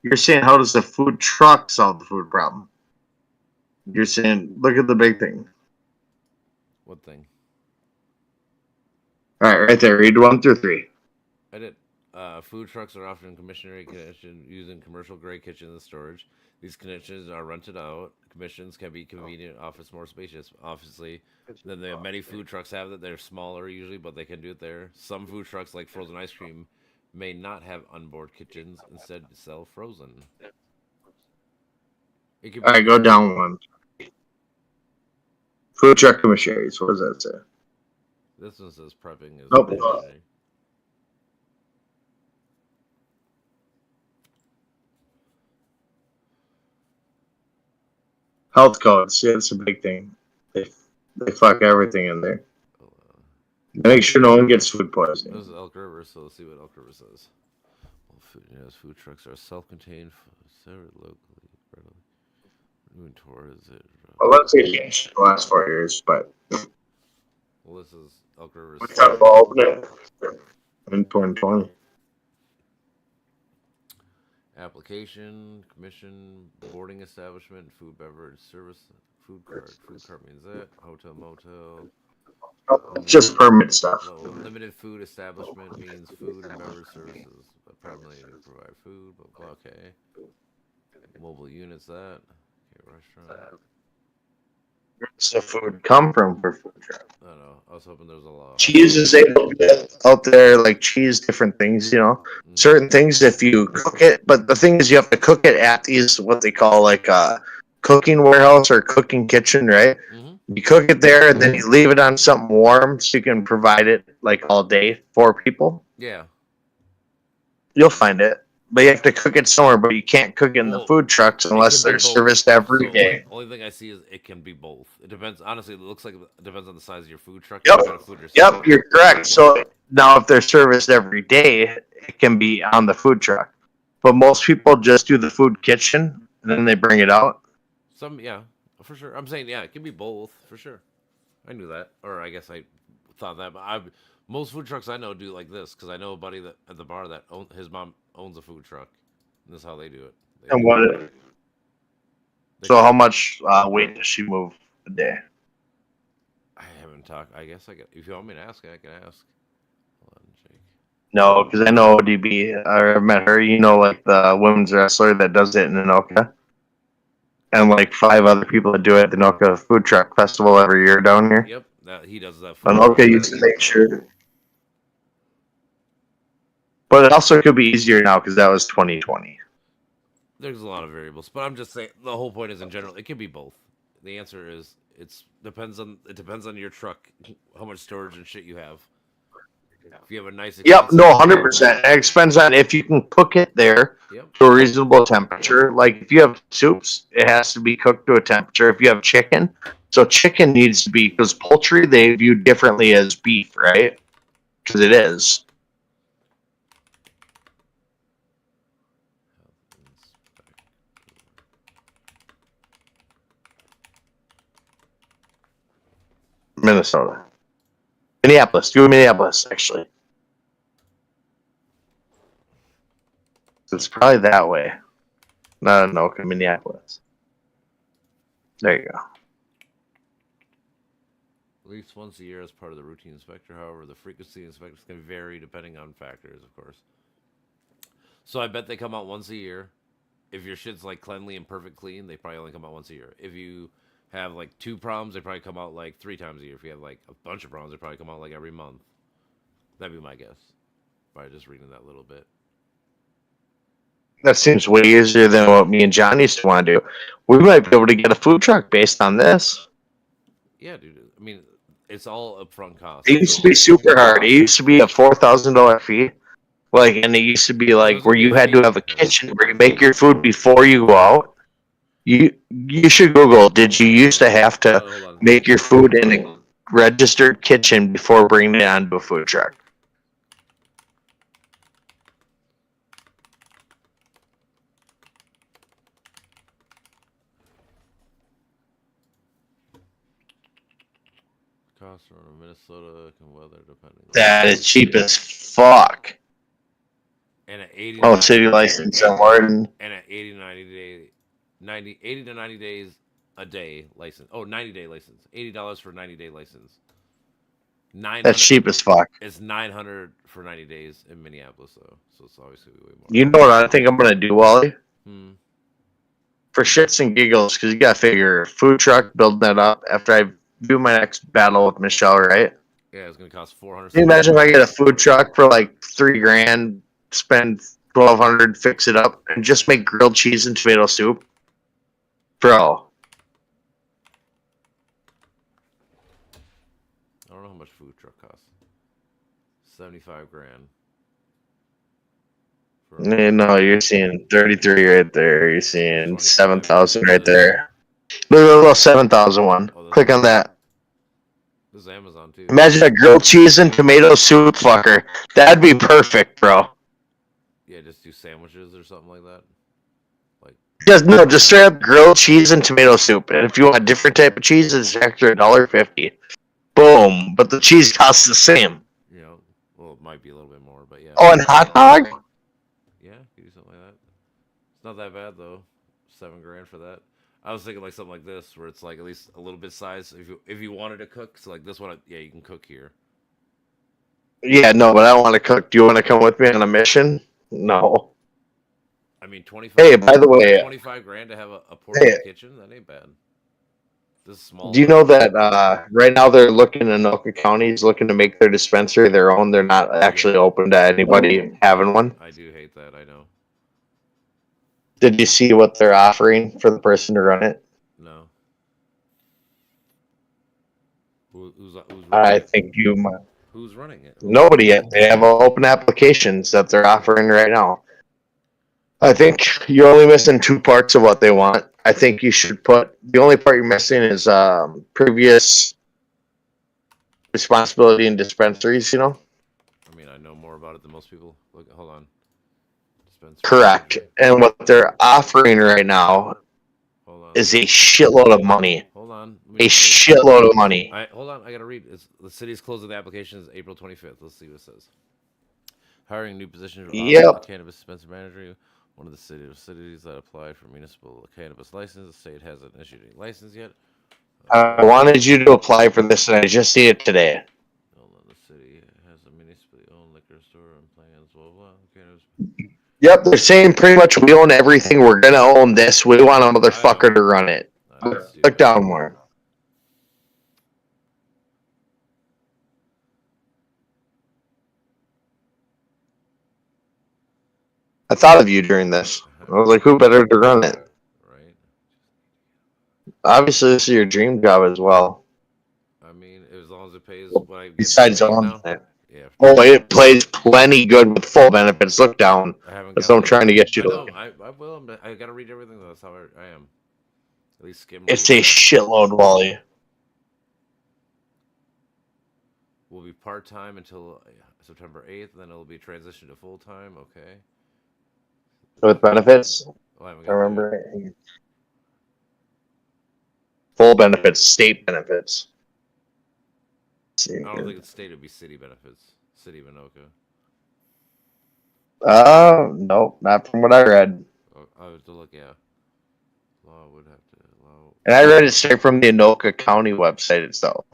You're saying, how does the food truck solve the food problem? You're saying, look at the big thing. What thing? All right, right there. Read 1 through 3. I did. Food trucks are often commissionary condition using commercial grade kitchens and storage. These kitchens are rented out. Commissions can be convenient, office more spacious, obviously. Then they have many food trucks have that. They're smaller usually, but they can do it there. Some food trucks, like frozen ice cream, may not have onboard kitchens. Instead, sell frozen. It could All right, go down 1. Food truck commissaries. What does that say? This one says prepping is. Nope. Health codes. Yeah, that's a big thing. They fuck everything in there. They make sure no one gets food poisoning. This is Elk River, so let's see what Elk River says. Well, food trucks are self-contained, locally, readily. Moving towards it. Well, let's say changed the last 4 years, but. Well, this is Elk River. We got involved in 2020. Application, commission, boarding establishment, food, beverage, service, food cart. Food cart means that. Hotel, motel. Just permit stuff. Limited food establishment means food and beverage services. But primarily to provide food, but okay. Mobile units, that. Okay, restaurant. Where's the food come from for food truck? I don't know. I was hoping there was a law. Cheese is able to get out there, like cheese, different things, certain things if you cook it. But the thing is, you have to cook it at these, what they call like a cooking warehouse or cooking kitchen, right? You cook it there and then you leave it on something warm so you can provide it like all day for people. Yeah. You'll find it. But you have to cook it somewhere, but you can't cook it in the food trucks unless they're serviced every day. Only thing I see is it can be both. It depends. Honestly, it looks like it depends on the size of your food truck. Yep, you're correct. So now if they're serviced every day, it can be on the food truck. But most people just do the food kitchen, and then they bring it out. Yeah, for sure. I'm saying, yeah, it can be both, for sure. I knew that. Or I guess I thought that. But most food trucks I know do like this, because I know a buddy that at the bar that his mom owns a food truck. And this is how they do it. And what? So how much weight does she move a day? I haven't talked. I guess if you want me to ask, I can ask. Hold on, Jake. No, because I know ODB. I met her. Like the women's wrestler that does it in Anoka. And like 5 other people that do it at the Anoka Food Truck Festival every year down here. Yep, he does that. Anoka used to make sure. But it also could be easier now because that was 2020. There's a lot of variables, but I'm just saying the whole point is in general it can be both. The answer is it depends on your truck, how much storage and shit you have. If you have a nice, Yep, no, 100%. It depends on if you can cook it there to a reasonable temperature. Like if you have soups, it has to be cooked to a temperature. If you have chicken, so chicken needs to be, because poultry they view differently as beef, right? Because it is. Minnesota. Minneapolis. Do Minneapolis, actually. It's probably that way. Not Anoka, Minneapolis. There you go. At least once a year as part of the routine inspector. However, the frequency of inspections can vary depending on factors, of course. So I bet they come out once a year. If your shit's like cleanly and perfect clean, they probably only come out once a year. If you have like 2 problems, they probably come out like 3 times a year. If you have like a bunch of problems, they probably come out like every month. That'd be my guess. By just reading that little bit. That seems way easier than what me and John used to want to do. We might be able to get a food truck based on this. Yeah, dude. I mean, it's all upfront cost. It used to be super hard. It used to be a $4,000 fee. Like, and it used to be like where you had to have a kitchen where you make your food before you go out. You should Google, did you used to have to make your food in a registered kitchen before bringing it onto a food truck? Cost from Minnesota and weather depending. That is cheap as fuck. And at 80 Oh, city license and Martin. And at 80 to 90 days a day license. Oh, 90-day license. $80 for 90-day license. That's cheap as fuck. It's $900 for 90 days in Minneapolis, though. So it's obviously way more. You know what I think I'm gonna do, Wally? Hmm. For shits and giggles, because you gotta figure food truck, building that up after I do my next battle with Michelle, right? Yeah, it's gonna cost $400. Can you imagine if I get a food truck for like $3,000, spend $1,200, fix it up, and just make grilled cheese and tomato soup, bro? I don't know how much food truck costs. $75,000. No, you're seeing 33 right there. You're seeing 7,000 right there. Look, 7,000 one. Click on that. This is Amazon too. Imagine a grilled cheese and tomato soup, fucker. That'd be perfect, bro. Yeah, just do sandwiches or something like that. Just straight up grilled cheese and tomato soup. And if you want a different type of cheese, it's extra $1.50. Boom. But the cheese costs the same. You know, well, it might be a little bit more, but yeah. Oh, and hot dog? Yeah, you do something like that. It's not that bad though. $7,000 for that. I was thinking like something like this, where it's like at least a little bit size. If you wanted to cook, so like this one, yeah, you can cook here. Yeah, no, but I don't want to cook. Do you want to come with me on a mission? No. I mean, 25. Hey, by the way, $25,000 to have a portable kitchen. That ain't bad. This is small. Do you know that right now they're looking in Anoka County is looking to make their dispensary their own? They're not actually open to anybody having one. I do hate that. I know. Did you see what they're offering for the person to run it? No. Who's I think you might. Who's running it? Nobody yet. They have open applications that they're offering right now. I think you're only missing 2 parts of what they want. I think you should put the only part you're missing is previous responsibility in dispensaries. You know. I mean, I know more about it than most people. Look, hold on. Dispensary. Correct. And what they're offering right now is a shitload of money. Hold on. A shitload of money. Hold on. I gotta read. The city's closing the applications April 25th. Let's see what it says. Hiring new positions. Yep. Cannabis dispensary manager. One of the cities that applied for municipal cannabis license. The state hasn't issued any license yet. I wanted you to apply for this, and I just see it today. Hold on. The city has a municipally owned liquor store and plans. Blah blah. Cannabis. Yep, they're saying pretty much we own everything. We're gonna own this. We want a motherfucker to run it. Click down more. I thought of you during this. I was like, who better to run it? Right. Obviously, this is your dream job as well. I mean, as long as it pays what I get Besides paid on now. it. Yeah. Oh, it plays plenty good with full benefits. Look down. I haven't. That's what I'm trying to get you I to know. look. I will. I gotta read everything. That's how I am. At least skim. It's a shitload, Wally. Will be part time until September 8th. Then it'll be transitioned to full time. Okay. With benefits. Oh, I haven't I got remember it. Full benefits, state benefits. Let's see. I don't think it's state. It'd be city benefits. City of Anoka. No, not from what I read. Oh, I have to look. Yeah. Law would have to allow. And I read it straight from the Anoka County website itself.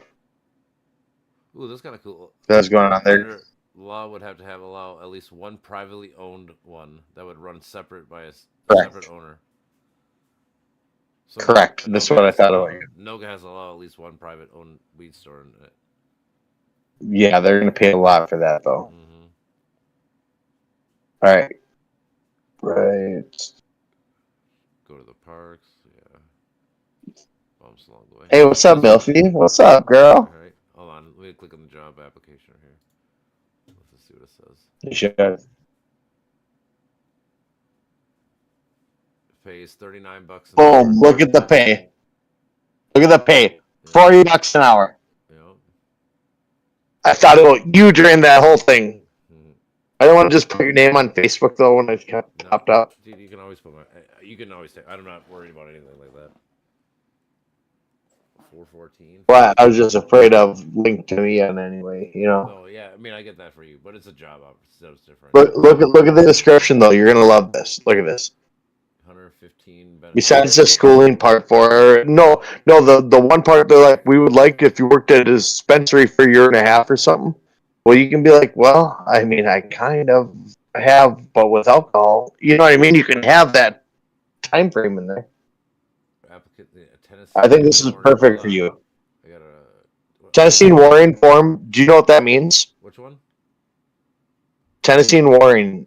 Ooh, that's kind of cool. That's going on there. Law would have to allow at least one privately owned one that would run separate by a separate owner. So Correct. That's what I thought about you. Noga has to allow at least one private owned weed store in it. Yeah, they're going to pay a lot for that, though. All right. Right. Go to the parks. Yeah. Bumps along the way. Hey, what's up, Milfy? What's up, girl? All right. Hold on. Let me click on the job application here. Let's see what it says. You should. Pays $39 an Boom. Look at the pay. Look at the pay. $40 an hour. I thought about you during that whole thing. I don't want to just put your name on Facebook though when it popped up. Dude, you can always put my. You can always take. I'm not worried about anything like that. 414. Well, I was just afraid of linked to me and anyway, you know. Oh yeah, I mean I get that for you, but it's a job. So it's different. Look at the description though. You're gonna love this. Look at this. 115. Besides the schooling part for no, the one part they're like, we would like if you worked at a dispensary for a year and a half or something. Well, you can be like, well, I mean, I kind of have, but with alcohol, you know what I mean. You can have that time frame in there. I think this is perfect for you. Tennessee Warring Form. Do you know what that means? Which one? Tennessee Warring.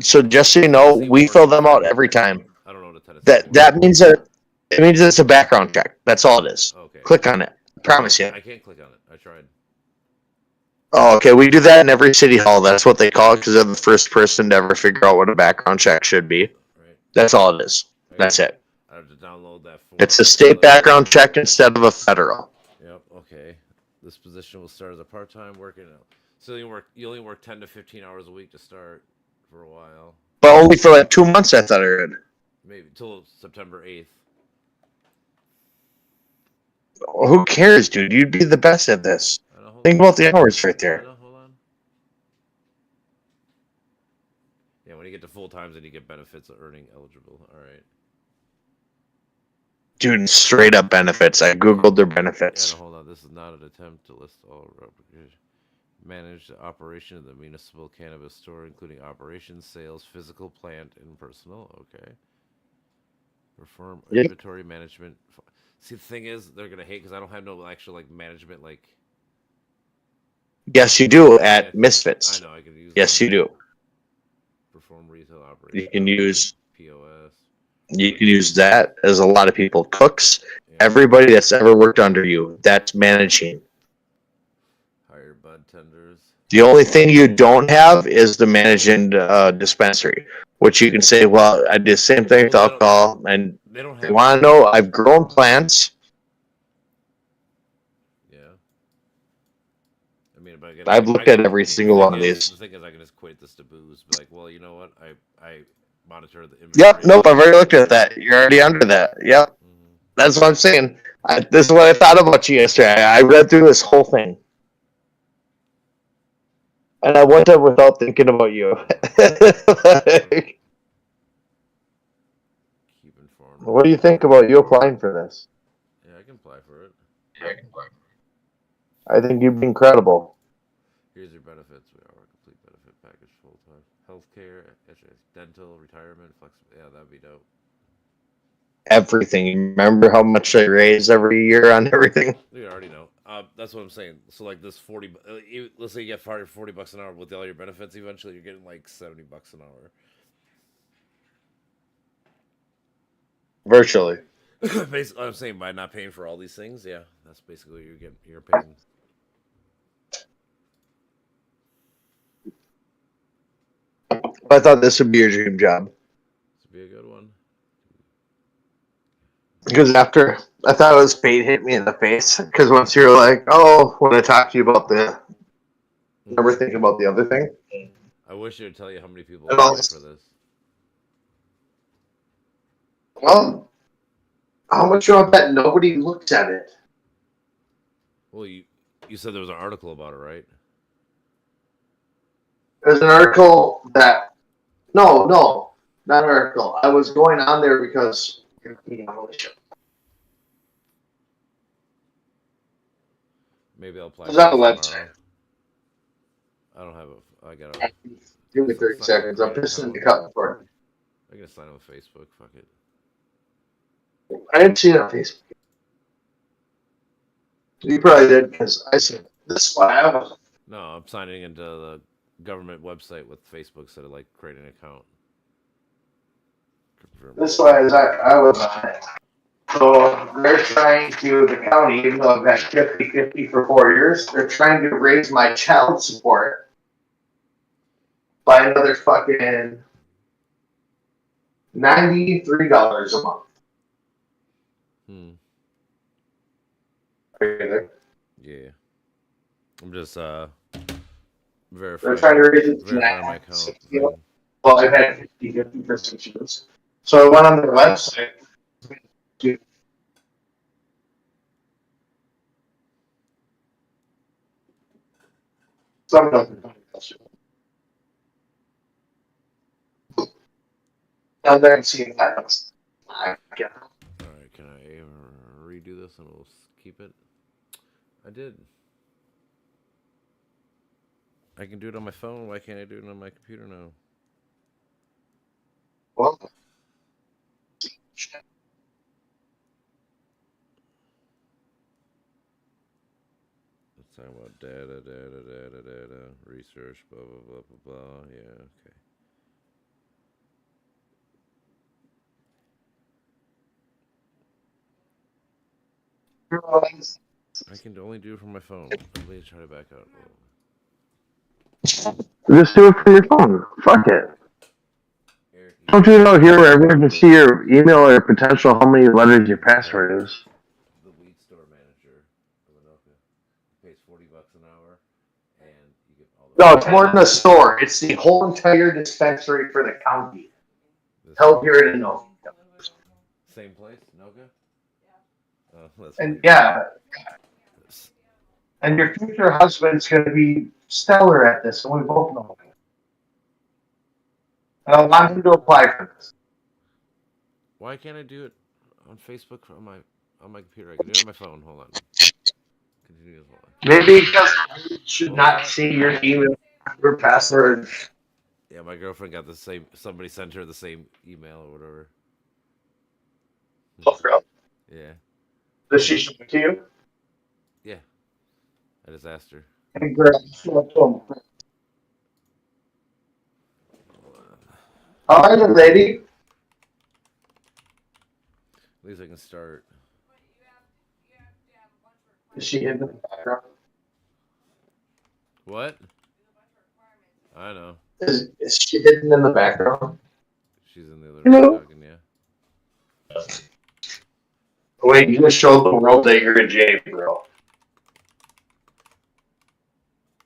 So just so you know, we fill them out every time. I don't know what a Tennessee. That means that it means it's a background check. That's all it is. Okay. Click on it. I promise you. I can't click on it. I tried. Oh, okay. We do that in every city hall. That's what they call it because they're the first person to ever figure out what a background check should be. That's all it is. That's it. I have to download that form. It's a state background check instead of a federal. Yep. Okay. This position will start as a part-time working. So you only work 10 to 15 hours a week to start for a while. But only for like 2 months, I thought I read. Maybe till September 8th. Who cares, dude? You'd be the best at this. Think about the hours right there. Hold on. Yeah, when you get to full times, then you get benefits of earning eligible. All right. Dude, straight up benefits. I googled their benefits. Yeah, no, hold on. This is not an attempt to list all. Manage the operation of the municipal cannabis store, including operations, sales, physical, plant, and personal. Okay. Perform inventory management. See, the thing is, they're gonna hate because I don't have no actual like management like. Yes, you do at Misfits. I know I can use. Yes, you do. Perform retail operations. You can use POS. You can use that as a lot of people. Cooks, everybody that's ever worked under you, that's managing. Hire bud tenders. The only thing you don't have is the managing dispensary, which you can say, well, I did the same thing with alcohol, and they don't you want to know, I've grown plants. Yeah. I mean, but I've looked at every single one of these. The thing is, I can just quit this to booze. Be like, well, you know what? I monitor the inventory. Yep, nope, I've already looked at that. You're already under that. Yep. That's what I'm saying. This is what I thought about you yesterday. I read through this whole thing. And I went up without thinking about you. What do you think about you applying for this? Yeah, I can apply for it. I think you'd be incredible. Here's your benefits. We are a complete benefit package, full time healthcare, dental, retirement, flexible. Yeah, that'd be dope. Everything. You remember how much I raise every year on everything? You already know. That's what I'm saying. So like this 40. Let's say you get fired for $40 an hour with all your benefits. Eventually, you're getting like $70 an hour. Virtually. Basically, I'm saying by not paying for all these things, yeah, that's basically you're paying. I thought this would be your dream job. This would be a good one. Because after I thought it was fate hit me in the face. Because once you're like, oh, when I talk to you about the, never think about the other thing. I wish it would tell you how many people And apply also- for this. Well, how much you want that nobody looks at it? Well, you said there was an article about it, right? There's an article that no, not an article. I was going on there because Maybe I'll apply. It's on the for this website. tomorrow. I don't have a. I gotta. Give me 30 seconds. I'm pissing the cup for it. I gotta sign up with Facebook. Fuck it. I didn't see it on Facebook. You probably did because I said this is why I was. No, I'm signing into the government website with Facebook instead of like creating an account. Confirm. This is why I was on it. So they're trying to, the county, even though I've got 50-50 for 4 years, they're trying to raise my child support by another fucking $93 a month. Are you there? Yeah. I'm just verifying. They're trying to raise it to verifying my account. 60. Well, I've had 50-50 for 6 years. So I went on their website. Some of them. Down there and see that. Alright, can I redo this and we'll keep it? I did. I can do it on my phone. Why can't I do it on my computer now? Well, let's talk about data, research, blah, blah, blah, blah, blah. Yeah, okay. I can only do it from my phone. Let me try to back out. just do it from your phone. Fuck it. Don't you know here where everyone can see your email or potential how many letters your password is? The weed store manager of Anoka pays $40 an hour, and you get all the. No, it's more than a store. It's the whole entire dispensary for the county. Held here in Anoka. Same place, Anoka? Yeah. Oh, that's And weird. yeah. And your future husband's going to be stellar at this, and we both know it. And I want him to apply for this. Why can't I do it on Facebook on my computer? I can do it on my phone. Hold on. Continue as well. Maybe because you should not see your email, your password. Yeah, my girlfriend got the same. Somebody sent her the same email or whatever. Oh, for real? Yeah. Does she show it to you? Yeah. I just asked her. And girl, show it to him. All right, lady. At least I can start. Is she in the background? What? I know. Is she hidden in the background? She's in the other Hello? room talking, yeah. Wait, you just showed the world that you're a J, bro.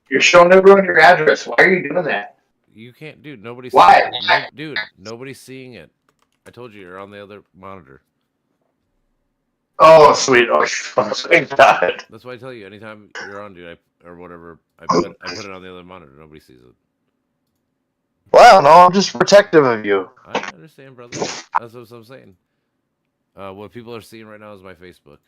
You're showing everyone your address. Why are you doing that? You can't, dude. Nobody's Why? seeing it. No, dude, nobody's seeing it. I told you you're on the other monitor. Oh, sweet. Oh, thank God. That's why I tell you, anytime you're on, dude, or whatever, I put it on the other monitor. Nobody sees it. Well, no, I'm just protective of you. I understand, brother. That's what I'm saying. What people are seeing right now is my Facebook.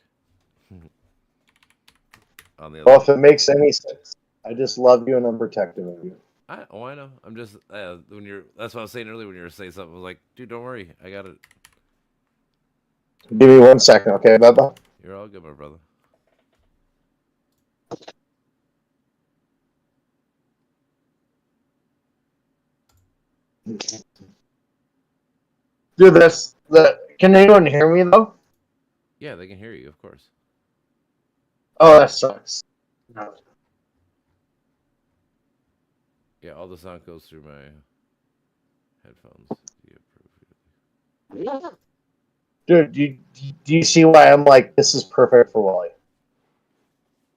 On the other. Well, if it makes any sense, I just love you and I'm protective of you. I know. I'm just when you're. That's what I was saying earlier when you were saying something. I was like, dude, don't worry, I got it. Give me 1 second, okay, Bubba? You're all good, my brother. Dude, can anyone hear me though? Yeah, they can hear you, of course. Oh, that sucks. Yeah, all the sound goes through my. Headphones. Dude, do you see why I'm like, this is perfect for Wally?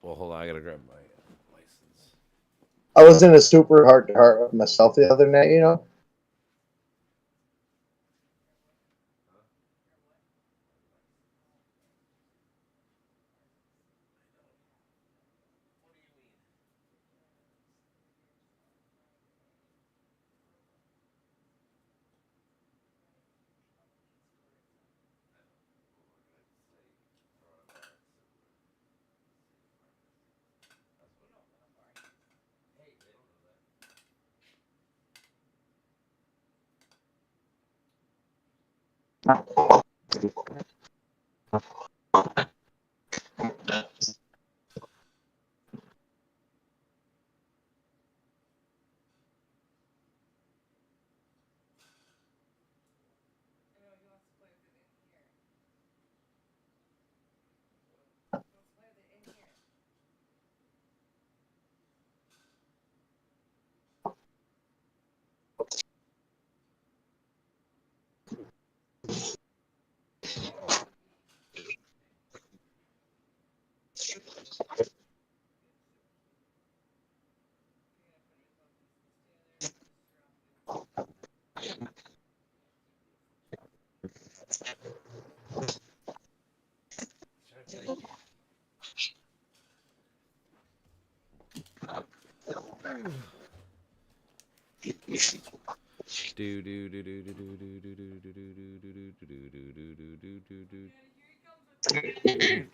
Well, hold on. I gotta grab my license. I was in a super heart-to-heart with myself the other night, you know?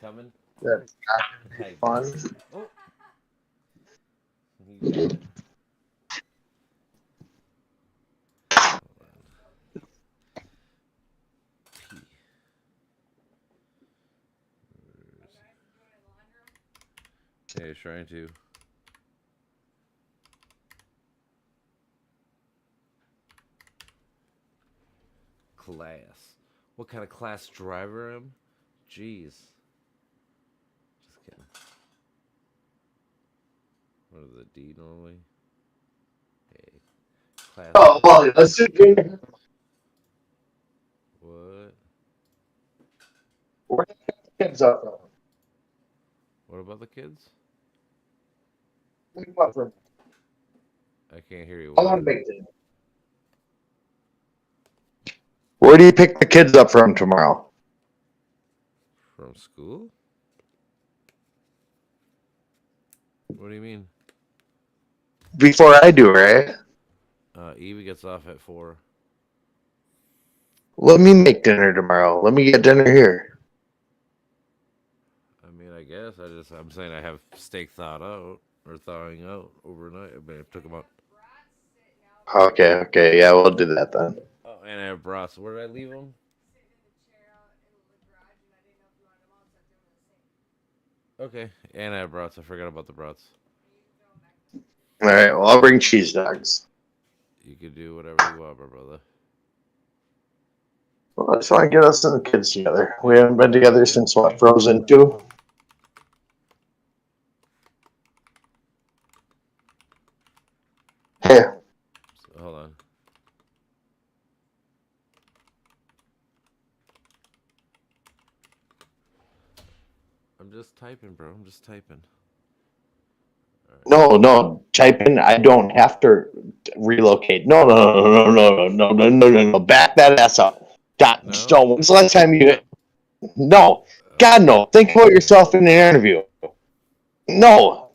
Coming. That's fun. Oh. Yeah, he's trying to. Class. What kind of class driver am? Jeez. Just kidding. What is the D normally? Hey. Class. Oh, Wally, let's do it. What? Where the kids up from? What about the kids? Pick them up from. I can't hear you. I want to make it. Where do you pick the kids up from tomorrow? From school? What do you mean? Before I do, right? Evie gets off at 4. Let me make dinner tomorrow. Let me get dinner here. I mean, I guess I'm saying I have steak thawed out or thawing out overnight. I mean, I took them out. Okay, yeah, we'll do that then. Oh, and I have brats. Where did I leave them? Okay, and I have brats. I forgot about the brats. All right, well, I'll bring cheese dogs. You can do whatever you want, my brother. Well, I just want to get us and the kids together. We haven't been together since what, Frozen 2? Hey. So, hold on. I'm just typing, bro. I'm just typing. No, type in. I don't have to relocate. No. Back that ass up. Don't. When's the last time you? No. God, no. Think about yourself in an interview. No.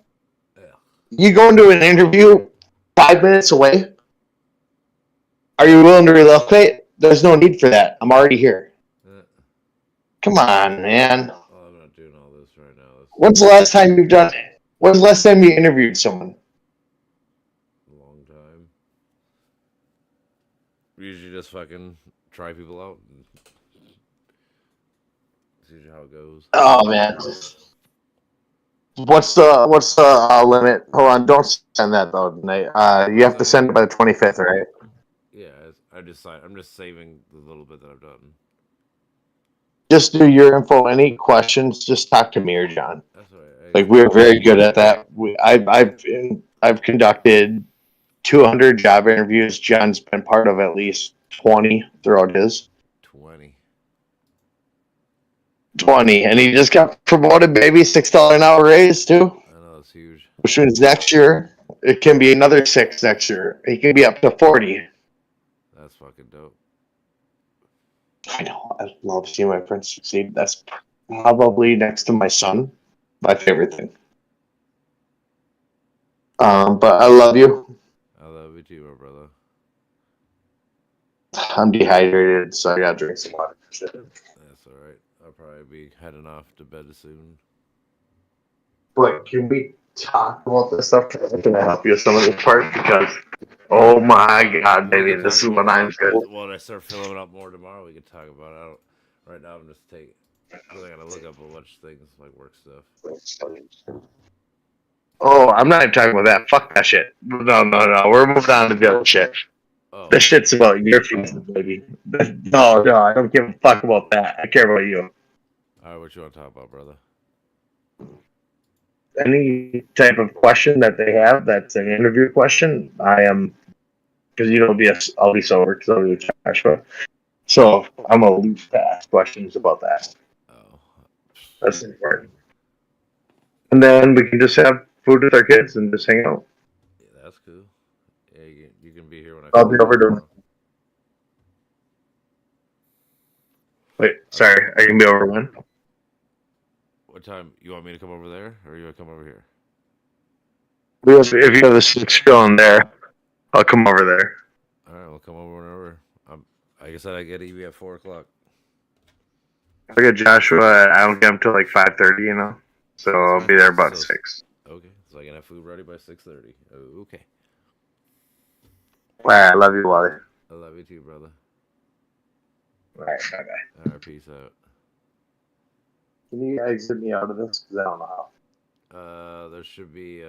You go into an interview 5 minutes away. Are you willing to relocate? There's no need for that. I'm already here. Come on, man. Oh, I'm not doing all this right now. When's the last time you've done it? When's the last time you interviewed someone? A long time. We usually just fucking try people out. And see how it goes. Oh man. What's the limit? Hold on, don't send that though tonight. You have to send it by the 25th, right? Yeah, I'm just saving the little bit that I've done. Just do your info. Any questions? Just talk to me or John. That's all right. Like we're very good at that. I've conducted 200 job interviews. John's been part of at least 20 throughout his. 20, and he just got promoted, baby. $6 an hour raise too. I know, it's huge. Which means next year it can be another 6 next year. He can be up to 40. That's fucking dope. I know. I love seeing my friends succeed. That's probably next to my son, my favorite thing. But I love you. I love you too, my brother. I'm dehydrated, so I gotta drink some water. That's alright. I'll probably be heading off to bed soon. But can we talk about this stuff? I'm gonna help you with some of this part because, oh my god, baby, this is what I'm good. Well, when I start filling up more tomorrow, we can talk about it. Right now, I'm just taking. Cause I gotta look up a bunch of things like work stuff. Oh, I'm not even talking about that. Fuck that shit. No. We're moving on to the other shit. Oh. This shit's about your future, baby. No, I don't give a fuck about that. I care about you. All right, what you want to talk about, brother? Any type of question that they have that's an interview question, I am, because I'll be sober because I'll be with Joshua. So I'm gonna leave to ask questions about that. Oh, that's important. And then we can just have food with our kids and just hang out. Yeah, that's cool. Yeah, you can be here when I'll be over to. Wait, sorry. I can be over when? What time? You want me to come over there, or you want to come over here? If you have the 6 going there, I'll come over there. All right, we'll come over whenever. Like I said, I get EV at 4 o'clock. I get Joshua. I don't get him till like 5:30, So I'll be there about 6. Okay, so I can have food ready by 6:30. Oh, okay. All right, I love you, Wally. I love you too, brother. All right, bye-bye. All right, peace out. Can you exit me out of this? Because I don't know how. There should be